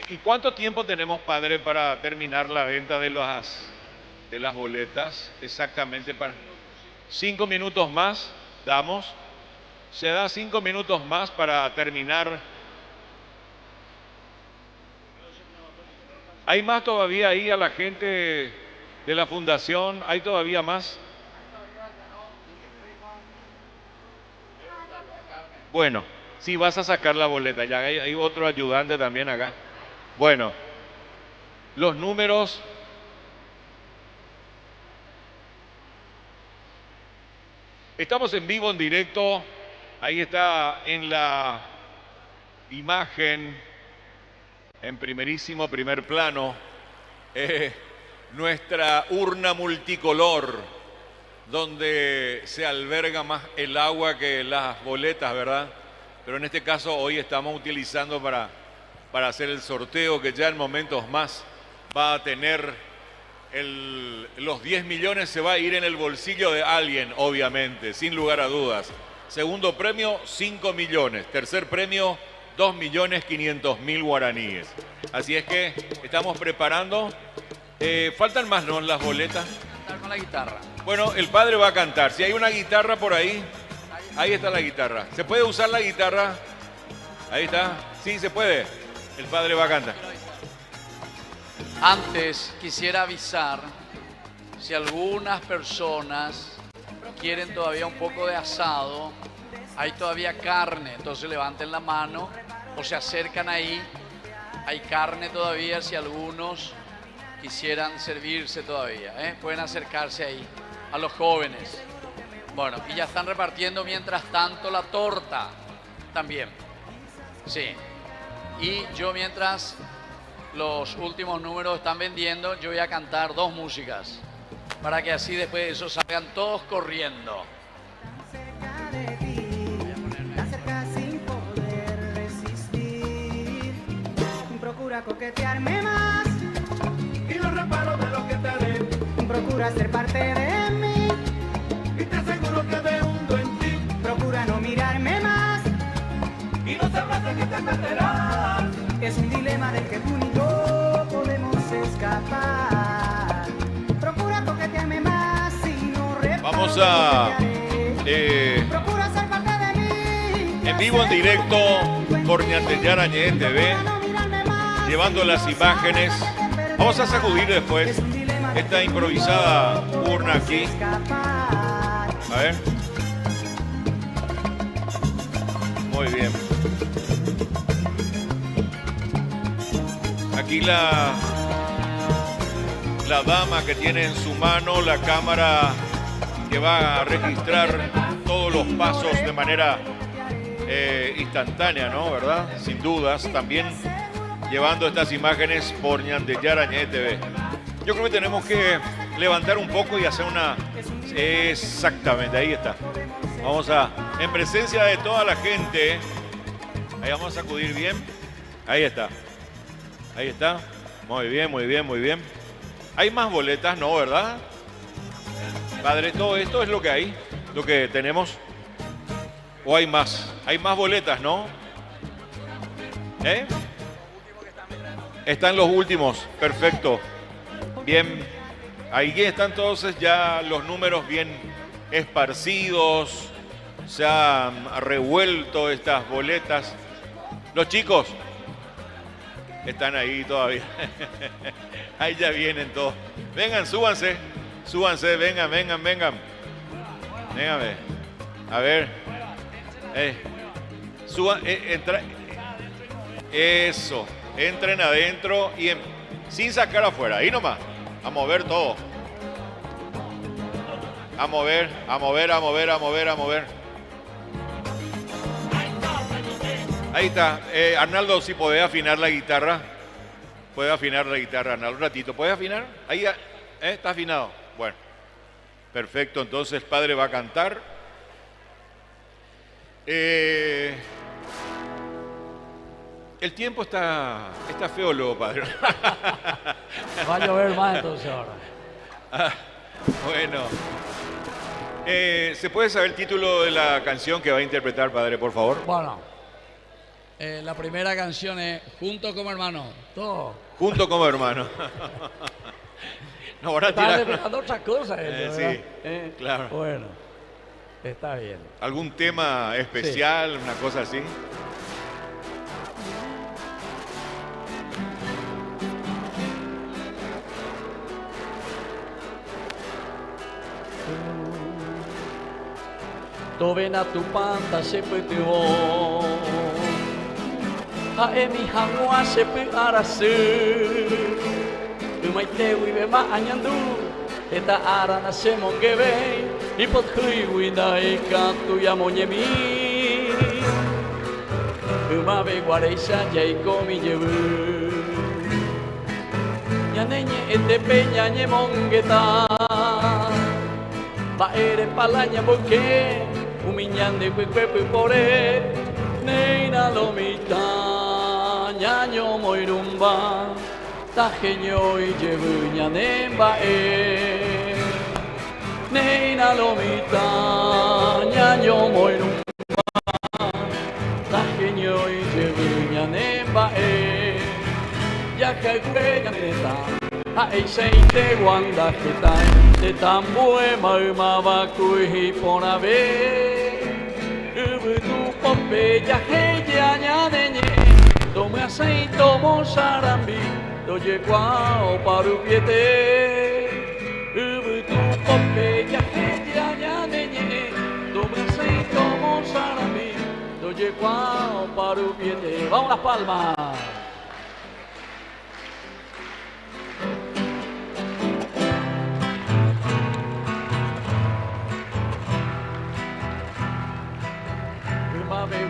¿Y cuánto tiempo tenemos, padre, para terminar la venta de las boletas? Exactamente para 5 minutos más damos. Se da 5 minutos más para terminar. ¿Hay más todavía ahí a la gente de la fundación? ¿Hay todavía más? Bueno, sí, vas a sacar la boleta. Ya hay otro ayudante también acá. Bueno, los números. Estamos en vivo, en directo. Ahí está en la imagen, en primer plano, nuestra urna multicolor, donde se alberga más el agua que las boletas, ¿verdad? Pero en este caso hoy estamos utilizando para hacer el sorteo que ya en momentos más va a tener los 10 millones, se va a ir en el bolsillo de alguien, obviamente, sin lugar a dudas. Segundo premio, 5 millones. Tercer premio, 2.500.000 guaraníes. Así es que estamos preparando. Faltan más, ¿no? Las boletas. Cantar con la guitarra. Bueno, el padre va a cantar. Si hay una guitarra por ahí, ahí está la guitarra. ¿Se puede usar la guitarra? Ahí está. Sí, se puede. El padre va a cantar. Antes quisiera avisar si algunas personas quieren todavía un poco de asado, hay todavía carne, entonces levanten la mano o se acercan ahí. Hay carne todavía si algunos quisieran servirse todavía, pueden acercarse ahí a los jóvenes. Bueno, y ya están repartiendo mientras tanto la torta también. Sí. Y yo mientras los últimos números están vendiendo, yo voy a cantar 2 músicas para que así después de eso salgan todos corriendo. Procura coquetearme más y no reparo de lo que te haré. Procura ser parte de mí y te aseguro que me hundo en ti. Procura no mirarme más y no sabrás de qué te perderás. Es un dilema del que tú y yo podemos escapar. Procura coquetearme más y no reparo. Vamos a Procura ser parte de mí. en vivo, en directo, por Ñanteyara Ñe TV, llevando las imágenes. Vamos a sacudir después esta improvisada urna aquí. A ver. Muy bien. Aquí la dama que tiene en su mano la cámara que va a registrar todos los pasos de manera instantánea, ¿no? ¿Verdad? Sin dudas. También llevando estas imágenes por Ñanteyara Ñe TV. Yo creo que tenemos que levantar un poco y hacer una... Exactamente, ahí está. Vamos a, en presencia de toda la gente, ahí vamos a sacudir bien. Ahí está. Ahí está. Muy bien, muy bien, muy bien. ¿Hay más boletas? No, ¿verdad? Padre, todo esto es lo que hay, lo que tenemos. ¿O hay más? Hay más boletas, ¿no? Están los últimos, perfecto. Bien, ahí están entonces ya los números bien esparcidos, se han revuelto estas boletas. Los chicos están ahí todavía. Ahí ya vienen todos. Vengan, súbanse, súbanse, vengan, vengan, vengan. Véngame. A ver. Suban, entra. Eso. Entren adentro y sin sacar afuera. Ahí nomás. A mover todo. A mover, a mover, a mover, a mover, a mover. Ahí está. Arnaldo, si podés afinar la guitarra. Puede afinar la guitarra, Arnaldo, un ratito. ¿Puedes afinar? Ahí ya. Está afinado. Bueno. Perfecto. Entonces el padre va a cantar. El tiempo está feo luego, padre. Va a llover más entonces ahora. Bueno. ¿Se puede saber el título de la canción que va a interpretar, padre, por favor? Bueno, la primera canción es Junto como hermano. Todo. Junto como hermano. No, ahora está dejando otra cosa. Sí, claro. Bueno, está bien. ¿Algún tema especial, sí, una cosa así? Tovena tu panta sepeteo Haemi hangua sepe arasu Umaite wibe ma anyandu Eta arana semongebe Ipot hui winai katu yamonyemi Umabe guareisa jaikomi yebu Nyanenye etepe nyanye mongeta Baere palanya boke Umiñande cuecuepe pore Neina lomita Ñaño moirumba Tajeño y yebuña nembae Neina lomita Ñaño moirumba que cuelga neta, ay seite guanda que tai, de tambue mauma kui por ave, tu pompeya que ya añade, tome aceito mozarambi, doye guao parupiete, tu pompeya que ya añade, tome aceito mozarambi, doye guao parupiete. Vamos las palmas.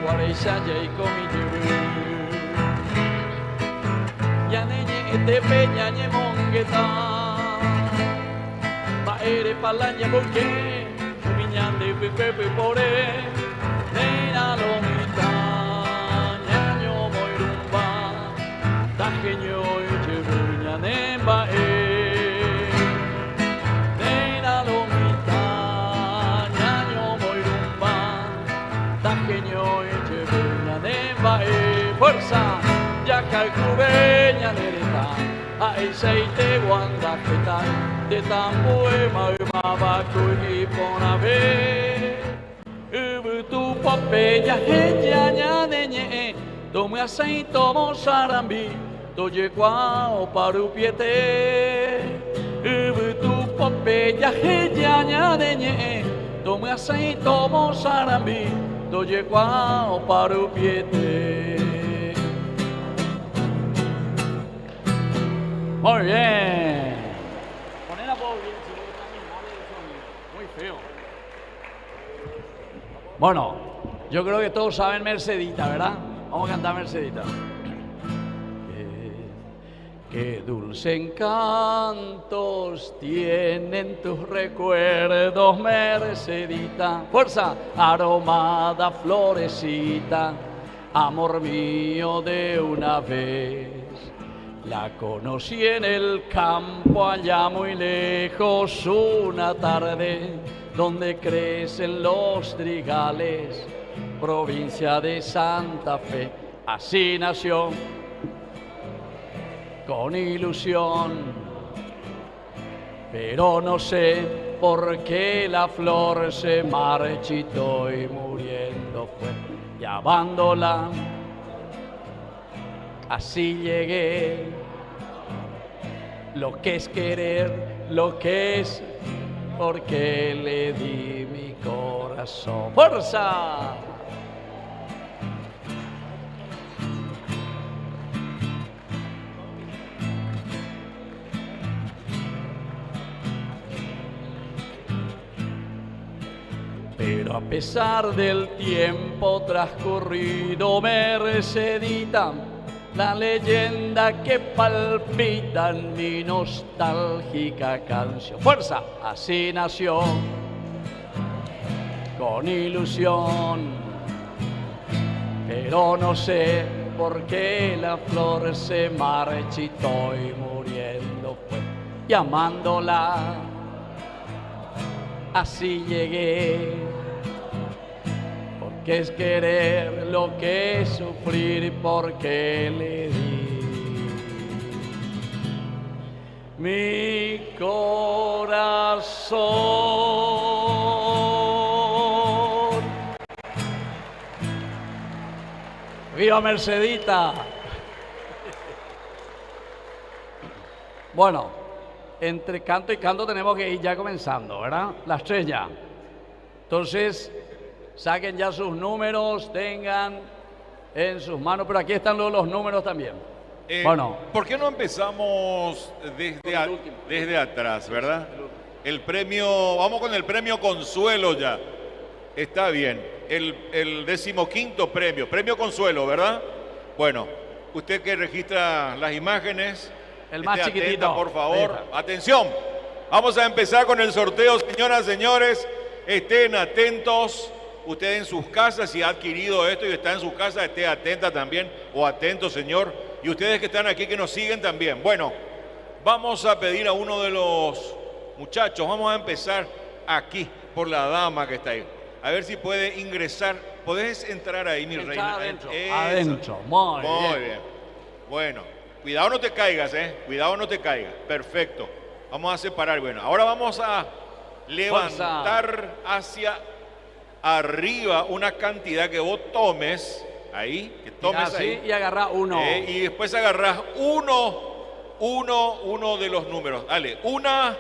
Guareisha y comiyu ya neñe te peña ñe mongueta pa ere palaña porque miñande pepe pore neina lomita ñaño moirumba tajeño y chebuña nemba neina lomita ñaño moirumba tajeño fuerza, ya calcubeña nereta, ay seite guanda que tal, de tambue mauma y ponave, tu papeya ella ñaneñe, tome aceito mozarambi, doye guao parupiete, tu papeya ella ñaneñe, tome aceito mozarambi, doye guao parupiete. Muy bien. Poner la voz bien, si no está muy mal el sonido. Muy feo. Bueno, yo creo que todos saben Mercedita, ¿verdad? Vamos a cantar Mercedita. Qué dulce encantos tienen tus recuerdos, Mercedita. Fuerza, aromada florecita, amor mío de una vez. La conocí en el campo allá muy lejos una tarde donde crecen los trigales, provincia de Santa Fe. Así nació con ilusión, pero no sé por qué la flor se marchitó y muriendo fue, llamándola. Así llegué, lo que es querer, lo que es, porque le di mi corazón. ¡Fuerza! Pero a pesar del tiempo transcurrido, Mercedita, la leyenda que palpita en mi nostálgica canción. ¡Fuerza! Así nació, con ilusión, pero no sé por qué la flor se marchitó y muriendo fue, llamándola. Así llegué, porque es querer lo que es sufrir, porque le di mi corazón. ¡Viva Mercedita! Bueno, entre canto y canto tenemos que ir ya comenzando, ¿verdad? Las tres ya. Entonces, saquen ya sus números, tengan en sus manos, pero aquí están los números también. Bueno. ¿Por qué no empezamos desde atrás, verdad? El premio, vamos con el premio Consuelo ya. Está bien. El 15º premio, premio Consuelo, ¿verdad? Bueno, usted que registra las imágenes, el más chiquitito, atenta, por favor. Atención, vamos a empezar con el sorteo, señoras, señores. Estén atentos. Usted en sus casas, si ha adquirido esto y está en su casa, esté atenta también o atento, señor. Y ustedes que están aquí, que nos siguen también. Bueno, vamos a pedir a uno de los muchachos, vamos a empezar aquí por la dama que está ahí. A ver si puede ingresar. ¿Podés entrar ahí, mi reina? Adentro. Muy bien. Bueno, Cuidado no te caigas, cuidado no te caigas. Perfecto. Vamos a separar. Bueno, ahora vamos a levantar hacia arriba una cantidad que vos tomes. Ahí, que tomes así, ahí. Y agarrá uno. Y después agarrás uno de los números. Dale, 1,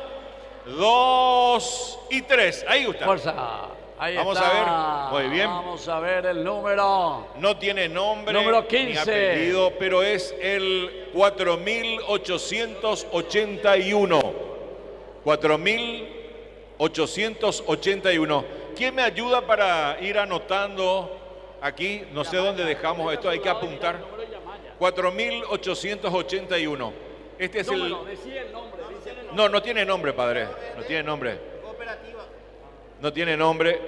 2 y 3. Ahí está. Fuerza. Ahí Vamos está. a ver. Muy bien. Vamos a ver el número. No tiene nombre Número ni 15. apellido, pero es el 4881. 4881. ¿Quién me ayuda para ir anotando aquí? No sé dónde dejamos esto, hay que apuntar. 4881. Este es el... No, no tiene nombre, padre. No tiene nombre. No tiene nombre.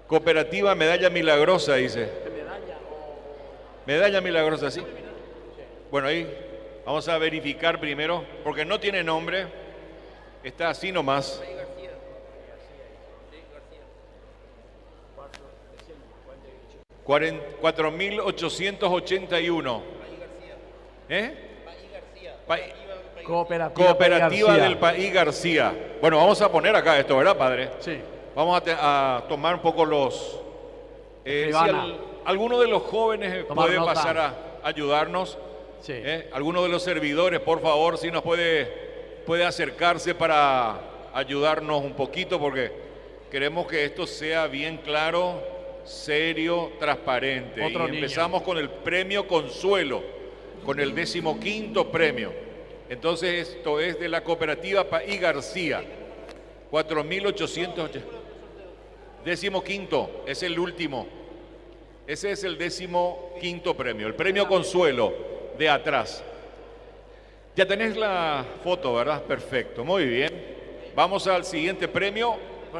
Cooperativa Medalla Milagrosa, dice. Medalla Milagrosa, sí. Bueno, ahí vamos a verificar primero, porque no tiene nombre. Está así nomás. García. 4881. Cooperativa del País García. Bueno, vamos a poner acá esto, ¿verdad, padre? Sí. Vamos a tomar un poco los... si alguno de los jóvenes puede pasar a ayudarnos. Sí. Alguno de los servidores, por favor, si nos puede acercarse para ayudarnos un poquito, porque queremos que esto sea bien claro, serio, transparente. Otro y niño. empezamos con el premio Consuelo, con el 15º premio. Entonces esto es de la cooperativa País García. 4.880. 15º, es el último. Ese es el 15º premio, el premio Consuelo de atrás. Ya tenés la foto, ¿verdad? Perfecto, muy bien. Vamos al siguiente premio.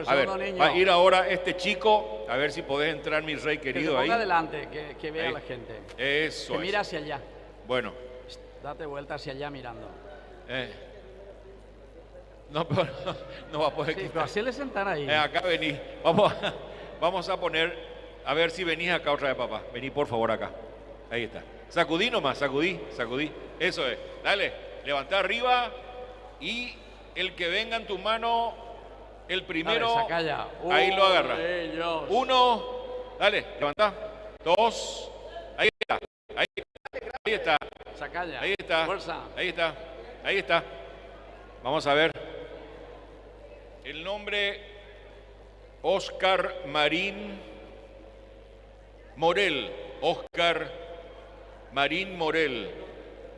A ver, va a ir ahora este chico. A ver si podés entrar, mi rey querido, que se ponga ahí. adelante, que vea Ahí. la gente. Eso Que es. mira hacia allá. Bueno. Date vuelta hacia allá mirando. No, pero no va a poder Sí, quitar. pero así le sentan ahí. Acá vení. Vamos a poner, a ver si venís acá otra vez, papá. Vení, por favor, acá. Ahí está. Sacudí nomás, sacudí. Eso es. Dale, levantá arriba y el que venga en tu mano, el primero, Dale, saca ya. ahí lo agarra. Ellos. 1, dale, levantá. 2, ahí está. Ahí está. Saca ya. Ahí está. Fuerza. Ahí está. Ahí está. Vamos a ver. El nombre Oscar Marín Morel. Oscar Marín Morel.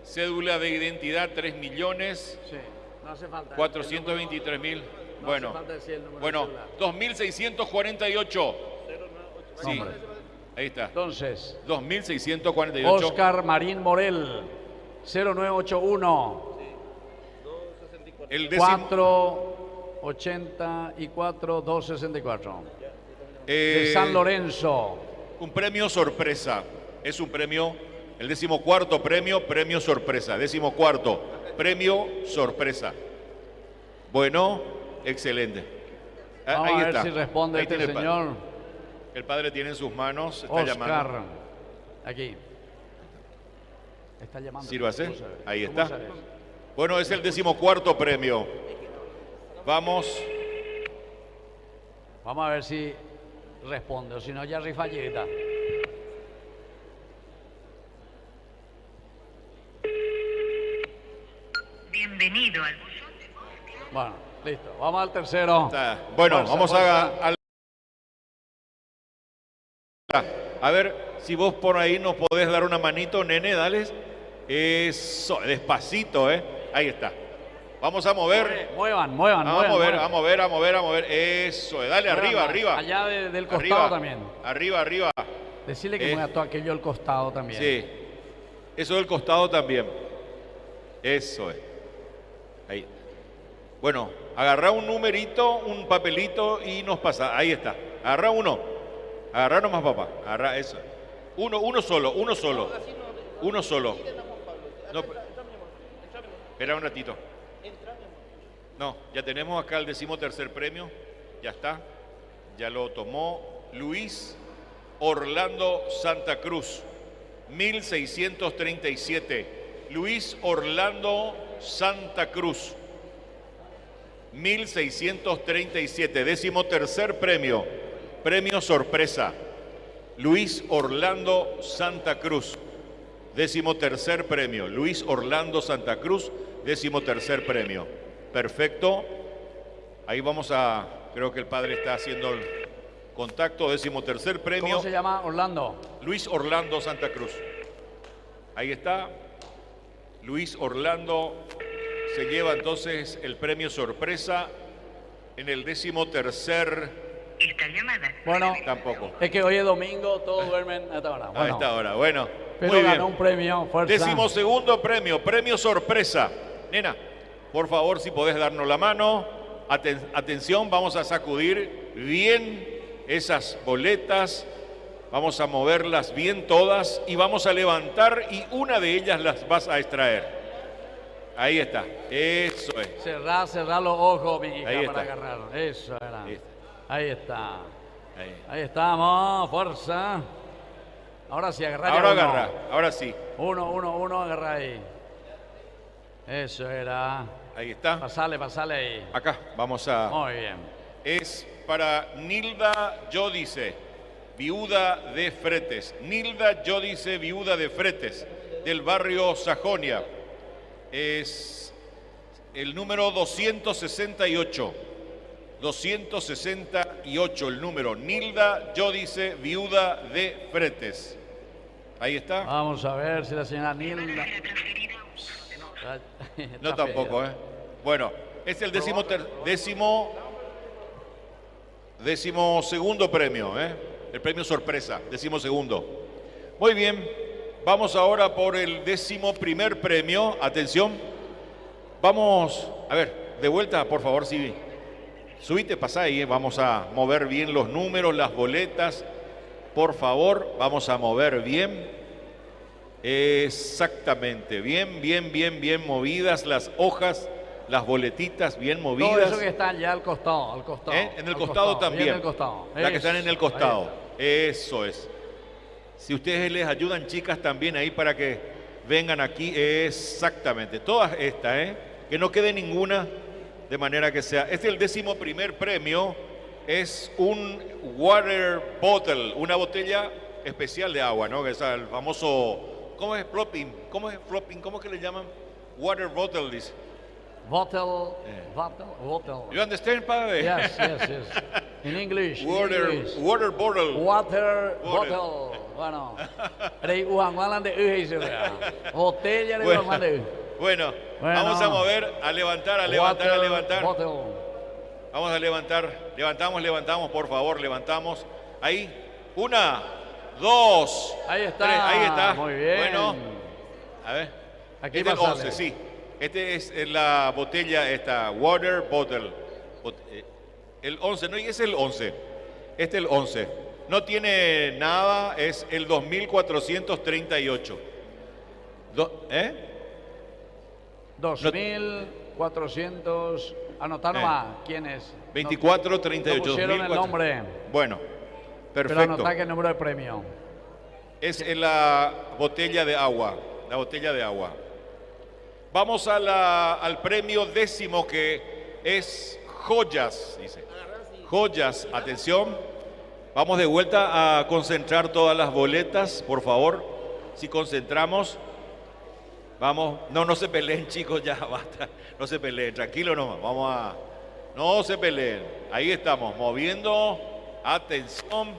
Cédula de identidad 3 millones. Sí, no hace falta. 423.000. Bueno, hace falta decir el número bueno, celular. 2648. Sí, Nombre. ahí está. Entonces, 2648. Oscar Marín Morel, 0981. El décimo. 484 264. De San Lorenzo. Un premio sorpresa. Es un premio, el 14º premio, premio sorpresa. 14º premio sorpresa. Bueno, excelente. Vamos Ahí a ver está. si responde Ahí este tiene el padre. señor. El padre tiene en sus manos, está Oscar. llamando. Aquí. Está llamando. Sírvase. ¿Cómo sabes? Ahí ¿Cómo está. sabes? Bueno, es el 14º premio. Vamos. Vamos a ver si responde, o si no, ya rifa llega. Bienvenido al Bueno, listo. Vamos al tercero. Bueno, Fuerza, vamos fuerza. a ver si vos por ahí nos podés dar una manito, nene, dale. Eso, despacito, Ahí está. Vamos a mover. Muevan. Vamos a mover. Eso, dale, Muevan arriba, más. arriba. Allá del costado Arriba, también. Arriba. Decirle que mueva todo aquello al costado también. Sí. Eso del costado también. Eso es. Ahí. Bueno, agarra un numerito, un papelito y nos pasa. Ahí está. Agarra uno. Agarra nomás, papá. Agarra eso. Uno solo. No, espera un ratito. No, ya tenemos acá el 13º premio. Ya está. Ya lo tomó Luis Orlando Santa Cruz. 1637. Luis Orlando Santa Cruz. 1637. 13º premio. Premio sorpresa. Luis Orlando Santa Cruz. 13º premio. Luis Orlando Santa Cruz. 13º premio. Perfecto. Ahí vamos a... Creo que el padre está haciendo el contacto. 13º premio. ¿Cómo se llama Orlando? Luis Orlando Santa Cruz. Ahí está. Luis Orlando se lleva entonces el premio sorpresa en el 13º. Esta llamada. Bueno, tampoco. Es que hoy es domingo, todos duermen a esta hora. A esta hora, bueno. Pero muy bien. ganó un premio, fuerza. 12º premio, premio sorpresa. Nena, por favor, si podés darnos la mano. Atención, vamos a sacudir bien esas boletas. Vamos a moverlas bien todas y vamos a levantar y una de ellas las vas a extraer. Ahí está, eso es. Cerrá los ojos, mi hija, Ahí para está. agarrar. Eso era. Ahí está. Ahí está. Ahí. Ahí estamos, fuerza. Ahora sí, agarra. Ahora agarra, ahora sí. Uno, agarra ahí. Eso era. Ahí está. Pasale ahí. Acá, vamos a... Muy bien. Es para Nilda Yodice, viuda de Fretes. Nilda Yodice, viuda de Fretes, del barrio Sajonia. Es el número 268. 268 el número. Nilda Yodice, viuda de Fretes. Ahí está. Vamos a ver si la señora Nilda... No tampoco, ¿eh? Bueno, es el decimosegundo premio, ¿eh? El premio sorpresa, 12º. Muy bien, vamos ahora por el 11º premio. Atención, vamos, a ver, de vuelta, por favor, si subite, pasá ahí, vamos a mover bien los números, las boletas. Por favor, vamos a mover bien. Exactamente, bien movidas las hojas, las boletitas bien movidas. Todo eso que están ya al costado. En el costado también. En el costado. Las que están en el costado. Eso es. Si ustedes les ayudan, chicas, también ahí para que vengan aquí. Exactamente. Todas estas, que no quede ninguna, de manera que sea. Este es el 11º premio. Es un water bottle, una botella especial de agua, ¿no? Que es el famoso... ¿Cómo es flopping? ¿Cómo es flopping? ¿Cómo es que le llaman? Water bottle, dice. Bottle. You understand, padre? Yes. In English. Water bottle. Water bottle. Bueno. Botella de Bueno, vamos a mover, a levantar. Vamos a levantar. Levantamos, por favor, levantamos. Ahí. 1, 2, ahí está. 3. Ahí está. Muy bien. Bueno, a ver. Aquí este es el 11, sí. Este es la botella, esta water bottle. El 11, no, y es el 11. Este es el 11. No tiene nada, es el 2438. 2400. Anotar nomás. ¿Quién es? 2438. No pusieron el nombre. Bueno, perfecto. Pero anotá que el número de premio. Es en la botella de agua. La botella de agua. Vamos al premio 10º, que es joyas, dice. Joyas, atención. Vamos de vuelta a concentrar todas las boletas, por favor. Si concentramos. Vamos, no se peleen, chicos, ya basta. No se peleen, tranquilo nomás. No se peleen. Ahí estamos, moviendo. Atención.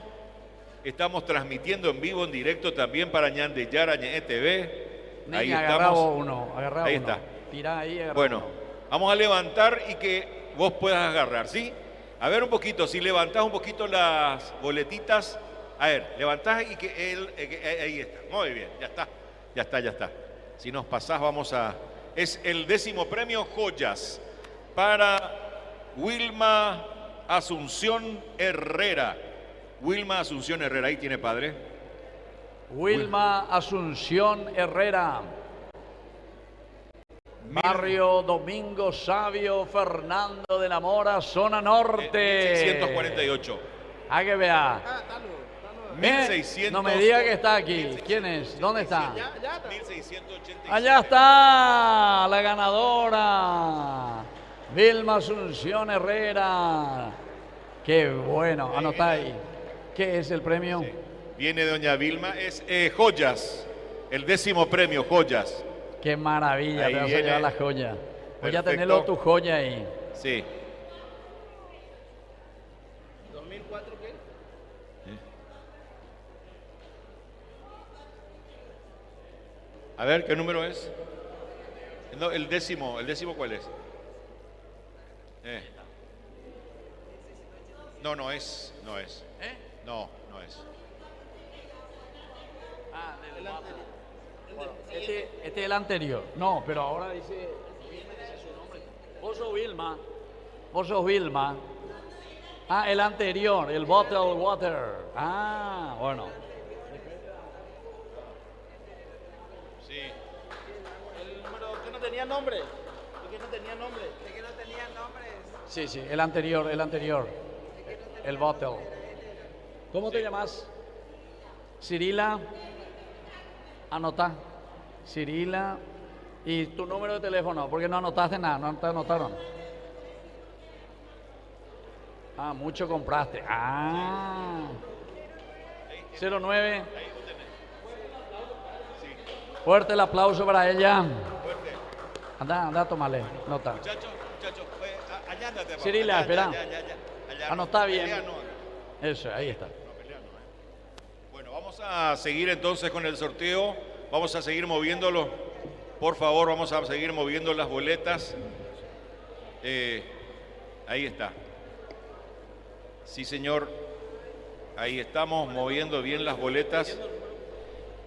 Estamos transmitiendo en vivo, en directo también para Ñande Yara, Ñe TV. Niña, Ahí agarrá estamos. uno. Ahí está. Tirá ahí, agarrá Bueno, uno. vamos a levantar y que vos puedas agarrar, ¿sí? A ver un poquito, si levantás un poquito las boletitas. A ver, levantás y que ahí está. Muy bien, ya está. Si nos pasás, vamos a... Es el 10º premio joyas para Wilma Asunción Herrera. Wilma Asunción Herrera, ahí tiene, padre. Wilma Asunción Herrera. Barrio Domingo Sabio, Fernando de la Mora, zona norte. 648. A que vea. 1600. No me diga que está aquí. ¿Quién es? ¿Dónde está? 1686. Allá está la ganadora, Vilma Asunción Herrera. Qué bueno, anotá ahí. ¿Qué es el premio? Sí. Viene doña Vilma, es joyas, el 10º premio, joyas. Qué maravilla, Ahí te vas a viene. llevar la joya. Voy a Perfecto. tenerlo tu joya ahí. Sí. ¿2004 qué? A ver, ¿qué número es? No, el décimo ¿cuál es? No, no es. No es. No, no es. Ah, del anterior. Bueno, este es el anterior. No, pero ahora dice su nombre. Vos sos Vilma. Ah, el anterior, el Bottle Water. Ah, bueno. Sí. El número que no tenía nombre. Que no tenía nombre. De que no tenía nombres. Sí, sí, el anterior. El Bottle. ¿Cómo te llamas? Cirila. Anota. Cirila. ¿Y tu número de teléfono? Porque no anotaste nada, no te anotaron. Ah, mucho compraste. Ah. 09. Fuerte el aplauso para ella. Anda, tómale. Nota. Muchachos, allá andate. Cirila, espera. Allá. Anotá bien. Pelea no. Eso, ahí está. Bueno, vamos a seguir entonces con el sorteo. Vamos a seguir moviéndolo. Por favor, vamos a seguir moviendo las boletas. Ahí está. Sí, señor. Ahí estamos moviendo bien las boletas.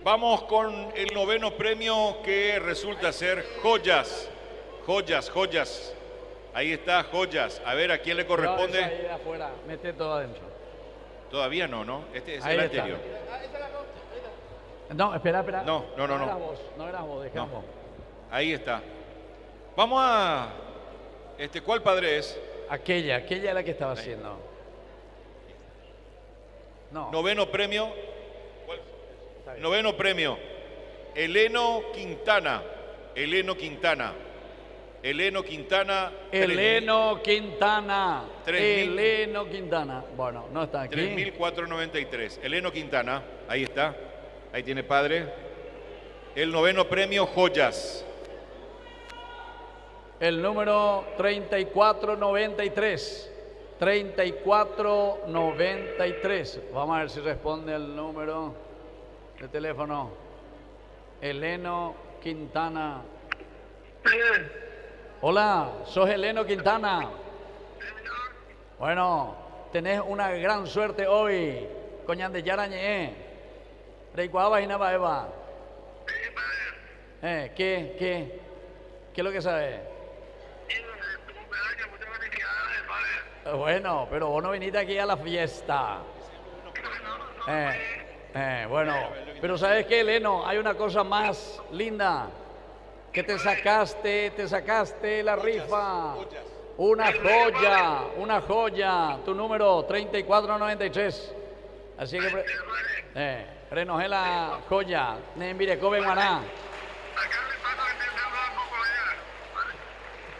Vamos con el 9º premio que resulta ser joyas. Joyas. Ahí está, joyas. A ver, ¿a quién le corresponde? Ahí de afuera, mete todo adentro. Todavía no. Este es Ahí el está. anterior. No, espera. No. No eras vos, dejamos. Ahí está. Vamos a... ¿cuál padre es? Aquella es la que estaba haciendo. No. 9º premio. ¿Cuál? 9º premio. Eleno Quintana. Eleno Quintana. 3.000. Bueno, no está aquí. 3.493. Eleno Quintana. Ahí está. Ahí tiene padre. El 9º premio, joyas. El número 3493. 3493. Vamos a ver si responde el número de teléfono. Eleno Quintana. Hola, sos Eleno Quintana. Bueno, tenés una gran suerte hoy. Coñan de Yarañe. Reikuaba y Nava Eva. ¿Qué es lo que sabes? Bueno, pero vos no viniste aquí a la fiesta. Bueno, pero ¿sabes qué, Eleno? Hay una cosa más linda. Que te sacaste la rifa. Una joya. Tu número 3493. Así que renojé la joya. Nembire Kobe Maná.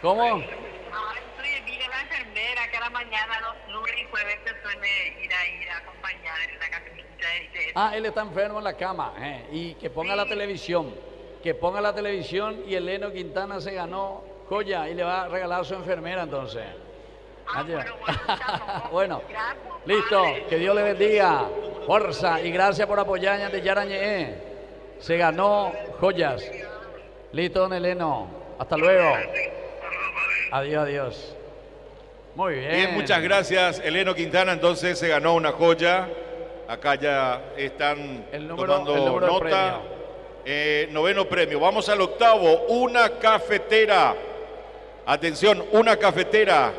¿Cómo? Mire la enfermera que a la mañana, los lunes y jueves se suele ir a acompañar en la caminita. Él está enfermo en la cama. Y que ponga la televisión. Que ponga la televisión y Eleno Quintana se ganó joya y le va a regalar a su enfermera entonces. Bueno, listo. Que Dios le bendiga. Fuerza y gracias por apoyar ante Yarañe. Se ganó joyas. Listo, don Eleno. Hasta luego. Adiós. Muy bien. Bien, muchas gracias, Eleno Quintana. Entonces se ganó una joya. Acá ya están tomando nota. 9º premio. Vamos al 8º. Una cafetera. Atención, una cafetera.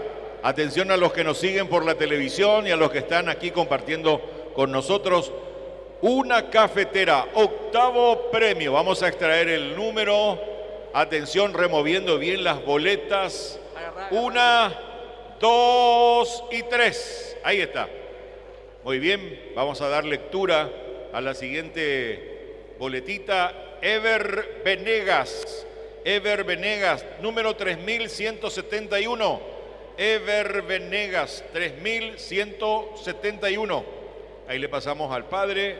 Atención a los que nos siguen por la televisión y a los que están aquí compartiendo con nosotros. Una cafetera. 8º premio. Vamos a extraer el número. Atención, removiendo bien las boletas. 1, 2 y 3. Ahí está. Muy bien, vamos a dar lectura a la siguiente boletita. Ever Venegas. Ever Venegas, número 3171. Ever Venegas, 3171. Ahí le pasamos al padre.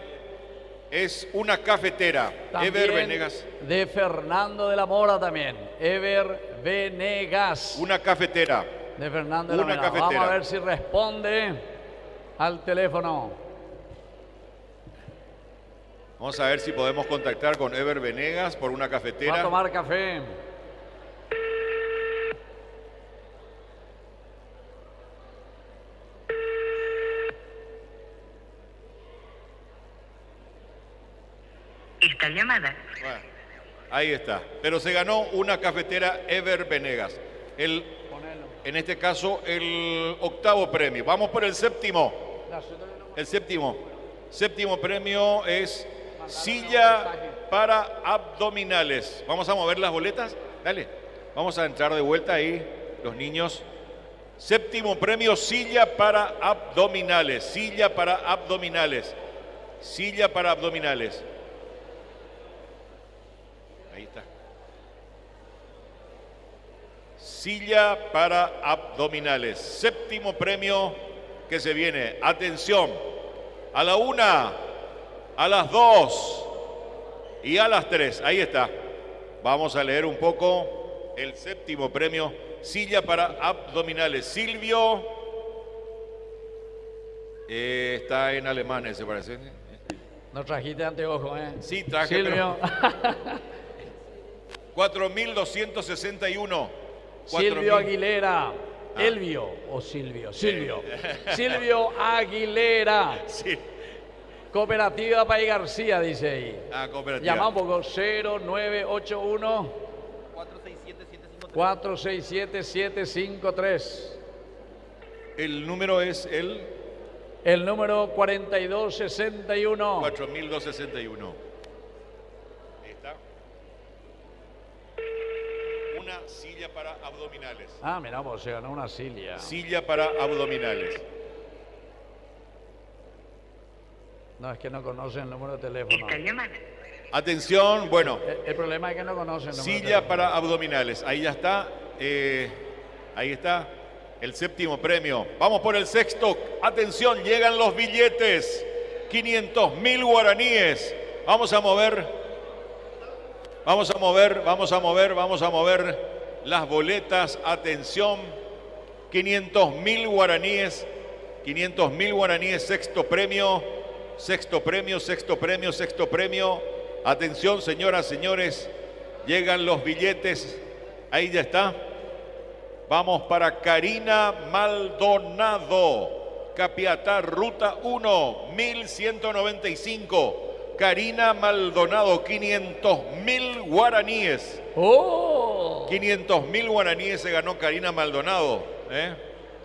Es una cafetera. También Ever Venegas. de Fernando de la Mora también. Ever Venegas. Una cafetera. De Fernando de la Una Mora. cafetera. Vamos a ver si responde al teléfono. Vamos a ver si podemos contactar con Ever Venegas por una cafetera. Va a tomar café. Esta llamada. Bueno, ahí está. Pero se ganó una cafetera Ever Venegas. En este caso, el octavo premio. Vamos por el séptimo. El séptimo. Séptimo premio es silla para abdominales. Vamos a mover las boletas. Dale. Vamos a entrar de vuelta ahí, los niños. Séptimo premio, silla para abdominales. Silla para abdominales. Silla para abdominales. Ahí está. Silla para abdominales. Séptimo premio que se viene. Atención. A la 1, a las 2 y a las 3. Ahí está. Vamos a leer un poco el séptimo premio. Silla para abdominales. Silvio. Está en alemán ese parece. No trajiste anteojos, ¿eh? Sí, traje. Silvio. 4.261. Silvio Aguilera. Elvio o Silvio. Silvio. Silvio Aguilera. Sí. Cooperativa País García, dice ahí. Cooperativa. Llama un poco. 0981 467-753. El número es el... El número 4261. 4261. Ahí está. Una silla para abdominales. Ah, mira, pues se ganó una silla. Silla para abdominales. No, es que no conocen el número de teléfono. Atención, bueno. El problema es que no conocen el número de Silla teléfono. para abdominales. Ahí ya está. Ahí está. El séptimo premio. Vamos por el sexto. Atención, llegan los billetes. 500.000 guaraníes. Vamos a mover. Vamos a mover, vamos a mover, vamos a mover las boletas. Atención. 500.000 guaraníes. 500.000 guaraníes. Sexto premio. Sexto premio, sexto premio, sexto premio. Atención, señoras, señores. Llegan los billetes. Ahí ya está. Vamos para Karina Maldonado, Capiatá, Ruta 1, 1195. Karina Maldonado, 500.000 guaraníes. ¡Oh! 500.000 guaraníes se ganó Karina Maldonado.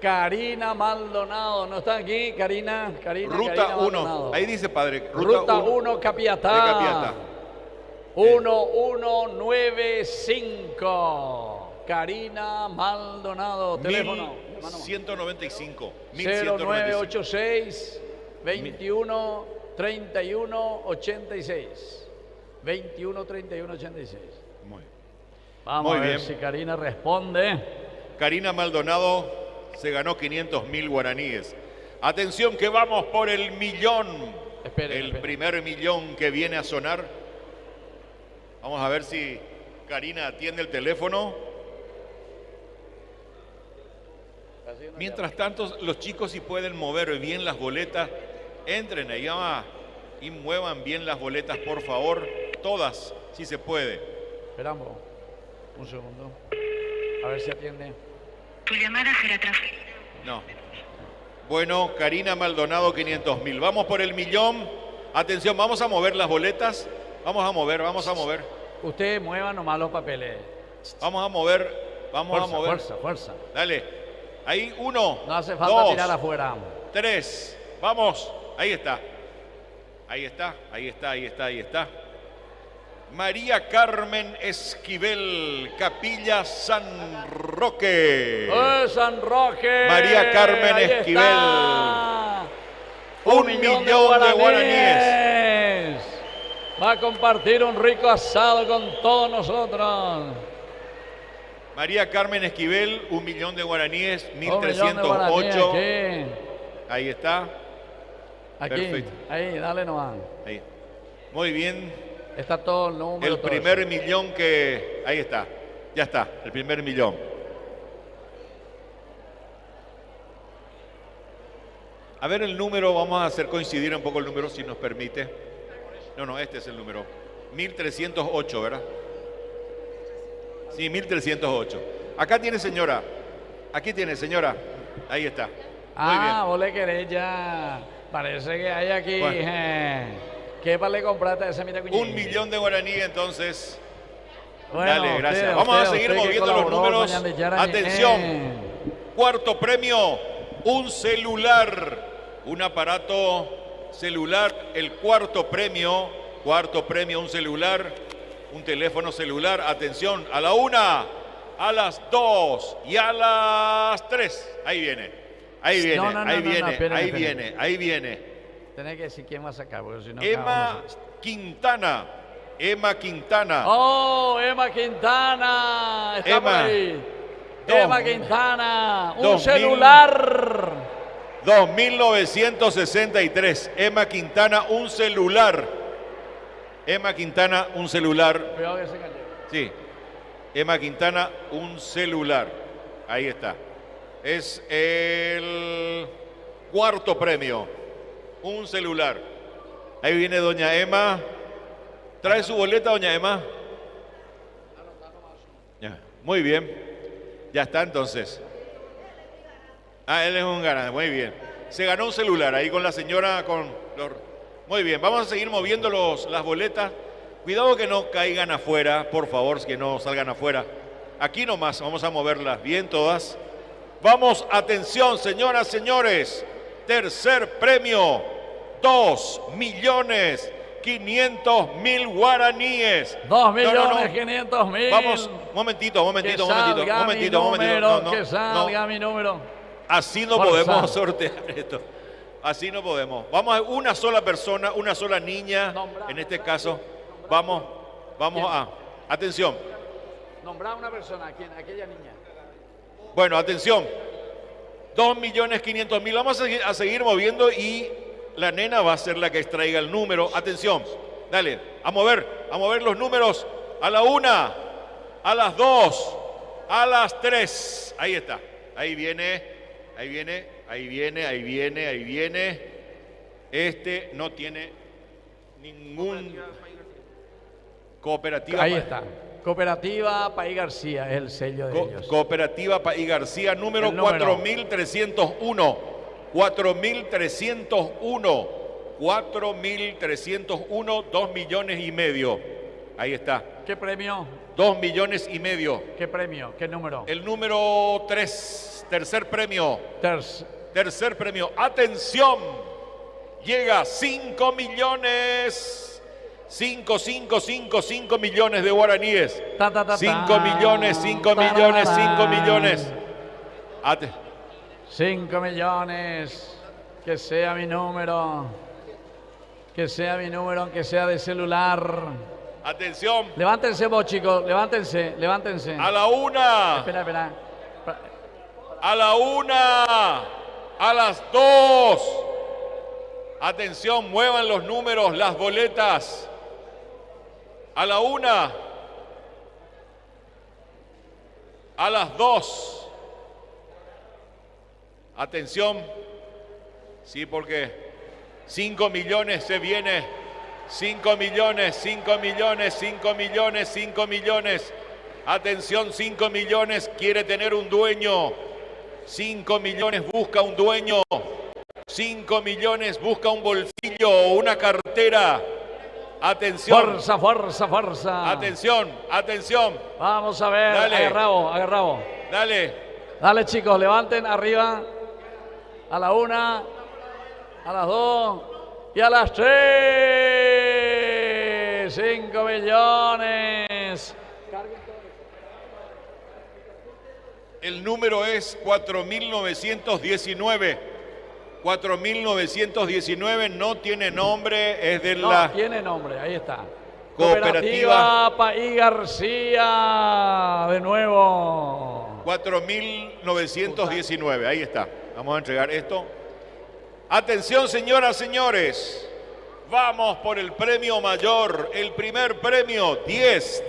Karina Maldonado, ¿no está aquí? Karina Ruta Karina 1, Maldonado. ahí dice padre. Ruta 1, Capiatá. De Capiatá. 1195. Karina Maldonado, teléfono. 1195. 0986 21 31 86. 21 31 86. Vamos Muy a ver bien. si Karina responde. Karina Maldonado se ganó 500.000 guaraníes. Atención que vamos por el millón. El primer millón que viene a sonar. Vamos a ver si Karina atiende el teléfono. Mientras tanto, los chicos, si pueden mover bien las boletas, entren allá y muevan bien las boletas, por favor. Todas, si se puede. Esperamos un segundo. A ver si atiende. Tu llamada será transferida. No. Bueno, Karina Maldonado, 500.000. Vamos por el millón. Atención, vamos a mover las boletas. Vamos a mover, vamos a mover. Usted mueva nomás los papeles. Vamos a mover, vamos Fuerza, a mover. fuerza, fuerza. Dale. Ahí, 1, No hace falta 2, tirar afuera. 3. Vamos. Ahí está. Ahí está, ahí está, ahí está, ahí está. María Carmen Esquivel, Capilla San Roque. San Roque! María Carmen Ahí Esquivel. está. 1 millón de guaraníes. Va a compartir un rico asado con todos nosotros. María Carmen Esquivel, 1 millón de guaraníes, 1.308. 1.308. Ahí está. Aquí, Perfecto. ahí, dale nomás. Ahí. Muy bien. Está todo el número. El primer millón que... Ahí está. Ya está, el primer millón. A ver el número, vamos a hacer coincidir un poco el número si nos permite. No, este es el número. 1.308, ¿verdad? Sí, 1.308. Acá tiene señora. Aquí tiene señora. Ahí está. Muy bien. Vos le querés ya. Parece que hay aquí. Bueno. ¿Qué para le compraste a esa mitad cuñada? 1 millón de guaraníes, entonces. Bueno, Dale, gracias. usted, Vamos a usted seguir que moviendo los colaboró, números. doña Andillara. Atención. Cuarto premio, un celular. Un aparato celular. El cuarto premio, un celular. Un teléfono celular. Atención, a la 1, a las 2 y a las 3. Ahí viene. Ahí viene, No, ahí viene, espérame, ahí espérame. viene, ahí viene. Tenés que decir quién va a sacar, porque si no. Emma Quintana. Emma Quintana. ¡Oh, Emma Quintana! Está por ahí. Emma Quintana, un 2000. celular. 2.963. Emma Quintana, un celular. Emma Quintana, un celular. Cuidado que se cayó. Sí. Emma Quintana, un celular. Ahí está. Es el cuarto premio. Un celular. Ahí viene doña Emma. ¿Trae su boleta, doña Emma? Ya. Muy bien. Ya está entonces. Él es un ganador. Muy bien. Se ganó un celular ahí con la señora. Muy bien. Vamos a seguir moviendo las boletas. Cuidado que no caigan afuera, por favor, que no salgan afuera. Aquí nomás vamos a moverlas bien todas. Vamos, atención, señoras, señores. Tercer premio, 2.500.000 guaraníes. 2.500.000. Vamos, momentito. Que salga mi número. Así no podemos sortear esto. Así no podemos. Vamos a una sola persona, una sola niña. En este caso, vamos a... Atención. Nombrar a una persona, aquella niña. Bueno, atención. 2.500.000. Vamos a seguir moviendo y la nena va a ser la que extraiga el número. Atención. Dale, a mover los números. A la 1, a las 2, a las 3. Ahí está. Ahí viene. Este no tiene ningún... Cooperativa. Ahí está. Cooperativa País García es el sello de ellos. Cooperativa País García, número 4.301. 4.301. 4.301, 2 millones y medio. Ahí está. ¿Qué premio? 2 millones y medio. ¿Qué premio? ¿Qué número? El número 3, tercer premio. Tercer premio. Atención. Llega 5 millones. 5 millones de guaraníes. 5 millones. 5 millones. Que sea mi número. Que sea mi número, aunque sea de celular. Atención. Levántense vos, chicos. Levántense. A la 1. Espera. A la 1. A las 2. Atención, muevan los números, las boletas. A la 1. A las 2. Atención. Sí, porque 5 millones se viene. 5 millones. Atención, 5 millones quiere tener un dueño. 5 millones busca un dueño. 5 millones busca un bolsillo o una cartera. Atención. Fuerza. Atención. Vamos a ver. Dale. Agarramos. Dale, chicos, levanten arriba. A la 1, a las 2 y a las 3. 5 millones. El número es 4.919. 4.919 no tiene nombre, es de No, la tiene nombre, ahí está. Cooperativa Paí García, de nuevo. 4.919, ahí está. Vamos a entregar esto. Atención, señoras, señores. Vamos por el premio mayor. El primer premio, 10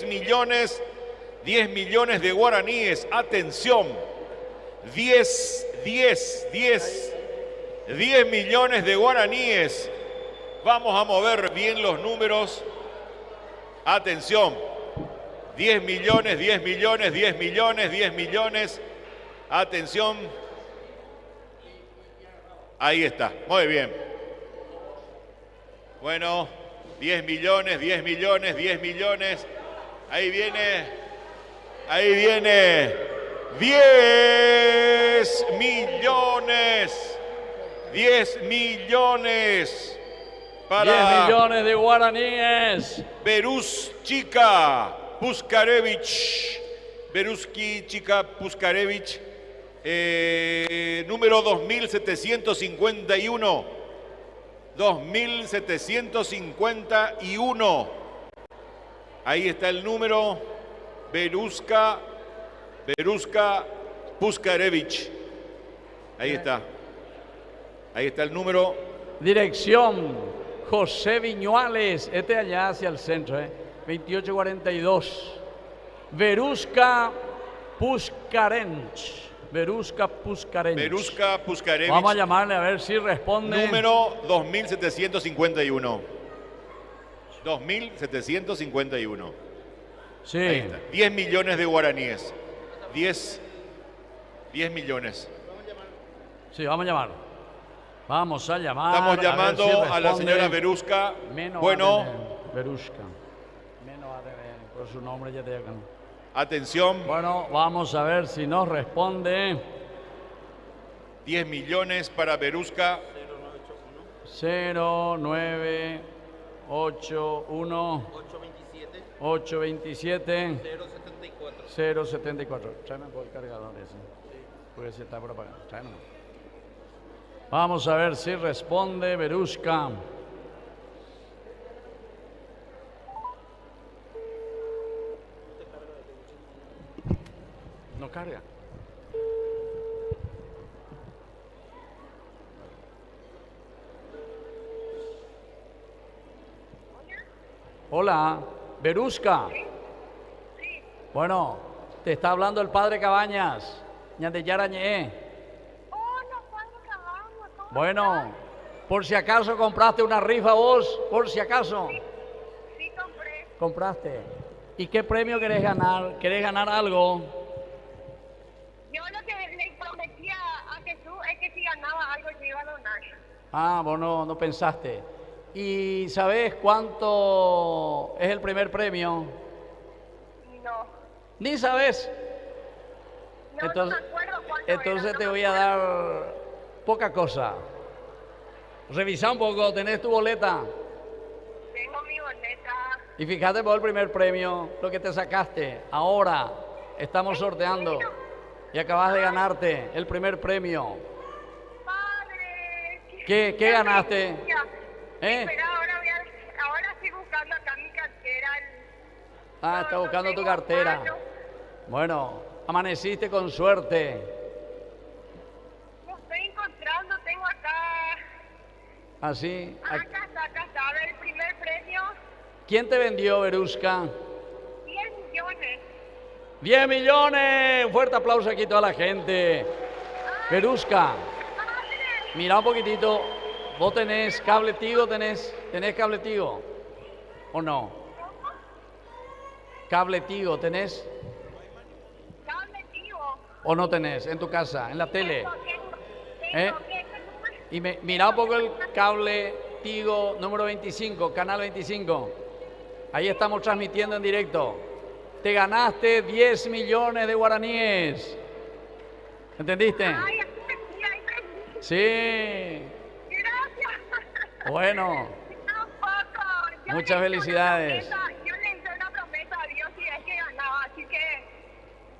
millones de guaraníes. Atención. 10 millones de guaraníes. Vamos a mover bien los números. Atención. 10 millones. Atención. Ahí está. Muy bien. Bueno, 10 millones. Ahí viene. 10 millones. 10 millones. Para 10 millones de guaraníes. Beruschika Puskarevich. Beruschika Puskarevich. Número 2751. 2751. Ahí está el número. Beruska Puskarevich. Ahí está. Ahí está el número. Dirección José Viñuales, allá hacia el centro, 2842. Beruska Puskarevich. Vamos a llamarle a ver si responde. Número 2751. 2751. Sí. Ahí está. 10 millones de guaraníes. 10 millones. Sí, vamos a llamar. Vamos a llamar. Estamos llamando si a la señora Beruska. Bueno. Beruska. Menos por su nombre ya te digo. Atención. Bueno, vamos a ver si nos responde. 10 millones para Beruska. 0981 827 074. Tráeme por el cargador ese. Porque se está por apagar. Tráeme. Vamos a ver si responde Beruska. No carga. Hola, Beruska. Bueno, te está hablando el padre Cabañas. Ñandeyarañe. Bueno, por si acaso compraste una rifa vos, por si acaso. Sí, compré. Compraste. ¿Y qué premio querés ganar? ¿Querés ganar algo? Yo lo que le prometía a Jesús es que si ganaba algo yo iba a donar. Ah, vos no pensaste. ¿Y sabés cuánto es el primer premio? No. ¿Ni sabés? No, entonces, no me acuerdo cuánto entonces era, no te me voy a dar poca cosa. Revisa un poco, ¿tenés tu boleta? Tengo mi boleta. Y fíjate por el primer premio, lo que te sacaste. Ahora estamos sorteando y acabas de ganarte el primer premio. Padre. ¿Qué ganaste? Espera, ahora estoy buscando acá mi cartera. Ah, está buscando tu cartera. Bueno, amaneciste con suerte. No estoy encontrando, tengo acá. Así. Acá está. A ver, el primer premio. ¿Quién te vendió, Beruska? 10 millones. 10 millones. Un fuerte aplauso aquí a toda la gente. Beruska, mira un poquitito. ¿Vos tenés cable Tigo? ¿Tenés cable Tigo? ¿O no? ¿Cable Tigo tenés? ¿Cable Tigo? ¿O no tenés? ¿En tu casa? ¿En la tele? Y mira un poco el cable Tigo número 25, canal 25. Ahí estamos transmitiendo en directo. Te ganaste 10 millones de guaraníes. ¿Entendiste? Sí. Bueno, muchas felicidades. Yo le hice una promesa a Dios y es que ganaba, así que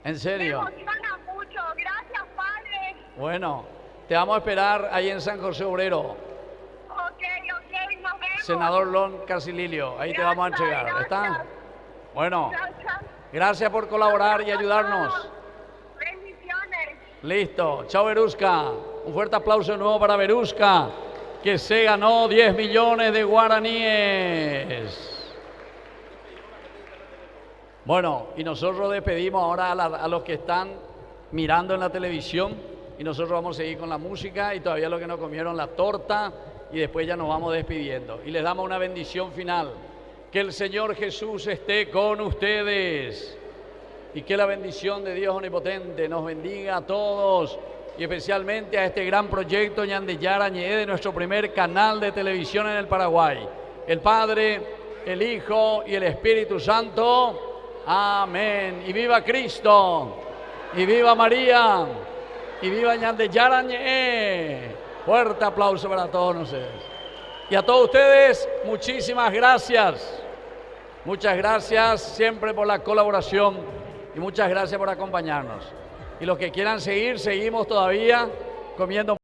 ¿En serio? me emociona mucho. Gracias, Padre. Bueno, Te vamos a esperar ahí en San José Obrero. Ok, nos vemos. Senador Lon Casililio, ahí te vamos a entregar. ¿Está? Bueno, gracias por colaborar y ayudarnos. Bendiciones. Listo. Chao, Verusca. Un fuerte aplauso de nuevo para Verusca, que se ganó 10 millones de guaraníes. Bueno, y nosotros despedimos ahora a los que están mirando en la televisión, y nosotros vamos a seguir con la música y todavía los que no comieron la torta, y después ya nos vamos despidiendo. Y les damos una bendición final. Que el Señor Jesús esté con ustedes y que la bendición de Dios Omnipotente nos bendiga a todos, y especialmente a este gran proyecto Ñandeyara Ñeede, nuestro primer canal de televisión en el Paraguay. El Padre, el Hijo y el Espíritu Santo. Amén. Y viva Cristo, y viva María, y viva Ñandeyara Ñeede. Fuerte aplauso para todos ustedes. Y a todos ustedes, muchísimas gracias. Muchas gracias siempre por la colaboración y muchas gracias por acompañarnos. Y los que quieran seguir, seguimos todavía comiendo